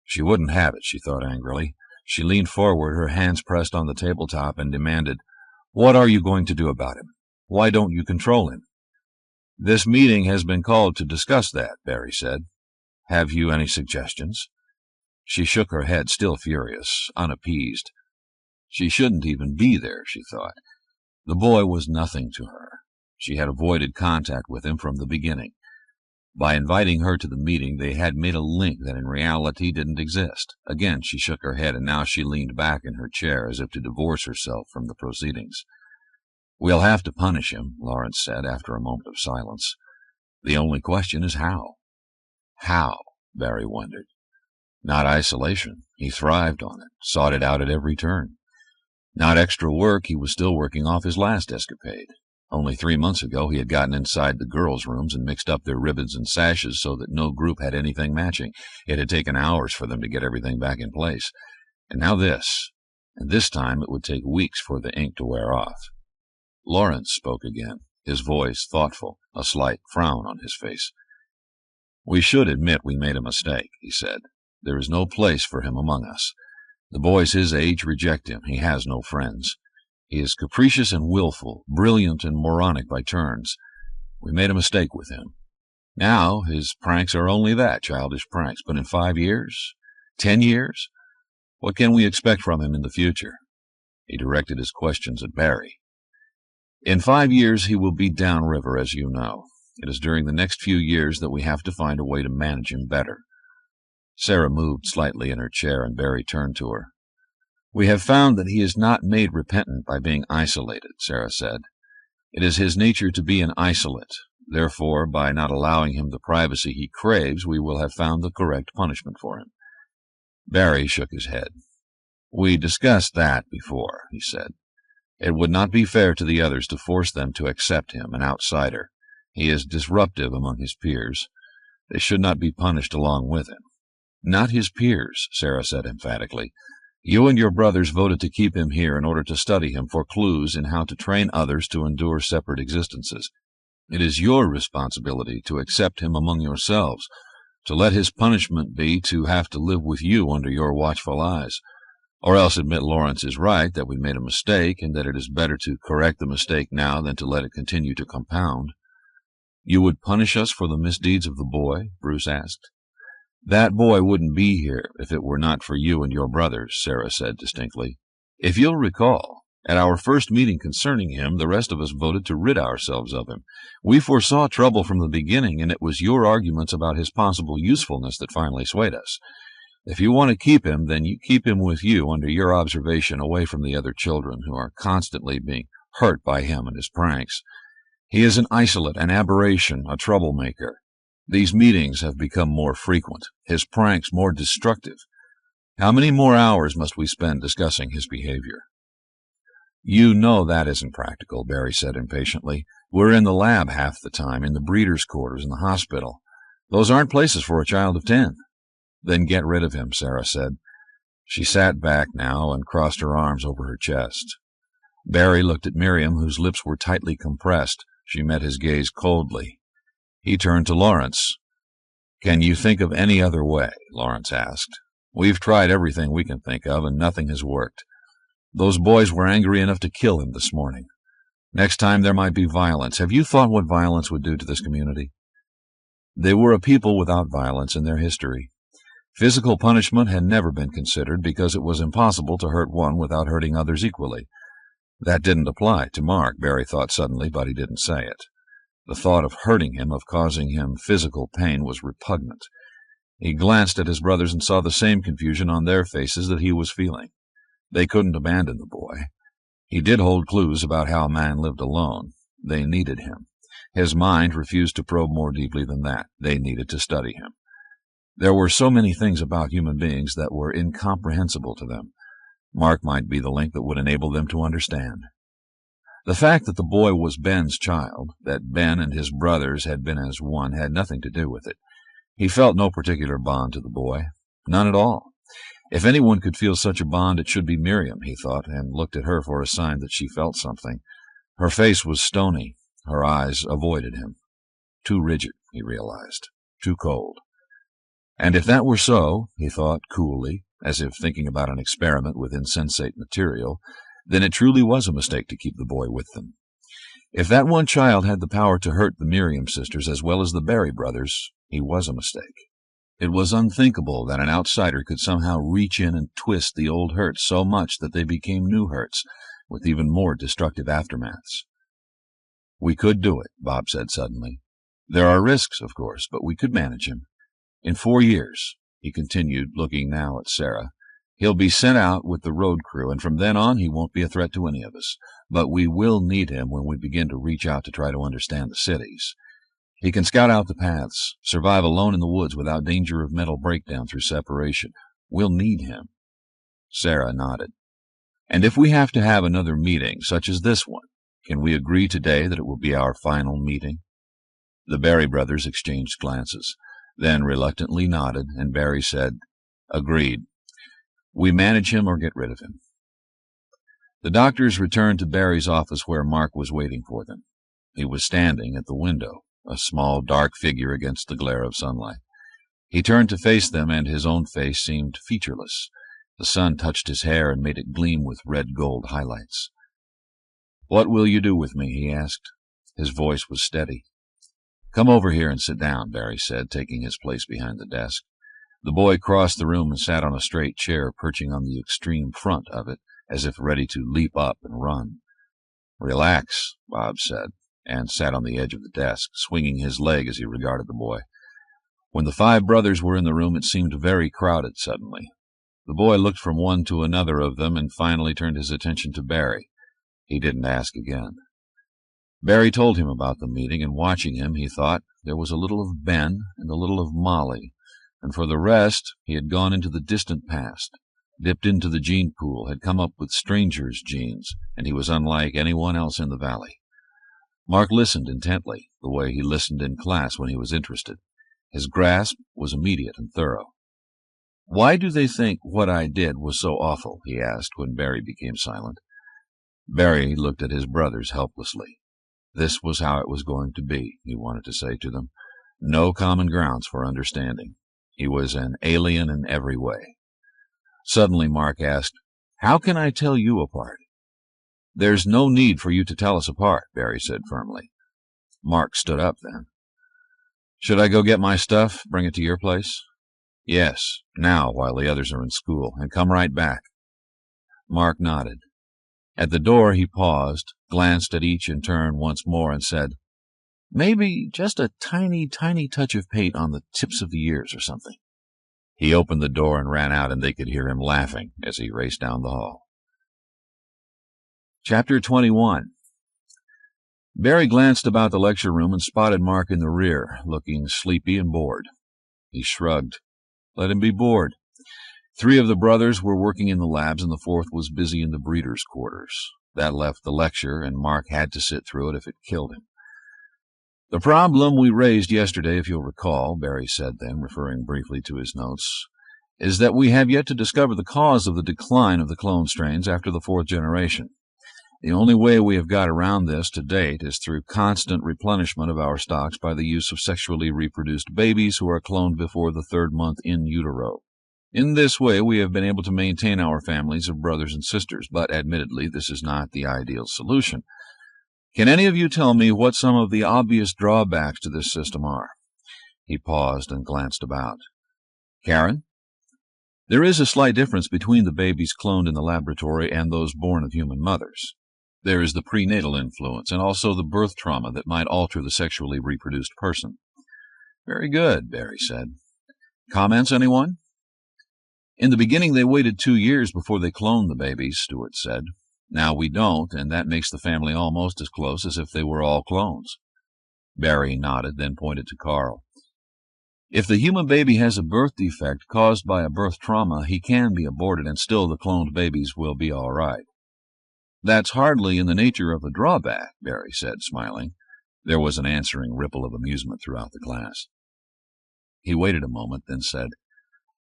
She wouldn't have it, she thought angrily. She leaned forward, her hands pressed on the tabletop, and demanded, "What are you going to do about him? Why don't you control him?" "This meeting has been called to discuss that," Barry said. "Have you any suggestions?" She shook her head, still furious, unappeased. She shouldn't even be there, she thought. The boy was nothing to her. She had avoided contact with him from the beginning. By inviting her to the meeting, they had made a link that in reality didn't exist. Again she shook her head, and now she leaned back in her chair as if to divorce herself from the proceedings. "We'll have to punish him," Lawrence said after a moment of silence. "The only question is how." How? Barry wondered. Not isolation. He thrived on it, sought it out at every turn. Not extra work. He was still working off his last escapade. Only 3 months ago he had gotten inside the girls' rooms and mixed up their ribbons and sashes so that no group had anything matching. It had taken hours for them to get everything back in place. And now this. And this time it would take weeks for the ink to wear off. Lawrence spoke again, his voice thoughtful, a slight frown on his face. "We should admit we made a mistake," he said. "There is no place for him among us. The boys his age reject him. He has no friends. He is capricious and willful, brilliant and moronic by turns. We made a mistake with him. Now his pranks are only that, childish pranks. But in 5 years? 10 years? What can we expect from him in the future? He directed his questions at Barry. In 5 years he will be downriver, as you know. It is during the next few years that we have to find a way to manage him better. Sarah moved slightly in her chair, and Barry turned to her. We have found that he is not made repentant by being isolated, Sarah said. It is his nature to be an isolate. Therefore, by not allowing him the privacy he craves, we will have found the correct punishment for him. Barry shook his head. We discussed that before, he said. It would not be fair to the others to force them to accept him, an outsider. He is disruptive among his peers. They should not be punished along with him. Not his peers, Sarah said emphatically. You and your brothers voted to keep him here in order to study him for clues in how to train others to endure separate existences. It is your responsibility to accept him among yourselves, to let his punishment be to have to live with you under your watchful eyes. Or else admit Lawrence is right, that we made a mistake, and that it is better to correct the mistake now than to let it continue to compound. You would punish us for the misdeeds of the boy? Bruce asked. That boy wouldn't be here if it were not for you and your brothers, Sarah said distinctly. If you'll recall, at our first meeting concerning him, the rest of us voted to rid ourselves of him. We foresaw trouble from the beginning, and it was your arguments about his possible usefulness that finally swayed us. If you want to keep him, then you keep him with you under your observation, away from the other children who are constantly being hurt by him and his pranks. He is an isolate, an aberration, a troublemaker. These meetings have become more frequent, his pranks more destructive. How many more hours must we spend discussing his behavior? You know that isn't practical, Barry said impatiently. We're in the lab half the time, in the breeders' quarters, in the hospital. Those aren't places for a child of 10. Then get rid of him, Sarah said. She sat back now and crossed her arms over her chest. Barry looked at Miriam, whose lips were tightly compressed. She met his gaze coldly. He turned to Lawrence. Can you think of any other way? Lawrence asked. We've tried everything we can think of, and nothing has worked. Those boys were angry enough to kill him this morning. Next time there might be violence. Have you thought what violence would do to this community? They were a people without violence in their history. Physical punishment had never been considered because it was impossible to hurt one without hurting others equally. That didn't apply to Mark, Barry thought suddenly, but he didn't say it. The thought of hurting him, of causing him physical pain, was repugnant. He glanced at his brothers and saw the same confusion on their faces that he was feeling. They couldn't abandon the boy. He did hold clues about how a man lived alone. They needed him. His mind refused to probe more deeply than that. They needed to study him. There were so many things about human beings that were incomprehensible to them. Mark might be the link that would enable them to understand. The fact that the boy was Ben's child, that Ben and his brothers had been as one, had nothing to do with it. He felt no particular bond to the boy. None at all. If anyone could feel such a bond, it should be Miriam, he thought, and looked at her for a sign that she felt something. Her face was stony. Her eyes avoided him. Too rigid, he realized. Too cold. And if that were so, he thought coolly, as if thinking about an experiment with insensate material, then it truly was a mistake to keep the boy with them. If that one child had the power to hurt the Miriam sisters as well as the Barry brothers, he was a mistake. It was unthinkable that an outsider could somehow reach in and twist the old hurts so much that they became new hurts, with even more destructive aftermaths. We could do it, Bob said suddenly. There are risks, of course, but we could manage him. In 4 years, he continued, looking now at Sarah, he'll be sent out with the road crew, and from then on he won't be a threat to any of us. But we will need him when we begin to reach out to try to understand the cities. He can scout out the paths, survive alone in the woods without danger of mental breakdown through separation. We'll need him. Sarah nodded. And if we have to have another meeting, such as this one, can we agree today that it will be our final meeting? The Barry brothers exchanged glances, then reluctantly nodded, and Barry said, Agreed. We manage him or get rid of him. The doctors returned to Barry's office where Mark was waiting for them. He was standing at the window, a small dark figure against the glare of sunlight. He turned to face them, and his own face seemed featureless. The sun touched his hair and made it gleam with red-gold highlights. What will you do with me? He asked. His voice was steady. "Come over here and sit down," Barry said, taking his place behind the desk. The boy crossed the room and sat on a straight chair, perching on the extreme front of it, as if ready to leap up and run. "Relax," Bob said, and sat on the edge of the desk, swinging his leg as he regarded the boy. When the 5 brothers were in the room, it seemed very crowded suddenly. The boy looked from one to another of them and finally turned his attention to Barry. He didn't ask again. Barry told him about the meeting, and watching him, he thought there was a little of Ben and a little of Molly, and for the rest he had gone into the distant past, dipped into the gene pool, had come up with strangers' genes, and he was unlike anyone else in the valley. Mark listened intently, the way he listened in class when he was interested. His grasp was immediate and thorough. "Why do they think what I did was so awful?" he asked when Barry became silent. Barry looked at his brothers helplessly. This was how it was going to be, he wanted to say to them. No common grounds for understanding. He was an alien in every way. Suddenly Mark asked, "How can I tell you apart?" "There's no need for you to tell us apart," Barry said firmly. Mark stood up then. "Should I go get my stuff, bring it to your place?" "Yes, now, while the others are in school, and come right back." Mark nodded. At the door he paused, glanced at each in turn once more, and said, "Maybe just a tiny, tiny touch of paint on the tips of the ears or something." He opened the door and ran out, and they could hear him laughing as he raced down the hall. Chapter 21. Barry glanced about the lecture room and spotted Mark in the rear, looking sleepy and bored. He shrugged. Let him be bored. 3 of the brothers were working in the labs, and the 4th was busy in the breeders' quarters. That left the lecture, and Mark had to sit through it if it killed him. "The problem we raised yesterday, if you'll recall," Barry said then, referring briefly to his notes, "is that we have yet to discover the cause of the decline of the clone strains after the 4th generation. The only way we have got around this to date is through constant replenishment of our stocks by the use of sexually reproduced babies who are cloned before the 3rd month in utero. In this way, we have been able to maintain our families of brothers and sisters, but admittedly, this is not the ideal solution. Can any of you tell me what some of the obvious drawbacks to this system are?" He paused and glanced about. "Karen?" "There is a slight difference between the babies cloned in the laboratory and those born of human mothers. There is the prenatal influence and also the birth trauma that might alter the sexually reproduced person." "Very good," Barry said. "Comments, anyone?" "In the beginning they waited 2 years before they cloned the babies," Stewart said. "Now we don't, and that makes the family almost as close as if they were all clones." Barry nodded, then pointed to Carl. "If the human baby has a birth defect caused by a birth trauma, he can be aborted and still the cloned babies will be all right." "That's hardly in the nature of a drawback," Barry said, smiling. There was an answering ripple of amusement throughout the class. He waited a moment, then said,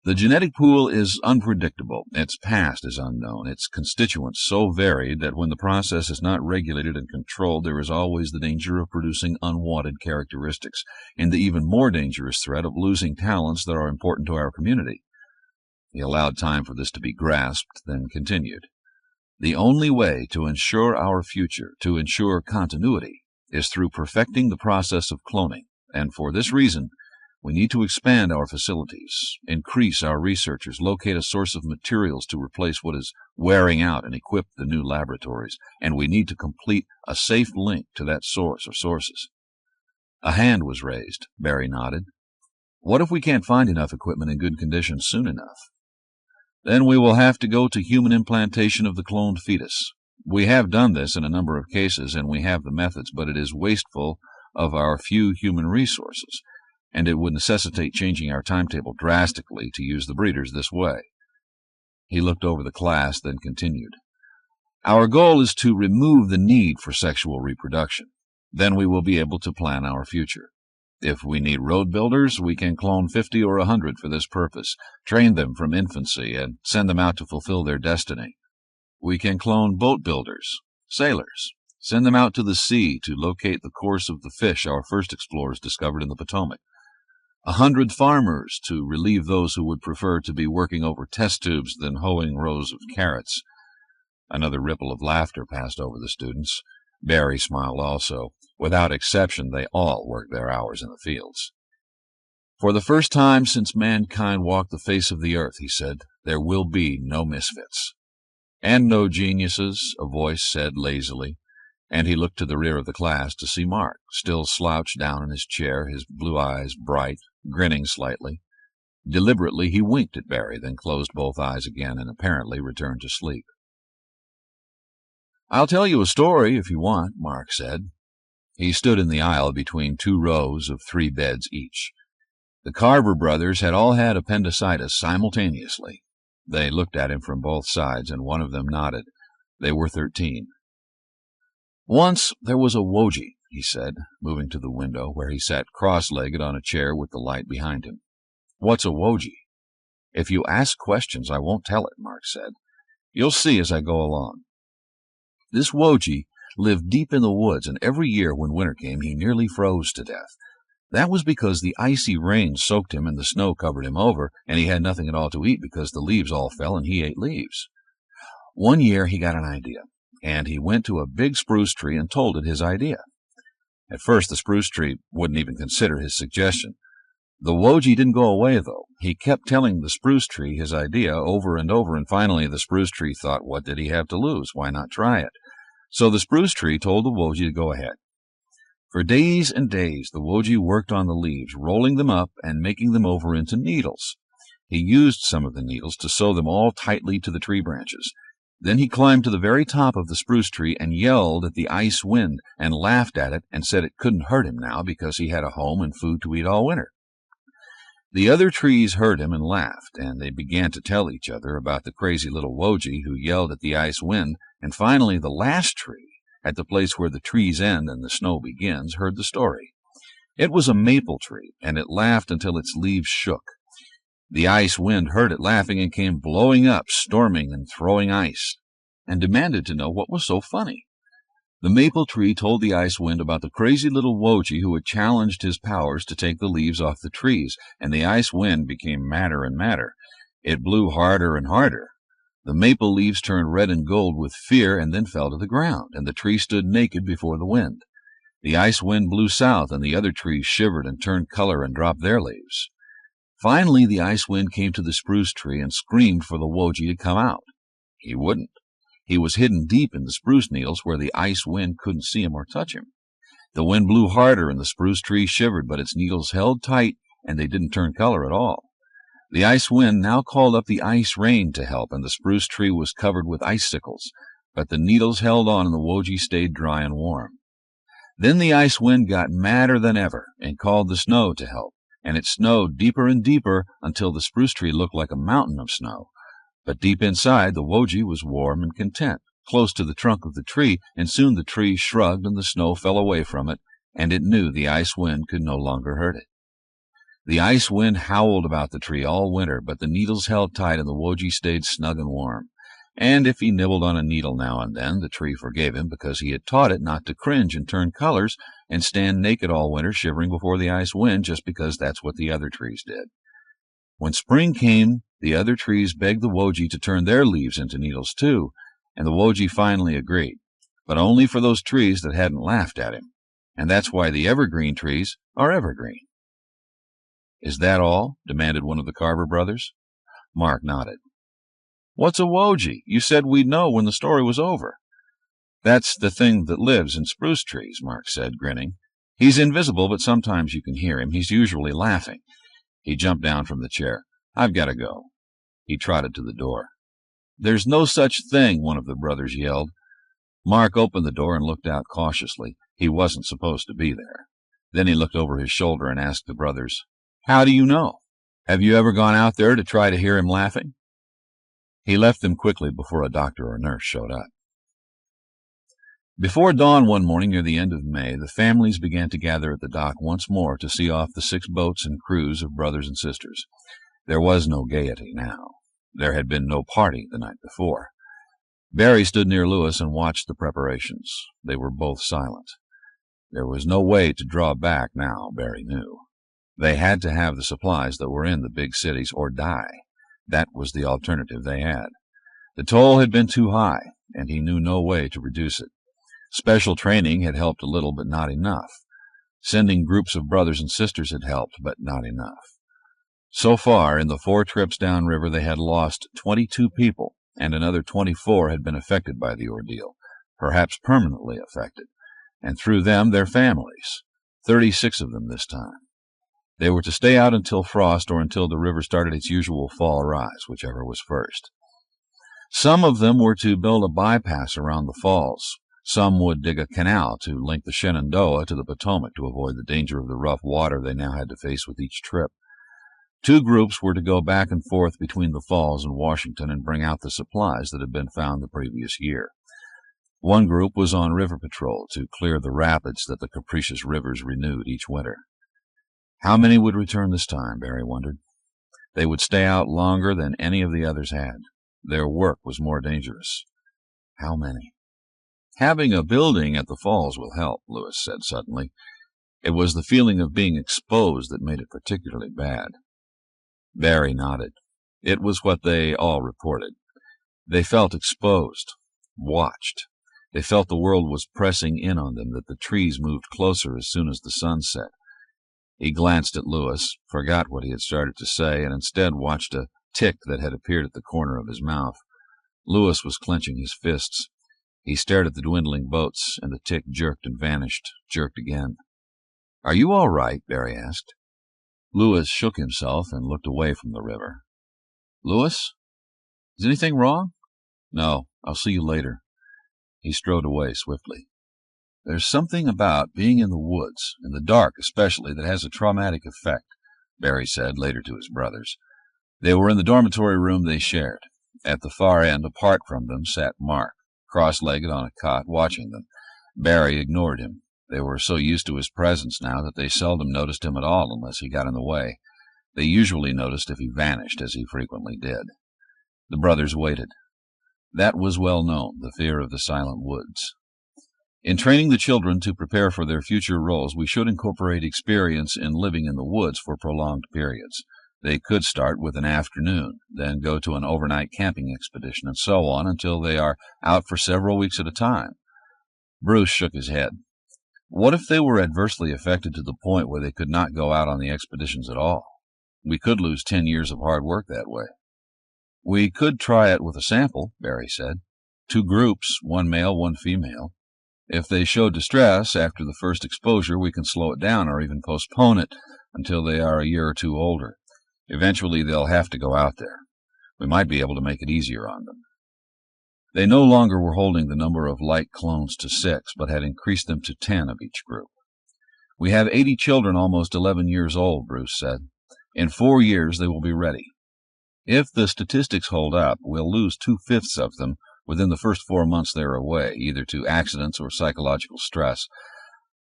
"The genetic pool is unpredictable. Its past is unknown, its constituents so varied that when the process is not regulated and controlled, there is always the danger of producing unwanted characteristics, and the even more dangerous threat of losing talents that are important to our community." He allowed time for this to be grasped, then continued. "The only way to ensure our future, to ensure continuity, is through perfecting the process of cloning, and for this reason, we need to expand our facilities, increase our researchers, locate a source of materials to replace what is wearing out, and equip the new laboratories, and we need to complete a safe link to that source or sources." A hand was raised. Barry nodded. "What if we can't find enough equipment in good condition soon enough?" "Then we will have to go to human implantation of the cloned fetus. We have done this in a number of cases, and we have the methods, but it is wasteful of our few human resources, and it would necessitate changing our timetable drastically to use the breeders this way." He looked over the class, then continued. "Our goal is to remove the need for sexual reproduction. Then we will be able to plan our future. If we need road builders, we can clone 50 or 100 for this purpose, train them from infancy, and send them out to fulfill their destiny. We can clone boat builders, sailors, send them out to the sea to locate the course of the fish our first explorers discovered in the Potomac. 100 farmers to relieve those who would prefer to be working over test tubes than hoeing rows of carrots." Another ripple of laughter passed over the students. Barry smiled also. Without exception, they all worked their hours in the fields. "For the first time since mankind walked the face of the earth," he said, "there will be no misfits." "And no geniuses," a voice said lazily, and he looked to the rear of the class to see Mark, still slouched down in his chair, his blue eyes bright, grinning slightly. Deliberately he winked at Barry, then closed both eyes again and apparently returned to sleep. "I'll tell you a story if you want," Mark said. He stood in the aisle between 2 rows of 3 beds each. The Carver brothers had all had appendicitis simultaneously. They looked at him from both sides, and one of them nodded. They were 13. "Once there was a Wojie," he said, moving to the window, where he sat cross-legged on a chair with the light behind him. "What's a Wojie?" "If you ask questions, I won't tell it," Mark said. "You'll see as I go along." This Wojie lived deep in the woods, and every year when winter came he nearly froze to death. That was because the icy rain soaked him and the snow covered him over, and he had nothing at all to eat because the leaves all fell and he ate leaves. One year he got an idea, and he went to a big spruce tree and told it his idea. At first the spruce tree wouldn't even consider his suggestion. The Wojie didn't go away, though. He kept telling the spruce tree his idea over and over, and finally the spruce tree thought, what did he have to lose? Why not try it? So the spruce tree told the Wojie to go ahead. For days and days the Wojie worked on the leaves, rolling them up and making them over into needles. He used some of the needles to sew them all tightly to the tree branches. Then he climbed to the very top of the spruce tree and yelled at the ice wind and laughed at it and said it couldn't hurt him now because he had a home and food to eat all winter. The other trees heard him and laughed, and they began to tell each other about the crazy little Wojie who yelled at the ice wind, and finally the last tree, at the place where the trees end and the snow begins, heard the story. It was a maple tree, and it laughed until its leaves shook. The ice wind heard it laughing and came blowing up, storming and throwing ice, and demanded to know what was so funny. The maple tree told the ice wind about the crazy little Wojie who had challenged his powers to take the leaves off the trees, and the ice wind became madder and madder. It blew harder and harder. The maple leaves turned red and gold with fear and then fell to the ground, and the tree stood naked before the wind. The ice wind blew south, and the other trees shivered and turned color and dropped their leaves. Finally the ice wind came to the spruce tree and screamed for the Wojie to come out. He wouldn't. He was hidden deep in the spruce needles where the ice wind couldn't see him or touch him. The wind blew harder, and the spruce tree shivered, but its needles held tight, and they didn't turn color at all. The ice wind now called up the ice rain to help, and the spruce tree was covered with icicles, but the needles held on and the Wojie stayed dry and warm. Then the ice wind got madder than ever and called the snow to help, and it snowed deeper and deeper until the spruce tree looked like a mountain of snow. But deep inside the Wojie was warm and content, close to the trunk of the tree, and soon the tree shrugged and the snow fell away from it, and it knew the ice wind could no longer hurt it. The ice wind howled about the tree all winter, but the needles held tight and the Wojie stayed snug and warm. And if he nibbled on a needle now and then, the tree forgave him because he had taught it not to cringe and turn colors and stand naked all winter shivering before the ice wind just because that's what the other trees did. When spring came, the other trees begged the Wojie to turn their leaves into needles too, and the Wojie finally agreed, but only for those trees that hadn't laughed at him. And that's why the evergreen trees are evergreen. "Is that all?" demanded one of the Carver brothers. Mark nodded. "What's a Wojie? You said we'd know when the story was over." "That's the thing that lives in spruce trees," Mark said, grinning. "He's invisible, but sometimes you can hear him. He's usually laughing." He jumped down from the chair. "I've got to go." He trotted to the door. "There's no such thing," one of the brothers yelled. Mark opened the door and looked out cautiously. He wasn't supposed to be there. Then he looked over his shoulder and asked the brothers, "How do you know? Have you ever gone out there to try to hear him laughing?" He left them quickly before a doctor or nurse showed up. Before dawn one morning near the end of May, the families began to gather at the dock once more to see off the 6 boats and crews of brothers and sisters. There was no gaiety now. There had been no party the night before. Barry stood near Lewis and watched the preparations. They were both silent. There was no way to draw back now, Barry knew. They had to have the supplies that were in the big cities or die. That was the alternative they had. The toll had been too high, and he knew no way to reduce it. Special training had helped a little, but not enough. Sending groups of brothers and sisters had helped, but not enough. So far, in the 4 trips downriver, they had lost 22 people, and another 24 had been affected by the ordeal, perhaps permanently affected, and through them their families, 36 of them this time. They were to stay out until frost or until the river started its usual fall rise, whichever was first. Some of them were to build a bypass around the falls. Some would dig a canal to link the Shenandoah to the Potomac to avoid the danger of the rough water they now had to face with each trip. 2 groups were to go back and forth between the falls and Washington and bring out the supplies that had been found the previous year. One group was on river patrol to clear the rapids that the capricious rivers renewed each winter. How many would return this time, Barry wondered. They would stay out longer than any of the others had. Their work was more dangerous. How many? Having a building at the falls will help, Lewis said suddenly. It was the feeling of being exposed that made it particularly bad. Barry nodded. It was what they all reported. They felt exposed, watched. They felt the world was pressing in on them, that the trees moved closer as soon as the sun set. He glanced at Lewis, forgot what he had started to say, and instead watched a tick that had appeared at the corner of his mouth. Lewis was clenching his fists. He stared at the dwindling boats, and the tick jerked and vanished, jerked again. "Are you all right?" Barry asked. Lewis shook himself and looked away from the river. "Lewis? Is anything wrong?" "No. I'll see you later." He strode away swiftly. "There's something about being in the woods, in the dark especially, that has a traumatic effect," Barry said later to his brothers. They were in the dormitory room they shared. At the far end, apart from them, sat Mark, cross-legged on a cot, watching them. Barry ignored him. They were so used to his presence now that they seldom noticed him at all unless he got in the way. They usually noticed if he vanished, as he frequently did. The brothers waited. That was well known, the fear of the silent woods. In training the children to prepare for their future roles, we should incorporate experience in living in the woods for prolonged periods. They could start with an afternoon, then go to an overnight camping expedition, and so on until they are out for several weeks at a time. Bruce shook his head. What if they were adversely affected to the point where they could not go out on the expeditions at all? We could lose 10 years of hard work that way. "We could try it with a sample," Barry said. 2 groups, 1 male, 1 female. If they show distress after the first exposure, we can slow it down or even postpone it until they are a year or 2 older. Eventually they'll have to go out there. We might be able to make it easier on them. They no longer were holding the number of light clones to 6, but had increased them to 10 of each group. "We have 80 children almost 11 years old," Bruce said. "In 4 years they will be ready. If the statistics hold up, we'll lose 2/5 of them within the first 4 months they're away, either to accidents or psychological stress.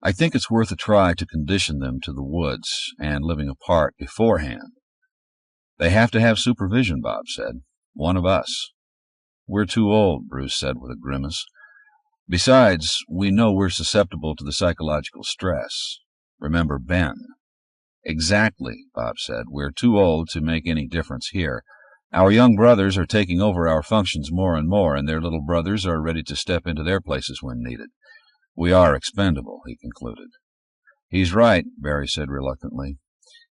I think it's worth a try to condition them to the woods and living apart beforehand." "They have to have supervision," Bob said. "One of us." "We're too old," Bruce said with a grimace. "Besides, we know we're susceptible to the psychological stress. Remember Ben." "Exactly," Bob said. "We're too old to make any difference here. Our young brothers are taking over our functions more and more, and their little brothers are ready to step into their places when needed. We are expendable," he concluded. "He's right," Barry said reluctantly.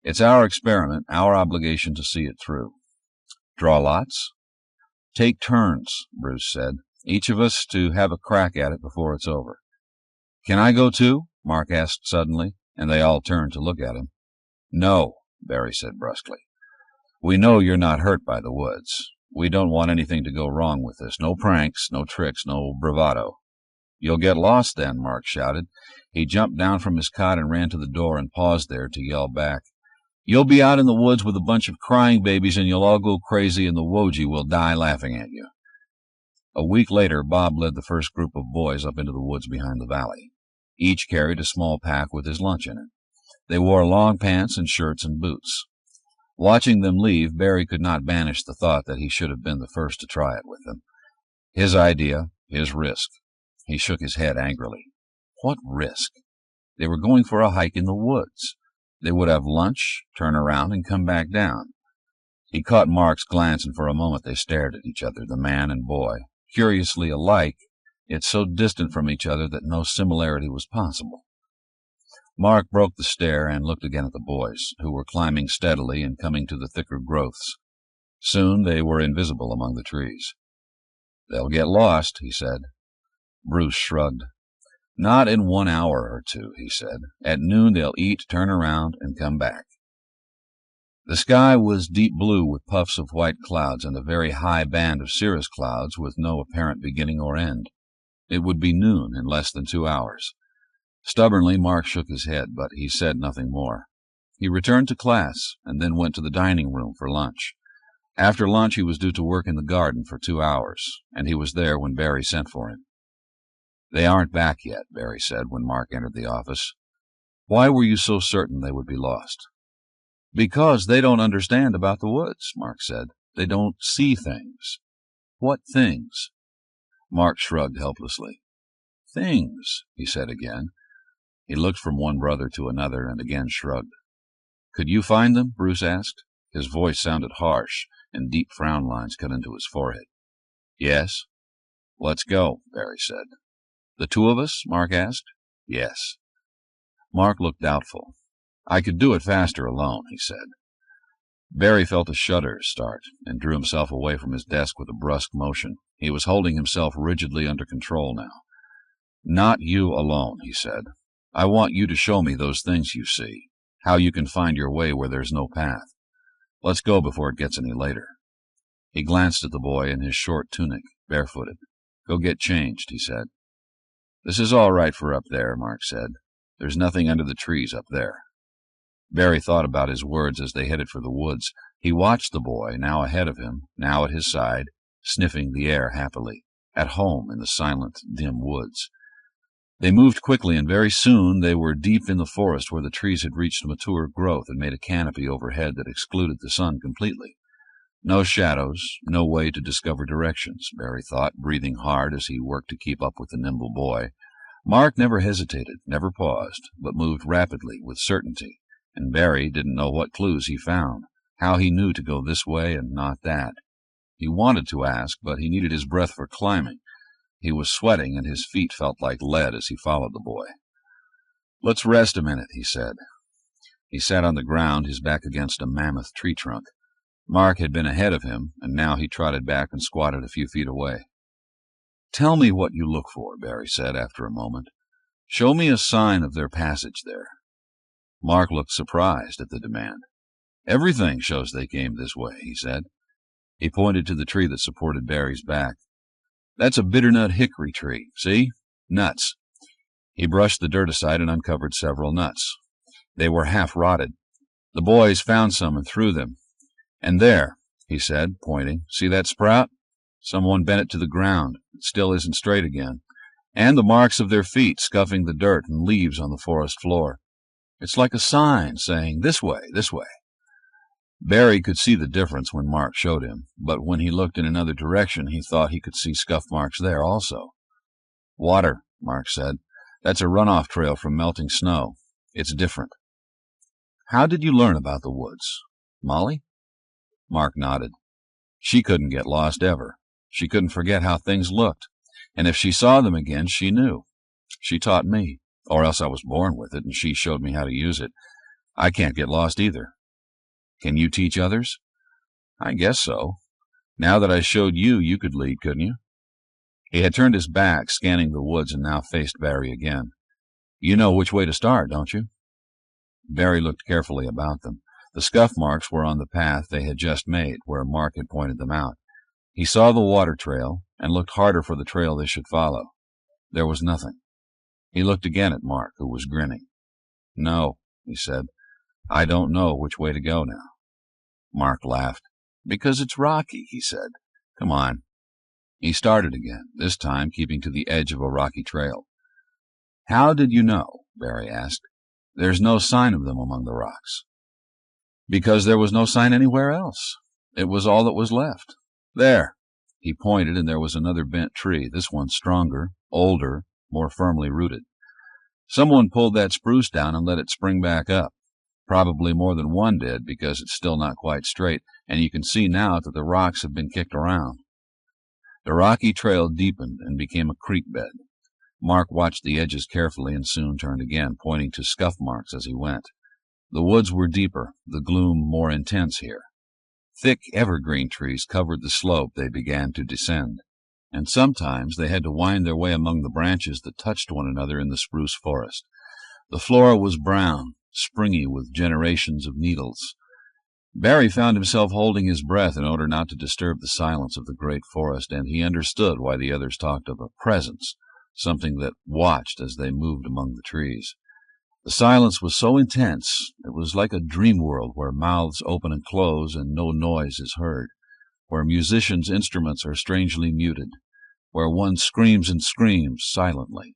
"It's our experiment, our obligation to see it through." "Draw lots?" "Take turns," Bruce said. "Each of us to have a crack at it before it's over." "Can I go too?" Mark asked suddenly, and they all turned to look at him. "No," Barry said brusquely. "We know you're not hurt by the woods. We don't want anything to go wrong with this. No pranks, no tricks, no bravado." "You'll get lost then," Mark shouted. He jumped down from his cot and ran to the door and paused there to yell back. "You'll be out in the woods with a bunch of crying babies and you'll all go crazy and the Wojie will die laughing at you." A week later, Bob led the first group of boys up into the woods behind the valley. Each carried a small pack with his lunch in it. They wore long pants and shirts and boots. Watching them leave, Barry could not banish the thought that he should have been the first to try it with them. His idea, his risk. He shook his head angrily. What risk? They were going for a hike in the woods. They would have lunch, turn around, and come back down. He caught Mark's glance, and for a moment they stared at each other, the man and boy, curiously alike, yet so distant from each other that no similarity was possible. Mark broke the stare and looked again at the boys, who were climbing steadily and coming to the thicker growths. Soon they were invisible among the trees. "They'll get lost," he said. Bruce shrugged. "Not in 1 hour or 2, he said. "At noon they'll eat, turn around, and come back." The sky was deep blue with puffs of white clouds and a very high band of cirrus clouds with no apparent beginning or end. It would be noon in less than 2 hours. Stubbornly, Mark shook his head, but he said nothing more. He returned to class and then went to the dining room for lunch. After lunch he was due to work in the garden for 2 hours, and he was there when Barry sent for him. "They aren't back yet," Barry said when Mark entered the office. "Why were you so certain they would be lost?" "Because they don't understand about the woods," Mark said. "They don't see things." "What things?" Mark shrugged helplessly. "Things," he said again. He looked from one brother to another and again shrugged. "Could you find them?" Bruce asked. His voice sounded harsh, and deep frown lines cut into his forehead. "Yes." "Let's go," Barry said. "The 2 of us?" Mark asked. "Yes." Mark looked doubtful. "I could do it faster alone," he said. Barry felt a shudder start and drew himself away from his desk with a brusque motion. He was holding himself rigidly under control now. "Not you alone," he said. "I want you to show me those things you see, how you can find your way where there's no path. Let's go before it gets any later." He glanced at the boy in his short tunic, barefooted. "Go get changed," he said. "This is all right for up there," Mark said. "There's nothing under the trees up there." Barry thought about his words as they headed for the woods. He watched the boy, now ahead of him, now at his side, sniffing the air happily, at home in the silent, dim woods. They moved quickly, and very soon they were deep in the forest where the trees had reached mature growth and made a canopy overhead that excluded the sun completely. No shadows, no way to discover directions, Barry thought, breathing hard as he worked to keep up with the nimble boy. Mark never hesitated, never paused, but moved rapidly, with certainty, and Barry didn't know what clues he found, how he knew to go this way and not that. He wanted to ask, but he needed his breath for climbing. He was sweating, and his feet felt like lead as he followed the boy. "Let's rest a minute," he said. He sat on the ground, his back against a mammoth tree trunk. Mark had been ahead of him, and now he trotted back and squatted a few feet away. "Tell me what you look for," Barry said after a moment. "Show me a sign of their passage there." Mark looked surprised at the demand. "Everything shows they came this way," he said. He pointed to the tree that supported Barry's back. "That's a bitternut hickory tree. See? Nuts." He brushed the dirt aside and uncovered several nuts. They were half rotted. The boys found some and threw them. "And there," he said, pointing. "See that sprout? Someone bent it to the ground. It still isn't straight again. And the marks of their feet scuffing the dirt and leaves on the forest floor. It's like a sign saying, 'This way, this way.'" Barry could see the difference when Mark showed him, but when he looked in another direction he thought he could see scuff marks there also. "Water," Mark said. "That's a runoff trail from melting snow. It's different." "How did you learn about the woods? Molly?" Mark nodded. "She couldn't get lost ever. She couldn't forget how things looked, and if she saw them again, she knew. She taught me, or else I was born with it, and she showed me how to use it. I can't get lost either." "Can you teach others?" "I guess so. Now that I showed you, you could lead, couldn't you?" He had turned his back, scanning the woods, and now faced Barry again. "You know which way to start, don't you?" Barry looked carefully about them. The scuff marks were on the path they had just made, where Mark had pointed them out. He saw the water trail, and looked harder for the trail they should follow. There was nothing. He looked again at Mark, who was grinning. "No," he said. "I don't know which way to go now." Mark laughed. "Because it's rocky," he said. "Come on." He started again, this time keeping to the edge of a rocky trail. "How did you know?" Barry asked. "There's no sign of them among the rocks." "Because there was no sign anywhere else. It was all that was left. There." He pointed, and there was another bent tree, this one stronger, older, more firmly rooted. "Someone pulled that spruce down and let it spring back up. Probably more than one did, because it's still not quite straight, and you can see now that the rocks have been kicked around." The rocky trail deepened and became a creek bed. Mark watched the edges carefully and soon turned again, pointing to scuff marks as he went. The woods were deeper, the gloom more intense here. Thick evergreen trees covered the slope they began to descend, and sometimes they had to wind their way among the branches that touched one another in the spruce forest. The floor was brown, springy with generations of needles. Barry found himself holding his breath in order not to disturb the silence of the great forest, and he understood why the others talked of a presence, something that watched as they moved among the trees. The silence was so intense, it was like a dream world where mouths open and close and no noise is heard, where musicians' instruments are strangely muted, where one screams and screams silently.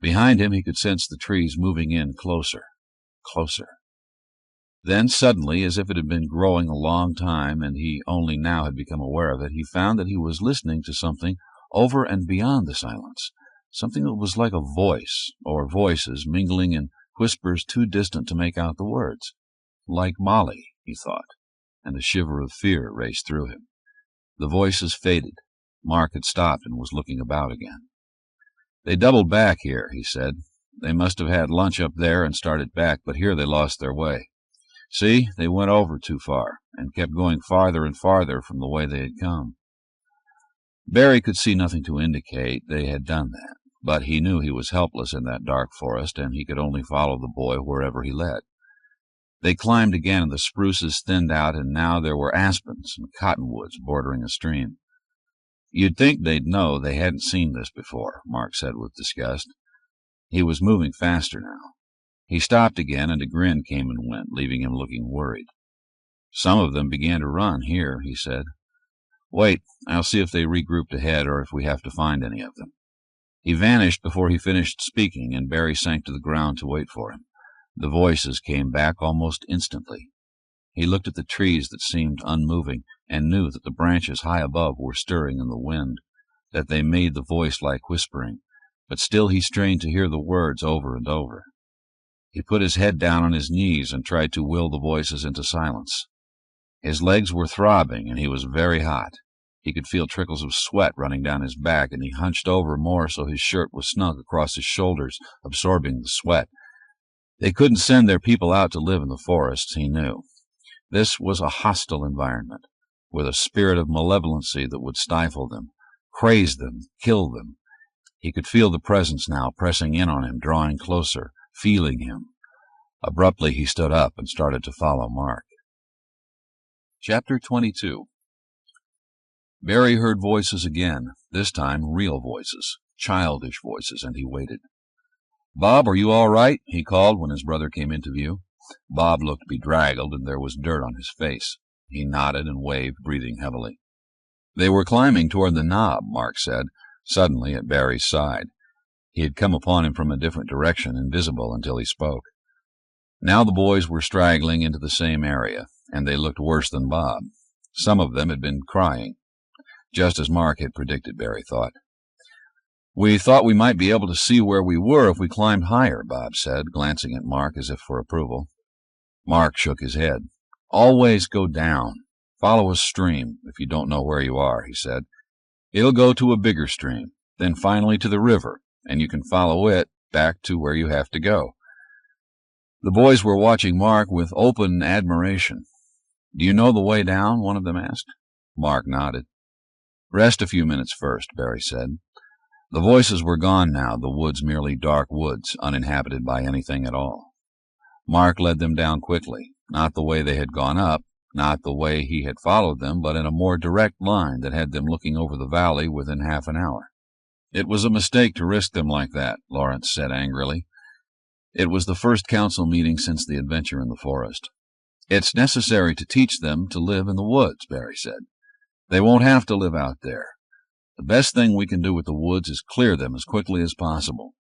Behind him he could sense the trees moving in closer, closer. Then suddenly, as if it had been growing a long time and he only now had become aware of it, he found that he was listening to something over and beyond the silence, something that was like a voice, or voices mingling in whispers too distant to make out the words. Like Molly, he thought, and a shiver of fear raced through him. The voices faded. Mark had stopped and was looking about again. They doubled back here, he said. They must have had lunch up there and started back, but here they lost their way. See, they went over too far, and kept going farther and farther from the way they had come. Barry could see nothing to indicate they had done that, but he knew he was helpless in that dark forest, and he could only follow the boy wherever he led. They climbed again, and the spruces thinned out, and now there were aspens and cottonwoods bordering a stream. You'd think they'd know they hadn't seen this before, Mark said with disgust. He was moving faster now. He stopped again, and a grin came and went, leaving him looking worried. Some of them began to run here, he said. Wait, I'll see if they regrouped ahead or if we have to find any of them. He vanished before he finished speaking, and Barry sank to the ground to wait for him. The voices came back almost instantly. He looked at the trees that seemed unmoving, and knew that the branches high above were stirring in the wind, that they made the voice like whispering, but still he strained to hear the words over and over. He put his head down on his knees and tried to will the voices into silence. His legs were throbbing, and he was very hot. He could feel trickles of sweat running down his back, and he hunched over more so his shirt was snug across his shoulders, absorbing the sweat. They couldn't send their people out to live in the forests, he knew. This was a hostile environment, with a spirit of malevolency that would stifle them, craze them, kill them. He could feel the presence now pressing in on him, drawing closer, feeling him. Abruptly he stood up and started to follow Mark. Chapter 22. Barry heard voices again, this time real voices, childish voices, and he waited. "Bob, are you all right?" he called when his brother came into view. Bob looked bedraggled, and there was dirt on his face. He nodded and waved, breathing heavily. They were climbing toward the knob, Mark said, suddenly at Barry's side. He had come upon him from a different direction, invisible until he spoke. Now the boys were straggling into the same area, and they looked worse than Bob. Some of them had been crying, just as Mark had predicted, Barry thought. "We thought we might be able to see where we were if we climbed higher," Bob said, glancing at Mark as if for approval. Mark shook his head. "Always go down. Follow a stream, if you don't know where you are," he said. "It'll go to a bigger stream, then finally to the river, and you can follow it back to where you have to go." The boys were watching Mark with open admiration. "Do you know the way down?" one of them asked. Mark nodded. "Rest a few minutes first," Barry said. The voices were gone now, the woods merely dark woods, uninhabited by anything at all. Mark led them down quickly, not the way they had gone up, not the way he had followed them, but in a more direct line that had them looking over the valley within half an hour. "It was a mistake to risk them like that," Lawrence said angrily. It was the first council meeting since the adventure in the forest. "It's necessary to teach them to live in the woods," Barry said. "They won't have to live out there. The best thing we can do with the woods is clear them as quickly as possible.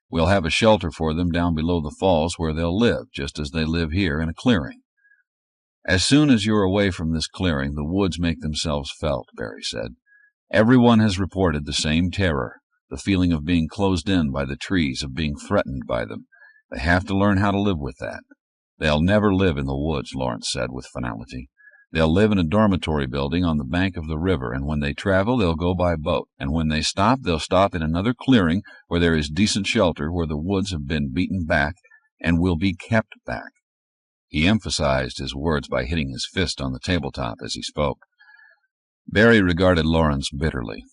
We'll have a shelter for them down below the falls where they'll live, just as they live here in a clearing." "As soon as you're away from this clearing, the woods make themselves felt," Barry said. "Everyone has reported the same terror, the feeling of being closed in by the trees, of being threatened by them. They have to learn how to live with that." "They'll never live in the woods," Lawrence said with finality. They'll live in a dormitory building on the bank of the river, and when they travel, they'll go by boat, and when they stop, they'll stop in another clearing where there is decent shelter, where the woods have been beaten back and will be kept back. He emphasized his words by hitting his fist on the tabletop as he spoke. Barry regarded Lawrence bitterly.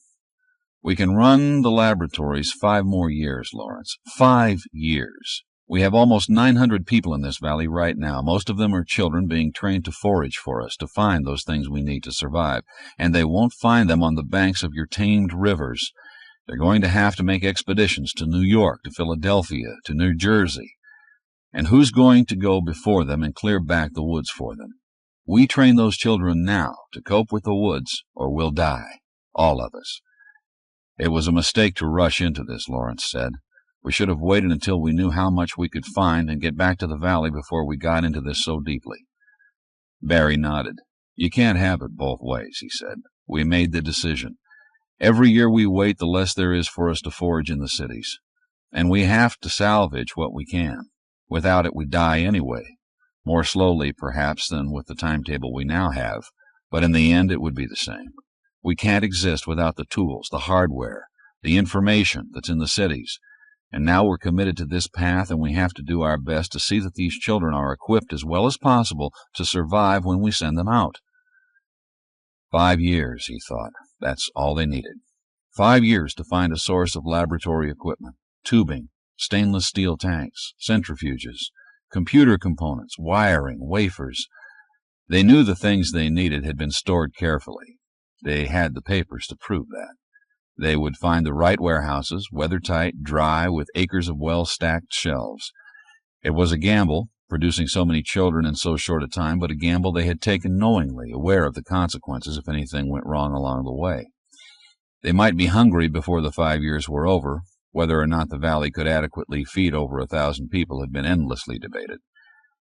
"We can run the laboratories 5 more years, Lawrence. 5 years. We have almost 900 people in this valley right now. Most of them are children being trained to forage for us, to find those things we need to survive. And they won't find them on the banks of your tamed rivers. They're going to have to make expeditions to New York, to Philadelphia, to New Jersey. And who's going to go before them and clear back the woods for them? We train those children now to cope with the woods, or we'll die, all of us." "It was a mistake to rush into this," Lawrence said. "We should have waited until we knew how much we could find and get back to the valley before we got into this so deeply." Barry nodded. "You can't have it both ways," he said. "We made the decision. Every year we wait, the less there is for us to forage in the cities. And we have to salvage what we can. Without it, we die anyway. More slowly, perhaps, than with the timetable we now have, but in the end it would be the same. We can't exist without the tools, the hardware, the information that's in the cities. And now we're committed to this path, and we have to do our best to see that these children are equipped as well as possible to survive when we send them out." 5 years, he thought. That's all they needed. 5 years to find a source of laboratory equipment, tubing, stainless steel tanks, centrifuges, computer components, wiring, wafers. They knew the things they needed had been stored carefully. They had the papers to prove that. They would find the right warehouses, weather-tight, dry, with acres of well-stacked shelves. It was a gamble, producing so many children in so short a time, but a gamble they had taken knowingly, aware of the consequences if anything went wrong along the way. They might be hungry before the 5 years were over. Whether or not the valley could adequately feed over 1,000 people had been endlessly debated.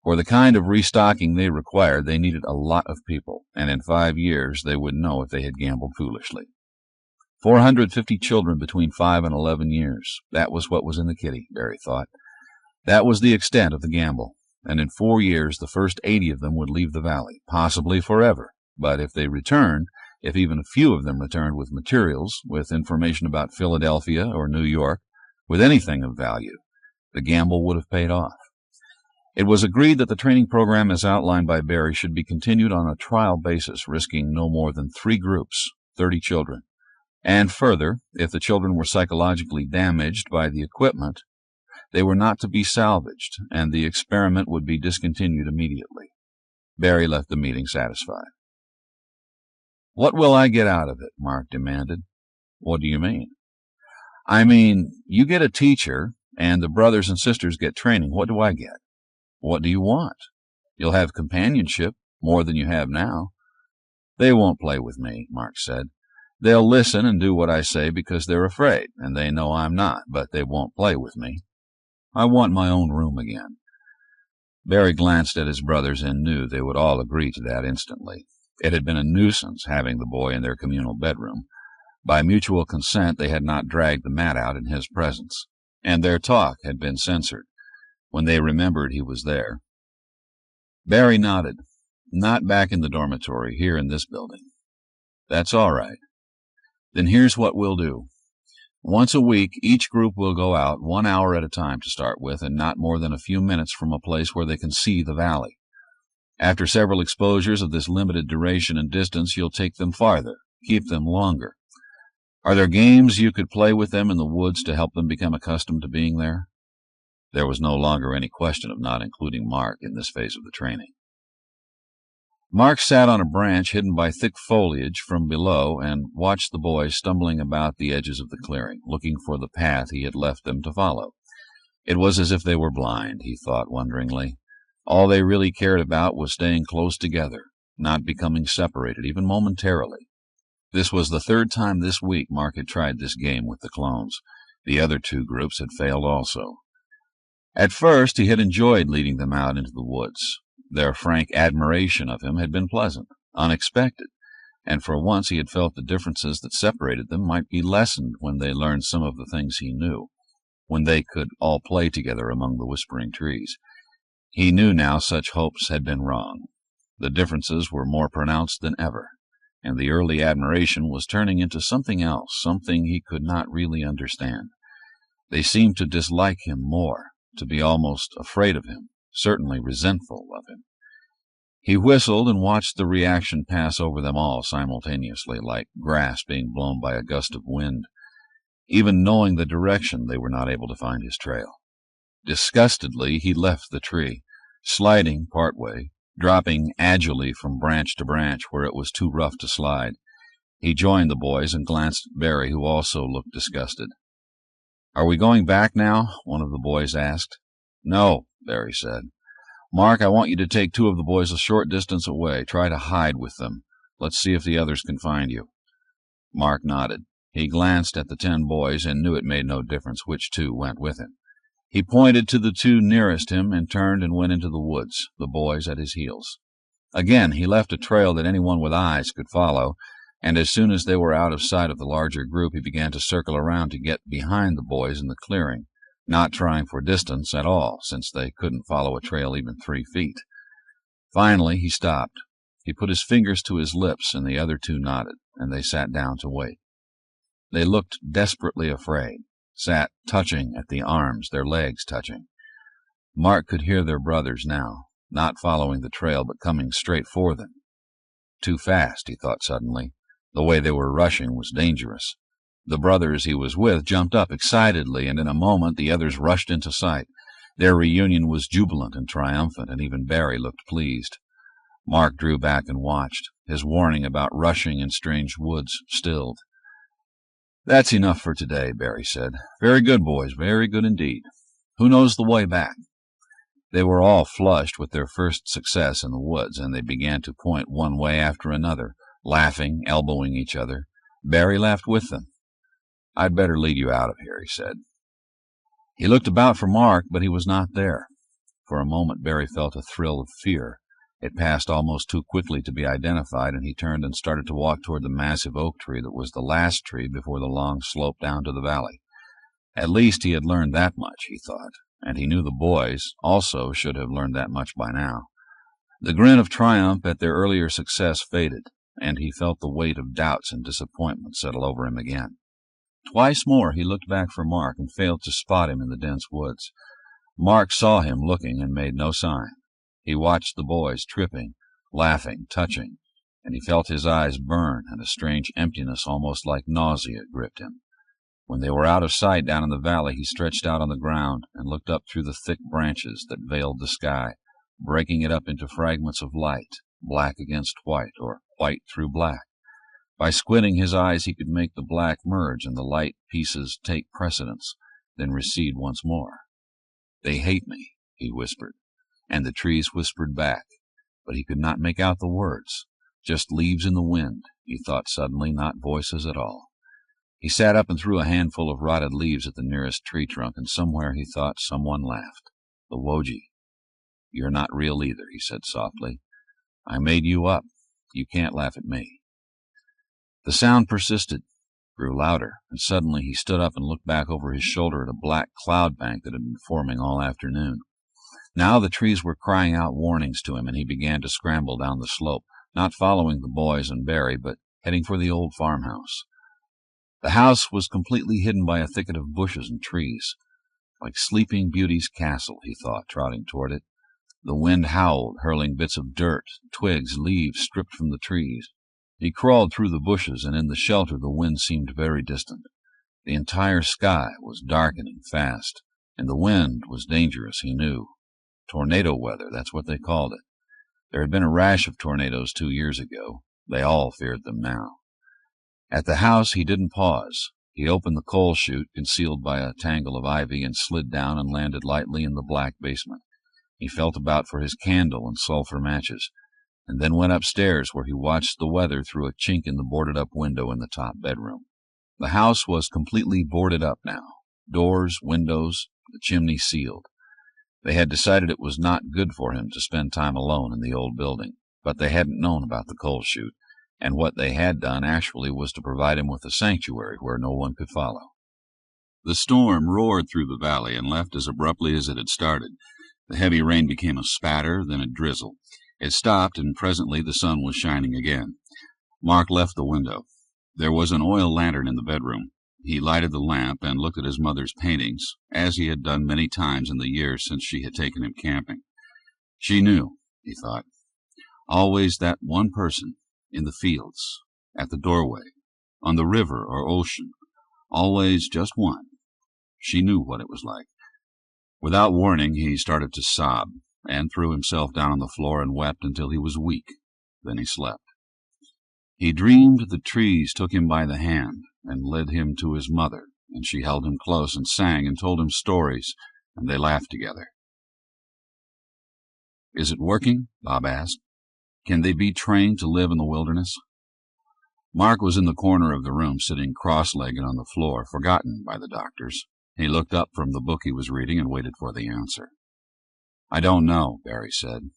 For the kind of restocking they required, they needed a lot of people, and in 5 years they would know if they had gambled foolishly. 450 children between 5 and 11 years. That was what was in the kitty, Barry thought. That was the extent of the gamble, and in 4 years the first 80 of them would leave the valley, possibly forever. But if they returned, if even a few of them returned with materials, with information about Philadelphia or New York, with anything of value, the gamble would have paid off. It was agreed that the training program as outlined by Barry should be continued on a trial basis, risking no more than 3 groups, 30 children. And further, if the children were psychologically damaged by the equipment, they were not to be salvaged, and the experiment would be discontinued immediately. Barry left the meeting satisfied. "What will I get out of it?" Mark demanded. "What do you mean?" "I mean, you get a teacher, and the brothers and sisters get training. What do I get?" "What do you want?" "You'll have companionship, more than you have now." "They won't play with me," Mark said. "They'll listen and do what I say because they're afraid, and they know I'm not, but they won't play with me. I want my own room again." Barry glanced at his brothers and knew they would all agree to that instantly. It had been a nuisance having the boy in their communal bedroom. By mutual consent they had not dragged the mat out in his presence, and their talk had been censored when they remembered he was there. Barry nodded. "Not back in the dormitory, here in this building." "That's all right. Then here's what we'll do. Once a week, each group will go out 1 hour at a time to start with, and not more than a few minutes from a place where they can see the valley. After several exposures of this limited duration and distance, you'll take them farther, keep them longer. Are there games you could play with them in the woods to help them become accustomed to being there?" There was no longer any question of not including Mark in this phase of the training. Mark sat on a branch hidden by thick foliage from below and watched the boys stumbling about the edges of the clearing, looking for the path he had left them to follow. It was as if they were blind, he thought wonderingly. All they really cared about was staying close together, not becoming separated, even momentarily. This was the 3rd time this week Mark had tried this game with the clones. The other 2 groups had failed also. At first he had enjoyed leading them out into the woods. Their frank admiration of him had been pleasant, unexpected, and for once he had felt the differences that separated them might be lessened when they learned some of the things he knew, when they could all play together among the whispering trees. He knew now such hopes had been wrong. The differences were more pronounced than ever, and the early admiration was turning into something else, something he could not really understand. They seemed to dislike him more, to be almost afraid of him, certainly resentful of him. He whistled and watched the reaction pass over them all simultaneously, like grass being blown by a gust of wind. Even knowing the direction, they were not able to find his trail. Disgustedly, he left the tree, sliding part way, dropping agilely from branch to branch where it was too rough to slide. He joined the boys and glanced at Barry, who also looked disgusted. "Are we going back now?" one of the boys asked. "No," Barry said. "Mark, I want you to take 2 of the boys a short distance away. Try to hide with them. Let's see if the others can find you." Mark nodded. He glanced at the 10 boys and knew it made no difference which 2 went with him. He pointed to the 2 nearest him and turned and went into the woods, the boys at his heels. Again he left a trail that anyone with eyes could follow, and as soon as they were out of sight of the larger group, he began to circle around to get behind the boys in the clearing, not trying for distance at all, since they couldn't follow a trail even 3 feet. Finally he stopped. He put his fingers to his lips, and the other 2 nodded, and they sat down to wait. They looked desperately afraid, sat touching at the arms, their legs touching. Mark could hear their brothers now, not following the trail but coming straight for them. Too fast, he thought suddenly. The way they were rushing was dangerous. The brothers he was with jumped up excitedly, and in a moment the others rushed into sight. Their reunion was jubilant and triumphant, and even Barry looked pleased. Mark drew back and watched, his warning about rushing in strange woods stilled. "That's enough for today," Barry said. "Very good, boys, very good indeed. Who knows the way back?" They were all flushed with their first success in the woods, and they began to point one way after another, laughing, elbowing each other. Barry laughed with them. "I'd better lead you out of here," he said. He looked about for Mark, but he was not there. For a moment Barry felt a thrill of fear. It passed almost too quickly to be identified, and he turned and started to walk toward the massive oak tree that was the last tree before the long slope down to the valley. At least he had learned that much, he thought, and he knew the boys also should have learned that much by now. The grin of triumph at their earlier success faded, and he felt the weight of doubts and disappointment settle over him again. Twice more he looked back for Mark and failed to spot him in the dense woods. Mark saw him looking and made no sign. He watched the boys tripping, laughing, touching, and he felt his eyes burn, and a strange emptiness almost like nausea gripped him. When they were out of sight down in the valley, he stretched out on the ground and looked up through the thick branches that veiled the sky, breaking it up into fragments of light, black against white, or white through black. By squinting his eyes he could make the black merge and the light pieces take precedence, then recede once more. "They hate me," he whispered, and the trees whispered back, but he could not make out the words. Just leaves in the wind, he thought suddenly, not voices at all. He sat up and threw a handful of rotted leaves at the nearest tree trunk, and somewhere, he thought, someone laughed. The Wojie. "You're not real either," he said softly. "I made you up. You can't laugh at me." The sound persisted, grew louder, and suddenly he stood up and looked back over his shoulder at a black cloud bank that had been forming all afternoon. Now the trees were crying out warnings to him, and he began to scramble down the slope, not following the boys and Barry, but heading for the old farmhouse. The house was completely hidden by a thicket of bushes and trees. Like Sleeping Beauty's castle, he thought, trotting toward it. The wind howled, hurling bits of dirt, twigs, leaves stripped from the trees. He crawled through the bushes, and in the shelter the wind seemed very distant. The entire sky was darkening fast, and the wind was dangerous, he knew. Tornado weather, that's what they called it. There had been a rash of tornadoes 2 years ago. They all feared them now. At the house he didn't pause. He opened the coal chute, concealed by a tangle of ivy, and slid down and landed lightly in the black basement. He felt about for his candle and sulphur matches, and then went upstairs, where he watched the weather through a chink in the boarded-up window in the top bedroom. The house was completely boarded up now, doors, windows, the chimney sealed. They had decided it was not good for him to spend time alone in the old building, but they hadn't known about the coal chute, and what they had done actually was to provide him with a sanctuary where no one could follow. The storm roared through the valley and left as abruptly as it had started. The heavy rain became a spatter, then a drizzle. It stopped, and presently the sun was shining again. Mark left the window. There was an oil lantern in the bedroom. He lighted the lamp and looked at his mother's paintings, as he had done many times in the years since she had taken him camping. She knew, he thought. Always that one person, in the fields, at the doorway, on the river or ocean, always just one. She knew what it was like. Without warning, he started to sob, and threw himself down on the floor and wept until he was weak. Then he slept. He dreamed the trees took him by the hand and led him to his mother, and she held him close and sang and told him stories, and they laughed together. "Is it working?" Bob asked. "Can they be trained to live in the wilderness?" Mark was in the corner of the room, sitting cross-legged on the floor, forgotten by the doctors. He looked up from the book he was reading and waited for the answer. "I don't know," Barry said.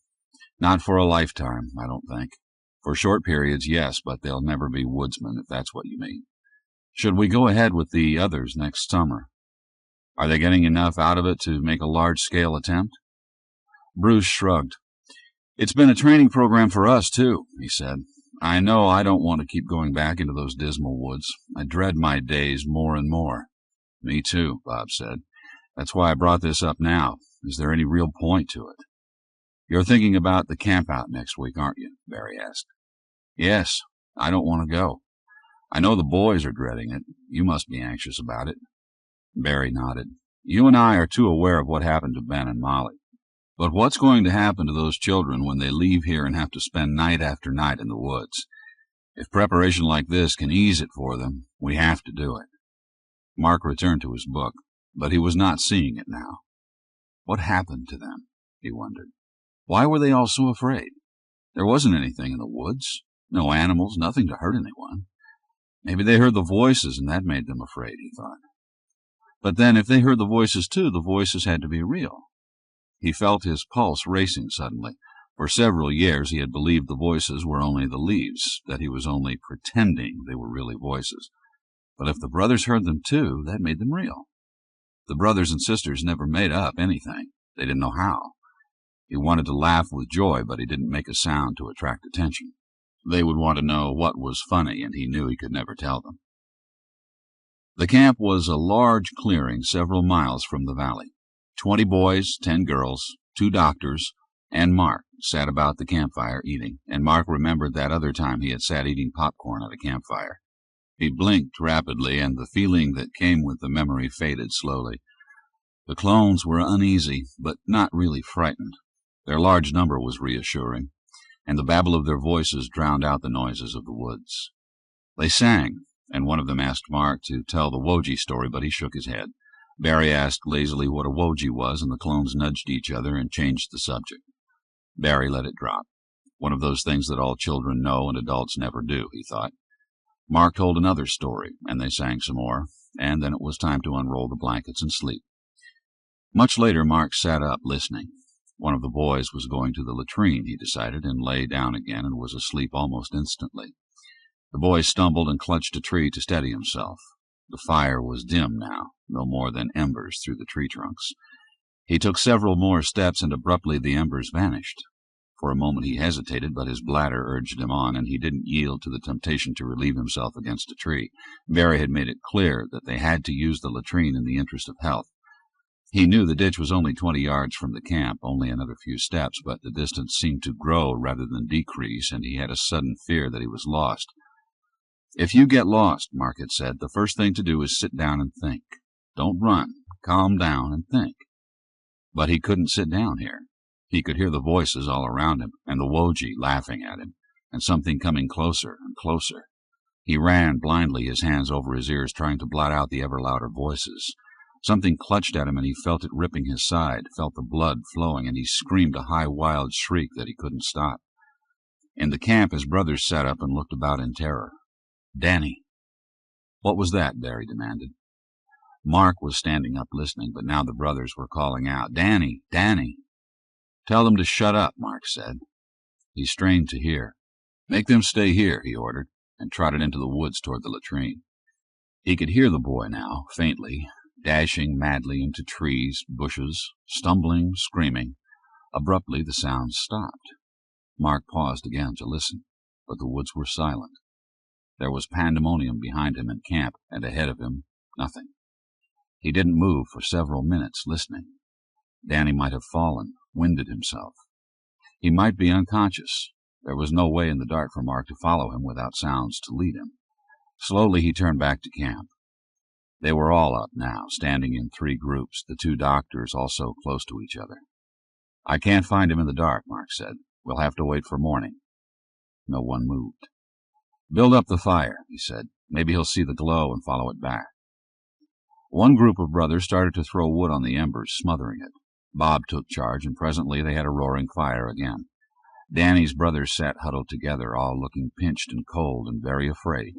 "Not for a lifetime, I don't think. For short periods, yes, but they'll never be woodsmen, if that's what you mean. Should we go ahead with the others next summer? Are they getting enough out of it to make a large-scale attempt?" Bruce shrugged. "It's been a training program for us, too," he said. "I know I don't want to keep going back into those dismal woods. I dread my days more and more." "Me too," Bob said. "That's why I brought this up now. Is there any real point to it?" "You're thinking about the camp-out next week, aren't you?" Barry asked. "Yes. I don't want to go. I know the boys are dreading it. You must be anxious about it." Barry nodded. "You and I are too aware of what happened to Ben and Molly. But what's going to happen to those children when they leave here and have to spend night after night in the woods? If preparation like this can ease it for them, we have to do it." Mark returned to his book, but he was not seeing it now. What happened to them, he wondered. Why were they all so afraid? There wasn't anything in the woods, no animals, nothing to hurt anyone. Maybe they heard the voices, and that made them afraid, he thought. But then, if they heard the voices too, the voices had to be real. He felt his pulse racing suddenly. For several years he had believed the voices were only the leaves, that he was only pretending they were really voices. But if the brothers heard them too, that made them real. The brothers and sisters never made up anything. They didn't know how. He wanted to laugh with joy, but he didn't make a sound to attract attention. They would want to know what was funny, and he knew he could never tell them. The camp was a large clearing several miles from the valley. 20 boys, 10 girls, 2 doctors, and Mark sat about the campfire eating, and Mark remembered that other time he had sat eating popcorn at a campfire. He blinked rapidly, and the feeling that came with the memory faded slowly. The clones were uneasy, but not really frightened. Their large number was reassuring, and the babble of their voices drowned out the noises of the woods. They sang, and one of them asked Mark to tell the Woji story, but he shook his head. Barry asked lazily what a Woji was, and the clones nudged each other and changed the subject. Barry let it drop. One of those things that all children know and adults never do, he thought. Mark told another story, and they sang some more, and then it was time to unroll the blankets and sleep. Much later, Mark sat up, listening. One of the boys was going to the latrine, he decided, and lay down again and was asleep almost instantly. The boy stumbled and clutched a tree to steady himself. The fire was dim now, no more than embers through the tree trunks. He took several more steps, and abruptly the embers vanished. For a moment he hesitated, but his bladder urged him on, and he didn't yield to the temptation to relieve himself against a tree. Barry had made it clear that they had to use the latrine in the interest of health. He knew the ditch was only 20 yards from the camp, only another few steps, but the distance seemed to grow rather than decrease, and he had a sudden fear that he was lost. "If you get lost," Mark had said, "the first thing to do is sit down and think. Don't run. Calm down and think." But he couldn't sit down here. He could hear the voices all around him, and the Woji laughing at him, and something coming closer and closer. He ran blindly, his hands over his ears, trying to blot out the ever louder voices. Something clutched at him, and he felt it ripping his side, felt the blood flowing, and he screamed a high, wild shriek that he couldn't stop. In the camp, his brothers sat up and looked about in terror. "Danny." "What was that?" Barry demanded. Mark was standing up listening, but now the brothers were calling out, "Danny! Danny!" "Tell them to shut up," Mark said. He strained to hear. "Make them stay here," he ordered, and trotted into the woods toward the latrine. He could hear the boy now, faintly, dashing madly into trees, bushes, stumbling, screaming. Abruptly the sounds stopped. Mark paused again to listen, but the woods were silent. There was pandemonium behind him in camp, and ahead of him, nothing. He didn't move for several minutes, listening. Danny might have fallen, winded himself. He might be unconscious. There was no way in the dark for Mark to follow him without sounds to lead him. Slowly he turned back to camp. They were all up now, standing in 3 groups, the 2 doctors also close to each other. "I can't find him in the dark," Mark said. "We'll have to wait for morning." No one moved. "Build up the fire," he said. "Maybe he'll see the glow and follow it back." One group of brothers started to throw wood on the embers, smothering it. Bob took charge, and presently they had a roaring fire again. Danny's brothers sat huddled together, all looking pinched and cold and very afraid.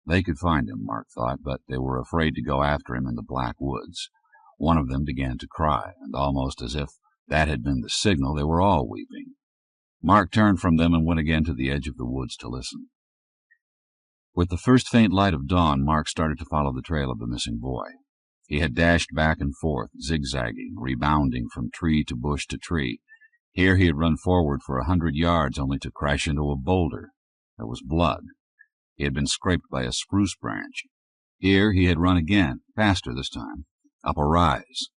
They could find him, Mark thought, but they were afraid to go after him in the black woods. One of them began to cry, and almost as if that had been the signal, they were all weeping. Mark turned from them and went again to the edge of the woods to listen. With the first faint light of dawn, Mark started to follow the trail of the missing boy. He had dashed back and forth, zigzagging, rebounding from tree to bush to tree. Here he had run forward for 100 yards, only to crash into a boulder. There was blood. He had been scraped by a spruce branch. Here he had run again, faster this time, up a rise.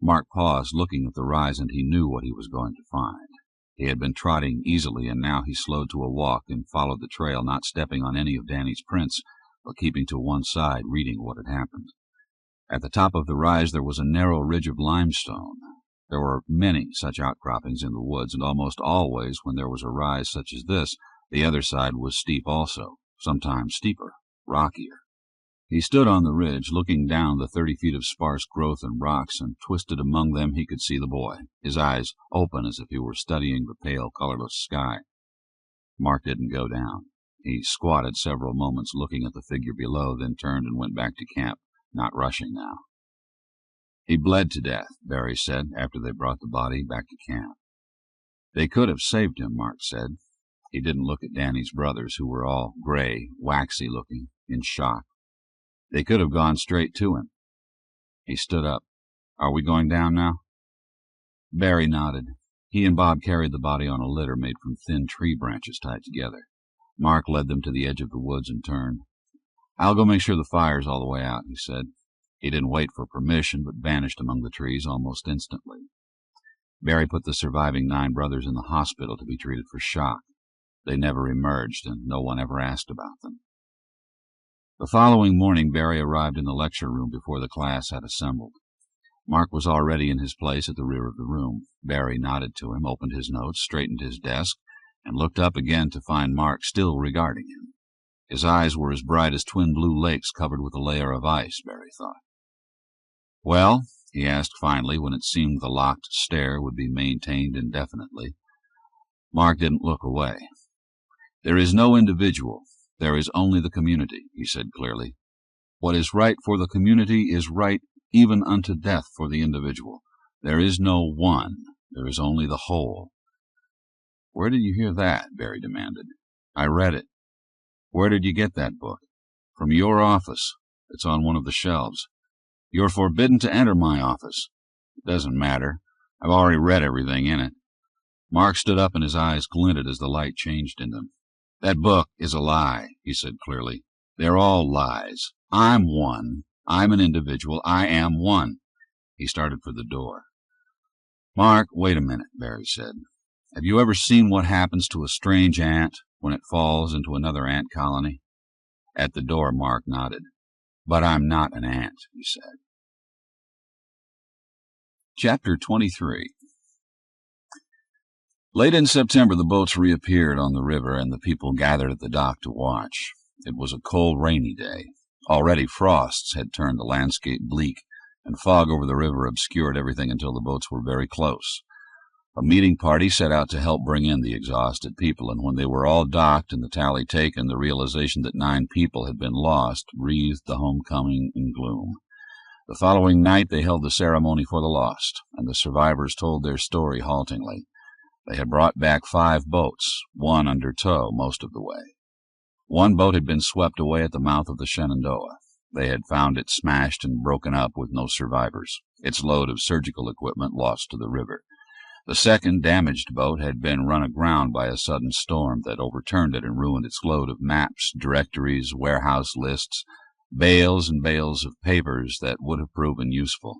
Mark paused, looking at the rise, and he knew what he was going to find. He had been trotting easily, and now he slowed to a walk and followed the trail, not stepping on any of Danny's prints, but keeping to one side, reading what had happened. At the top of the rise there was a narrow ridge of limestone. There were many such outcroppings in the woods, and almost always when there was a rise such as this, the other side was steep also, sometimes steeper, rockier. He stood on the ridge, looking down the 30 feet of sparse growth and rocks, and twisted among them he could see the boy, his eyes open as if he were studying the pale, colorless sky. Mark didn't go down. He squatted several moments looking at the figure below, then turned and went back to camp, not rushing now. "He bled to death," Barry said, after they brought the body back to camp. "They could have saved him," Mark said. He didn't look at Danny's brothers, who were all gray, waxy-looking, in shock. "They could have gone straight to him." He stood up. "Are we going down now?" Barry nodded. He and Bob carried the body on a litter made from thin tree branches tied together. Mark led them to the edge of the woods and turned. "I'll go make sure the fire's all the way out," he said. He didn't wait for permission, but vanished among the trees almost instantly. Barry put the surviving 9 brothers in the hospital to be treated for shock. They never emerged, and no one ever asked about them. The following morning, Barry arrived in the lecture room before the class had assembled. Mark was already in his place at the rear of the room. Barry nodded to him, opened his notes, straightened his desk, and looked up again to find Mark still regarding him. His eyes were as bright as twin blue lakes covered with a layer of ice, Barry thought. "Well?" he asked finally, when it seemed the locked stare would be maintained indefinitely. Mark didn't look away. "There is no individual. There is only the community," he said clearly. "What is right for the community is right even unto death for the individual. There is no one. There is only the whole." "Where did you hear that?" Barry demanded. "I read it." "Where did you get that book?" "From your office. It's on one of the shelves." "You're forbidden to enter my office." "It doesn't matter. I've already read everything in it." Mark stood up and his eyes glinted as the light changed in them. "That book is a lie," he said clearly. "They're all lies. I'm one. I'm an individual. I am one." He started for the door. "Mark, wait a minute," Barry said. "Have you ever seen what happens to a strange ant when it falls into another ant colony?" At the door, Mark nodded. "But I'm not an ant," he said. Chapter 23. Late in September, the boats reappeared on the river, and the people gathered at the dock to watch. It was a cold, rainy day. Already frosts had turned the landscape bleak, and fog over the river obscured everything until the boats were very close. A meeting party set out to help bring in the exhausted people, and when they were all docked and the tally taken, the realization that 9 people had been lost wreathed the homecoming in gloom. The following night they held the ceremony for the lost, and the survivors told their story haltingly. They had brought back 5 boats, 1 under tow most of the way. 1 boat had been swept away at the mouth of the Shenandoah. They had found it smashed and broken up with no survivors, its load of surgical equipment lost to the river. The second, damaged boat had been run aground by a sudden storm that overturned it and ruined its load of maps, directories, warehouse lists, bales and bales of papers that would have proven useful.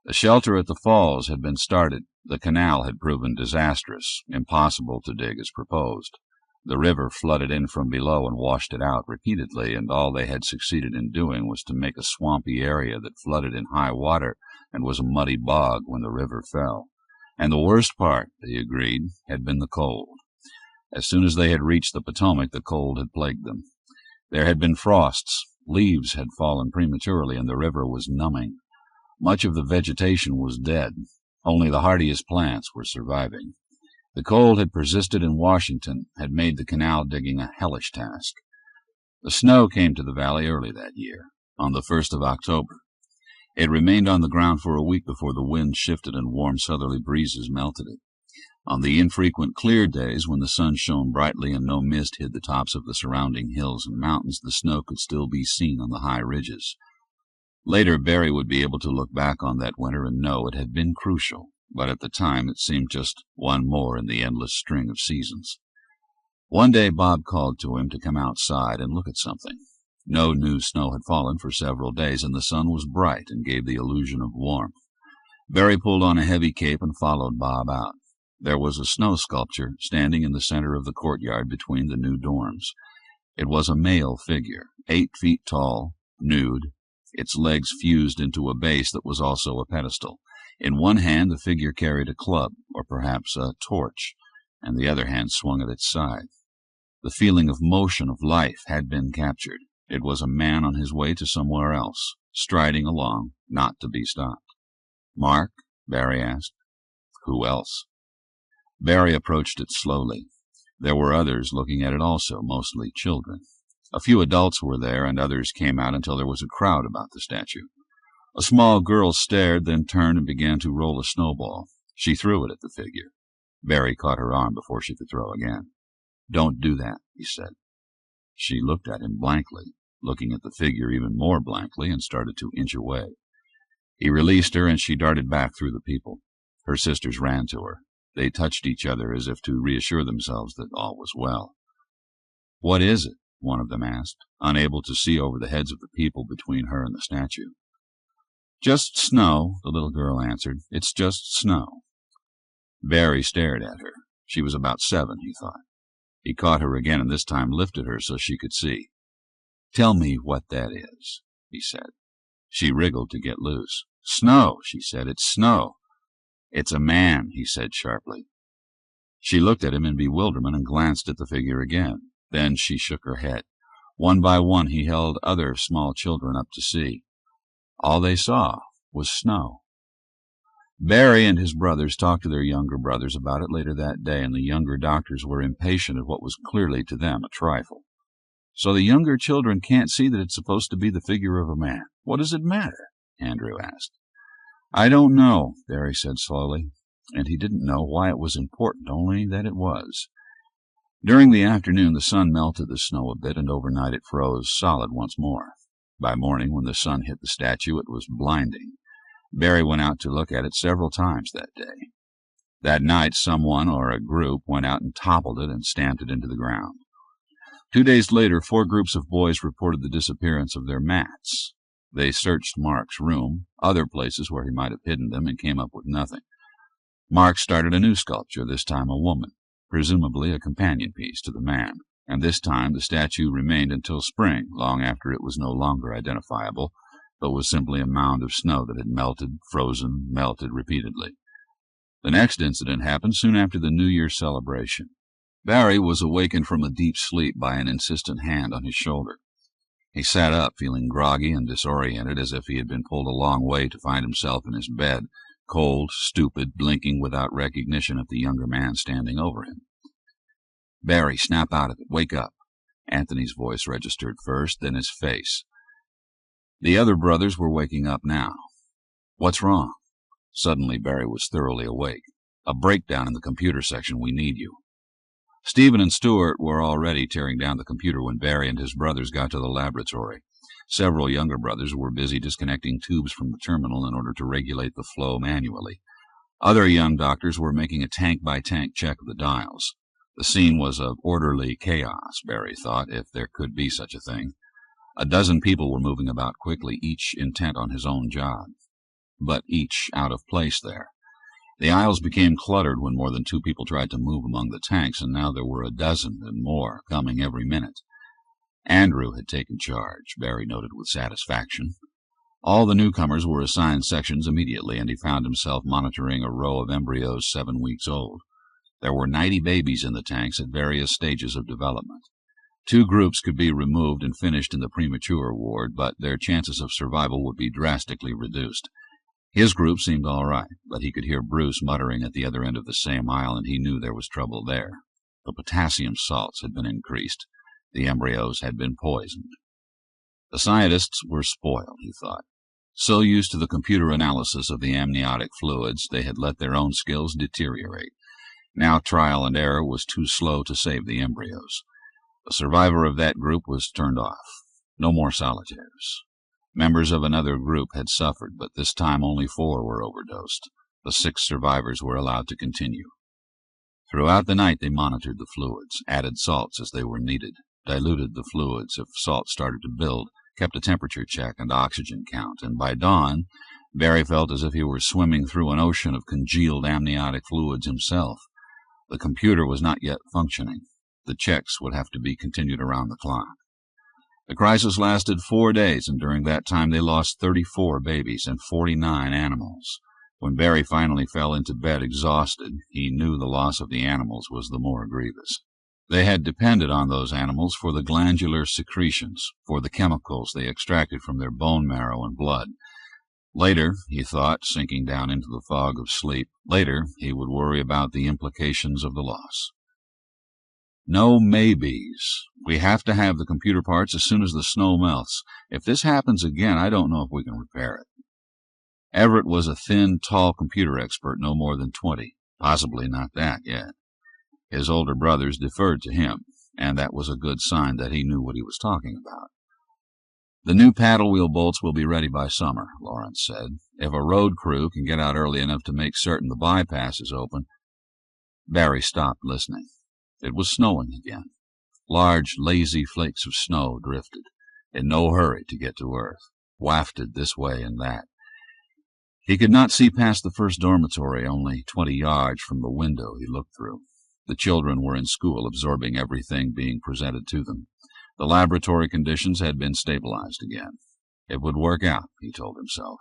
The shelter at the falls had been started. The canal had proven disastrous, impossible to dig as proposed. The river flooded in from below and washed it out repeatedly, and all they had succeeded in doing was to make a swampy area that flooded in high water and was a muddy bog when the river fell. And the worst part, they agreed, had been the cold. As soon as they had reached the Potomac, the cold had plagued them. There had been frosts, leaves had fallen prematurely, and the river was numbing. Much of the vegetation was dead. Only the hardiest plants were surviving. The cold had persisted in Washington, had made the canal digging a hellish task. The snow came to the valley early that year, on the 1st of October. It remained on the ground for a week before the wind shifted and warm southerly breezes melted it. On the infrequent clear days when the sun shone brightly and no mist hid the tops of the surrounding hills and mountains, the snow could still be seen on the high ridges. Later, Barry would be able to look back on that winter and know it had been crucial, but at the time it seemed just one more in the endless string of seasons. One day Bob called to him to come outside and look at something. No new snow had fallen for several days, and the sun was bright and gave the illusion of warmth. Barry pulled on a heavy cape and followed Bob out. There was a snow sculpture standing in the center of the courtyard between the new dorms. It was a male figure, 8 feet tall, nude, its legs fused into a base that was also a pedestal. In one hand the figure carried a club, or perhaps a torch, and the other hand swung at its side. The feeling of motion, of life, had been captured. It was a man on his way to somewhere else, striding along, not to be stopped. "Mark?" Barry asked. "Who else?" Barry approached it slowly. There were others looking at it also, mostly children. A few adults were there, and others came out until there was a crowd about the statue. A small girl stared, then turned and began to roll a snowball. She threw it at the figure. Barry caught her arm before she could throw again. "Don't do that," he said. She looked at him blankly, looking at the figure even more blankly, and started to inch away. He released her, and she darted back through the people. Her sisters ran to her. They touched each other as if to reassure themselves that all was well. "What is it?" one of them asked, unable to see over the heads of the people between her and the statue. "Just snow," the little girl answered. "It's just snow." Barry stared at her. She was about 7, he thought. He caught her again, and this time lifted her so she could see. "Tell me what that is," he said. She wriggled to get loose. "Snow," she said. "It's snow." "It's a man," he said sharply. She looked at him in bewilderment and glanced at the figure again. Then she shook her head. One by one he held other small children up to see. All they saw was snow. Barry and his brothers talked to their younger brothers about it later that day, and the younger doctors were impatient at what was clearly to them a trifle. "So the younger children can't see that it's supposed to be the figure of a man. What does it matter?" Andrew asked. "I don't know," Barry said slowly, and he didn't know why it was important, only that it was. During the afternoon the sun melted the snow a bit, and overnight it froze solid once more. By morning, when the sun hit the statue, it was blinding. Barry went out to look at it several times that day. That night someone or a group went out and toppled it and stamped it into the ground. 2 days later 4 groups of boys reported the disappearance of their mats. They searched Mark's room, other places where he might have hidden them, and came up with nothing. Mark started a new sculpture, this time a woman, presumably a companion piece to the man, and this time the statue remained until spring, long after it was no longer identifiable, but was simply a mound of snow that had melted, frozen, melted repeatedly. The next incident happened soon after the New Year's celebration. Barry was awakened from a deep sleep by an insistent hand on his shoulder. He sat up, feeling groggy and disoriented, as if he had been pulled a long way to find himself in his bed, cold, stupid, blinking without recognition at the younger man standing over him. "Barry, snap out of it. Wake up." Anthony's voice registered first, then his face. The other brothers were waking up now. "What's wrong?" Suddenly Barry was thoroughly awake. "A breakdown in the computer section. We need you." Stephen and Stuart were already tearing down the computer when Barry and his brothers got to the laboratory. Several younger brothers were busy disconnecting tubes from the terminal in order to regulate the flow manually. Other young doctors were making a tank-by-tank check of the dials. The scene was of orderly chaos, Barry thought, if there could be such a thing. A dozen people were moving about quickly, each intent on his own job, but each out of place there. The aisles became cluttered when more than 2 people tried to move among the tanks, and now there were a dozen and more coming every minute. Andrew had taken charge, Barry noted with satisfaction. All the newcomers were assigned sections immediately, and he found himself monitoring a row of embryos 7 weeks old. There were 90 babies in the tanks at various stages of development. 2 groups could be removed and finished in the premature ward, but their chances of survival would be drastically reduced. His group seemed all right, but he could hear Bruce muttering at the other end of the same aisle, and he knew there was trouble there. The potassium salts had been increased. The embryos had been poisoned. The scientists were spoiled, he thought. So used to the computer analysis of the amniotic fluids, they had let their own skills deteriorate. Now trial and error was too slow to save the embryos. The survivor of that group was turned off. No more solitaires. Members of another group had suffered, but this time only 4 were overdosed. The 6 survivors were allowed to continue. Throughout the night they monitored the fluids, added salts as they were needed, diluted the fluids if salt started to build, kept a temperature check and oxygen count, and by dawn, Barry felt as if he were swimming through an ocean of congealed amniotic fluids himself. The computer was not yet functioning. The checks would have to be continued around the clock. The crisis lasted 4 days, and during that time they lost 34 babies and 49 animals. When Barry finally fell into bed exhausted, he knew the loss of the animals was the more grievous. They had depended on those animals for the glandular secretions, for the chemicals they extracted from their bone marrow and blood. Later, he thought, sinking down into the fog of sleep, later he would worry about the implications of the loss. No maybes. We have to have the computer parts as soon as the snow melts. If this happens again, I don't know if we can repair it. Everett was a thin, tall computer expert, no more than 20, possibly not that yet. His older brothers deferred to him, and that was a good sign that he knew what he was talking about. The new paddle wheel bolts will be ready by summer, Lawrence said. If a road crew can get out early enough to make certain the bypass is open. Barry stopped listening. It was snowing again. Large, lazy flakes of snow drifted, in no hurry to get to earth, wafted this way and that. He could not see past the first dormitory, only 20 yards from the window he looked through. The children were in school, absorbing everything being presented to them. The laboratory conditions had been stabilized again. It would work out, he told himself.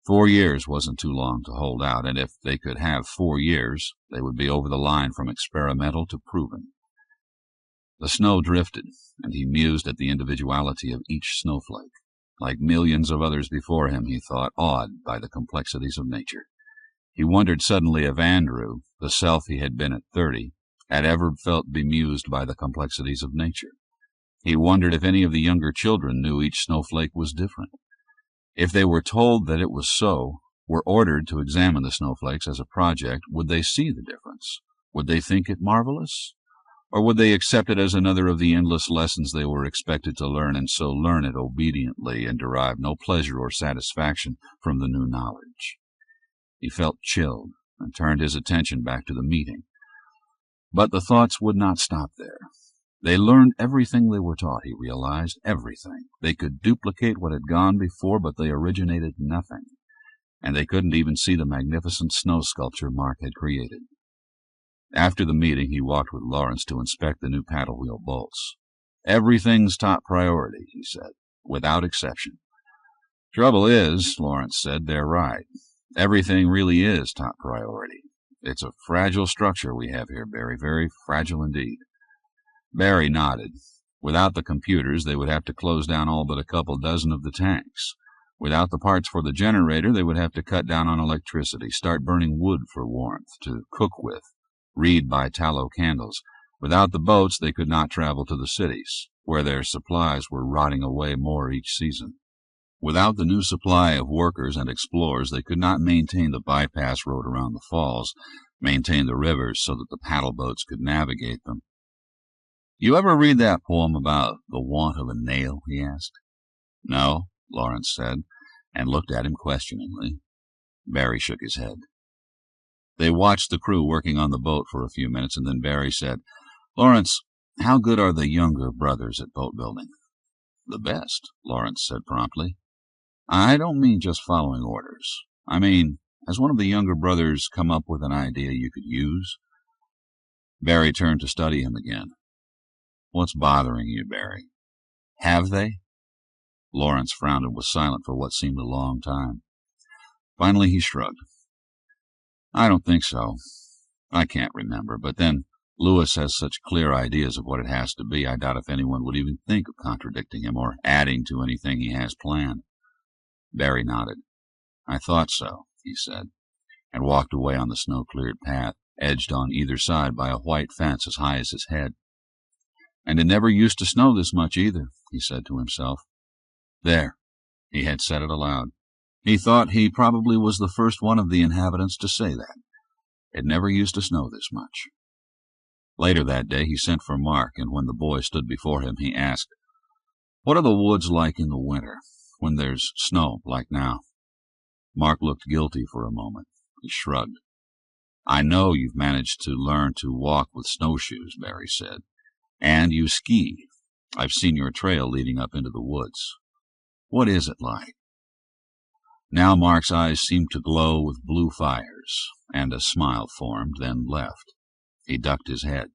4 years wasn't too long to hold out, and if they could have 4 years, they would be over the line from experimental to proven. The snow drifted, and he mused at the individuality of each snowflake. Like millions of others before him, he thought, awed by the complexities of nature. He wondered suddenly if Andrew, the self he had been at 30, had ever felt bemused by the complexities of nature. He wondered if any of the younger children knew each snowflake was different. If they were told that it was so, were ordered to examine the snowflakes as a project, would they see the difference? Would they think it marvelous? Or would they accept it as another of the endless lessons they were expected to learn, and so learn it obediently and derive no pleasure or satisfaction from the new knowledge? He felt chilled and turned his attention back to the meeting. But the thoughts would not stop there. They learned everything they were taught, he realized, everything. They could duplicate what had gone before, but they originated nothing. And they couldn't even see the magnificent snow sculpture Mark had created. After the meeting, he walked with Lawrence to inspect the new paddle wheel bolts. Everything's top priority, he said, without exception. Trouble is, Lawrence said, they're right. Everything really is top priority. It's a fragile structure we have here, Barry, very fragile indeed. Barry nodded. Without the computers, they would have to close down all but a couple dozen of the tanks. Without the parts for the generator, they would have to cut down on electricity, start burning wood for warmth, to cook with, read by tallow candles. Without the boats, they could not travel to the cities, where their supplies were rotting away more each season. Without the new supply of workers and explorers, they could not maintain the bypass road around the falls, maintain the rivers so that the paddle boats could navigate them. You ever read that poem about the want of a nail? He asked. No, Lawrence said, and looked at him questioningly. Barry shook his head. They watched the crew working on the boat for a few minutes, and then Barry said, "Lawrence, how good are the younger brothers at boat building?" "The best," Lawrence said promptly. "I don't mean just following orders. I mean, has one of the younger brothers come up with an idea you could use?" Barry turned to study him again. "What's bothering you, Barry? Have they?" Lawrence frowned and was silent for what seemed a long time. Finally he shrugged. "I don't think so. I can't remember, but then Lewis has such clear ideas of what it has to be, I doubt if anyone would even think of contradicting him or adding to anything he has planned." Barry nodded. "I thought so," he said, and walked away on the snow-cleared path, edged on either side by a white fence as high as his head. "And it never used to snow this much either," he said to himself. There, he had said it aloud. He thought he probably was the first one of the inhabitants to say that. It never used to snow this much. Later that day he sent for Mark, and when the boy stood before him, he asked, "What are the woods like in the winter, when there's snow like now?" Mark looked guilty for a moment. He shrugged. "I know you've managed to learn to walk with snowshoes," Barry said, "and you ski. I've seen your trail leading up into the woods. What is it like?" Now Mark's eyes seemed to glow with blue fires, and a smile formed, then left. He ducked his head.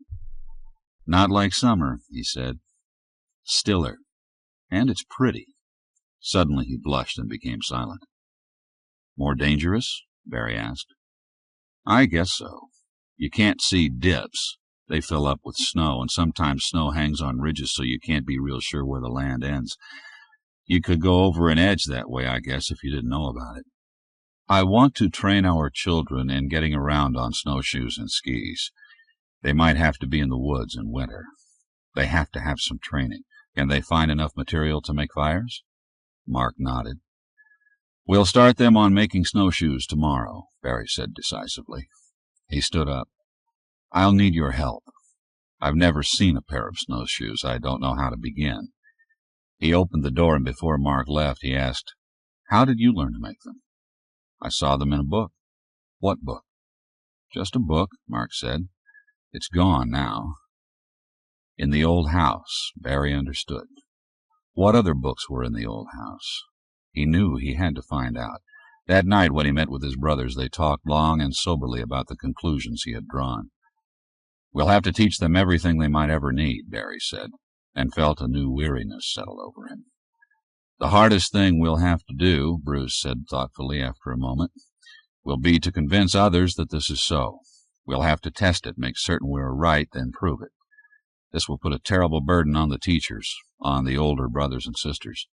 "Not like summer," he said. "Stiller. And it's pretty." Suddenly he blushed and became silent. "More dangerous?" Barry asked. "I guess so. You can't see dips. They fill up with snow, and sometimes snow hangs on ridges so you can't be real sure where the land ends. You could go over an edge that way, I guess, if you didn't know about it. I want to train our children in getting around on snowshoes and skis. They might have to be in the woods in winter. They have to have some training. Can they find enough material to make fires?" Mark nodded. "We'll start them on making snowshoes tomorrow," Barry said decisively. He stood up. "I'll need your help. I've never seen a pair of snowshoes. I don't know how to begin." He opened the door, and before Mark left, he asked, "How did you learn to make them?" "I saw them in a book." "What book?" "Just a book," Mark said. "It's gone now." In the old house, Barry understood. What other books were in the old house? He knew he had to find out. That night when he met with his brothers, they talked long and soberly about the conclusions he had drawn. "We'll have to teach them everything they might ever need," Barry said, and felt a new weariness settle over him. "The hardest thing we'll have to do," Bruce said thoughtfully after a moment, "will be to convince others that this is so. We'll have to test it, make certain we're right, then prove it. This will put a terrible burden on the teachers, on the older brothers and sisters."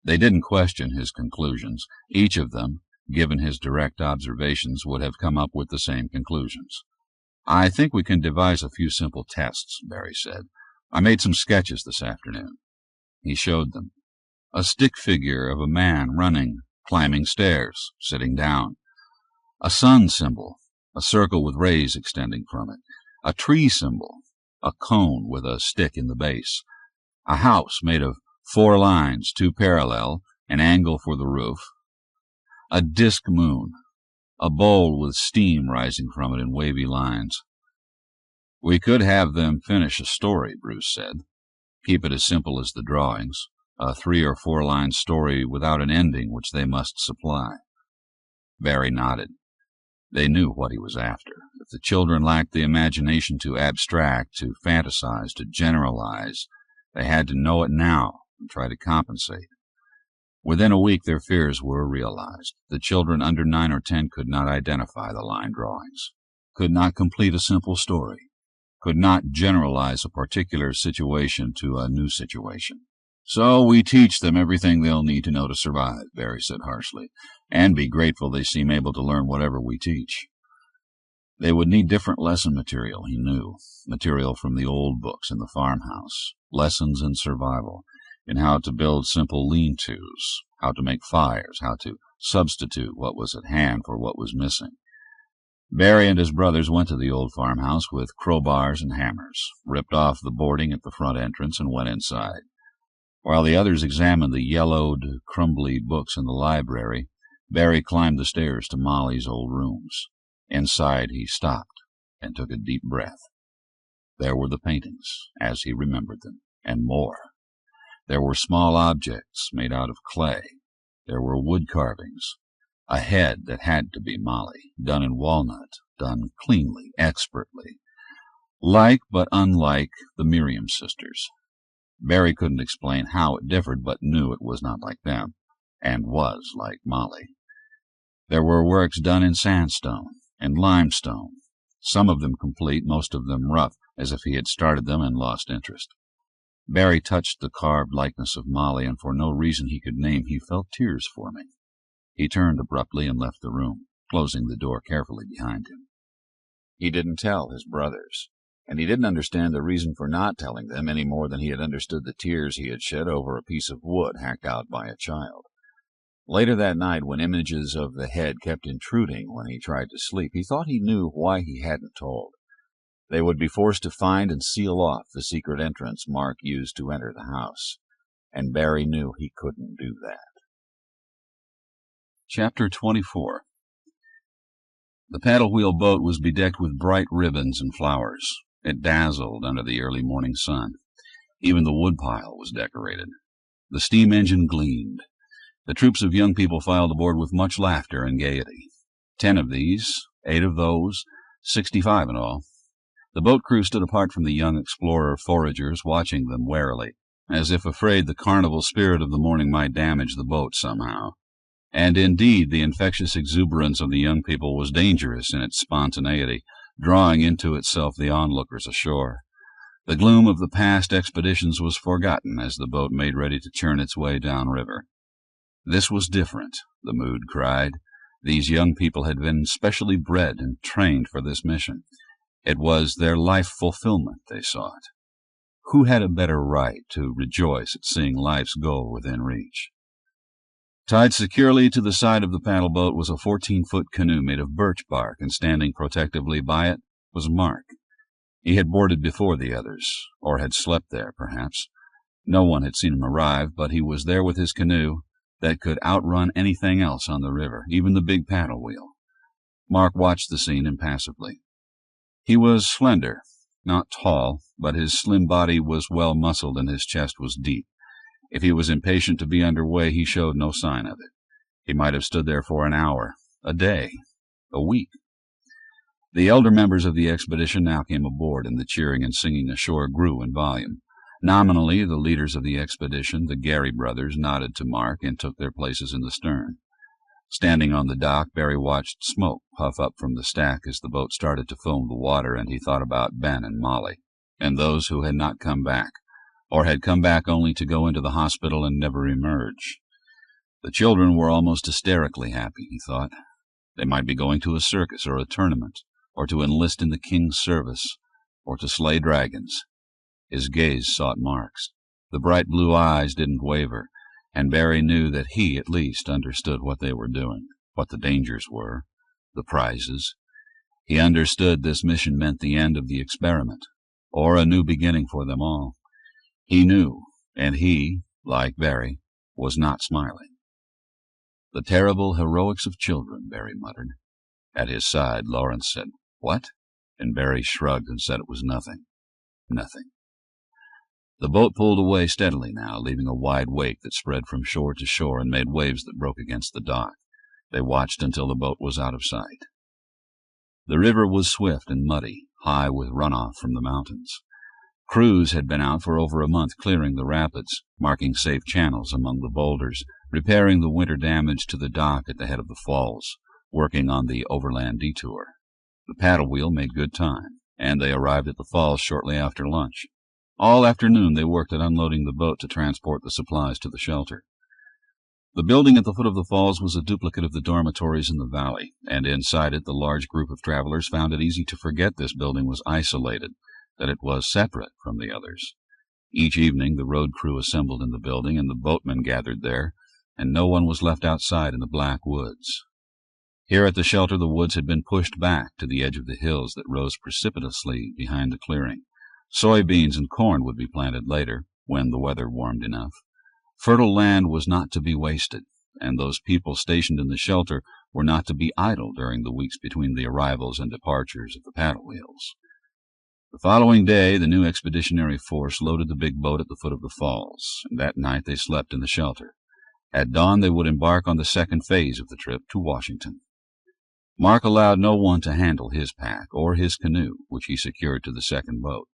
They didn't question his conclusions. Each of them, given his direct observations, would have come up with the same conclusions. "I think we can devise a few simple tests," Barry said. "I made some sketches this afternoon." He showed them. A stick figure of a man running, climbing stairs, sitting down. A sun symbol, a circle with rays extending from it. A tree symbol, a cone with a stick in the base. A house made of 4 lines, 2 parallel, an angle for the roof. A disk moon, a bowl with steam rising from it in wavy lines. "We could have them finish a story," Bruce said. "Keep it as simple as the drawings, a 3 or 4 line story without an ending which they must supply." Barry nodded. They knew what he was after. If the children lacked the imagination to abstract, to fantasize, to generalize, they had to know it now and try to compensate. Within a week their fears were realized. The children under 9 or 10 could not identify the line drawings, could not complete a simple story, could not generalize a particular situation to a new situation. "So we teach them everything they'll need to know to survive," Barry said harshly, "and be grateful they seem able to learn whatever we teach." They would need different lesson material, he knew, material from the old books in the farmhouse, lessons in survival, in how to build simple lean-tos, how to make fires, how to substitute what was at hand for what was missing. Barry and his brothers went to the old farmhouse with crowbars and hammers, ripped off the boarding at the front entrance, and went inside. While the others examined the yellowed, crumbly books in the library, Barry climbed the stairs to Molly's old rooms. Inside he stopped and took a deep breath. There were the paintings, as he remembered them, and more. There were small objects made out of clay. There were wood carvings. A head that had to be Molly, done in walnut, done cleanly, expertly. Like but unlike the Miriam sisters. Barry couldn't explain how it differed, but knew it was not like them, and was like Molly. There were works done in sandstone and limestone, some of them complete, most of them rough, as if he had started them and lost interest. Barry touched the carved likeness of Molly, and for no reason he could name, he felt tears forming. He turned abruptly and left the room, closing the door carefully behind him. He didn't tell his brothers, and he didn't understand the reason for not telling them any more than he had understood the tears he had shed over a piece of wood hacked out by a child. Later that night, when images of the head kept intruding when he tried to sleep, he thought he knew why he hadn't told. They would be forced to find and seal off the secret entrance Mark used to enter the house, and Barry knew he couldn't do that. Chapter 24. The paddle-wheel boat was bedecked with bright ribbons and flowers. It dazzled under the early morning sun. Even the woodpile was decorated. The steam engine gleamed. The troops of young people filed aboard with much laughter and gaiety. 10 of these, 8 of those, 65 in all. The boat crew stood apart from the young explorer foragers, watching them warily, as if afraid the carnival spirit of the morning might damage the boat somehow. And indeed, the infectious exuberance of the young people was dangerous in its spontaneity, drawing into itself the onlookers ashore. The gloom of the past expeditions was forgotten as the boat made ready to churn its way downriver. This was different, the mood cried. These young people had been specially bred and trained for this mission. It was their life fulfillment they sought. Who had a better right to rejoice at seeing life's goal within reach? Tied securely to the side of the paddle boat was a 14-foot canoe made of birch bark, and standing protectively by it was Mark. He had boarded before the others, or had slept there, perhaps. No one had seen him arrive, but he was there with his canoe that could outrun anything else on the river, even the big paddle wheel. Mark watched the scene impassively. He was slender, not tall, but his slim body was well muscled and his chest was deep. If he was impatient to be under way, he showed no sign of it. He might have stood there for an hour, a day, a week. The elder members of the expedition now came aboard, and the cheering and singing ashore grew in volume. Nominally, the leaders of the expedition, the Gary brothers, nodded to Mark and took their places in the stern. Standing on the dock, Barry watched smoke puff up from the stack as the boat started to foam the water, and he thought about Ben and Molly, and those who had not come back, or had come back only to go into the hospital and never emerge. The children were almost hysterically happy, he thought. They might be going to a circus or a tournament, or to enlist in the king's service, or to slay dragons. His gaze sought Mark's. The bright blue eyes didn't waver, and Barry knew that he, at least, understood what they were doing, what the dangers were, the prizes. He understood this mission meant the end of the experiment, or a new beginning for them all. He knew, and he, like Barry, was not smiling. The terrible heroics of children, Barry muttered. At his side, Lawrence said, "What?" And Barry shrugged and said it was nothing. Nothing. The boat pulled away steadily now, leaving a wide wake that spread from shore to shore and made waves that broke against the dock. They watched until the boat was out of sight. The river was swift and muddy, high with runoff from the mountains. Crews had been out for over a month clearing the rapids, marking safe channels among the boulders, repairing the winter damage to the dock at the head of the falls, working on the overland detour. The paddle wheel made good time, and they arrived at the falls shortly after lunch. All afternoon they worked at unloading the boat to transport the supplies to the shelter. The building at the foot of the falls was a duplicate of the dormitories in the valley, and inside it the large group of travelers found it easy to forget this building was isolated, that it was separate from the others. Each evening the road crew assembled in the building, and the boatmen gathered there, and no one was left outside in the black woods. Here at the shelter the woods had been pushed back to the edge of the hills that rose precipitously behind the clearing. Soybeans and corn would be planted later, when the weather warmed enough. Fertile land was not to be wasted. and those people stationed in the shelter were not to be idle during the weeks between the arrivals and departures of the paddle wheels. The following day, the new expeditionary force loaded the big boat at the foot of the falls, and that night they slept in the shelter. At dawn, they would embark on the second phase of the trip to Washington. Mark allowed no one to handle his pack or his canoe, which he secured to the second boat.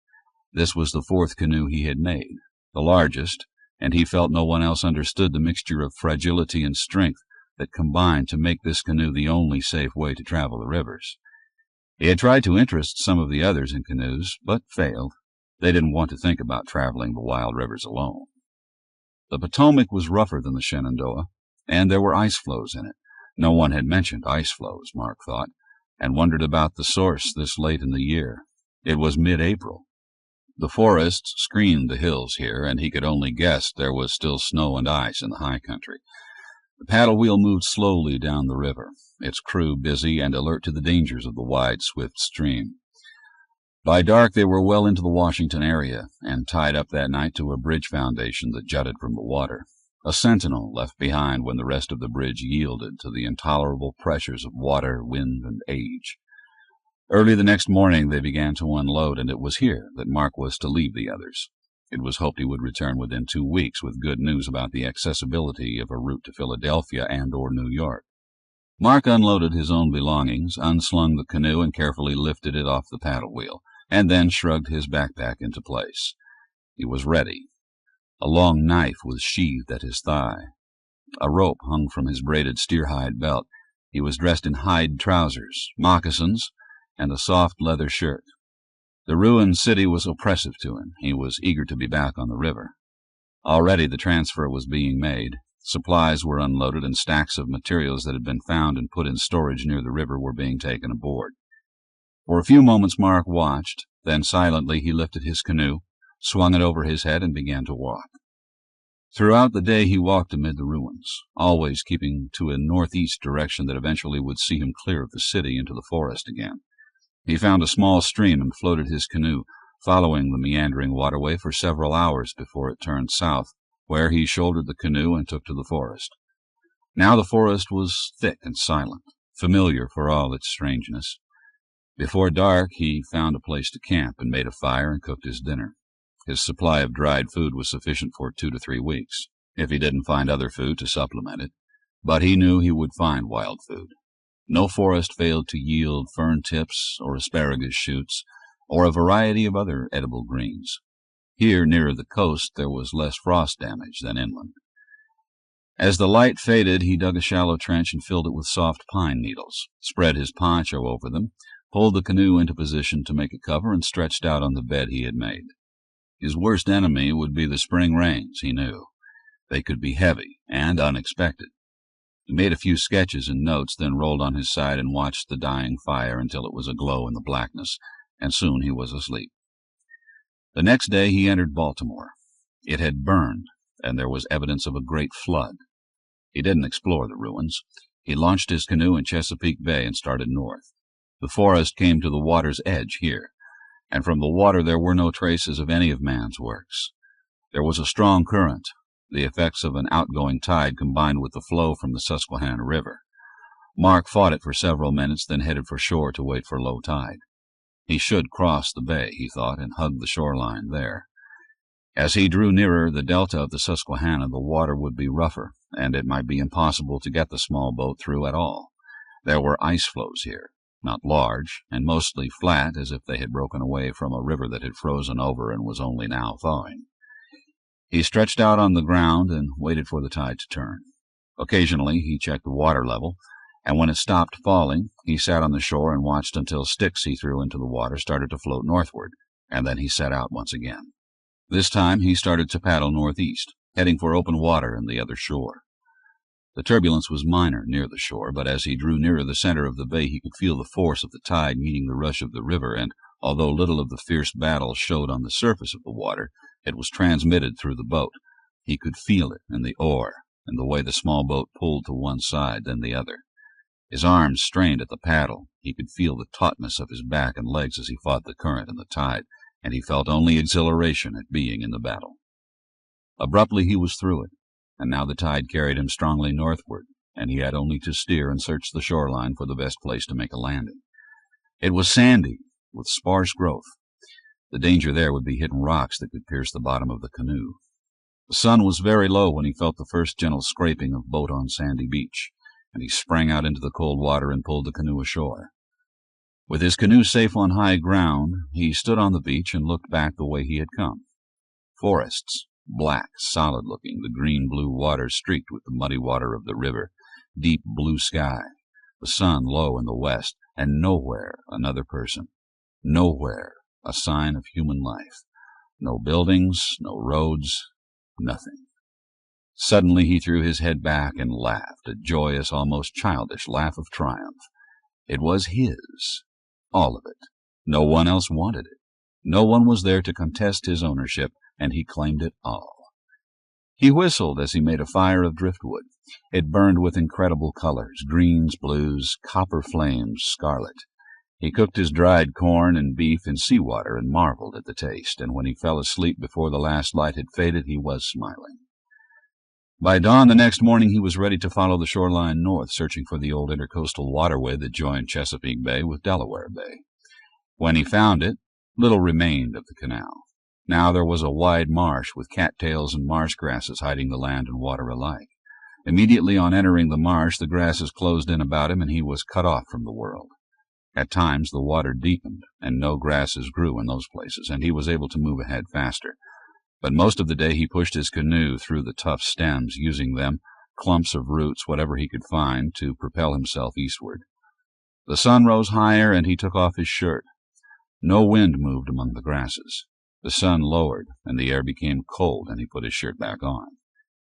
This was the fourth canoe he had made, the largest, and he felt no one else understood the mixture of fragility and strength that combined to make this canoe the only safe way to travel the rivers. He had tried to interest some of the others in canoes, but failed. They didn't want to think about traveling the wild rivers alone. The Potomac was rougher than the Shenandoah, and there were ice floes in it. No one had mentioned ice floes, Mark thought, and wondered about the source this late in the year. It was mid-April. The forests screened the hills here, and he could only guess there was still snow and ice in the high country. The paddle wheel moved slowly down the river, its crew busy and alert to the dangers of the wide, swift stream. By dark they were well into the Washington area, and tied up that night to a bridge foundation that jutted from the water, a sentinel left behind when the rest of the bridge yielded to the intolerable pressures of water, wind, and age. Early the next morning they began to unload, and it was here that Mark was to leave the others. It was hoped he would return within 2 weeks with good news about the accessibility of a route to Philadelphia and/or New York. Mark unloaded his own belongings, unslung the canoe, and carefully lifted it off the paddle wheel, and then shrugged his backpack into place. He was ready. A long knife was sheathed at his thigh. A rope hung from his braided steer-hide belt. He was dressed in hide trousers, moccasins, and a soft leather shirt. The ruined city was oppressive to him. He was eager to be back on the river. Already the transfer was being made. Supplies were unloaded, and stacks of materials that had been found and put in storage near the river were being taken aboard. For a few moments Mark watched, then silently he lifted his canoe, swung it over his head, and began to walk. Throughout the day he walked amid the ruins, always keeping to a northeast direction that eventually would see him clear of the city into the forest again. He found a small stream and floated his canoe, following the meandering waterway for several hours before it turned south, where he shouldered the canoe and took to the forest. Now the forest was thick and silent, familiar for all its strangeness. Before dark he found a place to camp and made a fire and cooked his dinner. His supply of dried food was sufficient for 2 to 3 weeks, if he didn't find other food to supplement it, but he knew he would find wild food. No forest failed to yield fern tips or asparagus shoots or a variety of other edible greens. Here, nearer the coast, there was less frost damage than inland. As the light faded, he dug a shallow trench and filled it with soft pine needles, spread his poncho over them, pulled the canoe into position to make a cover, and stretched out on the bed he had made. His worst enemy would be the spring rains, he knew. They could be heavy and unexpected. He made a few sketches and notes, then rolled on his side and watched the dying fire until it was aglow in the blackness, and soon he was asleep. The next day he entered Baltimore. It had burned, and there was evidence of a great flood. He didn't explore the ruins. He launched his canoe in Chesapeake Bay and started north. The forest came to the water's edge here, and from the water there were no traces of any of man's works. There was a strong current, the effects of an outgoing tide combined with the flow from the Susquehanna River. Mark fought it for several minutes, then headed for shore to wait for low tide. He should cross the bay, he thought, and hug the shoreline there. As he drew nearer the delta of the Susquehanna, the water would be rougher, and it might be impossible to get the small boat through at all. There were ice floes here, not large, and mostly flat, as if they had broken away from a river that had frozen over and was only now thawing. He stretched out on the ground and waited for the tide to turn. Occasionally he checked the water level, and when it stopped falling, he sat on the shore and watched until sticks he threw into the water started to float northward, and then he set out once again. This time he started to paddle northeast, heading for open water and the other shore. The turbulence was minor near the shore, but as he drew nearer the center of the bay he could feel the force of the tide meeting the rush of the river, and although little of the fierce battle showed on the surface of the water, it was transmitted through the boat. He could feel it in the oar, and the way the small boat pulled to one side, then the other. His arms strained at the paddle. He could feel the tautness of his back and legs as he fought the current and the tide, and he felt only exhilaration at being in the battle. Abruptly he was through it. and now the tide carried him strongly northward, and he had only to steer and search the shoreline for the best place to make a landing. It was sandy, with sparse growth. The danger there would be hidden rocks that could pierce the bottom of the canoe. The sun was very low when he felt the first gentle scraping of boat on sandy beach, and he sprang out into the cold water and pulled the canoe ashore. With his canoe safe on high ground, he stood on the beach and looked back the way he had come. Forests, black, solid-looking, the green-blue water streaked with the muddy water of the river, deep blue sky, the sun low in the west, and nowhere another person, nowhere a sign of human life, no buildings, no roads, nothing. Suddenly he threw his head back and laughed, a joyous, almost childish laugh of triumph. It was his, all of it. No one else wanted it. No one was there to contest his ownership, and he claimed it all. He whistled as he made a fire of driftwood. It burned with incredible colors, greens, blues, copper flames, scarlet. He cooked his dried corn and beef in seawater and marveled at the taste, and when he fell asleep before the last light had faded, he was smiling. By dawn the next morning he was ready to follow the shoreline north, searching for the old intercoastal waterway that joined Chesapeake Bay with Delaware Bay. When he found it, little remained of the canal. Now there was a wide marsh with cattails and marsh grasses hiding the land and water alike. Immediately on entering the marsh, the grasses closed in about him, and he was cut off from the world. At times the water deepened, and no grasses grew in those places, and he was able to move ahead faster. But most of the day he pushed his canoe through the tough stems, using them, clumps of roots, whatever he could find, to propel himself eastward. The sun rose higher, and he took off his shirt. No wind moved among the grasses. The sun lowered, and the air became cold, and he put his shirt back on.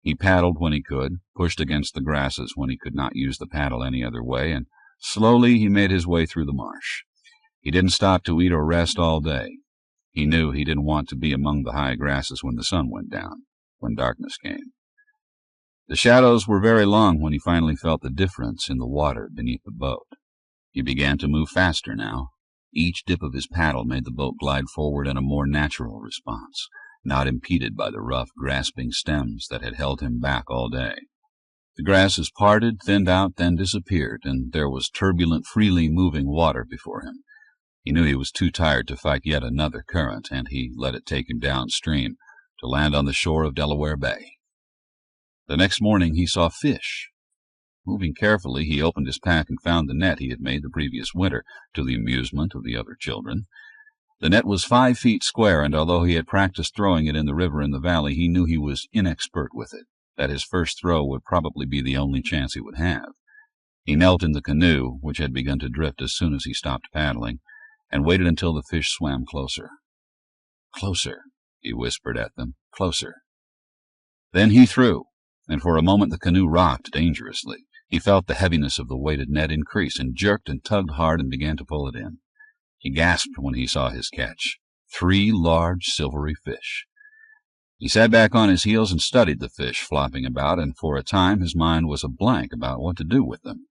He paddled when he could, pushed against the grasses when he could not use the paddle any other way, and slowly he made his way through the marsh. He didn't stop to eat or rest all day. He knew he didn't want to be among the high grasses when the sun went down, when darkness came. The shadows were very long when he finally felt the difference in the water beneath the boat. He began to move faster now. Each dip of his paddle made the boat glide forward in a more natural response, not impeded by the rough, grasping stems that had held him back all day. The grasses parted, thinned out, then disappeared, and there was turbulent, freely moving water before him. He knew he was too tired to fight yet another current, and he let it take him downstream to land on the shore of Delaware Bay. The next morning he saw fish. Moving carefully, he opened his pack and found the net he had made the previous winter, to the amusement of the other children. The net was 5 feet square, and although he had practiced throwing it in the river in the valley, he knew he was inexpert with it, that his first throw would probably be the only chance he would have. He knelt in the canoe, which had begun to drift as soon as he stopped paddling, and waited until the fish swam closer. "Closer," he whispered at them, "closer." Then he threw, and for a moment the canoe rocked dangerously. He felt the heaviness of the weighted net increase, and jerked and tugged hard and began to pull it in. He gasped when he saw his catch, 3 large silvery fish. He sat back on his heels and studied the fish flopping about, and for a time his mind was a blank about what to do with them.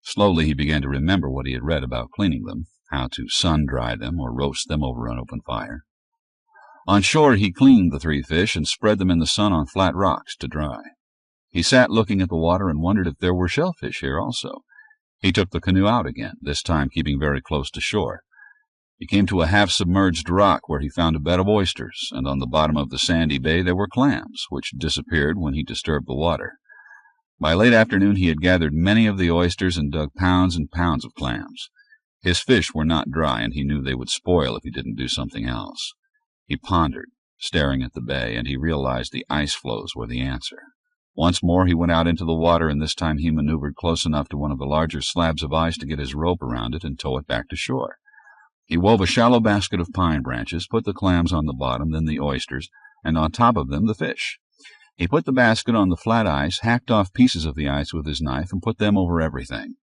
Slowly he began to remember what he had read about cleaning them, how to sun-dry them or roast them over an open fire. On shore he cleaned the 3 fish and spread them in the sun on flat rocks to dry. He sat looking at the water and wondered if there were shellfish here also. He took the canoe out again, this time keeping very close to shore. He came to a half-submerged rock where he found a bed of oysters, and on the bottom of the sandy bay there were clams, which disappeared when he disturbed the water. By late afternoon he had gathered many of the oysters and dug pounds and pounds of clams. His fish were not dry, and he knew they would spoil if he didn't do something else. He pondered, staring at the bay, and he realized the ice floes were the answer. Once more he went out into the water, and this time he maneuvered close enough to one of the larger slabs of ice to get his rope around it and tow it back to shore. He wove a shallow basket of pine branches, put the clams on the bottom, then the oysters, and on top of them the fish. He put the basket on the flat ice, hacked off pieces of the ice with his knife, and put them over everything.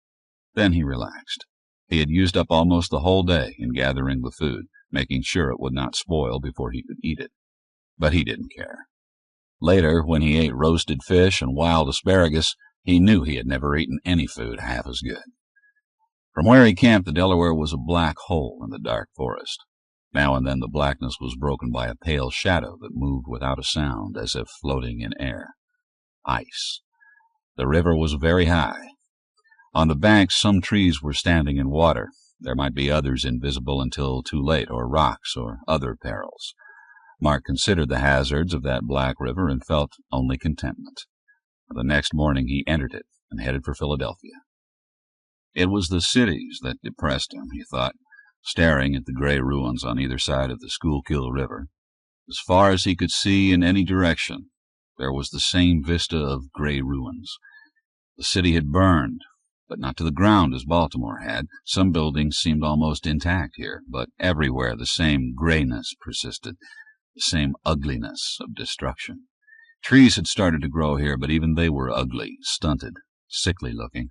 Then he relaxed. He had used up almost the whole day in gathering the food, making sure it would not spoil before he could eat it. But he didn't care. Later, when he ate roasted fish and wild asparagus, he knew he had never eaten any food half as good. From where he camped, the Delaware was a black hole in the dark forest. Now and then the blackness was broken by a pale shadow that moved without a sound, as if floating in air. ice. The river was very high. On the banks, some trees were standing in water. There might be others invisible until too late, or rocks, or other perils. Mark considered the hazards of that black river and felt only contentment. The next morning he entered it and headed for Philadelphia. It was the cities that depressed him, he thought, staring at the gray ruins on either side of the Schuylkill River. As far as he could see in any direction, there was the same vista of gray ruins. The city had burned, but not to the ground as Baltimore had. Some buildings seemed almost intact here, but everywhere the same grayness persisted, the same ugliness of destruction. Trees had started to grow here, but even they were ugly, stunted, sickly-looking.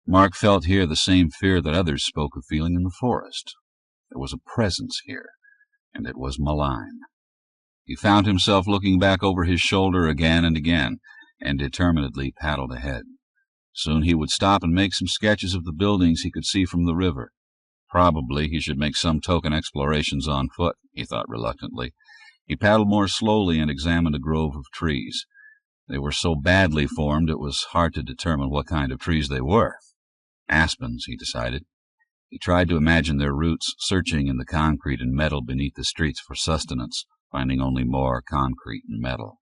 Mark felt here the same fear that others spoke of feeling in the forest. There was a presence here, and it was malign. He found himself looking back over his shoulder again and again, and determinedly paddled ahead. Soon he would stop and make some sketches of the buildings he could see from the river. Probably he should make some token explorations on foot, he thought reluctantly. He paddled more slowly and examined a grove of trees. They were so badly formed it was hard to determine what kind of trees they were. Aspens, he decided. He tried to imagine their roots searching in the concrete and metal beneath the streets for sustenance, finding only more concrete and metal.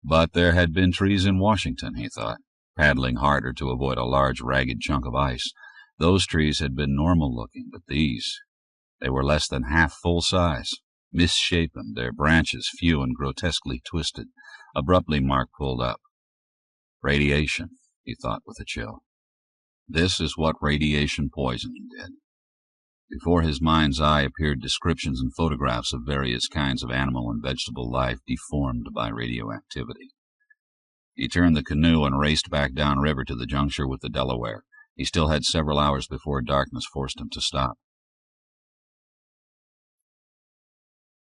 But there had been trees in Washington, he thought, paddling harder to avoid a large ragged chunk of ice. Those trees had been normal-looking, but these, they were less than half full size, misshapen, their branches few and grotesquely twisted. Abruptly Mark pulled up. Radiation, he thought with a chill. This is what radiation poisoning did. Before his mind's eye appeared descriptions and photographs of various kinds of animal and vegetable life deformed by radioactivity. He turned the canoe and raced back downriver to the juncture with the Delaware. He still had several hours before darkness forced him to stop.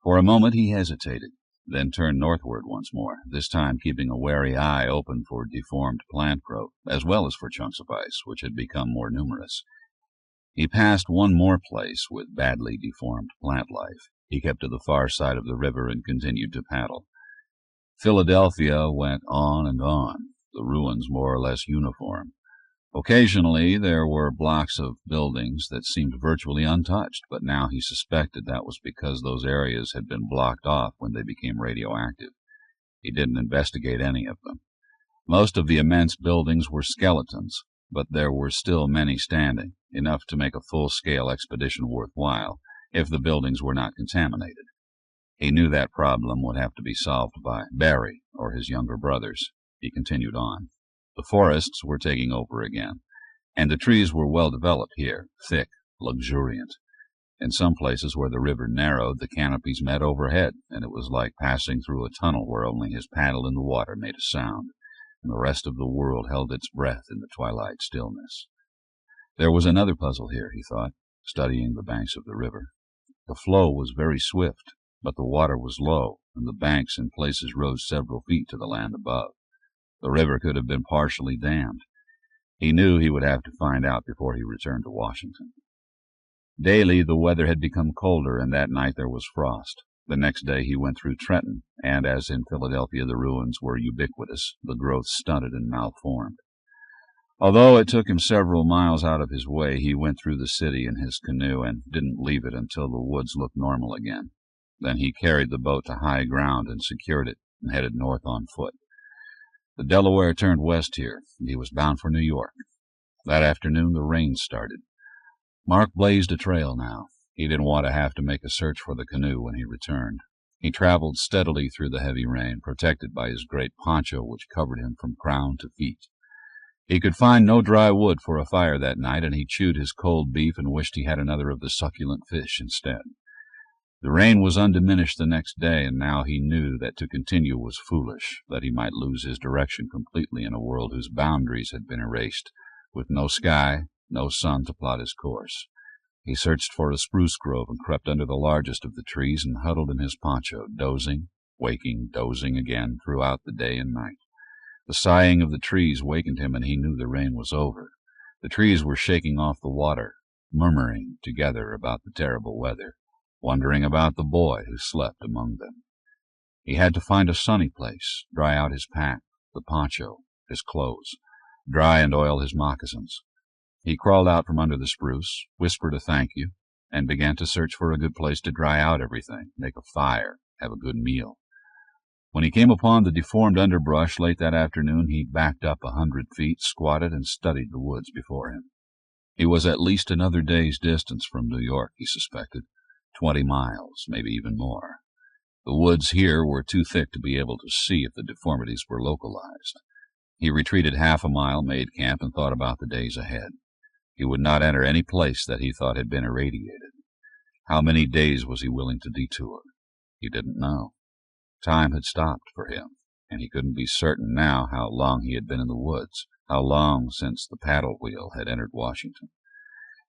For a moment he hesitated, then turned northward once more, this time keeping a wary eye open for deformed plant growth, as well as for chunks of ice, which had become more numerous. He passed one more place with badly deformed plant life. He kept to the far side of the river and continued to paddle. Philadelphia went on and on, the ruins more or less uniform. Occasionally there were blocks of buildings that seemed virtually untouched, but now he suspected that was because those areas had been blocked off when they became radioactive. He didn't investigate any of them. Most of the immense buildings were skeletons, but there were still many standing, enough to make a full-scale expedition worthwhile, if the buildings were not contaminated. He knew that problem would have to be solved by Barry or his younger brothers. He continued on. The forests were taking over again, and the trees were well developed here, thick, luxuriant. In some places where the river narrowed, the canopies met overhead, and it was like passing through a tunnel where only his paddle in the water made a sound, and the rest of the world held its breath in the twilight stillness. There was another puzzle here, he thought, studying the banks of the river. The flow was very swift, but the water was low, and the banks in places rose several feet to the land above. The river could have been partially dammed. He knew he would have to find out before he returned to Washington. Daily the weather had become colder, and that night there was frost. The next day he went through Trenton, and as in Philadelphia the ruins were ubiquitous, the growth stunted and malformed. Although it took him several miles out of his way, he went through the city in his canoe and didn't leave it until the woods looked normal again. Then he carried the boat to high ground and secured it and headed north on foot. The Delaware turned west here, and he was bound for New York. That afternoon the rain started. Mark blazed a trail now. He didn't want to have to make a search for the canoe when he returned. He traveled steadily through the heavy rain, protected by his great poncho which covered him from crown to feet. He could find no dry wood for a fire that night, and he chewed his cold beef and wished he had another of the succulent fish instead. The rain was undiminished the next day, and now he knew that to continue was foolish, that he might lose his direction completely in a world whose boundaries had been erased, with no sky, no sun to plot his course. He searched for a spruce grove and crept under the largest of the trees and huddled in his poncho, dozing, waking, dozing again throughout the day and night. The sighing of the trees wakened him, and he knew the rain was over. The trees were shaking off the water, murmuring together about the terrible weather, wondering about the boy who slept among them. He had to find a sunny place, dry out his pack. the poncho, his clothes, dry and oil his moccasins. He crawled out from under the spruce, whispered a thank you, and began to search for a good place to dry out everything, make a fire, have a good meal. When he came upon the deformed underbrush late that afternoon, he backed up 100 feet, squatted, and studied the woods before him. He was at least another day's distance from New York, he suspected, 20 miles, maybe even more. The woods here were too thick to be able to see if the deformities were localized. He retreated half a mile, made camp, and thought about the days ahead. He would not enter any place that he thought had been irradiated. How many days was he willing to detour? He didn't know. Time had stopped for him, and he couldn't be certain now how long he had been in the woods, how long since the paddle wheel had entered Washington.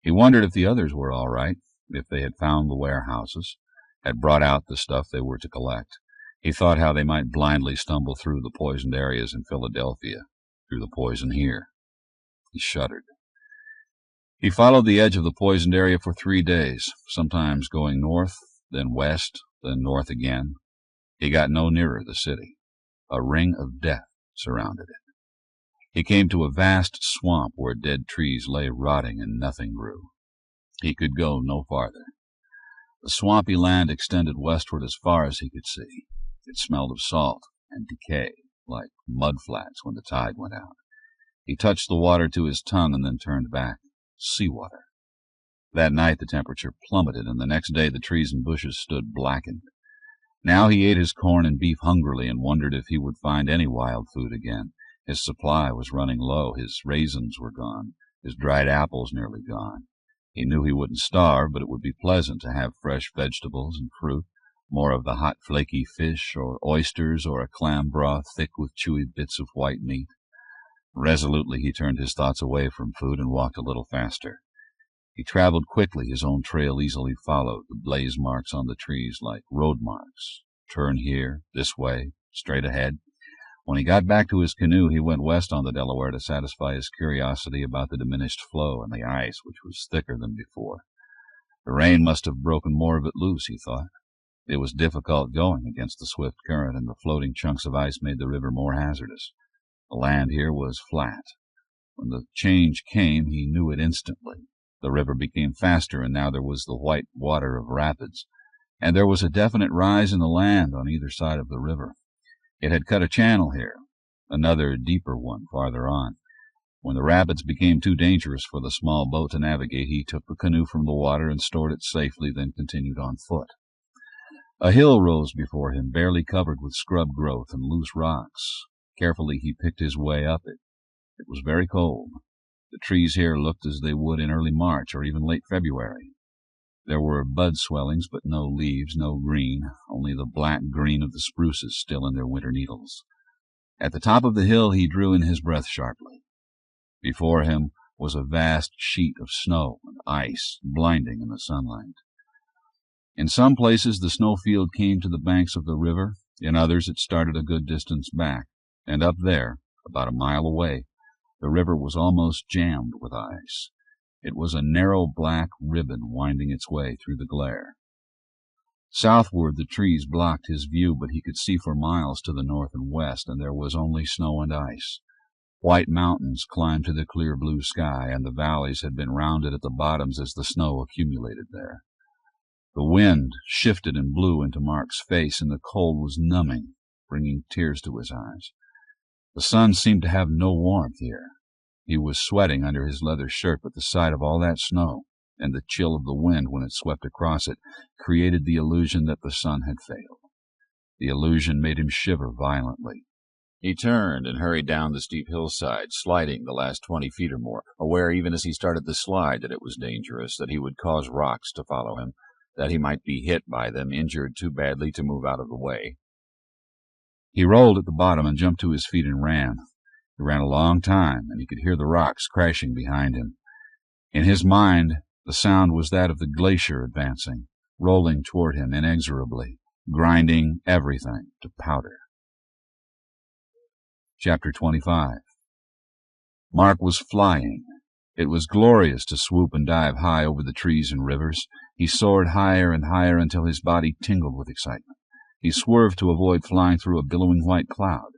He wondered if the others were all right, if they had found the warehouses, had brought out the stuff they were to collect. He thought how they might blindly stumble through the poisoned areas in Philadelphia, through the poison here. He shuddered. He followed the edge of the poisoned area for 3 days, sometimes going north, then west, then north again. He got no nearer the city. A ring of death surrounded it. He came to a vast swamp where dead trees lay rotting and nothing grew. He could go no farther. The swampy land extended westward as far as he could see. It smelled of salt and decay, like mud flats when the tide went out. He touched the water to his tongue and then turned back. Seawater. That night the temperature plummeted, and the next day the trees and bushes stood blackened. Now he ate his corn and beef hungrily and wondered if he would find any wild food again. His supply was running low. His raisins were gone. His dried apples nearly gone. He knew he wouldn't starve, but it would be pleasant to have fresh vegetables and fruit, more of the hot flaky fish or oysters or a clam broth thick with chewy bits of white meat. Resolutely he turned his thoughts away from food and walked a little faster. He traveled quickly, his own trail easily followed, the blaze marks on the trees like road marks. Turn here, this way, straight ahead. When he got back to his canoe, he went west on the Delaware to satisfy his curiosity about the diminished flow and the ice, which was thicker than before. The rain must have broken more of it loose, he thought. It was difficult going against the swift current, and the floating chunks of ice made the river more hazardous. The land here was flat. When the change came, he knew it instantly. The river became faster, and now there was the white water of rapids, and there was a definite rise in the land on either side of the river. It had cut a channel here, another deeper one farther on. When the rapids became too dangerous for the small boat to navigate, he took the canoe from the water and stored it safely, then continued on foot. A hill rose before him, barely covered with scrub growth and loose rocks. Carefully he picked his way up it. It was very cold. The trees here looked as they would in early March or even late February. There were bud swellings, but no leaves, no green, only the black green of the spruces still in their winter needles. At the top of the hill he drew in his breath sharply. Before him was a vast sheet of snow and ice, blinding in the sunlight. In some places the snowfield came to the banks of the river, in others it started a good distance back, and up there, about a mile away, the river was almost jammed with ice. It was a narrow black ribbon winding its way through the glare. Southward the trees blocked his view, but he could see for miles to the north and west, and there was only snow and ice. White mountains climbed to the clear blue sky, and the valleys had been rounded at the bottoms as the snow accumulated there. The wind shifted and blew into Mark's face, and the cold was numbing, bringing tears to his eyes. The sun seemed to have no warmth here. He was sweating under his leather shirt, but the sight of all that snow, and the chill of the wind when it swept across it, created the illusion that the sun had failed. The illusion made him shiver violently. He turned and hurried down the steep hillside, sliding the last 20 feet or more, aware even as he started the slide that it was dangerous, that he would cause rocks to follow him, that he might be hit by them, injured too badly to move out of the way. He rolled at the bottom and jumped to his feet and ran. He ran a long time, and he could hear the rocks crashing behind him. In his mind, the sound was that of the glacier advancing, rolling toward him inexorably, grinding everything to powder. Chapter 25. Mark was flying. It was glorious to swoop and dive high over the trees and rivers. He soared higher and higher until his body tingled with excitement. He swerved to avoid flying through a billowing white cloud.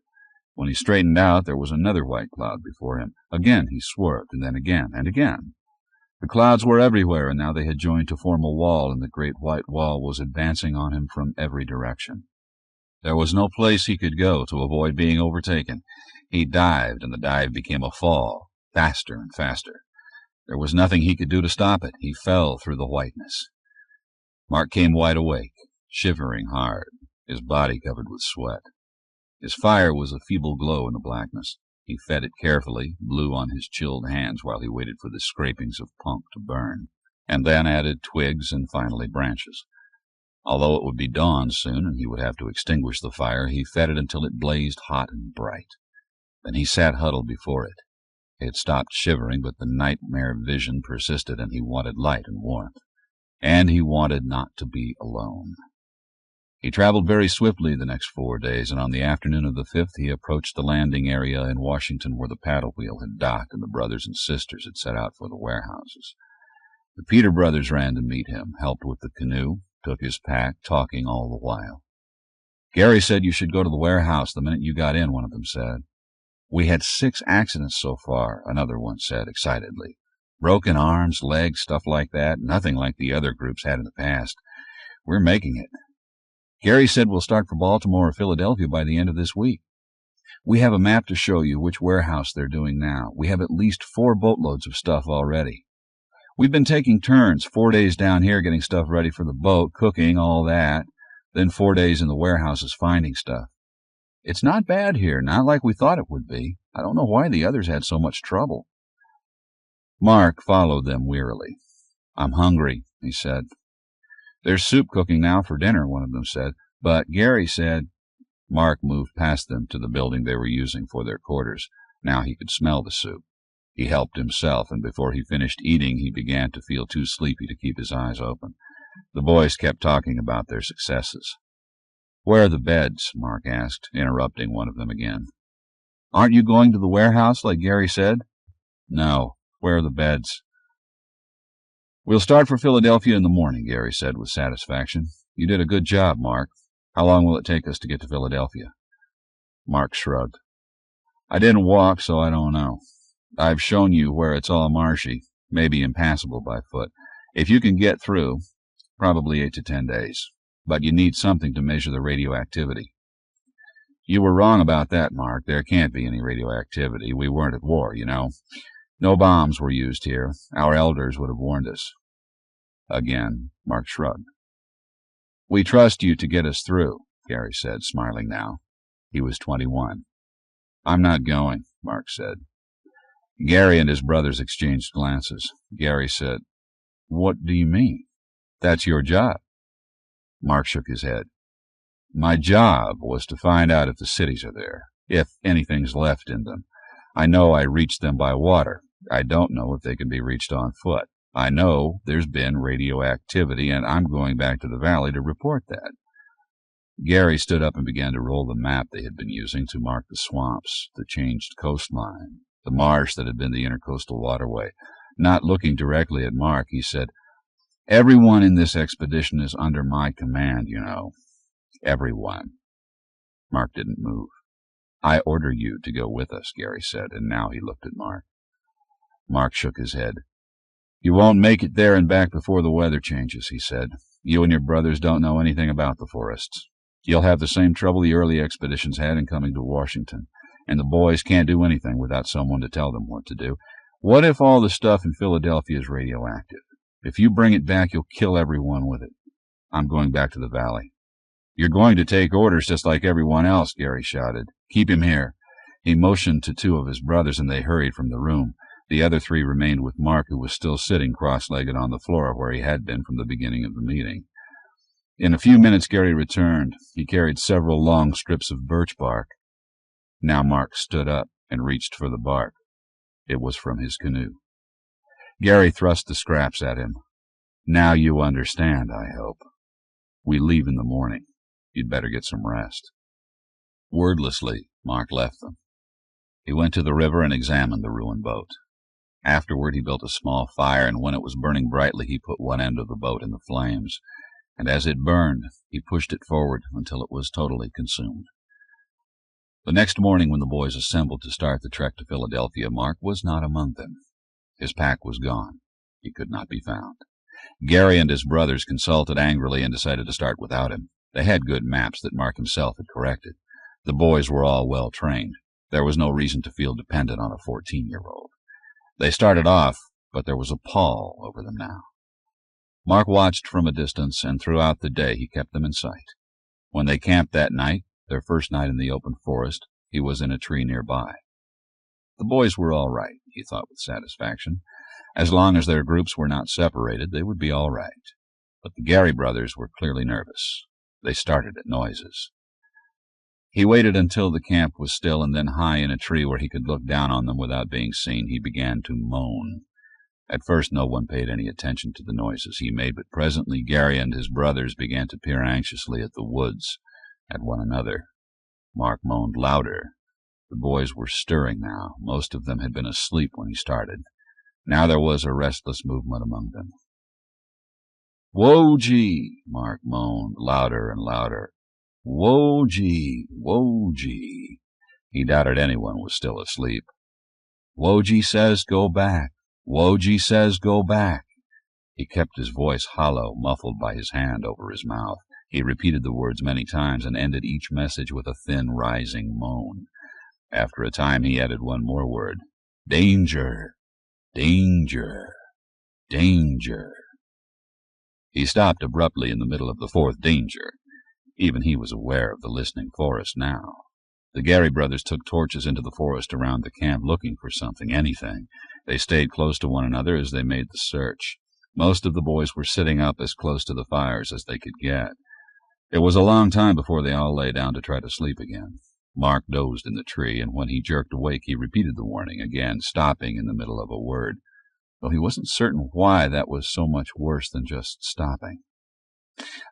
When he straightened out, there was another white cloud before him. Again he swerved, and then again, and again. The clouds were everywhere, and now they had joined to form a wall, and the great white wall was advancing on him from every direction. There was no place he could go to avoid being overtaken. He dived, and the dive became a fall, faster and faster. There was nothing he could do to stop it. He fell through the whiteness. Mark came wide awake, shivering hard, his body covered with sweat. His fire was a feeble glow in the blackness. He fed it carefully, blew on his chilled hands while he waited for the scrapings of punk to burn, and then added twigs and finally branches. Although it would be dawn soon and he would have to extinguish the fire, he fed it until it blazed hot and bright. Then he sat huddled before it. He had stopped shivering, but the nightmare vision persisted, and he wanted light and warmth. And he wanted not to be alone. He traveled very swiftly the next 4 days, and on the afternoon of the 5th he approached the landing area in Washington where the paddle wheel had docked and the brothers and sisters had set out for the warehouses. The Peter brothers ran to meet him, helped with the canoe, took his pack, talking all the while. "Gary said you should go to the warehouse the minute you got in," one of them said. "We had 6 accidents so far," another one said excitedly. "Broken arms, legs, stuff like that, nothing like the other groups had in the past. We're making it. Gary said we'll start for Baltimore or Philadelphia by the end of this week. We have a map to show you which warehouse they're doing now. We have at least 4 boatloads of stuff already. We've been taking turns, 4 days down here getting stuff ready for the boat, cooking, all that, then 4 days in the warehouses finding stuff. It's not bad here, not like we thought it would be. I don't know why the others had so much trouble." Mark followed them wearily. "I'm hungry," he said. "There's soup cooking now for dinner," one of them said. "But Gary said—" Mark moved past them to the building they were using for their quarters. Now he could smell the soup. He helped himself, and before he finished eating he began to feel too sleepy to keep his eyes open. The boys kept talking about their successes. "Where are the beds?" Mark asked, interrupting one of them again. "Aren't you going to the warehouse like Gary said?" "No. Where are the beds?" "We'll start for Philadelphia in the morning," Gary said with satisfaction. "You did a good job, Mark. How long will it take us to get to Philadelphia?" Mark shrugged. "I didn't walk, so I don't know. I've shown you where it's all marshy, maybe impassable by foot. If you can get through, probably 8 to 10 days. But you need something to measure the radioactivity." "You were wrong about that, Mark. There can't be any radioactivity. We weren't at war, you know. No bombs were used here. Our elders would have warned us." Again, Mark shrugged. "We trust you to get us through," Gary said, smiling now. He was 21. "I'm not going," Mark said. Gary and his brothers exchanged glances. Gary said, "What do you mean? That's your job." Mark shook his head. "My job was to find out if the cities are there, if anything's left in them. I know I reached them by water. I don't know if they can be reached on foot. I know there's been radioactivity, and I'm going back to the valley to report that." Gary stood up and began to roll the map they had been using to mark the swamps, the changed coastline, the marsh that had been the intercoastal waterway. Not looking directly at Mark, he said, "Everyone in this expedition is under my command, you know. Everyone." Mark didn't move. "I order you to go with us," Gary said, and now he looked at Mark. Mark shook his head. "You won't make it there and back before the weather changes," he said. "You and your brothers don't know anything about the forests. You'll have the same trouble the early expeditions had in coming to Washington, and the boys can't do anything without someone to tell them what to do. What if all the stuff in Philadelphia is radioactive? If you bring it back, you'll kill everyone with it. I'm going back to the valley." "You're going to take orders just like everyone else," Gary shouted. "Keep him here." He motioned to 2 of his brothers, and they hurried from the room. The other 3 remained with Mark, who was still sitting cross-legged on the floor where he had been from the beginning of the meeting. In a few minutes Gary returned. He carried several long strips of birch bark. Now Mark stood up and reached for the bark. It was from his canoe. Gary thrust the scraps at him. "Now you understand, I hope. We leave in the morning. You'd better get some rest." Wordlessly, Mark left them. He went to the river and examined the ruined boat. Afterward he built a small fire, and when it was burning brightly he put one end of the boat in the flames, and as it burned he pushed it forward until it was totally consumed. The next morning when the boys assembled to start the trek to Philadelphia, Mark was not among them. His pack was gone. He could not be found. Gary and his brothers consulted angrily and decided to start without him. They had good maps that Mark himself had corrected. The boys were all well trained. There was no reason to feel dependent on a 14-year-old. They started off, but there was a pall over them now. Mark watched from a distance, and throughout the day he kept them in sight. When they camped that night, their first night in the open forest, he was in a tree nearby. The boys were all right, he thought with satisfaction. As long as their groups were not separated, they would be all right. But the Gary brothers were clearly nervous. They started at noises. He waited until the camp was still, and then high in a tree where he could look down on them without being seen, he began to moan. At first no one paid any attention to the noises he made, but presently Gary and his brothers began to peer anxiously at the woods, at one another. Mark moaned louder. The boys were stirring now. Most of them had been asleep when he started. Now there was a restless movement among them. "Whoa-gee!" Mark moaned, louder and louder. "Whoa-gee! Whoa-gee!" He doubted anyone was still asleep. "Whoa-gee says go back. Whoa-gee says go back." He kept his voice hollow, muffled by his hand over his mouth. He repeated the words many times and ended each message with a thin, rising moan. After a time he added one more word. "Danger! Danger! Danger!" He stopped abruptly in the middle of the fourth danger. Even he was aware of the listening forest now. The Gary brothers took torches into the forest around the camp, looking for something, anything. They stayed close to one another as they made the search. Most of the boys were sitting up as close to the fires as they could get. It was a long time before they all lay down to try to sleep again. Mark dozed in the tree, and when he jerked awake, he repeated the warning again, stopping in the middle of a word, though he wasn't certain why that was so much worse than just stopping.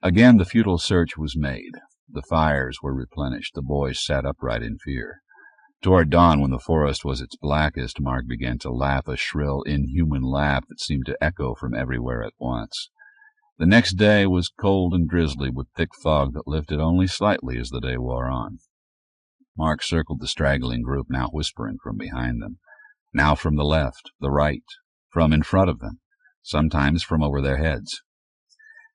Again the futile search was made. The fires were replenished. The boys sat upright in fear. Toward dawn, when the forest was its blackest, Mark began to laugh, a shrill, inhuman laugh that seemed to echo from everywhere at once. The next day was cold and drizzly, with thick fog that lifted only slightly as the day wore on. Mark circled the straggling group, now whispering from behind them, now from the left, the right, from in front of them, sometimes from over their heads.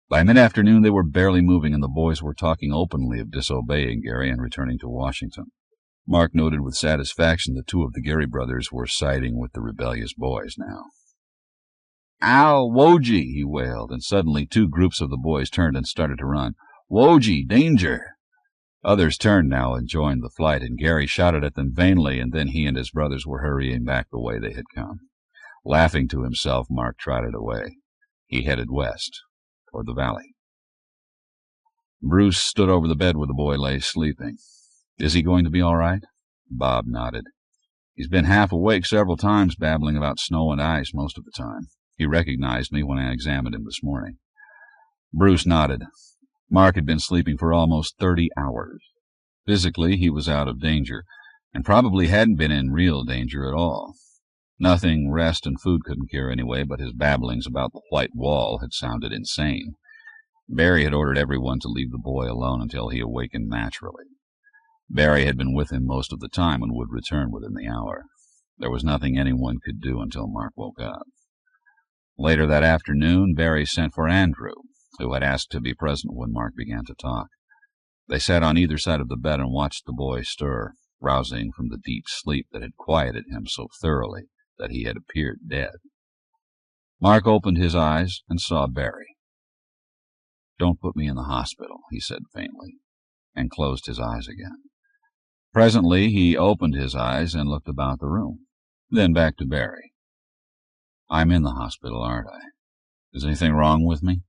By mid-afternoon they were barely moving, and the boys were talking openly of disobeying Gary and returning to Washington. Mark noted with satisfaction that two of the Gary brothers were siding with the rebellious boys now. "Ow, Whoa-gee!" he wailed, and suddenly two groups of the boys turned and started to run. "Whoa-gee, danger!" Others turned now and joined the flight, and Gary shouted at them vainly, and then he and his brothers were hurrying back the way they had come. Laughing to himself, Mark trotted away. He headed west, toward the valley. Bruce stood over the bed where the boy lay sleeping. "Is he going to be all right?" Bob nodded. "He's been half awake several times, babbling about snow and ice most of the time. He recognized me when I examined him this morning." Bruce nodded. Mark had been sleeping for almost 30 hours. Physically, he was out of danger, and probably hadn't been in real danger at all. Nothing rest and food couldn't cure anyway, but his babblings about the white wall had sounded insane. Barry had ordered everyone to leave the boy alone until he awakened naturally. Barry had been with him most of the time and would return within the hour. There was nothing anyone could do until Mark woke up. Later that afternoon, Barry sent for Andrew, who had asked to be present when Mark began to talk. They sat on either side of the bed and watched the boy stir, rousing from the deep sleep that had quieted him so thoroughly that he had appeared dead. Mark opened his eyes and saw Barry. "Don't put me in the hospital," he said faintly, and closed his eyes again. Presently he opened his eyes and looked about the room, then back to Barry. "I'm in the hospital, aren't I? Is anything wrong with me?"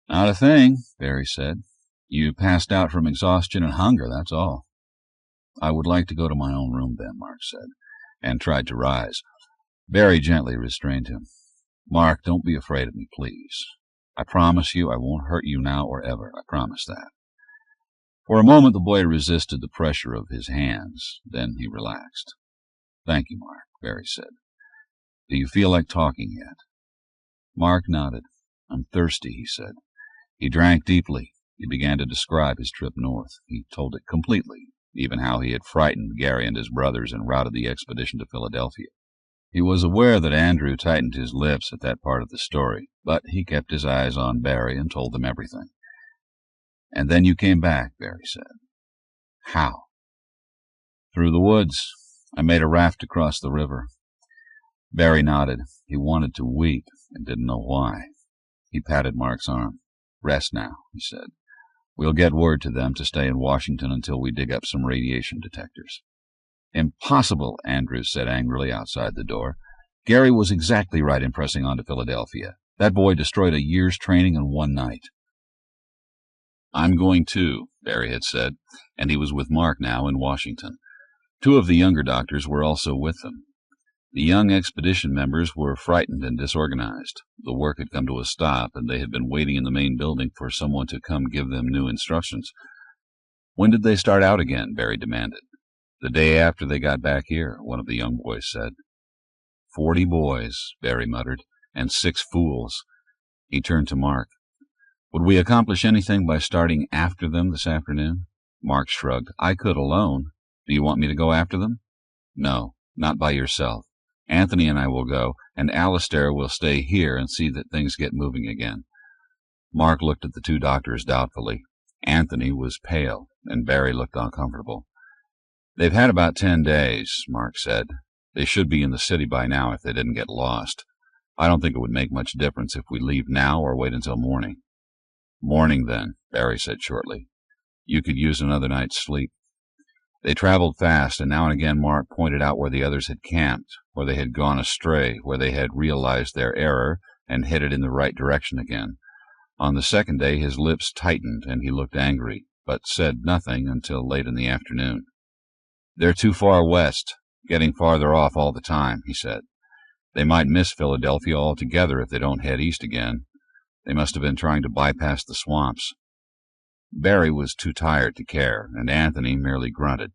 "Not a thing," Barry said. "You passed out from exhaustion and hunger, that's all." "I would like to go to my own room then," Mark said, and tried to rise. Barry gently restrained him. "Mark, don't be afraid of me, please. I promise you I won't hurt you now or ever. I promise that." For a moment the boy resisted the pressure of his hands. Then he relaxed. "Thank you, Mark," Barry said. "Do you feel like talking yet?" Mark nodded. "I'm thirsty," he said. He drank deeply. He began to describe his trip north. He told it completely, even how he had frightened Gary and his brothers and routed the expedition to Philadelphia. He was aware that Andrew tightened his lips at that part of the story, but he kept his eyes on Barry and told them everything. "And then you came back," Barry said. "How?" "Through the woods. I made a raft to cross the river." Barry nodded. He wanted to weep and didn't know why. He patted Mark's arm. "Rest now," he said. "We'll get word to them to stay in Washington until we dig up some radiation detectors." "Impossible," Andrews said angrily outside the door. "Gary was exactly right in pressing on to Philadelphia. That boy destroyed a year's training in one night." "I'm going too," Barry had said, and he was with Mark now in Washington. Two of the younger doctors were also with them. The young expedition members were frightened and disorganized. The work had come to a stop, and they had been waiting in the main building for someone to come give them new instructions. "When did they start out again?" Barry demanded. "The day after they got back here," one of the young boys said. 40 boys, Barry muttered, "and 6 fools." He turned to Mark. "Would we accomplish anything by starting after them this afternoon?" Mark shrugged. "I could alone. Do you want me to go after them?" "No, not by yourself. Anthony and I will go, and Alistair will stay here and see that things get moving again." Mark looked at the two doctors doubtfully. Anthony was pale, and Barry looked uncomfortable. "They've had about 10 days, Mark said. "They should be in the city by now if they didn't get lost. I don't think it would make much difference if we leave now or wait until morning." "Morning, then," Barry said shortly. "You could use another night's sleep." They traveled fast, and now and again Mark pointed out where the others had camped, where they had gone astray, where they had realized their error and headed in the right direction again. On the second day his lips tightened and he looked angry, but said nothing until late in the afternoon. "They're too far west, getting farther off all the time," he said. "They might miss Philadelphia altogether if they don't head east again. They must have been trying to bypass the swamps." Barry was too tired to care, and Anthony merely grunted.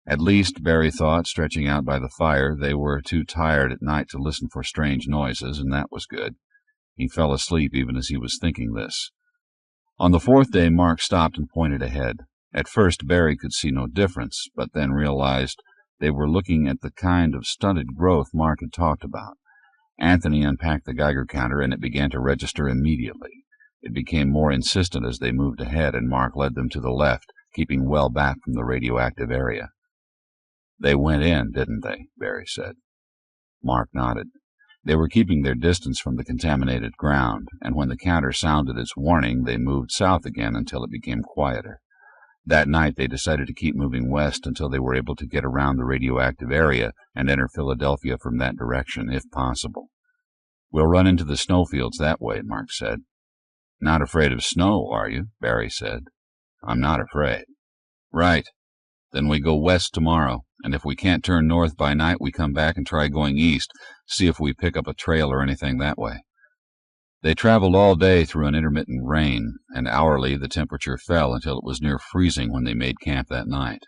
At least, Barry thought, stretching out by the fire, they were too tired at night to listen for strange noises, and that was good. He fell asleep even as he was thinking this. On the 4th day, Mark stopped and pointed ahead. At first, Barry could see no difference, but then realized they were looking at the kind of stunted growth Mark had talked about. Anthony unpacked the Geiger counter, and it began to register immediately. It became more insistent as they moved ahead, and Mark led them to the left, keeping well back from the radioactive area. "They went in, didn't they?" Barry said. Mark nodded. They were keeping their distance from the contaminated ground, and when the counter sounded its warning, they moved south again until it became quieter. That night they decided to keep moving west until they were able to get around the radioactive area and enter Philadelphia from that direction, if possible. "We'll run into the snowfields that way," Mark said. "Not afraid of snow, are you?" Barry said. "I'm not afraid." "Right. Then we go west tomorrow, and if we can't turn north by night, we come back and try going east, see if we pick up a trail or anything that way." They traveled all day through an intermittent rain, and hourly the temperature fell until it was near freezing when they made camp that night.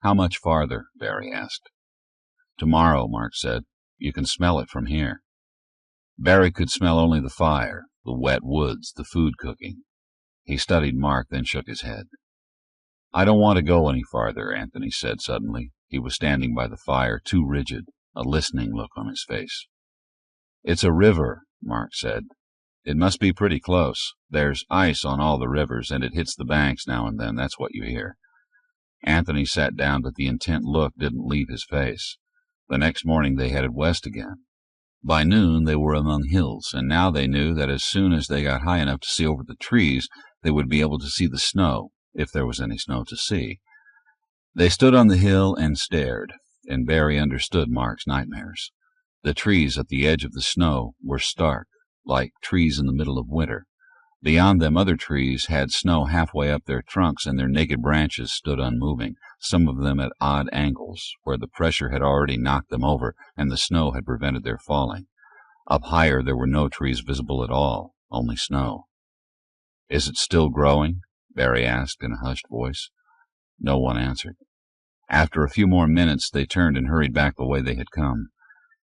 "How much farther?" Barry asked. "Tomorrow," Mark said. "You can smell it from here." Barry could smell only the fire, the wet woods, the food cooking. He studied Mark, then shook his head. "I don't want to go any farther," Anthony said suddenly. He was standing by the fire, too rigid, a listening look on his face. "It's a river," Mark said. "It must be pretty close. There's ice on all the rivers, and it hits the banks now and then. That's what you hear." Anthony sat down, but the intent look didn't leave his face. The next morning they headed west again. By noon they were among hills, and now they knew that as soon as they got high enough to see over the trees, they would be able to see the snow, if there was any snow to see. They stood on the hill and stared, and Barry understood Mark's nightmares. The trees at the edge of the snow were stark, like trees in the middle of winter. Beyond them other trees had snow halfway up their trunks, and their naked branches stood unmoving, some of them at odd angles, where the pressure had already knocked them over and the snow had prevented their falling. Up higher there were no trees visible at all, only snow. "Is it still growing?" Barry asked in a hushed voice. No one answered. After a few more minutes they turned and hurried back the way they had come.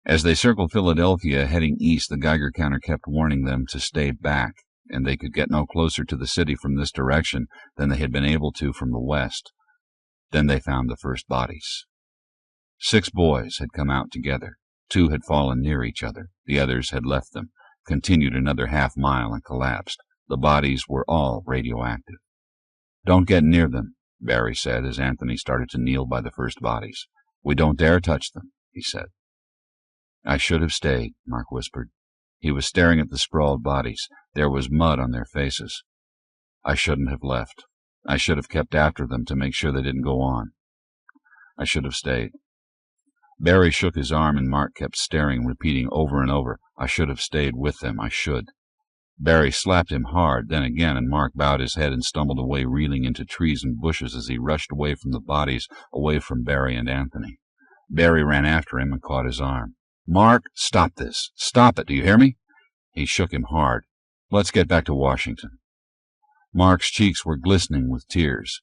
As they circled Philadelphia, heading east, the Geiger counter kept warning them to stay back, and they could get no closer to the city from this direction than they had been able to from the west. Then they found the first bodies. 6 boys had come out together. 2 had fallen near each other. The others had left them, continued another half-mile, and collapsed. The bodies were all radioactive. "Don't get near them," Barry said as Anthony started to kneel by the first bodies. "We don't dare touch them," he said. "I should have stayed," Mark whispered. He was staring at the sprawled bodies. There was mud on their faces. "I shouldn't have left. I should have kept after them to make sure they didn't go on. I should have stayed." Barry shook his arm, and Mark kept staring, repeating over and over, "I should have stayed with them. I should." Barry slapped him hard, then again, and Mark bowed his head and stumbled away, reeling into trees and bushes as he rushed away from the bodies, away from Barry and Anthony. Barry ran after him and caught his arm. "Mark, stop this. Stop it. Do you hear me?" He shook him hard. "Let's get back to Washington." Mark's cheeks were glistening with tears.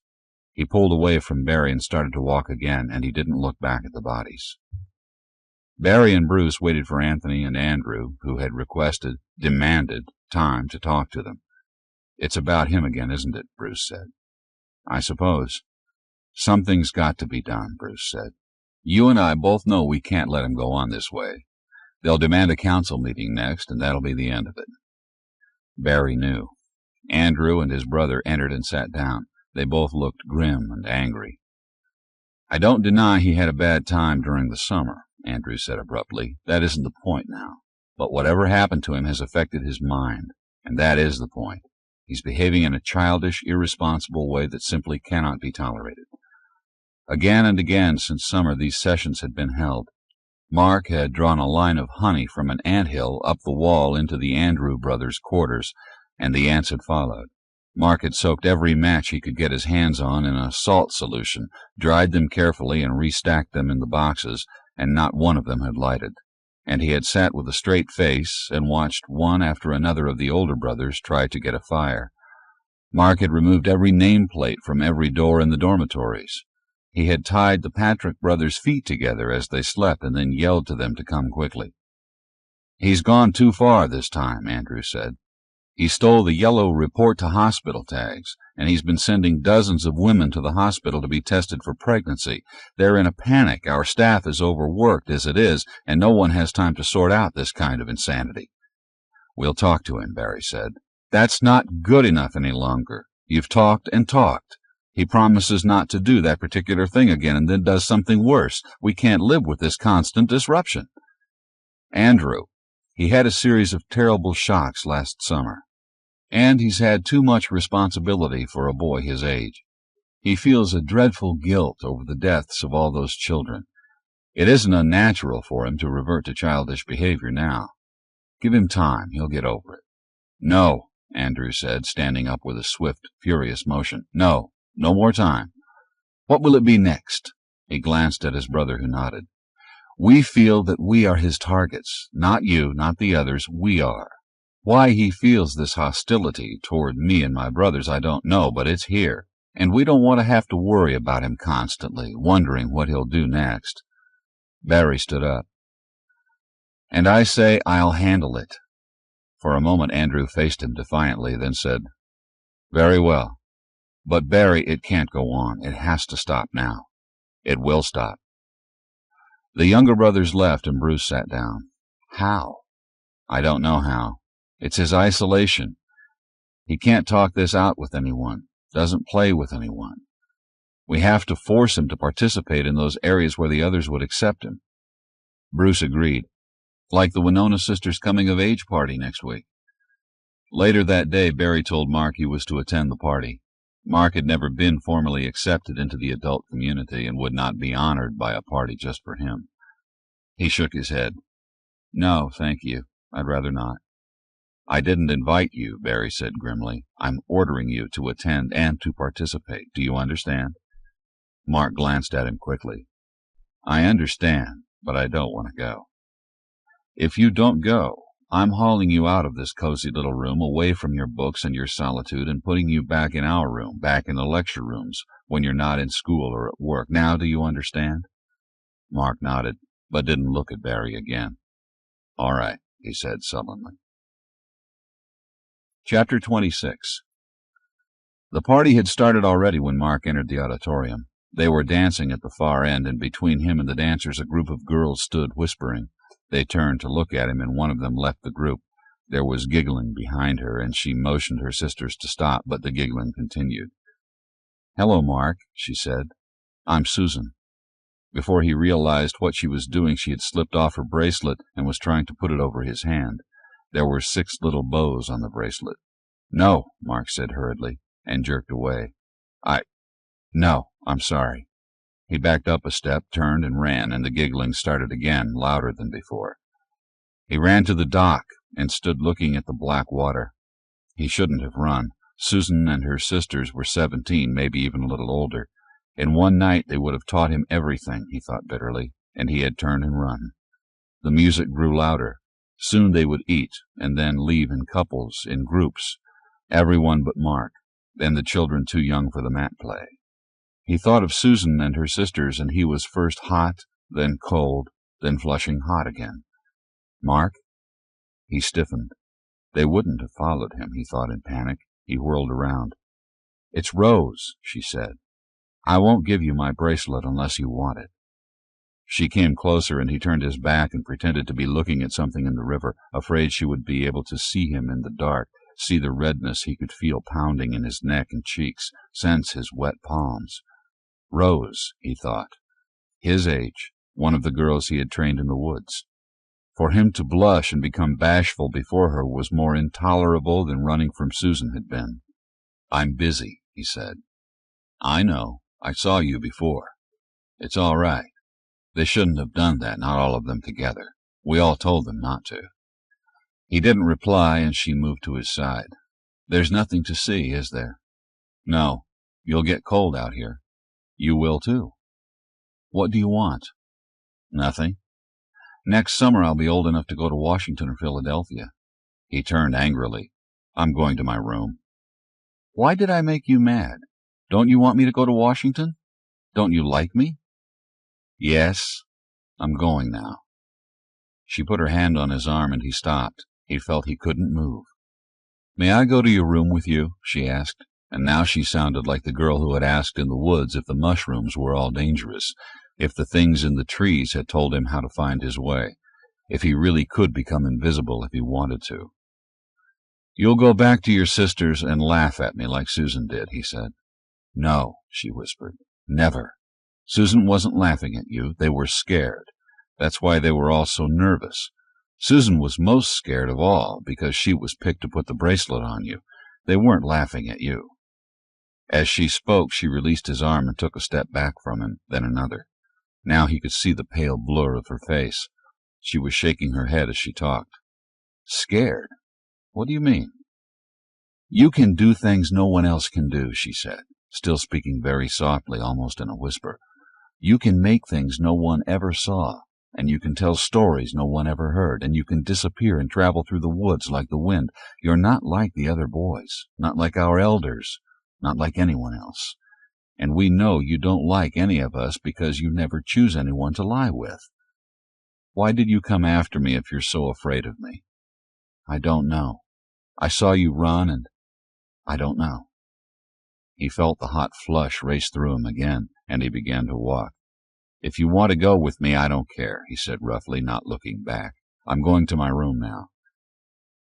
He pulled away from Barry and started to walk again, and he didn't look back at the bodies. Barry and Bruce waited for Anthony and Andrew, who had demanded time to talk to them. "It's about him again, isn't it?" Bruce said. "I suppose." "Something's got to be done," Bruce said. "You and I both know we can't let him go on this way. They'll demand a council meeting next, and that'll be the end of it." Barry knew. Andrew and his brother entered and sat down. They both looked grim and angry. "I don't deny he had a bad time during the summer," Andrew said abruptly. "That isn't the point now. But whatever happened to him has affected his mind, and that is the point. He's behaving in a childish, irresponsible way that simply cannot be tolerated." Again and again since summer these sessions had been held. Mark had drawn a line of honey from an anthill up the wall into the Andrew brothers' quarters, and the ants had followed. Mark had soaked every match he could get his hands on in a salt solution, dried them carefully, and restacked them in the boxes, and not one of them had lighted. And he had sat with a straight face and watched one after another of the older brothers try to get a fire. Mark had removed every nameplate from every door in the dormitories. He had tied the Patrick brothers' feet together as they slept and then yelled to them to come quickly. "He's gone too far this time," Andrew said. "He stole the yellow report to hospital tags, and he's been sending dozens of women to the hospital to be tested for pregnancy. They're in a panic. Our staff is overworked as it is, and no one has time to sort out this kind of insanity." "We'll talk to him," Barry said. "That's not good enough any longer. You've talked and talked. He promises not to do that particular thing again and then does something worse. We can't live with this constant disruption." "Andrew, he had a series of terrible shocks last summer. And he's had too much responsibility for a boy his age. He feels a dreadful guilt over the deaths of all those children. It isn't unnatural for him to revert to childish behavior now. Give him time. He'll get over it." "No," Andrew said, standing up with a swift, furious motion. "No. No more time. What will it be next?" He glanced at his brother, who nodded. "We feel that we are his targets. Not you, not the others. We are. Why he feels this hostility toward me and my brothers I don't know, but it's here, and we don't want to have to worry about him constantly, wondering what he'll do next." Barry stood up. "And I say I'll handle it." For a moment Andrew faced him defiantly, then said, "Very well. But, Barry, it can't go on. It has to stop now. It will stop." The younger brothers left, and Bruce sat down. "How?" "I don't know how. It's his isolation. He can't talk this out with anyone, doesn't play with anyone. We have to force him to participate in those areas where the others would accept him." Bruce agreed. "Like the Winona sisters' coming-of-age party next week." Later that day, Barry told Mark he was to attend the party. Mark had never been formally accepted into the adult community and would not be honored by a party just for him. He shook his head. "No, thank you. I'd rather not." "I didn't invite you," Barry said grimly. "I'm ordering you to attend and to participate. Do you understand?" Mark glanced at him quickly. "I understand, but I don't want to go." "If you don't go, I'm hauling you out of this cozy little room, away from your books and your solitude, and putting you back in our room, back in the lecture rooms, when you're not in school or at work. Now do you understand?" Mark nodded, but didn't look at Barry again. "All right," he said sullenly. Chapter 26. The party had started already when Mark entered the auditorium. They were dancing at the far end, and between him and the dancers a group of girls stood whispering. They turned to look at him, and one of them left the group. There was giggling behind her, and she motioned her sisters to stop, but the giggling continued. "Hello, Mark," she said. "I'm Susan." Before he realized what she was doing, she had slipped off her bracelet and was trying to put it over his hand. There were 6 little bows on the bracelet. "No," Mark said hurriedly, and jerked away. No, I'm sorry." He backed up a step, turned, and ran, and the giggling started again, louder than before. He ran to the dock and stood looking at the black water. He shouldn't have run. Susan and her sisters were 17, maybe even a little older. In one night they would have taught him everything, he thought bitterly, and he had turned and run. The music grew louder. Soon they would eat, and then leave in couples, in groups, everyone but Mark, and the children too young for the mat play. He thought of Susan and her sisters, and he was first hot, then cold, then flushing hot again. Mark? He stiffened. They wouldn't have followed him, he thought in panic. He whirled around. "It's Rose," she said. "I won't give you my bracelet unless you want it." She came closer, and he turned his back and pretended to be looking at something in the river, afraid she would be able to see him in the dark, see the redness he could feel pounding in his neck and cheeks, sense his wet palms. Rose, he thought. His age, one of the girls he had trained in the woods. For him to blush and become bashful before her was more intolerable than running from Susan had been. "I'm busy," he said. "I know. I saw you before. It's all right. They shouldn't have done that, not all of them together. We all told them not to." He didn't reply, and she moved to his side. "There's nothing to see, is there?" "No. You'll get cold out here." "You will, too." "What do you want?" "Nothing. Next summer I'll be old enough to go to Washington or Philadelphia." He turned angrily. "I'm going to my room." "Why did I make you mad? Don't you want me to go to Washington? Don't you like me?" "Yes. I'm going now." She put her hand on his arm, and he stopped. He felt he couldn't move. "May I go to your room with you?" she asked, and now she sounded like the girl who had asked in the woods if the mushrooms were all dangerous, if the things in the trees had told him how to find his way, if he really could become invisible if he wanted to. "You'll go back to your sisters and laugh at me like Susan did," he said. "No," she whispered. "Never. Susan wasn't laughing at you. They were scared. That's why they were all so nervous. Susan was most scared of all because she was picked to put the bracelet on you. They weren't laughing at you." As she spoke, she released his arm and took a step back from him, then another. Now he could see the pale blur of her face. She was shaking her head as she talked. "Scared? What do you mean?" "You can do things no one else can do," she said, still speaking very softly, almost in a whisper. "You can make things no one ever saw, and you can tell stories no one ever heard, and you can disappear and travel through the woods like the wind. You're not like the other boys, not like our elders, not like anyone else. And we know you don't like any of us because you never choose anyone to lie with. Why did you come after me if you're so afraid of me?" "I don't know. I saw you run, and I don't know." He felt the hot flush race through him again, and he began to walk. "If you want to go with me, I don't care," he said roughly, not looking back. "I'm going to my room now."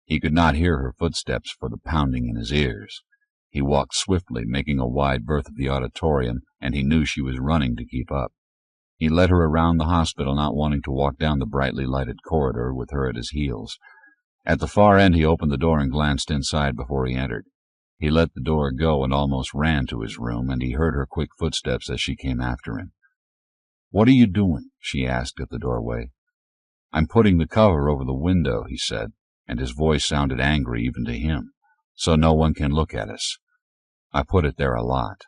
He could not hear her footsteps for the pounding in his ears. He walked swiftly, making a wide berth of the auditorium, and he knew she was running to keep up. He led her around the hospital, not wanting to walk down the brightly lighted corridor with her at his heels. At the far end he opened the door and glanced inside before he entered. He let the door go and almost ran to his room, and he heard her quick footsteps as she came after him. "What are you doing?" she asked at the doorway. "I'm putting the cover over the window," he said, and his voice sounded angry even to him, "so no one can look at us. I put it there a lot."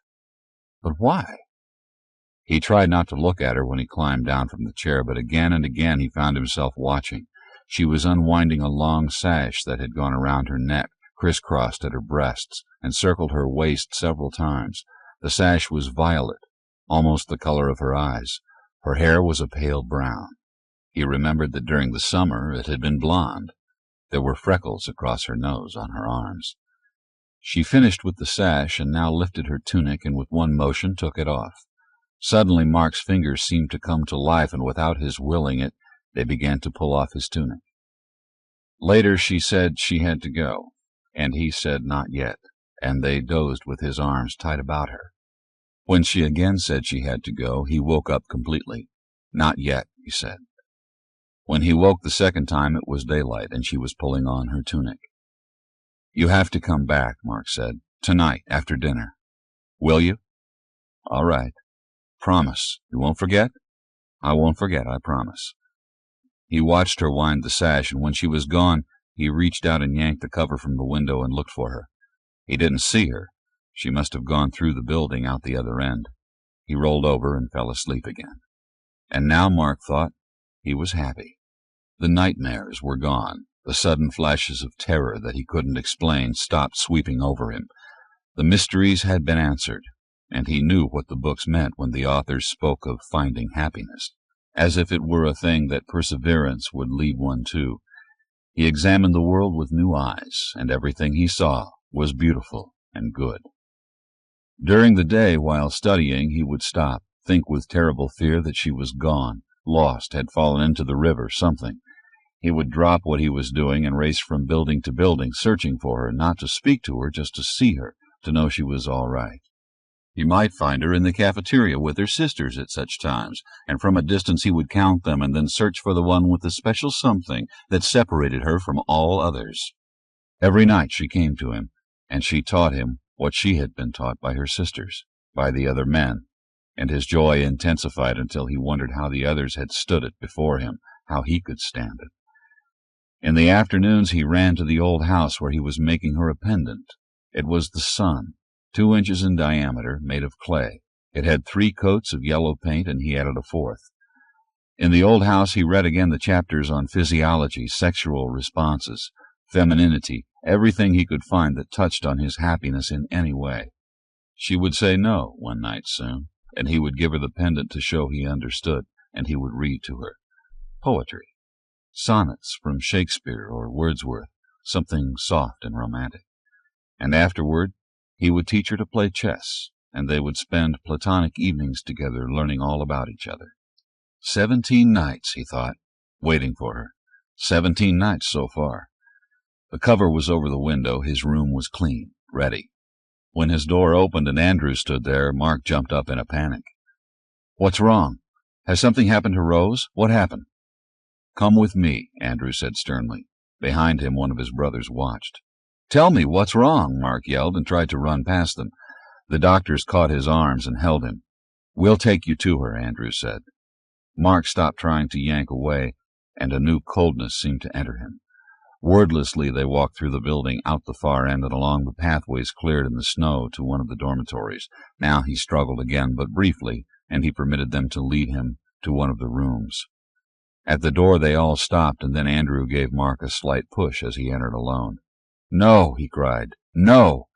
"But why?" He tried not to look at her when he climbed down from the chair, but again and again he found himself watching. She was unwinding a long sash that had gone around her neck, crisscrossed at her breasts, and circled her waist several times. The sash was violet, almost the color of her eyes. Her hair was a pale brown. He remembered that during the summer it had been blonde. There were freckles across her nose, on her arms. She finished with the sash and now lifted her tunic and with one motion took it off. Suddenly Mark's fingers seemed to come to life, and without his willing it, they began to pull off his tunic. Later she said she had to go, and he said not yet, and they dozed with his arms tight about her. When she again said she had to go, he woke up completely. Not yet, he said. When he woke the second time, it was daylight, and she was pulling on her tunic. You have to come back, Mark said, tonight after dinner. Will you? All right. Promise. You won't forget? I won't forget, I promise. He watched her wind the sash, and when she was gone, he reached out and yanked the cover from the window and looked for her. He didn't see her. She must have gone through the building out the other end. He rolled over and fell asleep again. And now, Mark thought, he was happy. The nightmares were gone. The sudden flashes of terror that he couldn't explain stopped sweeping over him. The mysteries had been answered, and he knew what the books meant when the authors spoke of finding happiness, as if it were a thing that perseverance would lead one to. He examined the world with new eyes, and everything he saw was beautiful and good. During the day, while studying, he would stop, think with terrible fear that she was gone, lost, had fallen into the river, something. He would drop what he was doing and race from building to building, searching for her, not to speak to her, just to see her, to know she was all right. He might find her in the cafeteria with her sisters at such times, and from a distance he would count them and then search for the one with the special something that separated her from all others. Every night she came to him, and she taught him what she had been taught by her sisters, by the other men, and his joy intensified until he wondered how the others had stood it before him, how he could stand it. In the afternoons he ran to the old house where he was making her a pendant. It was the sun, 2 inches in diameter, made of clay. It had 3 coats of yellow paint, and he added a 4th. In the old house he read again the chapters on physiology, sexual responses, femininity, everything he could find that touched on his happiness in any way. She would say no one night soon, and he would give her the pendant to show he understood, and he would read to her. Poetry. Sonnets from Shakespeare or Wordsworth, something soft and romantic. And afterward he would teach her to play chess, and they would spend platonic evenings together learning all about each other. 17 nights, he thought, waiting for her. 17 nights so far. The cover was over the window. His room was clean, ready. When his door opened and Andrew stood there, Mark jumped up in a panic. What's wrong? Has something happened to Rose? What happened? Come with me, Andrew said sternly. Behind him, one of his brothers watched. Tell me what's wrong, Mark yelled and tried to run past them. The doctors caught his arms and held him. We'll take you to her, Andrew said. Mark stopped trying to yank away, and a new coldness seemed to enter him. Wordlessly they walked through the building, out the far end, and along the pathways cleared in the snow to one of the dormitories. Now he struggled again, but briefly, and he permitted them to lead him to one of the rooms. At the door they all stopped, and then Andrew gave Mark a slight push as he entered alone. No, he cried. No!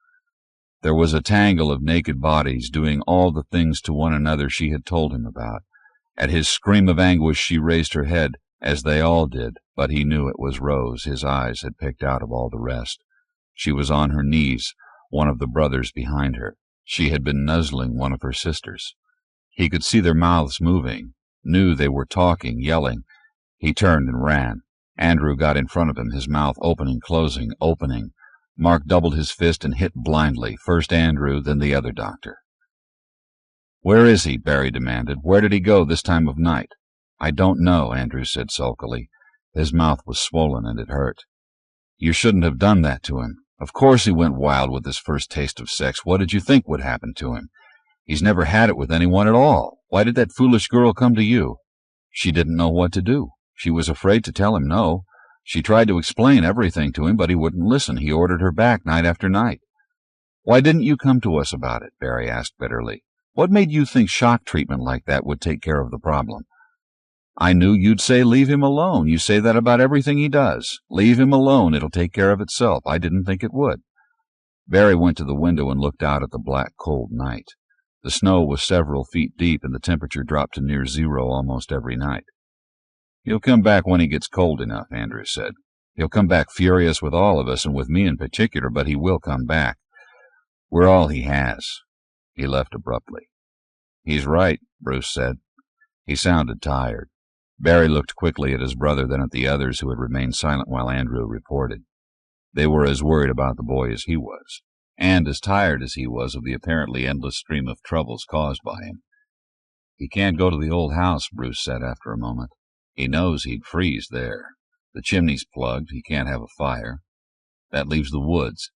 There was a tangle of naked bodies doing all the things to one another she had told him about. At his scream of anguish she raised her head, as they all did, but he knew it was Rose his eyes had picked out of all the rest. She was on her knees, one of the brothers behind her. She had been nuzzling one of her sisters. He could see their mouths moving, knew they were talking, yelling. He turned and ran. Andrew got in front of him, his mouth opening, closing, opening. Mark doubled his fist and hit blindly, first Andrew, then the other doctor. Where is he? Barry demanded. Where did he go this time of night? I don't know, Andrew said sulkily. His mouth was swollen and it hurt. You shouldn't have done that to him. Of course he went wild with his first taste of sex. What did you think would happen to him? He's never had it with anyone at all. Why did that foolish girl come to you? She didn't know what to do. She was afraid to tell him no. She tried to explain everything to him, but he wouldn't listen. He ordered her back night after night. Why didn't you come to us about it? Barry asked bitterly. What made you think shock treatment like that would take care of the problem? I knew you'd say leave him alone. You say that about everything he does. Leave him alone. It'll take care of itself. I didn't think it would. Barry went to the window and looked out at the black, cold night. The snow was several feet deep, and the temperature dropped to near 0 almost every night. He'll come back when he gets cold enough, Andrew said. He'll come back furious with all of us, and with me in particular, but he will come back. We're all he has. He left abruptly. "He's right," Bruce said. He sounded tired. Barry looked quickly at his brother, then at the others who had remained silent while Andrew reported. They were as worried about the boy as he was, and as tired as he was of the apparently endless stream of troubles caused by him. "He can't go to the old house," Bruce said after a moment. "He knows he'd freeze there. The chimney's plugged. He can't have a fire. That leaves the woods.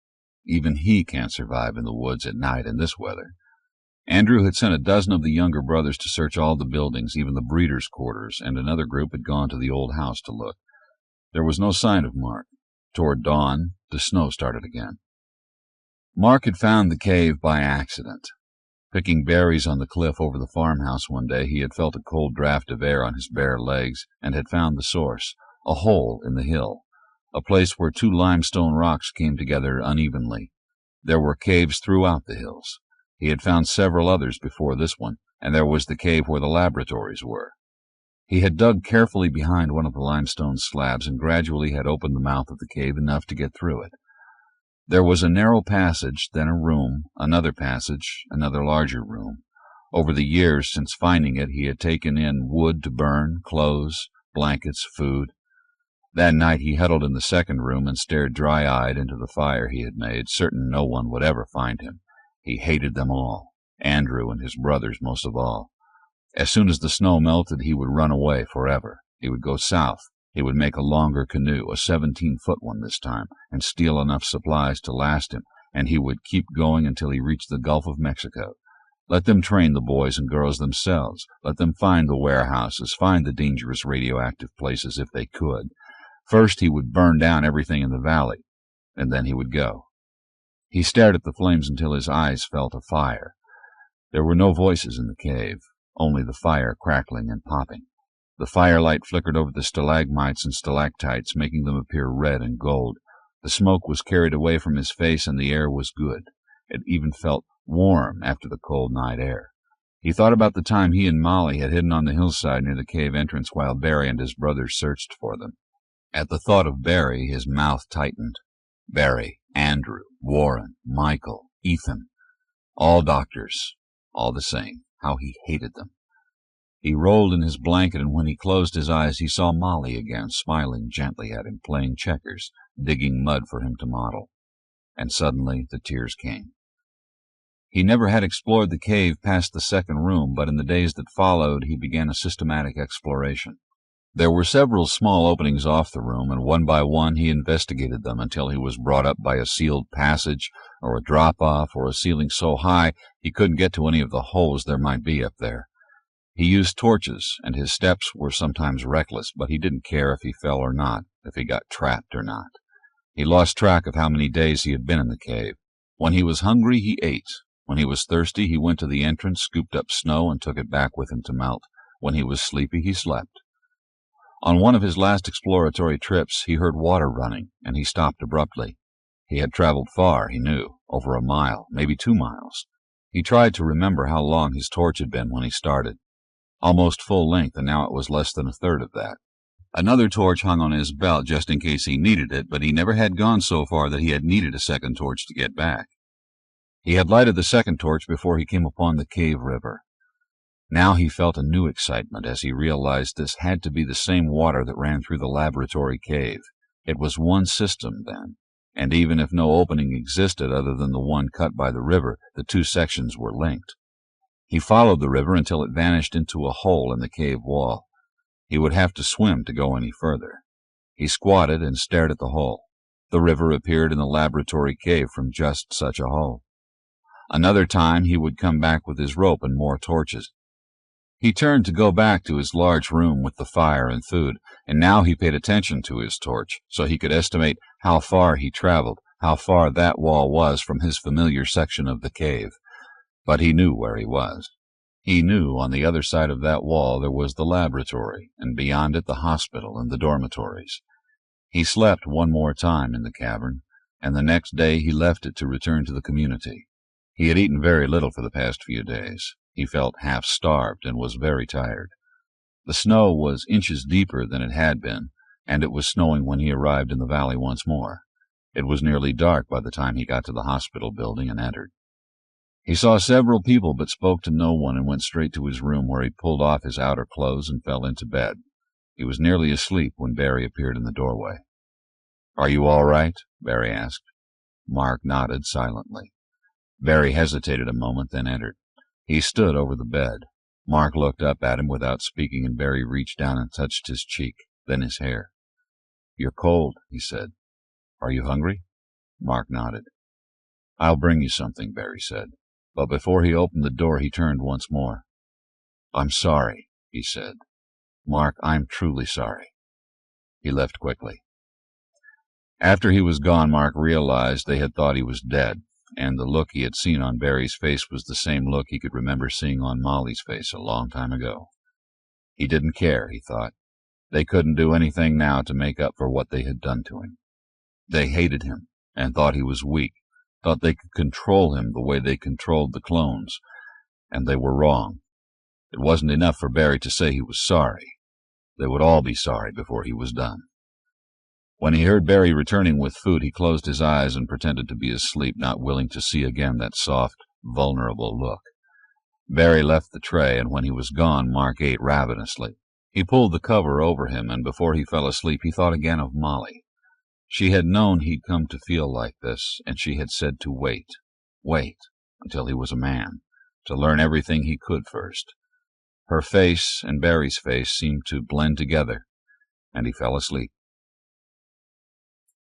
Even he can't survive in the woods at night in this weather." Andrew had sent a dozen of the younger brothers to search all the buildings, even the breeders' quarters, and another group had gone to the old house to look. There was no sign of Mark. Toward dawn, the snow started again. Mark had found the cave by accident. Picking berries on the cliff over the farmhouse one day, he had felt a cold draft of air on his bare legs and had found the source, a hole in the hill, a place where two limestone rocks came together unevenly. There were caves throughout the hills. He had found several others before this one, and there was the cave where the laboratories were. He had dug carefully behind one of the limestone slabs and gradually had opened the mouth of the cave enough to get through it. There was a narrow passage, then a room, another passage, another larger room. Over the years since finding it, he had taken in wood to burn, clothes, blankets, food. That night he huddled in the second room and stared dry-eyed into the fire he had made, certain no one would ever find him. He hated them all, Andrew and his brothers most of all. As soon as the snow melted, he would run away forever. He would go south. He would make a longer canoe, a 17-foot one this time, and steal enough supplies to last him, and he would keep going until he reached the Gulf of Mexico. Let them train the boys and girls themselves. Let them find the warehouses, find the dangerous radioactive places if they could. First he would burn down everything in the valley, and then he would go. He stared at the flames until his eyes felt afire. There were no voices in the cave, only the fire crackling and popping. The firelight flickered over the stalagmites and stalactites, making them appear red and gold. The smoke was carried away from his face, and the air was good. It even felt warm after the cold night air. He thought about the time he and Molly had hidden on the hillside near the cave entrance while Barry and his brothers searched for them. At the thought of Barry, his mouth tightened. Barry, Andrew, Warren, Michael, Ethan, all doctors, all the same. How he hated them. He rolled in his blanket, and when he closed his eyes, he saw Molly again, smiling gently at him, playing checkers, digging mud for him to model. And suddenly the tears came. He never had explored the cave past the second room, but in the days that followed he began a systematic exploration. There were several small openings off the room, and one by one he investigated them until he was brought up by a sealed passage or a drop-off or a ceiling so high he couldn't get to any of the holes there might be up there. He used torches, and his steps were sometimes reckless, but he didn't care if he fell or not, if he got trapped or not. He lost track of how many days he had been in the cave. When he was hungry, he ate. When he was thirsty, he went to the entrance, scooped up snow, and took it back with him to melt. When he was sleepy, he slept. On one of his last exploratory trips, he heard water running, and he stopped abruptly. He had traveled far, he knew, over a mile, maybe 2 miles. He tried to remember how long his torch had been when he started. Almost full length, and now it was less than a third of that. Another torch hung on his belt just in case he needed it, but he never had gone so far that he had needed a second torch to get back. He had lighted the second torch before he came upon the cave river. Now he felt a new excitement as he realized this had to be the same water that ran through the laboratory cave. It was one system, then, and even if no opening existed other than the one cut by the river, the two sections were linked. He followed the river until it vanished into a hole in the cave wall. He would have to swim to go any further. He squatted and stared at the hole. The river appeared in the laboratory cave from just such a hole. Another time he would come back with his rope and more torches. He turned to go back to his large room with the fire and food, and now he paid attention to his torch, so he could estimate how far he traveled, how far that wall was from his familiar section of the cave. But he knew where he was. He knew on the other side of that wall there was the laboratory, and beyond it the hospital and the dormitories. He slept one more time in the cavern, and the next day he left it to return to the community. He had eaten very little for the past few days. He felt half-starved and was very tired. The snow was inches deeper than it had been, and it was snowing when he arrived in the valley once more. It was nearly dark by the time he got to the hospital building and entered. He saw several people but spoke to no one and went straight to his room, where he pulled off his outer clothes and fell into bed. He was nearly asleep when Barry appeared in the doorway. "Are you all right?" Barry asked. Mark nodded silently. Barry hesitated a moment, then entered. He stood over the bed. Mark looked up at him without speaking, and Barry reached down and touched his cheek, then his hair. "You're cold," he said. "Are you hungry?" Mark nodded. "I'll bring you something," Barry said. But before he opened the door, he turned once more. "I'm sorry," he said. "Mark, I'm truly sorry." He left quickly. After he was gone, Mark realized they had thought he was dead, and the look he had seen on Barry's face was the same look he could remember seeing on Molly's face a long time ago. He didn't care, he thought. They couldn't do anything now to make up for what they had done to him. They hated him and thought he was weak, thought they could control him the way they controlled the clones, and they were wrong. It wasn't enough for Barry to say he was sorry. They would all be sorry before he was done. When he heard Barry returning with food, he closed his eyes and pretended to be asleep, not willing to see again that soft, vulnerable look. Barry left the tray, and when he was gone, Mark ate ravenously. He pulled the cover over him, and before he fell asleep, he thought again of Molly. She had known he'd come to feel like this, and she had said to wait, until he was a man, to learn everything he could first. Her face and Barry's face seemed to blend together, and he fell asleep.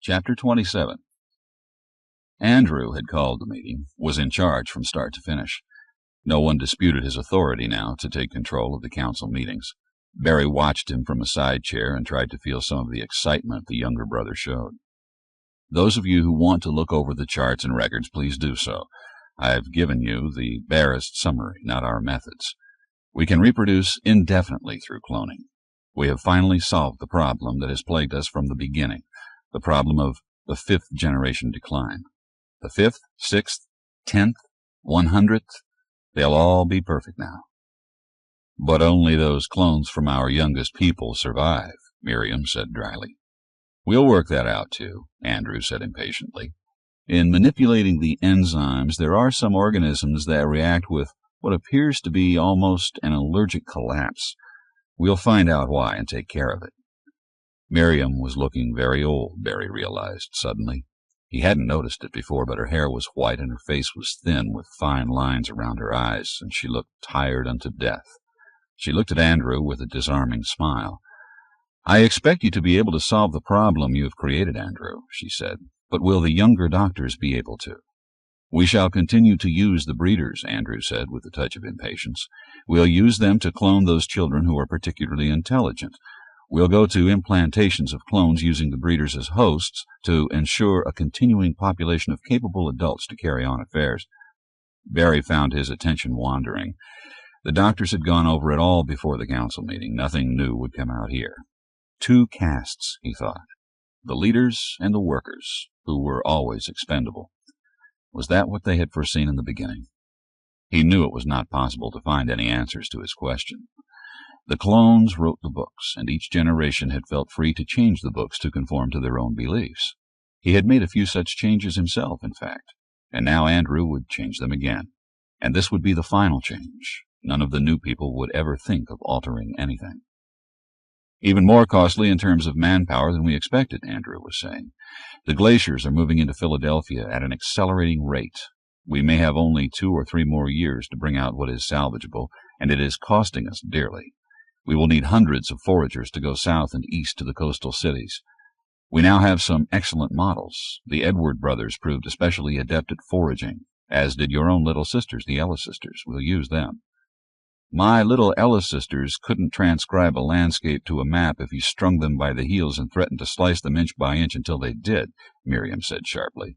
Chapter 27. Andrew had called the meeting, was in charge from start to finish. No one disputed his authority now to take control of the council meetings. Barry watched him from a side chair and tried to feel some of the excitement the younger brother showed. "Those of you who want to look over the charts and records, please do so. I've given you the barest summary, not our methods. We can reproduce indefinitely through cloning. We have finally solved the problem that has plagued us from the beginning, the problem of the 5th generation decline. The 5th, 6th, 10th, 100th, they'll all be perfect now." "But only those clones from our youngest people survive," Miriam said dryly. "We'll work that out, too," Andrew said impatiently. "In manipulating the enzymes, there are some organisms that react with what appears to be almost an allergic collapse. We'll find out why and take care of it." Miriam was looking very old, Barry realized suddenly. He hadn't noticed it before, but her hair was white and her face was thin with fine lines around her eyes, and she looked tired unto death. She looked at Andrew with a disarming smile. "I expect you to be able to solve the problem you have created, Andrew," she said, "but will the younger doctors be able to?" "We shall continue to use the breeders," Andrew said with a touch of impatience. "We'll use them to clone those children who are particularly intelligent. We'll go to implantations of clones using the breeders as hosts to ensure a continuing population of capable adults to carry on affairs." Barry found his attention wandering. The doctors had gone over it all before the council meeting. Nothing new would come out here. 2 castes, he thought. The leaders and the workers, who were always expendable. Was that what they had foreseen in the beginning? He knew it was not possible to find any answers to his question. The clones wrote the books, and each generation had felt free to change the books to conform to their own beliefs. He had made a few such changes himself, in fact, and now Andrew would change them again. And this would be the final change. None of the new people would ever think of altering anything. "Even more costly in terms of manpower than we expected," Andrew was saying. "The glaciers are moving into Philadelphia at an accelerating rate. We may have only 2 or 3 more years to bring out what is salvageable, and it is costing us dearly. We will need hundreds of foragers to go south and east to the coastal cities. We now have some excellent models. The Edward brothers proved especially adept at foraging, as did your own little sisters, the Ellis sisters. We'll use them." "My little Ellis sisters couldn't transcribe a landscape to a map if you strung them by the heels and threatened to slice them inch by inch until they did," Miriam said sharply.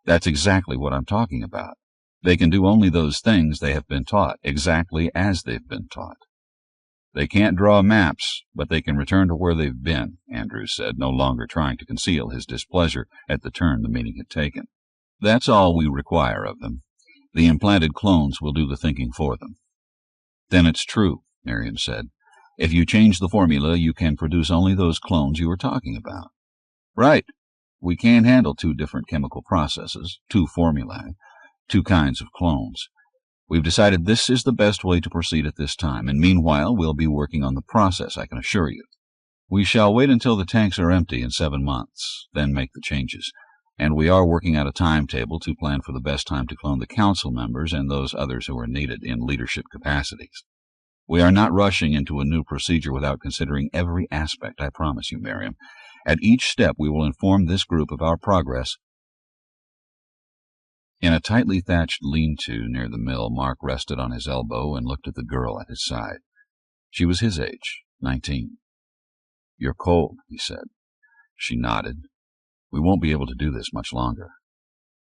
"That's exactly what I'm talking about. They can do only those things they have been taught, exactly as they've been taught." "They can't draw maps, but they can return to where they've been," Andrew said, no longer trying to conceal his displeasure at the turn the meeting had taken. "That's all we require of them. The implanted clones will do the thinking for them." "Then it's true," Miriam said. "If you change the formula, you can produce only those clones you were talking about." "Right. We can't handle 2 different chemical processes, 2 formulae, 2 kinds of clones. We've decided this is the best way to proceed at this time, and meanwhile we'll be working on the process, I can assure you. We shall wait until the tanks are empty in 7 months, then make the changes. And we are working out a timetable to plan for the best time to clone the council members and those others who are needed in leadership capacities. We are not rushing into a new procedure without considering every aspect, I promise you, Miriam. At each step we will inform this group of our progress. In a tightly thatched lean-to near the mill, Mark rested on his elbow and looked at the girl at his side. She was his age, 19. "You're cold," he said. She nodded. "We won't be able to do this much longer."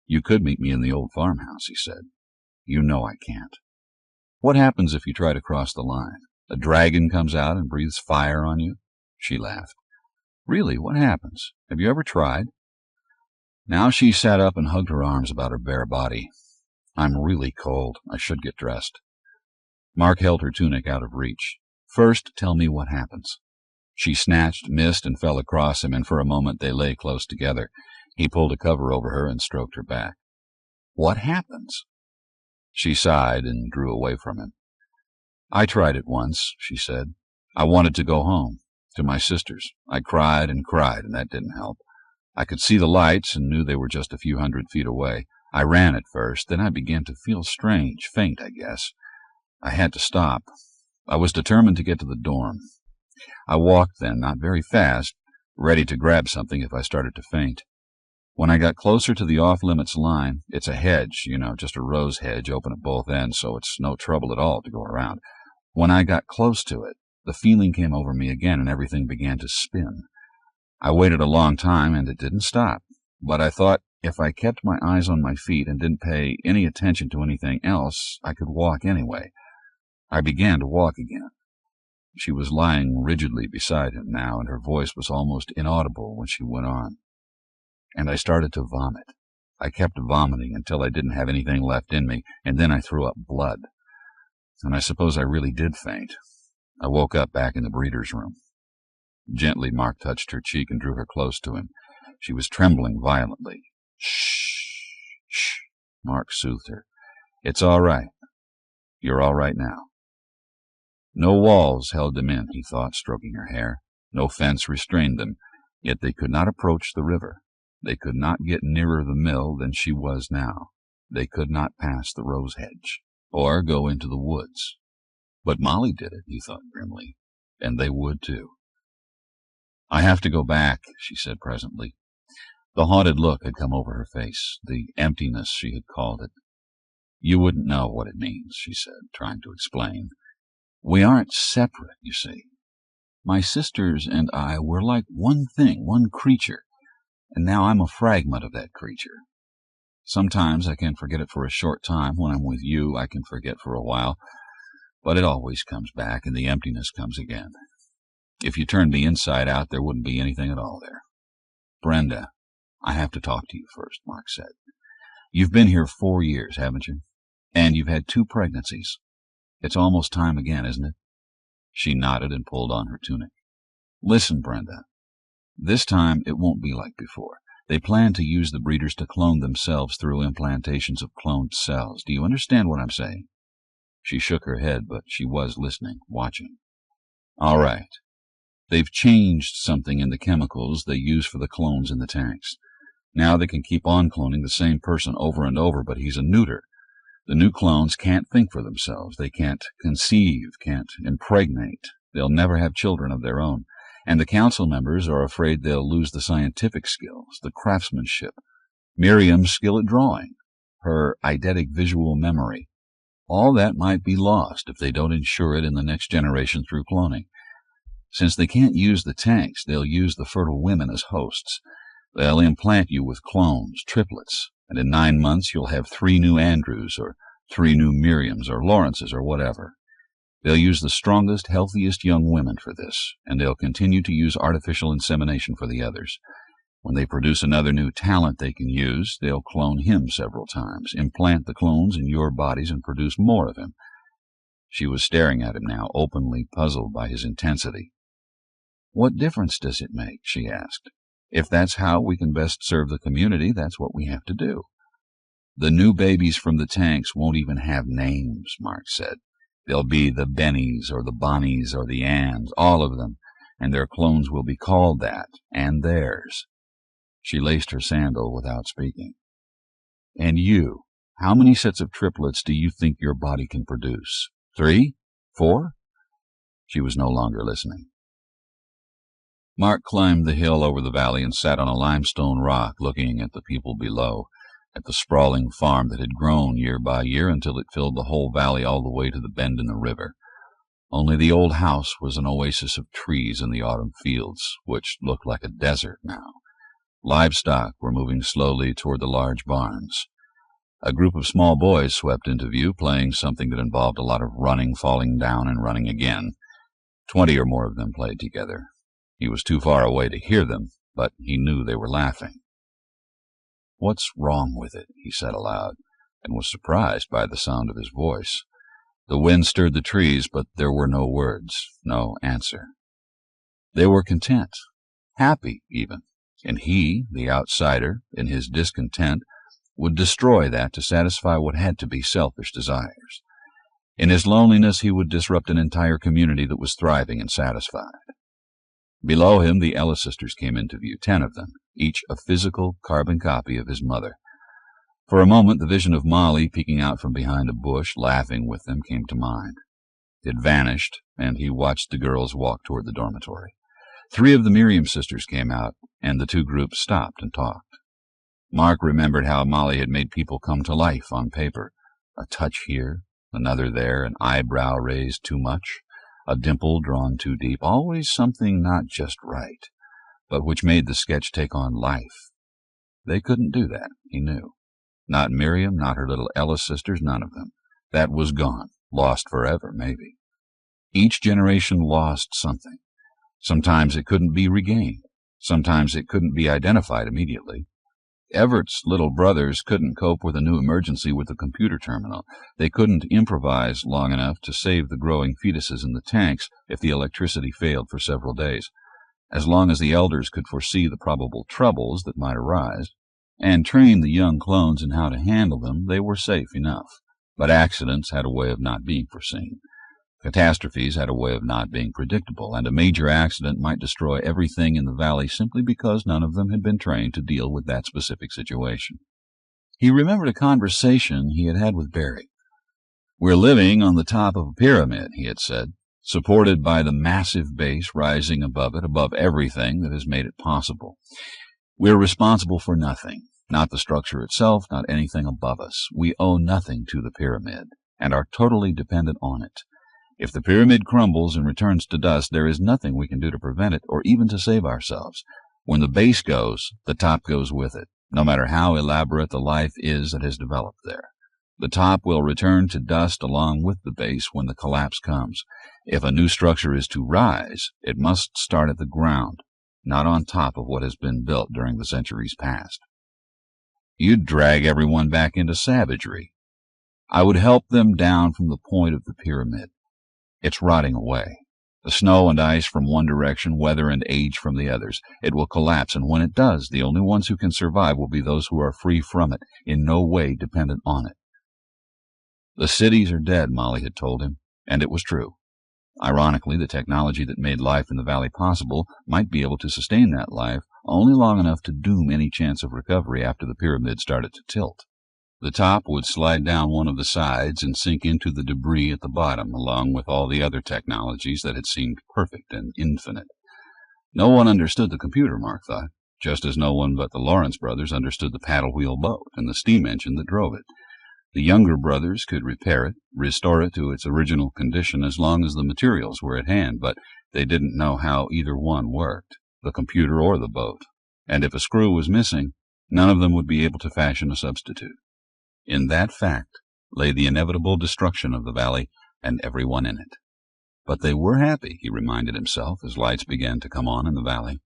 "You could meet me in the old farmhouse," he said. "You know I can't." "What happens if you try to cross the line? A dragon comes out and breathes fire on you?" She laughed. "Really, what happens? Have you ever tried?" Now she sat up and hugged her arms about her bare body. "I'm really cold. I should get dressed." Mark held her tunic out of reach. "First, tell me what happens." She snatched, missed, and fell across him, and for a moment they lay close together. He pulled a cover over her and stroked her back. "What happens?" She sighed and drew away from him. "I tried it once," she said. "I wanted to go home, to my sisters. I cried and cried, and that didn't help. I could see the lights and knew they were just a few 100 feet away. I ran at first, then I began to feel strange, faint, I guess. I had to stop. I was determined to get to the dorm. I walked then, not very fast, ready to grab something if I started to faint. When I got closer to the off-limits line, it's a hedge, just a rose hedge open at both ends, so it's no trouble at all to go around. When I got close to it, the feeling came over me again and everything began to spin. I waited a long time and it didn't stop, but I thought if I kept my eyes on my feet and didn't pay any attention to anything else, I could walk anyway. I began to walk again. She was lying rigidly beside him now, and her voice was almost inaudible when she went on. And I started to vomit. I kept vomiting until I didn't have anything left in me, and then I threw up blood. And I suppose I really did faint. I woke up back in the breeder's room. Gently, Mark touched her cheek and drew her close to him. She was trembling violently. "Shh, shh," Mark soothed her. "It's all right. You're all right now." No walls held them in, he thought, stroking her hair. No fence restrained them, yet they could not approach the river. They could not get nearer the mill than she was now. They could not pass the rose hedge, or go into the woods. But Molly did it, he thought grimly, and they would too. "I have to go back," she said presently. The haunted look had come over her face, the emptiness she had called it. "You wouldn't know what it means," she said, trying to explain. "We aren't separate, you see. My sisters and I were like one thing, one creature, and now I'm a fragment of that creature. Sometimes I can forget it for a short time. When I'm with you, I can forget for a while, but it always comes back, and the emptiness comes again. If you turned me inside out, there wouldn't be anything at all there." "Brenda, I have to talk to you first," Mark said. "You've been here 4 years, haven't you? And you've had 2 pregnancies. It's almost time again, isn't it?" She nodded and pulled on her tunic. "Listen, Brenda. This time it won't be like before. They plan to use the breeders to clone themselves through implantations of cloned cells. Do you understand what I'm saying?" She shook her head, but she was listening, watching. "All right. They've changed something in the chemicals they use for the clones in the tanks. Now they can keep on cloning the same person over and over, but he's a neuter. The new clones can't think for themselves. They can't conceive, can't impregnate. They'll never have children of their own. And the council members are afraid they'll lose the scientific skills, the craftsmanship, Miriam's skill at drawing, her eidetic visual memory. All that might be lost if they don't ensure it in the next generation through cloning. Since they can't use the tanks, they'll use the fertile women as hosts. They'll implant you with clones, triplets, and in 9 months you'll have 3 new Andrews, or 3 new Miriams, or Lawrences, or whatever. They'll use the strongest, healthiest young women for this, and they'll continue to use artificial insemination for the others. When they produce another new talent they can use, they'll clone him several times, implant the clones in your bodies, and produce more of him." She was staring at him now, openly puzzled by his intensity. "What difference does it make?" she asked. "If that's how we can best serve the community, that's what we have to do." The new babies from the tanks won't even have names, Mark said. They'll be the Bennies or the Bonnies or the Anns, all of them, and their clones will be called that, and theirs. She laced her sandal without speaking. And you, how many sets of triplets do you think your body can produce? 3? 4? She was no longer listening. Mark climbed the hill over the valley and sat on a limestone rock looking at the people below, at the sprawling farm that had grown year by year until it filled the whole valley all the way to the bend in the river. Only the old house was an oasis of trees in the autumn fields, which looked like a desert now. Livestock were moving slowly toward the large barns. A group of small boys swept into view, playing something that involved a lot of running, falling down, and running again. 20 or more of them played together. He was too far away to hear them, but he knew they were laughing. "What's wrong with it?" he said aloud, and was surprised by the sound of his voice. The wind stirred the trees, but there were no words, no answer. They were content, happy even, and he, the outsider, in his discontent, would destroy that to satisfy what had to be selfish desires. In his loneliness he would disrupt an entire community that was thriving and satisfied. Below him the Ellis sisters came into view, 10 of them, each a physical carbon copy of his mother. For a moment the vision of Molly peeking out from behind a bush, laughing with them, came to mind. It vanished, and he watched the girls walk toward the dormitory. 3 of the Miriam sisters came out, and the 2 groups stopped and talked. Mark remembered how Molly had made people come to life on paper. A touch here, another there, an eyebrow raised too much, a dimple drawn too deep, always something not just right, but which made the sketch take on life. They couldn't do that, he knew. Not Miriam, not her little Ellis sisters, none of them. That was gone, lost forever, maybe. Each generation lost something. Sometimes it couldn't be regained. Sometimes it couldn't be identified immediately. Everett's little brothers couldn't cope with a new emergency with the computer terminal. They couldn't improvise long enough to save the growing fetuses in the tanks if the electricity failed for several days. As long as the elders could foresee the probable troubles that might arise, and train the young clones in how to handle them, they were safe enough. But accidents had a way of not being foreseen. Catastrophes had a way of not being predictable, and a major accident might destroy everything in the valley simply because none of them had been trained to deal with that specific situation. He remembered a conversation he had had with Barry. "We're living on the top of a pyramid," he had said, "supported by the massive base rising above it, above everything that has made it possible. We're responsible for nothing, not the structure itself, not anything above us. We owe nothing to the pyramid, and are totally dependent on it. If the pyramid crumbles and returns to dust, there is nothing we can do to prevent it or even to save ourselves. When the base goes, the top goes with it, no matter how elaborate the life is that has developed there. The top will return to dust along with the base when the collapse comes. If a new structure is to rise, it must start at the ground, not on top of what has been built during the centuries past. You'd drag everyone back into savagery. I would help them down from the point of the pyramid. It's rotting away. The snow and ice from one direction, weather and age from the others. It will collapse, and when it does, the only ones who can survive will be those who are free from it, in no way dependent on it." The cities are dead, Molly had told him, and it was true. Ironically, the technology that made life in the valley possible might be able to sustain that life only long enough to doom any chance of recovery after the pyramid started to tilt. The top would slide down one of the sides and sink into the debris at the bottom, along with all the other technologies that had seemed perfect and infinite. No one understood the computer, Mark thought, just as no one but the Lawrence brothers understood the paddle-wheel boat and the steam engine that drove it. The younger brothers could repair it, restore it to its original condition as long as the materials were at hand, but they didn't know how either one worked, the computer or the boat, and if a screw was missing, none of them would be able to fashion a substitute. In that fact lay the inevitable destruction of the valley and everyone in it. But they were happy, he reminded himself, as lights began to come on in the valley.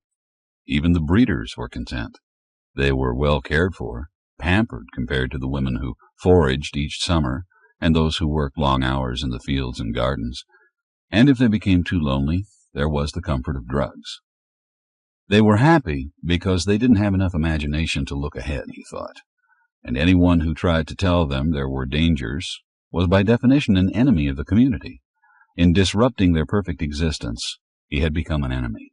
Even the breeders were content. They were well cared for, pampered compared to the women who foraged each summer and those who worked long hours in the fields and gardens. And if they became too lonely, there was the comfort of drugs. They were happy because they didn't have enough imagination to look ahead, he thought. and anyone who tried to tell them there were dangers was by definition an enemy of the community. In disrupting their perfect existence, he had become an enemy.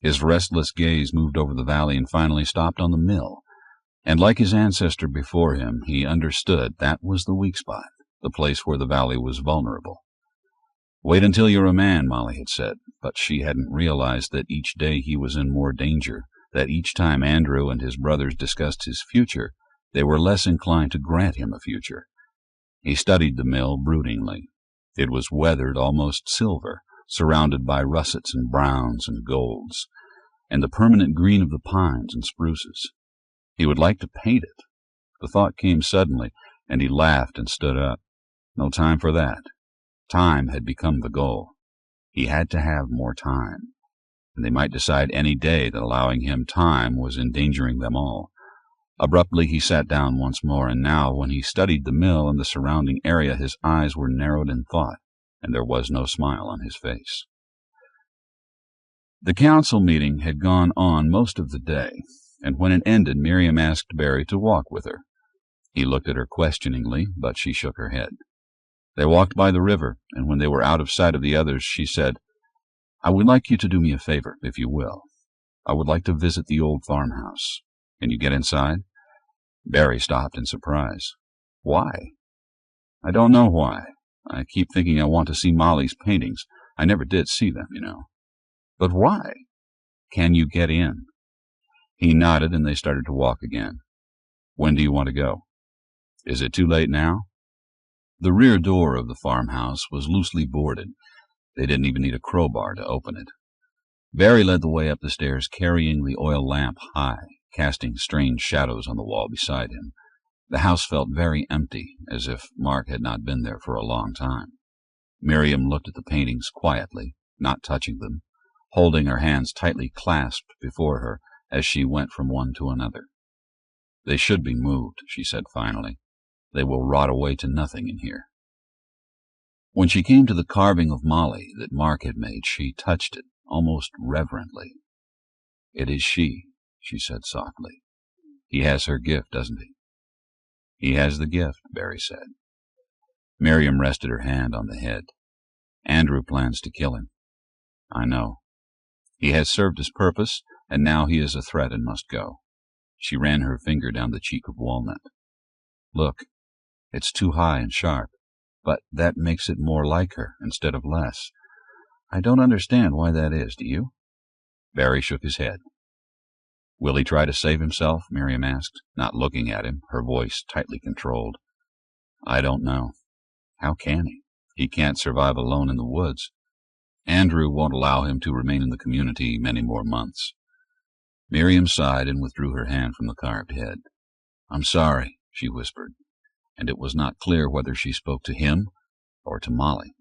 His restless gaze moved over the valley and finally stopped on the mill, and like his ancestor before him, he understood that was the weak spot, the place where the valley was vulnerable. "Wait until you're a man," Molly had said, but she hadn't realized that each day he was in more danger, that each time Andrew and his brothers discussed his future, they were less inclined to grant him a future. He studied the mill broodingly. It was weathered, almost silver, surrounded by russets and browns and golds, and the permanent green of the pines and spruces. He would like to paint it. The thought came suddenly, and he laughed and stood up. No time for that. Time had become the goal. He had to have more time, and they might decide any day that allowing him time was endangering them all. Abruptly he sat down once more, and now, when he studied the mill and the surrounding area, his eyes were narrowed in thought, and there was no smile on his face. The council meeting had gone on most of the day, and when it ended, Miriam asked Barry to walk with her. He looked at her questioningly, but she shook her head. They walked by the river, and when they were out of sight of the others, she said, "I would like you to do me a favor, if you will. I would like to visit the old farmhouse. Can you get inside?" Barry stopped in surprise. "Why?" "I don't know why. I keep thinking I want to see Molly's paintings. I never did see them, you know." "But why?" "Can you get in?" He nodded, and they started to walk again. "When do you want to go?" "Is it too late now?" The rear door of the farmhouse was loosely boarded. They didn't even need a crowbar to open it. Barry led the way up the stairs, carrying the oil lamp high, casting strange shadows on the wall beside him. The house felt very empty, as if Mark had not been there for a long time. Miriam looked at the paintings quietly, not touching them, holding her hands tightly clasped before her as she went from one to another. "They should be moved," she said finally. "They will rot away to nothing in here." When she came to the carving of Molly that Mark had made, she touched it, almost reverently. "It is she," she said softly. "He has her gift, doesn't he?" "He has the gift," Barry said. Miriam rested her hand on the head. "Andrew plans to kill him." "I know. He has served his purpose, and now he is a threat and must go." She ran her finger down the cheek of walnut. "Look, it's too high and sharp, but that makes it more like her instead of less. I don't understand why that is, do you?" Barry shook his head. "Will he try to save himself?" Miriam asked, not looking at him, her voice tightly controlled. "I don't know. How can he? He can't survive alone in the woods. Andrew won't allow him to remain in the community many more months." Miriam sighed and withdrew her hand from the carved head. "I'm sorry," she whispered, and it was not clear whether she spoke to him or to Molly.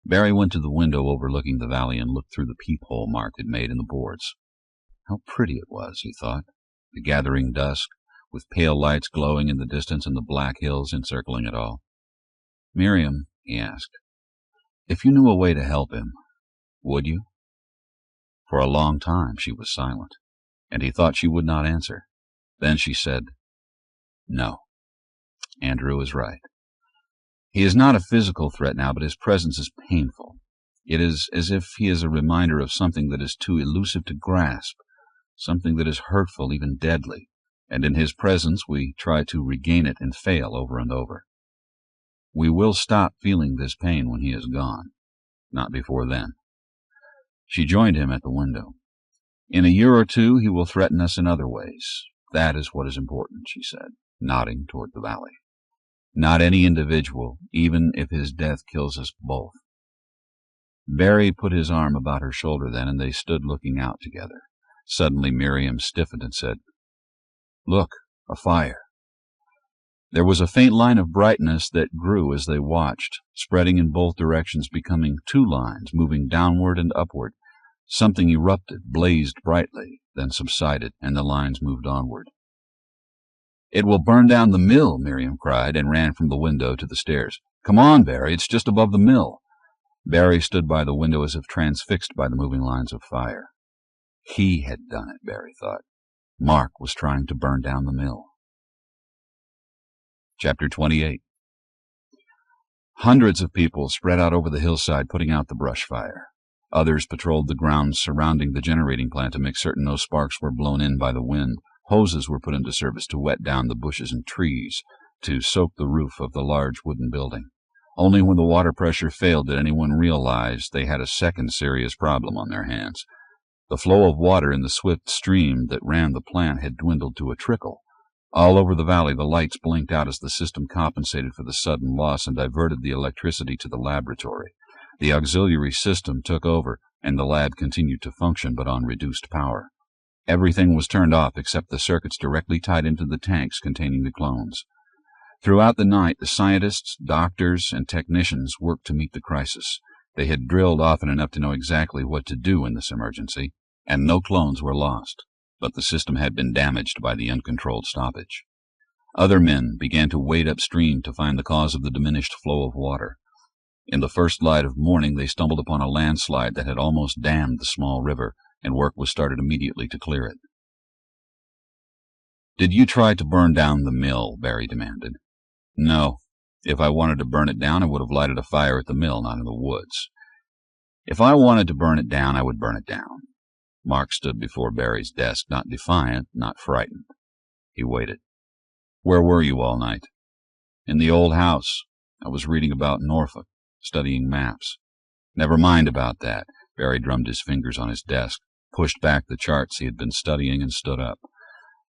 Barry went to the window overlooking the valley and looked through the peephole Mark had made in the boards. How pretty it was, he thought, the gathering dusk, with pale lights glowing in the distance and the black hills encircling it all. "Miriam," he asked, "if you knew a way to help him, would you?" For a long time she was silent, and he thought she would not answer. Then she said, "No. Andrew is right. He is not a physical threat now, but his presence is painful. It is as if he is a reminder of something that is too elusive to grasp, something that is hurtful, even deadly, and in his presence we try to regain it and fail over and over. We will stop feeling this pain when he is gone, not before then." She joined him at the window. "In a year or two he will threaten us in other ways. That is what is important," she said, nodding toward the valley. "Not any individual, even if his death kills us both." Barry put his arm about her shoulder then, and they stood looking out together. Suddenly Miriam stiffened and said, "Look, a fire." There was a faint line of brightness that grew as they watched, spreading in both directions, becoming two lines, moving downward and upward. Something erupted, blazed brightly, then subsided, and the lines moved onward. "It will burn down the mill," Miriam cried, and ran from the window to the stairs. "Come on, Barry, it's just above the mill." Barry stood by the window as if transfixed by the moving lines of fire. He had done it, Barry thought. Mark was trying to burn down the mill. Chapter 28. Hundreds of people spread out over the hillside putting out the brush fire. Others patrolled the grounds surrounding the generating plant to make certain no sparks were blown in by the wind. Hoses were put into service to wet down the bushes and trees, to soak the roof of the large wooden building. Only when the water pressure failed did anyone realize they had a second serious problem on their hands. The flow of water in the swift stream that ran the plant had dwindled to a trickle. All over the valley the lights blinked out as the system compensated for the sudden loss and diverted the electricity to the laboratory. The auxiliary system took over, and the lab continued to function, but on reduced power. Everything was turned off except the circuits directly tied into the tanks containing the clones. Throughout the night, the scientists, doctors, and technicians worked to meet the crisis. They had drilled often enough to know exactly what to do in this emergency, and no clones were lost, but the system had been damaged by the uncontrolled stoppage. Other men began to wade upstream to find the cause of the diminished flow of water. In the first light of morning, they stumbled upon a landslide that had almost dammed the small river, and work was started immediately to clear it. "Did you try to burn down the mill?" Barry demanded. "No. If I wanted to burn it down, I would have lighted a fire at the mill, not in the woods. If I wanted to burn it down, I would burn it down." Mark stood before Barry's desk, not defiant, not frightened. He waited. "Where were you all night?" "In the old house. I was reading about Norfolk, studying maps." "Never mind about that." Barry drummed his fingers on his desk, pushed back the charts he had been studying, and stood up.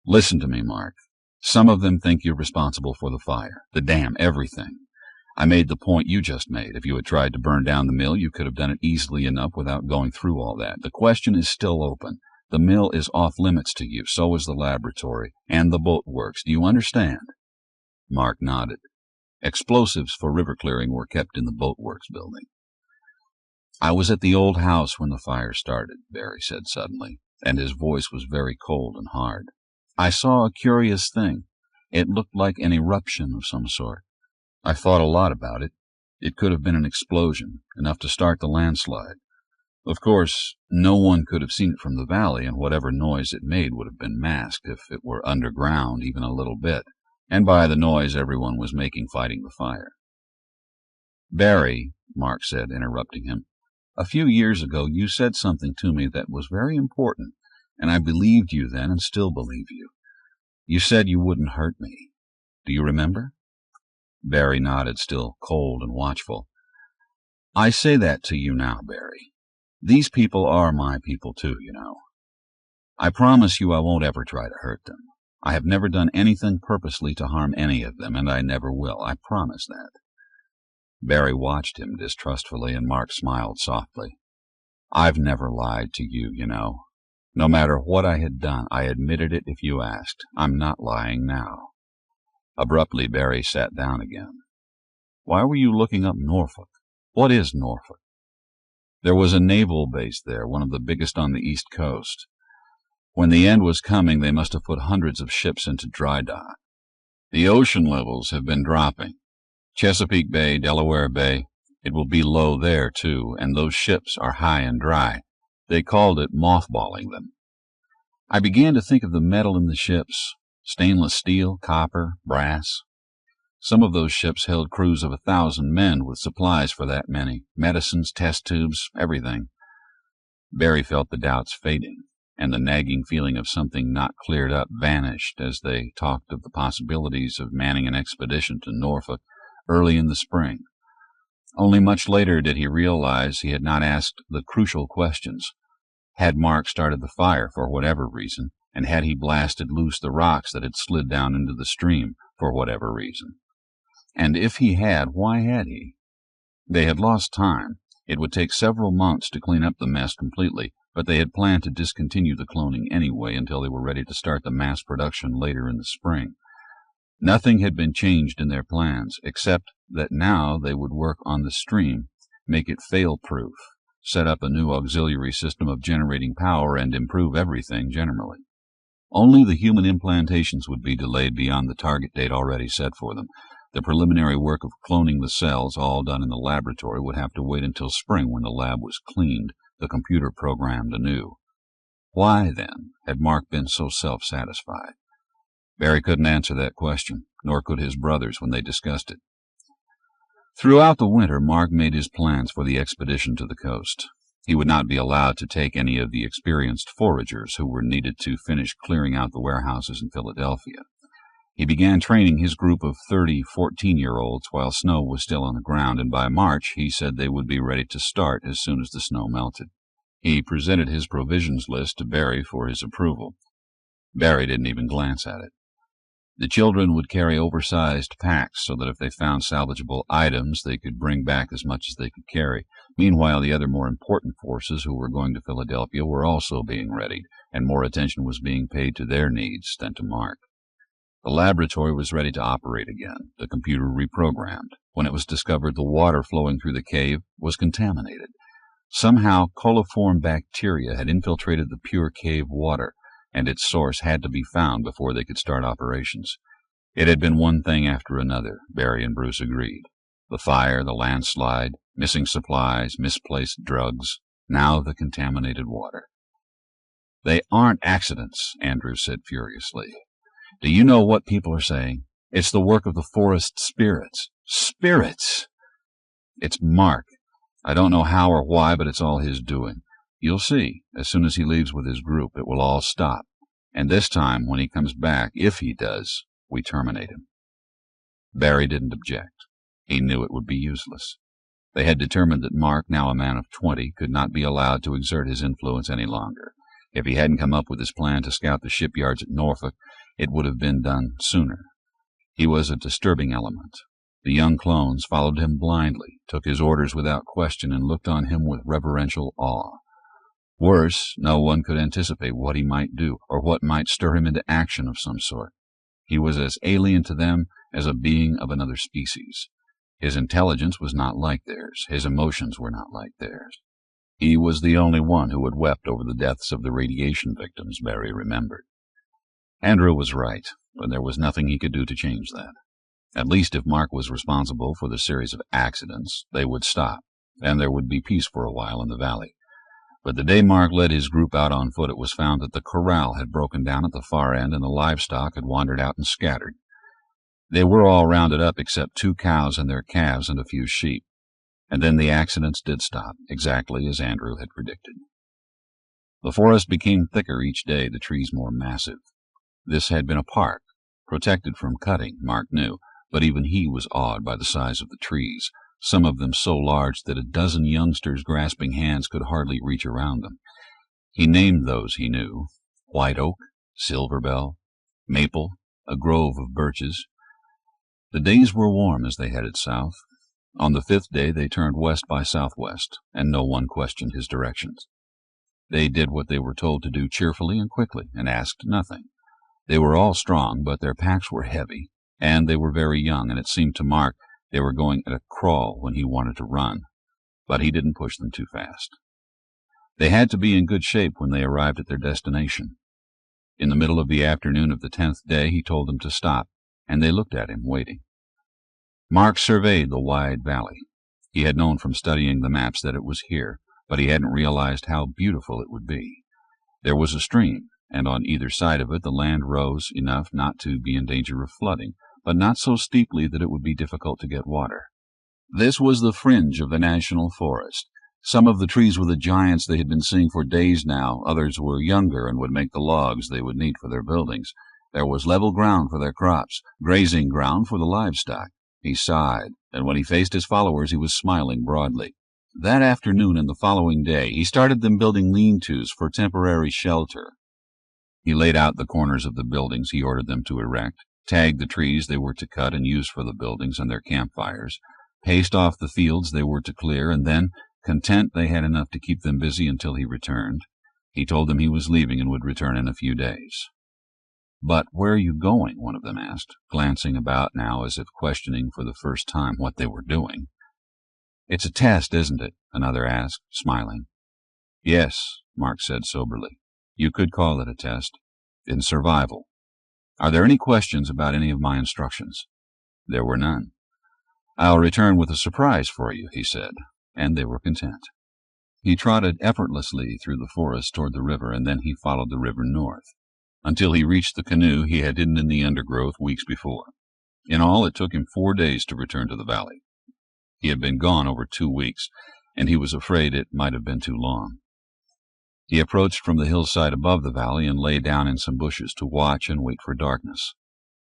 "Listen to me, Mark. Some of them think you're responsible for the fire, the dam, everything. I made the point you just made. If you had tried to burn down the mill, you could have done it easily enough without going through all that. The question is still open. The mill is off limits to you, so is the laboratory, and the boat works. Do you understand?" Mark nodded. Explosives for river clearing were kept in the boatworks building. "I was at the old house when the fire started," Barry said suddenly, and his voice was very cold and hard. "I saw a curious thing. It looked like an eruption of some sort. I thought a lot about it. It could have been an explosion, enough to start the landslide. Of course, no one could have seen it from the valley, and whatever noise it made would have been masked if it were underground even a little bit, and by the noise everyone was making fighting the fire." "Barry," Mark said, interrupting him, "a few years ago you said something to me that was very important, and I believed you then and still believe you. You said you wouldn't hurt me. Do you remember?" Barry nodded, still cold and watchful. "I say that to you now, Barry. These people are my people too, you know. I promise you I won't ever try to hurt them. I have never done anything purposely to harm any of them, and I never will. I promise that." Barry watched him distrustfully, and Mark smiled softly. "I've never lied to you, you know. No matter what I had done, I admitted it if you asked. I'm not lying now." Abruptly, Barry sat down again. "Why were you looking up Norfolk? What is Norfolk?" "There was a naval base there, one of the biggest on the East Coast. When the end was coming, they must have put hundreds of ships into dry dock. The ocean levels have been dropping. Chesapeake Bay, Delaware Bay, it will be low there, too, and those ships are high and dry. They called it mothballing them. I began to think of the metal in the ships, stainless steel, copper, brass. Some of those ships held crews of 1,000 men with supplies for that many, medicines, test tubes, everything." Barry felt the doubts fading, and the nagging feeling of something not cleared up vanished as they talked of the possibilities of manning an expedition to Norfolk early in the spring. Only much later did he realize he had not asked the crucial questions. Had Mark started the fire for whatever reason, and had he blasted loose the rocks that had slid down into the stream for whatever reason? And if he had, why had he? They had lost time. It would take several months to clean up the mess completely, but they had planned to discontinue the cloning anyway until they were ready to start the mass production later in the spring. Nothing had been changed in their plans, except that now they would work on the stream, make it fail-proof, set up a new auxiliary system of generating power, and improve everything generally. Only the human implantations would be delayed beyond the target date already set for them. The preliminary work of cloning the cells, all done in the laboratory, would have to wait until spring when the lab was cleaned, the computer programmed anew. Why, then, had Mark been so self-satisfied? Barry couldn't answer that question, nor could his brothers when they discussed it. Throughout the winter, Mark made his plans for the expedition to the coast. He would not be allowed to take any of the experienced foragers who were needed to finish clearing out the warehouses in Philadelphia. He began training his group of 30 14-year-olds while snow was still on the ground, and by March he said they would be ready to start as soon as the snow melted. He presented his provisions list to Barry for his approval. Barry didn't even glance at it. The children would carry oversized packs so that if they found salvageable items, they could bring back as much as they could carry. Meanwhile, the other more important forces who were going to Philadelphia were also being readied, and more attention was being paid to their needs than to Mark. The laboratory was ready to operate again, the computer reprogrammed, when it was discovered the water flowing through the cave was contaminated. Somehow, coliform bacteria had infiltrated the pure cave water, and its source had to be found before they could start operations. It had been one thing after another, Barry and Bruce agreed. The fire, the landslide, missing supplies, misplaced drugs, now the contaminated water. "They aren't accidents," Andrew said furiously. "Do you know what people are saying? It's the work of the forest spirits." "Spirits!" "It's Mark. I don't know how or why, but it's all his doing. You'll see, as soon as he leaves with his group, it will all stop. And this time, when he comes back, if he does, we terminate him." Barry didn't object. He knew it would be useless. They had determined that Mark, now a man of 20, could not be allowed to exert his influence any longer. If he hadn't come up with his plan to scout the shipyards at Norfolk, it would have been done sooner. He was a disturbing element. The young clones followed him blindly, took his orders without question, and looked on him with reverential awe. Worse, no one could anticipate what he might do, or what might stir him into action of some sort. He was as alien to them as a being of another species. His intelligence was not like theirs. His emotions were not like theirs. He was the only one who had wept over the deaths of the radiation victims, Barry remembered. Andrew was right, but there was nothing he could do to change that. At least if Mark was responsible for the series of accidents, they would stop, and there would be peace for a while in the valley. But the day Mark led his group out on foot, it was found that the corral had broken down at the far end and the livestock had wandered out and scattered. They were all rounded up except 2 cows and their calves and a few sheep. And then the accidents did stop, exactly as Andrew had predicted. The forest became thicker each day, the trees more massive. This had been a park, protected from cutting, Mark knew, but even he was awed by the size of the trees, some of them so large that a dozen youngsters' grasping hands could hardly reach around them. He named those he knew: white oak, silverbell, maple, a grove of birches. The days were warm as they headed south. On the 5th day they turned west by southwest, and no one questioned his directions. They did what they were told to do cheerfully and quickly, and asked nothing. They were all strong, but their packs were heavy, and they were very young, and it seemed to Mark they were going at a crawl when he wanted to run, but he didn't push them too fast. They had to be in good shape when they arrived at their destination. In the middle of the afternoon of the 10th day he told them to stop, and they looked at him, waiting. Mark surveyed the wide valley. He had known from studying the maps that it was here, but he hadn't realized how beautiful it would be. There was a stream, and on either side of it the land rose enough not to be in danger of flooding, but not so steeply that it would be difficult to get water. This was the fringe of the national forest. Some of the trees were the giants they had been seeing for days now, others were younger and would make the logs they would need for their buildings. There was level ground for their crops, grazing ground for the livestock. He sighed, and when he faced his followers he was smiling broadly. That afternoon and the following day he started them building lean-tos for temporary shelter. He laid out the corners of the buildings he ordered them to erect, tagged the trees they were to cut and use for the buildings and their campfires, paced off the fields they were to clear, and then, content they had enough to keep them busy until he returned, he told them he was leaving and would return in a few days. "But where are you going?" one of them asked, glancing about now as if questioning for the first time what they were doing. "It's a test, isn't it?" another asked, smiling. "Yes," Mark said soberly. "You could call it a test. In survival. Are there any questions about any of my instructions?" There were none. "I'll return with a surprise for you," he said, and they were content. He trotted effortlessly through the forest toward the river, and then he followed the river north. until he reached the canoe he had hidden in the undergrowth weeks before. In all, it took him 4 days to return to the valley. He had been gone over 2 weeks, and he was afraid it might have been too long. He approached from the hillside above the valley and lay down in some bushes to watch and wait for darkness.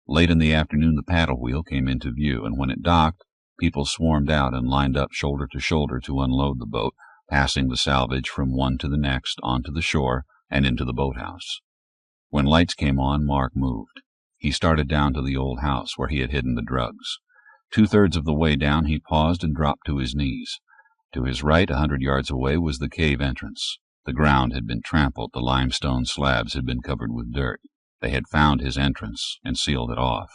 Late in the afternoon the paddle wheel came into view, and when it docked, people swarmed out and lined up shoulder to shoulder to unload the boat, passing the salvage from one to the next onto the shore and into the boathouse. When lights came on, Mark moved. He started down to the old house where he had hidden the drugs. 2/3 of the way down he paused and dropped to his knees. To his right, 100 yards away, was the cave entrance. The ground had been trampled, the limestone slabs had been covered with dirt. They had found his entrance and sealed it off.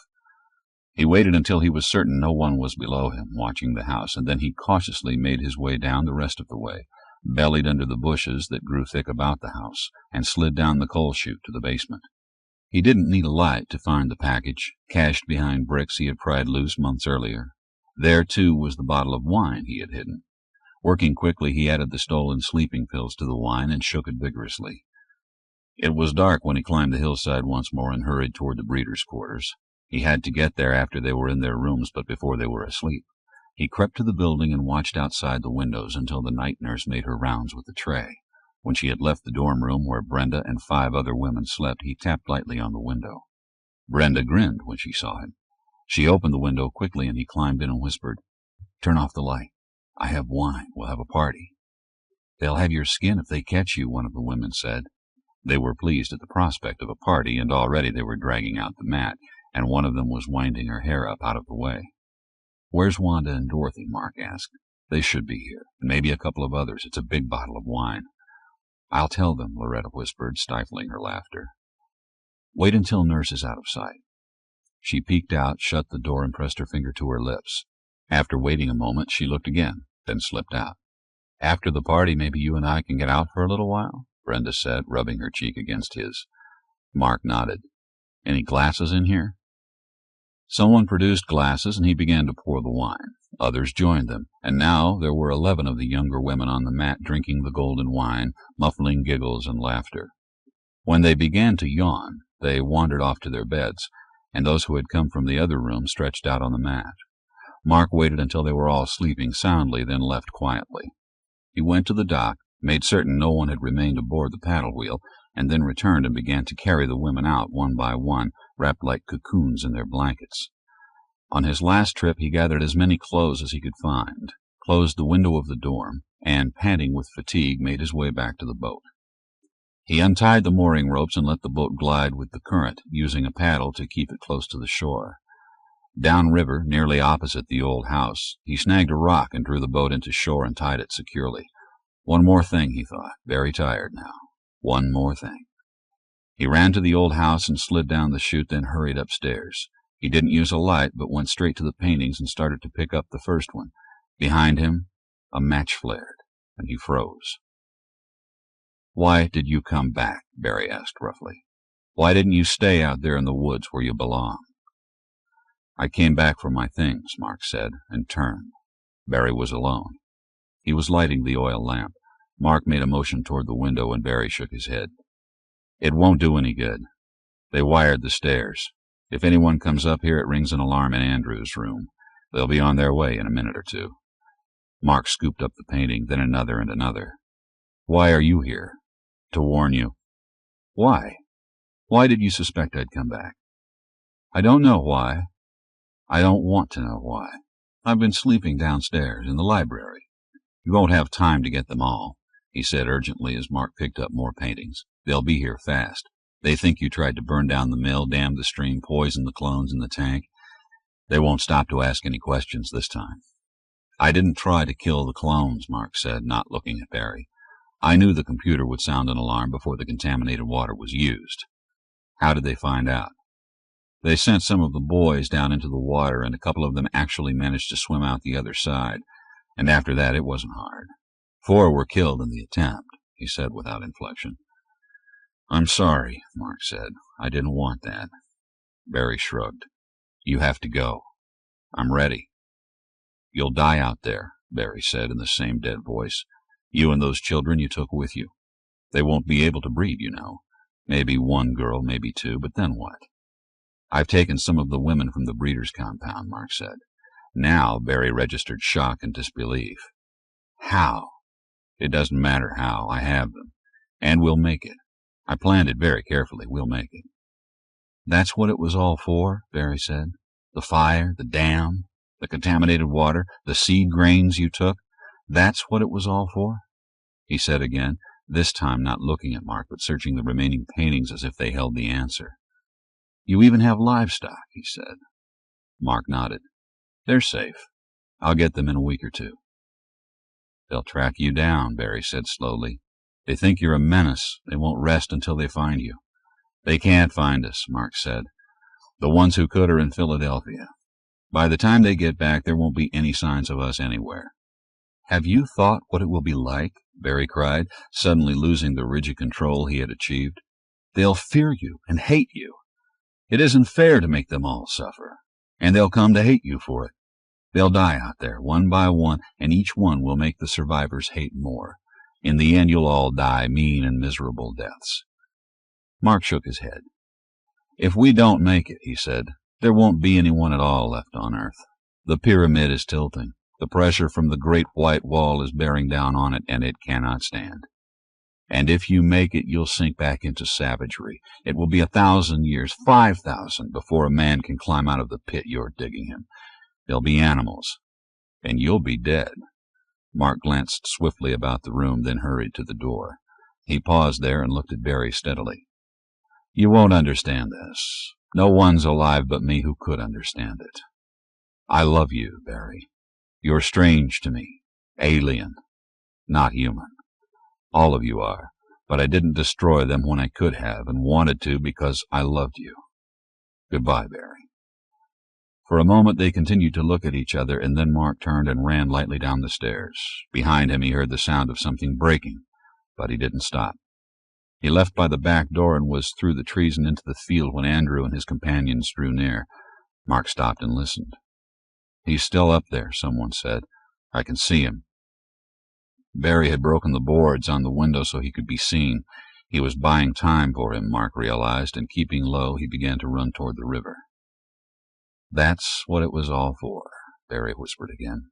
He waited until he was certain no one was below him, watching the house, and then he cautiously made his way down the rest of the way, bellied under the bushes that grew thick about the house, and slid down the coal chute to the basement. He didn't need a light to find the package, cached behind bricks he had pried loose months earlier. There, too, was the bottle of wine he had hidden. Working quickly, he added the stolen sleeping pills to the wine and shook it vigorously. It was dark when he climbed the hillside once more and hurried toward the breeders' quarters. He had to get there after they were in their rooms, but before they were asleep. He crept to the building and watched outside the windows until the night nurse made her rounds with the tray. When she had left the dorm room where Brenda and 5 other women slept, he tapped lightly on the window. Brenda grinned when she saw him. She opened the window quickly, and he climbed in and whispered, "Turn off the light. I have wine. We'll have a party." "They'll have your skin if they catch you," one of the women said. They were pleased at the prospect of a party, and already they were dragging out the mat, and one of them was winding her hair up out of the way. "Where's Wanda and Dorothy?" Mark asked. "They should be here, and maybe a couple of others. It's a big bottle of wine." "I'll tell them," Loretta whispered, stifling her laughter. "Wait until Nurse is out of sight." She peeked out, shut the door, and pressed her finger to her lips. After waiting a moment, she looked again, then slipped out. "After the party, maybe you and I can get out for a little while," Brenda said, rubbing her cheek against his. Mark nodded. "Any glasses in here?" Someone produced glasses, and he began to pour the wine. Others joined them, and now there were 11 of the younger women on the mat drinking the golden wine, muffling giggles and laughter. When they began to yawn, they wandered off to their beds, and those who had come from the other room stretched out on the mat. Mark waited until they were all sleeping soundly, then left quietly. He went to the dock, made certain no one had remained aboard the paddle wheel, and then returned and began to carry the women out one by one, wrapped like cocoons in their blankets. On his last trip he gathered as many clothes as he could find, closed the window of the dorm, and, panting with fatigue, made his way back to the boat. He untied the mooring ropes and let the boat glide with the current, using a paddle to keep it close to the shore. Downriver, nearly opposite the old house, he snagged a rock and drew the boat into shore and tied it securely. One more thing, he thought, very tired now. One more thing. He ran to the old house and slid down the chute, then hurried upstairs. He didn't use a light, but went straight to the paintings and started to pick up the first one. Behind him, a match flared, and he froze. "Why did you come back?" Barry asked roughly. "Why didn't you stay out there in the woods where you belong?" "I came back for my things," Mark said, and turned. Barry was alone. He was lighting the oil lamp. Mark made a motion toward the window, and Barry shook his head. "It won't do any good. They wired the stairs. If anyone comes up here, it rings an alarm in Andrew's room. They'll be on their way in a minute or 2. Mark scooped up the painting, then another and another. "Why are you here?" "To warn you." "Why? Why did you suspect I'd come back?" "I don't know why. I don't want to know why. I've been sleeping downstairs in the library. You won't have time to get them all," he said urgently as Mark picked up more paintings. "They'll be here fast. They think you tried to burn down the mill, dam the stream, poison the clones in the tank. They won't stop to ask any questions this time." "I didn't try to kill the clones," Mark said, not looking at Barry. "I knew the computer would sound an alarm before the contaminated water was used." "How did they find out?" "They sent some of the boys down into the water, and a couple of them actually managed to swim out the other side, and after that it wasn't hard. 4 were killed in the attempt," he said without inflection. "I'm sorry," Mark said. "I didn't want that." Barry shrugged. "You have to go." "I'm ready." "You'll die out there," Barry said in the same dead voice. "You and those children you took with you. They won't be able to breathe, you know. Maybe one girl, maybe two, but then what? I've taken some of the women from the breeders' compound, Mark said. Now Barry registered shock and disbelief. How? It doesn't matter how. I have them. And we'll make it. I planned it very carefully. We'll make it. That's what it was all for, Barry said. The fire, the dam, the contaminated water, the seed grains you took. That's what it was all for? He said again, this time not looking at Mark, but searching the remaining paintings as if they held the answer. You even have livestock, he said. Mark nodded. They're safe. I'll get them in a week or two. They'll track you down, Barry said slowly. They think you're a menace. They won't rest until they find you. They can't find us, Mark said. The ones who could are in Philadelphia. By the time they get back, there won't be any signs of us anywhere. Have you thought what it will be like? Barry cried, suddenly losing the rigid control he had achieved. They'll fear you and hate you. It isn't fair to make them all suffer, and they'll come to hate you for it. They'll die out there, one by one, and each one will make the survivors hate more. In the end, you'll all die mean and miserable deaths. Mark shook his head. If we don't make it, he said, there won't be anyone at all left on Earth. The pyramid is tilting. The pressure from the great white wall is bearing down on it, and it cannot stand. And if you make it, you'll sink back into savagery. It will be 1,000 years, 5,000, before a man can climb out of the pit you're digging him. There'll be animals, and you'll be dead. Mark glanced swiftly about the room, then hurried to the door. He paused there and looked at Barry steadily. You won't understand this. No one's alive but me who could understand it. I love you, Barry. You're strange to me, alien, not human. All of you are, but I didn't destroy them when I could have and wanted to because I loved you. Goodbye, Barry. For a moment they continued to look at each other, and then Mark turned and ran lightly down the stairs. Behind him he heard the sound of something breaking, but he didn't stop. He left by the back door and was through the trees and into the field when Andrew and his companions drew near. Mark stopped and listened. He's still up there, someone said. I can see him. Barry had broken the boards on the window so he could be seen. He was buying time for him, Mark realized, and keeping low, he began to run toward the river. That's what it was all for, Barry whispered again.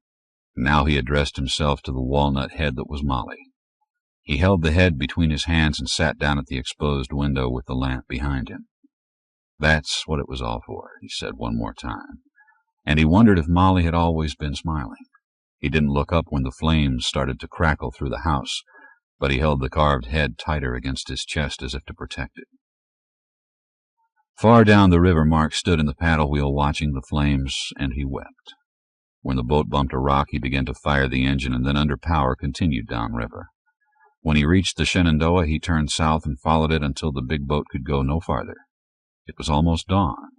Now he addressed himself to the walnut head that was Molly. He held the head between his hands and sat down at the exposed window with the lamp behind him. That's what it was all for, he said one more time, and he wondered if Molly had always been smiling. He didn't look up when the flames started to crackle through the house, but he held the carved head tighter against his chest as if to protect it. Far down the river, Mark stood in the paddle wheel watching the flames, and he wept. When the boat bumped a rock, he began to fire the engine, and then under power continued downriver. When he reached the Shenandoah, he turned south and followed it until the big boat could go no farther. It was almost dawn.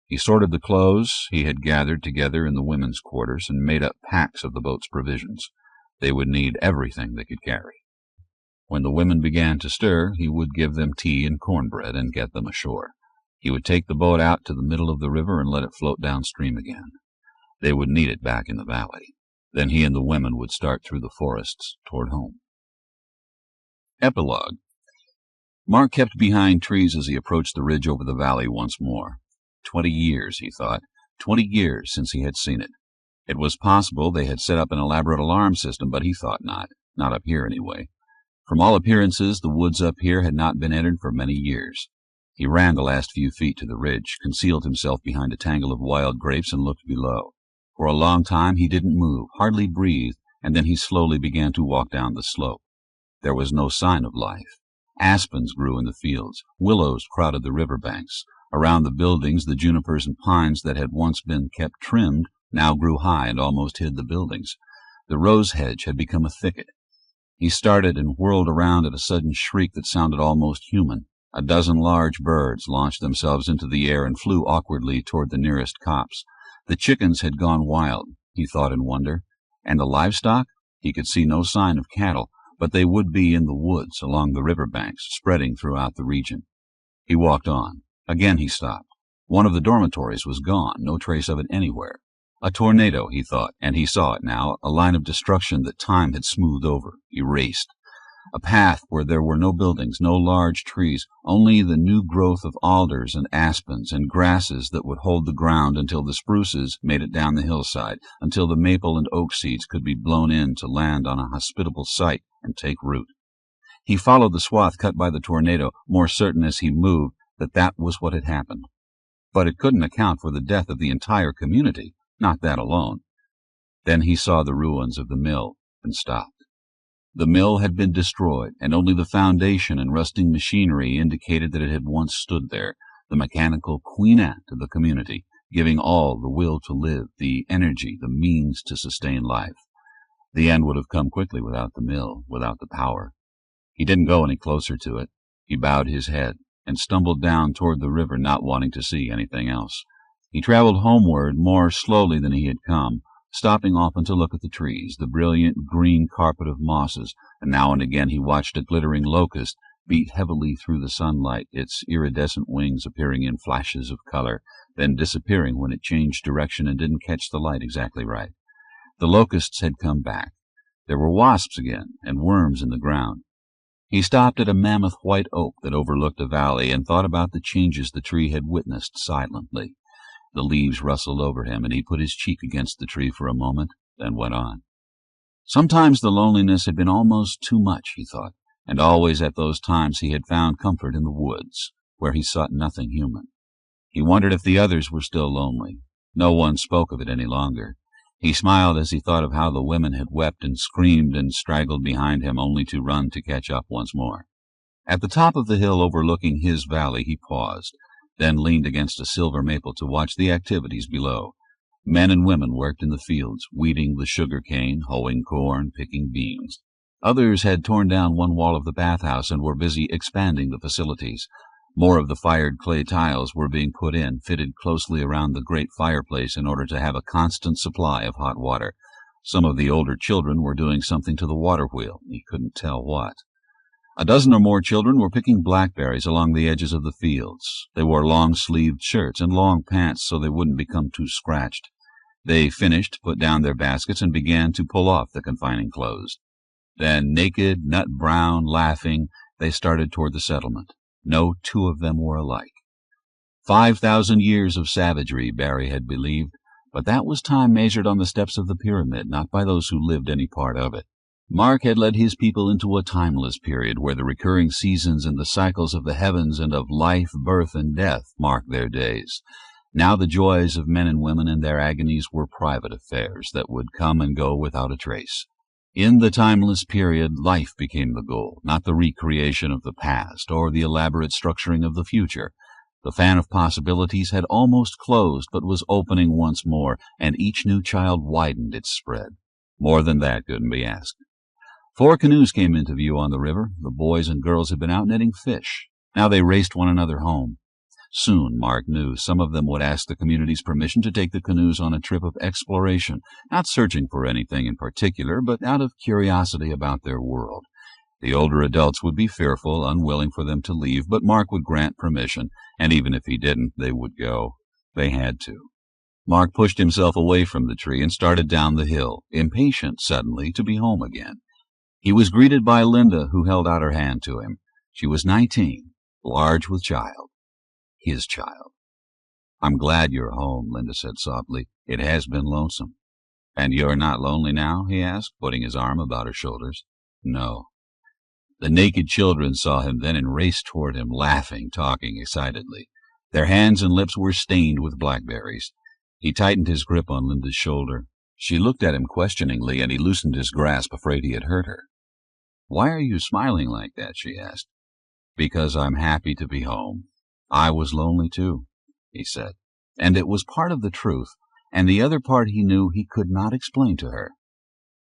He sorted the clothes he had gathered together in the women's quarters and made up packs of the boat's provisions. They would need everything they could carry. When the women began to stir, he would give them tea and cornbread and get them ashore. He would take the boat out to the middle of the river and let it float downstream again. They would need it back in the valley. Then he and the women would start through the forests toward home. Epilogue. Mark kept behind trees as he approached the ridge over the valley once more. 20 years, he thought. 20 years since he had seen it. It was possible they had set up an elaborate alarm system, but he thought not. Not up here, anyway. From all appearances, the woods up here had not been entered for many years. He ran the last few feet to the ridge, concealed himself behind a tangle of wild grapes, and looked below. For a long time he didn't move, hardly breathed, and then he slowly began to walk down the slope. There was no sign of life. Aspens grew in the fields. Willows crowded the river banks. Around the buildings, the junipers and pines that had once been kept trimmed now grew high and almost hid the buildings. The rose hedge had become a thicket. He started and whirled around at a sudden shriek that sounded almost human. A dozen large birds launched themselves into the air and flew awkwardly toward the nearest copse. The chickens had gone wild, he thought in wonder. And the livestock? He could see no sign of cattle, but they would be in the woods along the river banks, spreading throughout the region. He walked on. Again he stopped. One of the dormitories was gone, no trace of it anywhere. A tornado, he thought, and he saw it now, a line of destruction that time had smoothed over, erased. A path where there were no buildings, no large trees, only the new growth of alders and aspens and grasses that would hold the ground until the spruces made it down the hillside, until the maple and oak seeds could be blown in to land on a hospitable site and take root. He followed the swath cut by the tornado, more certain as he moved that that was what had happened. But it couldn't account for the death of the entire community, not that alone. Then he saw the ruins of the mill and stopped. The mill had been destroyed, and only the foundation and rusting machinery indicated that it had once stood there, the mechanical queen ant of the community, giving all the will to live, the energy, the means to sustain life. The end would have come quickly without the mill, without the power. He didn't go any closer to it. He bowed his head and stumbled down toward the river, not wanting to see anything else. He traveled homeward more slowly than he had come, stopping often to look at the trees, the brilliant green carpet of mosses, and now and again he watched a glittering locust beat heavily through the sunlight, its iridescent wings appearing in flashes of color, then disappearing when it changed direction and didn't catch the light exactly right. The locusts had come back. There were wasps again, and worms in the ground. He stopped at a mammoth white oak that overlooked a valley and thought about the changes the tree had witnessed silently. The leaves rustled over him, and he put his cheek against the tree for a moment, then went on. Sometimes the loneliness had been almost too much, he thought, and always at those times he had found comfort in the woods, where he sought nothing human. He wondered if the others were still lonely. No one spoke of it any longer. He smiled as he thought of how the women had wept and screamed and straggled behind him, only to run to catch up once more. At the top of the hill overlooking his valley he paused, then leaned against a silver maple to watch the activities below. Men and women worked in the fields, weeding the sugar cane, hoeing corn, picking beans. Others had torn down one wall of the bathhouse and were busy expanding the facilities. More of the fired clay tiles were being put in, fitted closely around the great fireplace in order to have a constant supply of hot water. Some of the older children were doing something to the water wheel. He couldn't tell what. A dozen or more children were picking blackberries along the edges of the fields. They wore long-sleeved shirts and long pants so they wouldn't become too scratched. They finished, put down their baskets, and began to pull off the confining clothes. Then, naked, nut-brown, laughing, they started toward the settlement. No two of them were alike. 5,000 years of savagery, Barry had believed, but that was time measured on the steps of the pyramid, not by those who lived any part of it. Mark had led his people into a timeless period where the recurring seasons and the cycles of the heavens and of life, birth, and death marked their days. Now the joys of men and women and their agonies were private affairs that would come and go without a trace. In the timeless period, life became the goal, not the recreation of the past or the elaborate structuring of the future. The fan of possibilities had almost closed but was opening once more, and each new child widened its spread. More than that couldn't be asked. 4 canoes came into view on the river. The boys and girls had been out netting fish. Now they raced one another home. Soon, Mark knew, some of them would ask the community's permission to take the canoes on a trip of exploration, not searching for anything in particular, but out of curiosity about their world. The older adults would be fearful, unwilling for them to leave, but Mark would grant permission, and even if he didn't, they would go. They had to. Mark pushed himself away from the tree and started down the hill, impatient suddenly to be home again. He was greeted by Linda, who held out her hand to him. She was 19, large with child. His child. "I'm glad you're home," Linda said softly. "It has been lonesome." "And you're not lonely now?" he asked, putting his arm about her shoulders. "No." The naked children saw him then and raced toward him, laughing, talking excitedly. Their hands and lips were stained with blackberries. He tightened his grip on Linda's shoulder. She looked at him questioningly, and he loosened his grasp, afraid he had hurt her. "Why are you smiling like that?" she asked. "Because I'm happy to be home. I was lonely too," he said. And it was part of the truth, and the other part he knew he could not explain to her.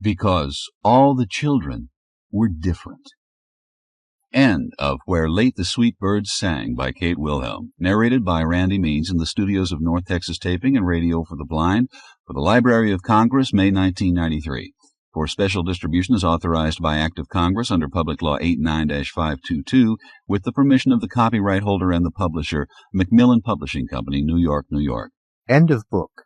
Because all the children were different. End of Where Late the Sweet Birds Sang by Kate Wilhelm, narrated by Randy Means in the studios of North Texas Taping and Radio for the Blind for the Library of Congress, May 1993. For special distribution as authorized by Act of Congress under Public Law 89-522, with the permission of the copyright holder and the publisher, Macmillan Publishing Company, New York, New York. End of book.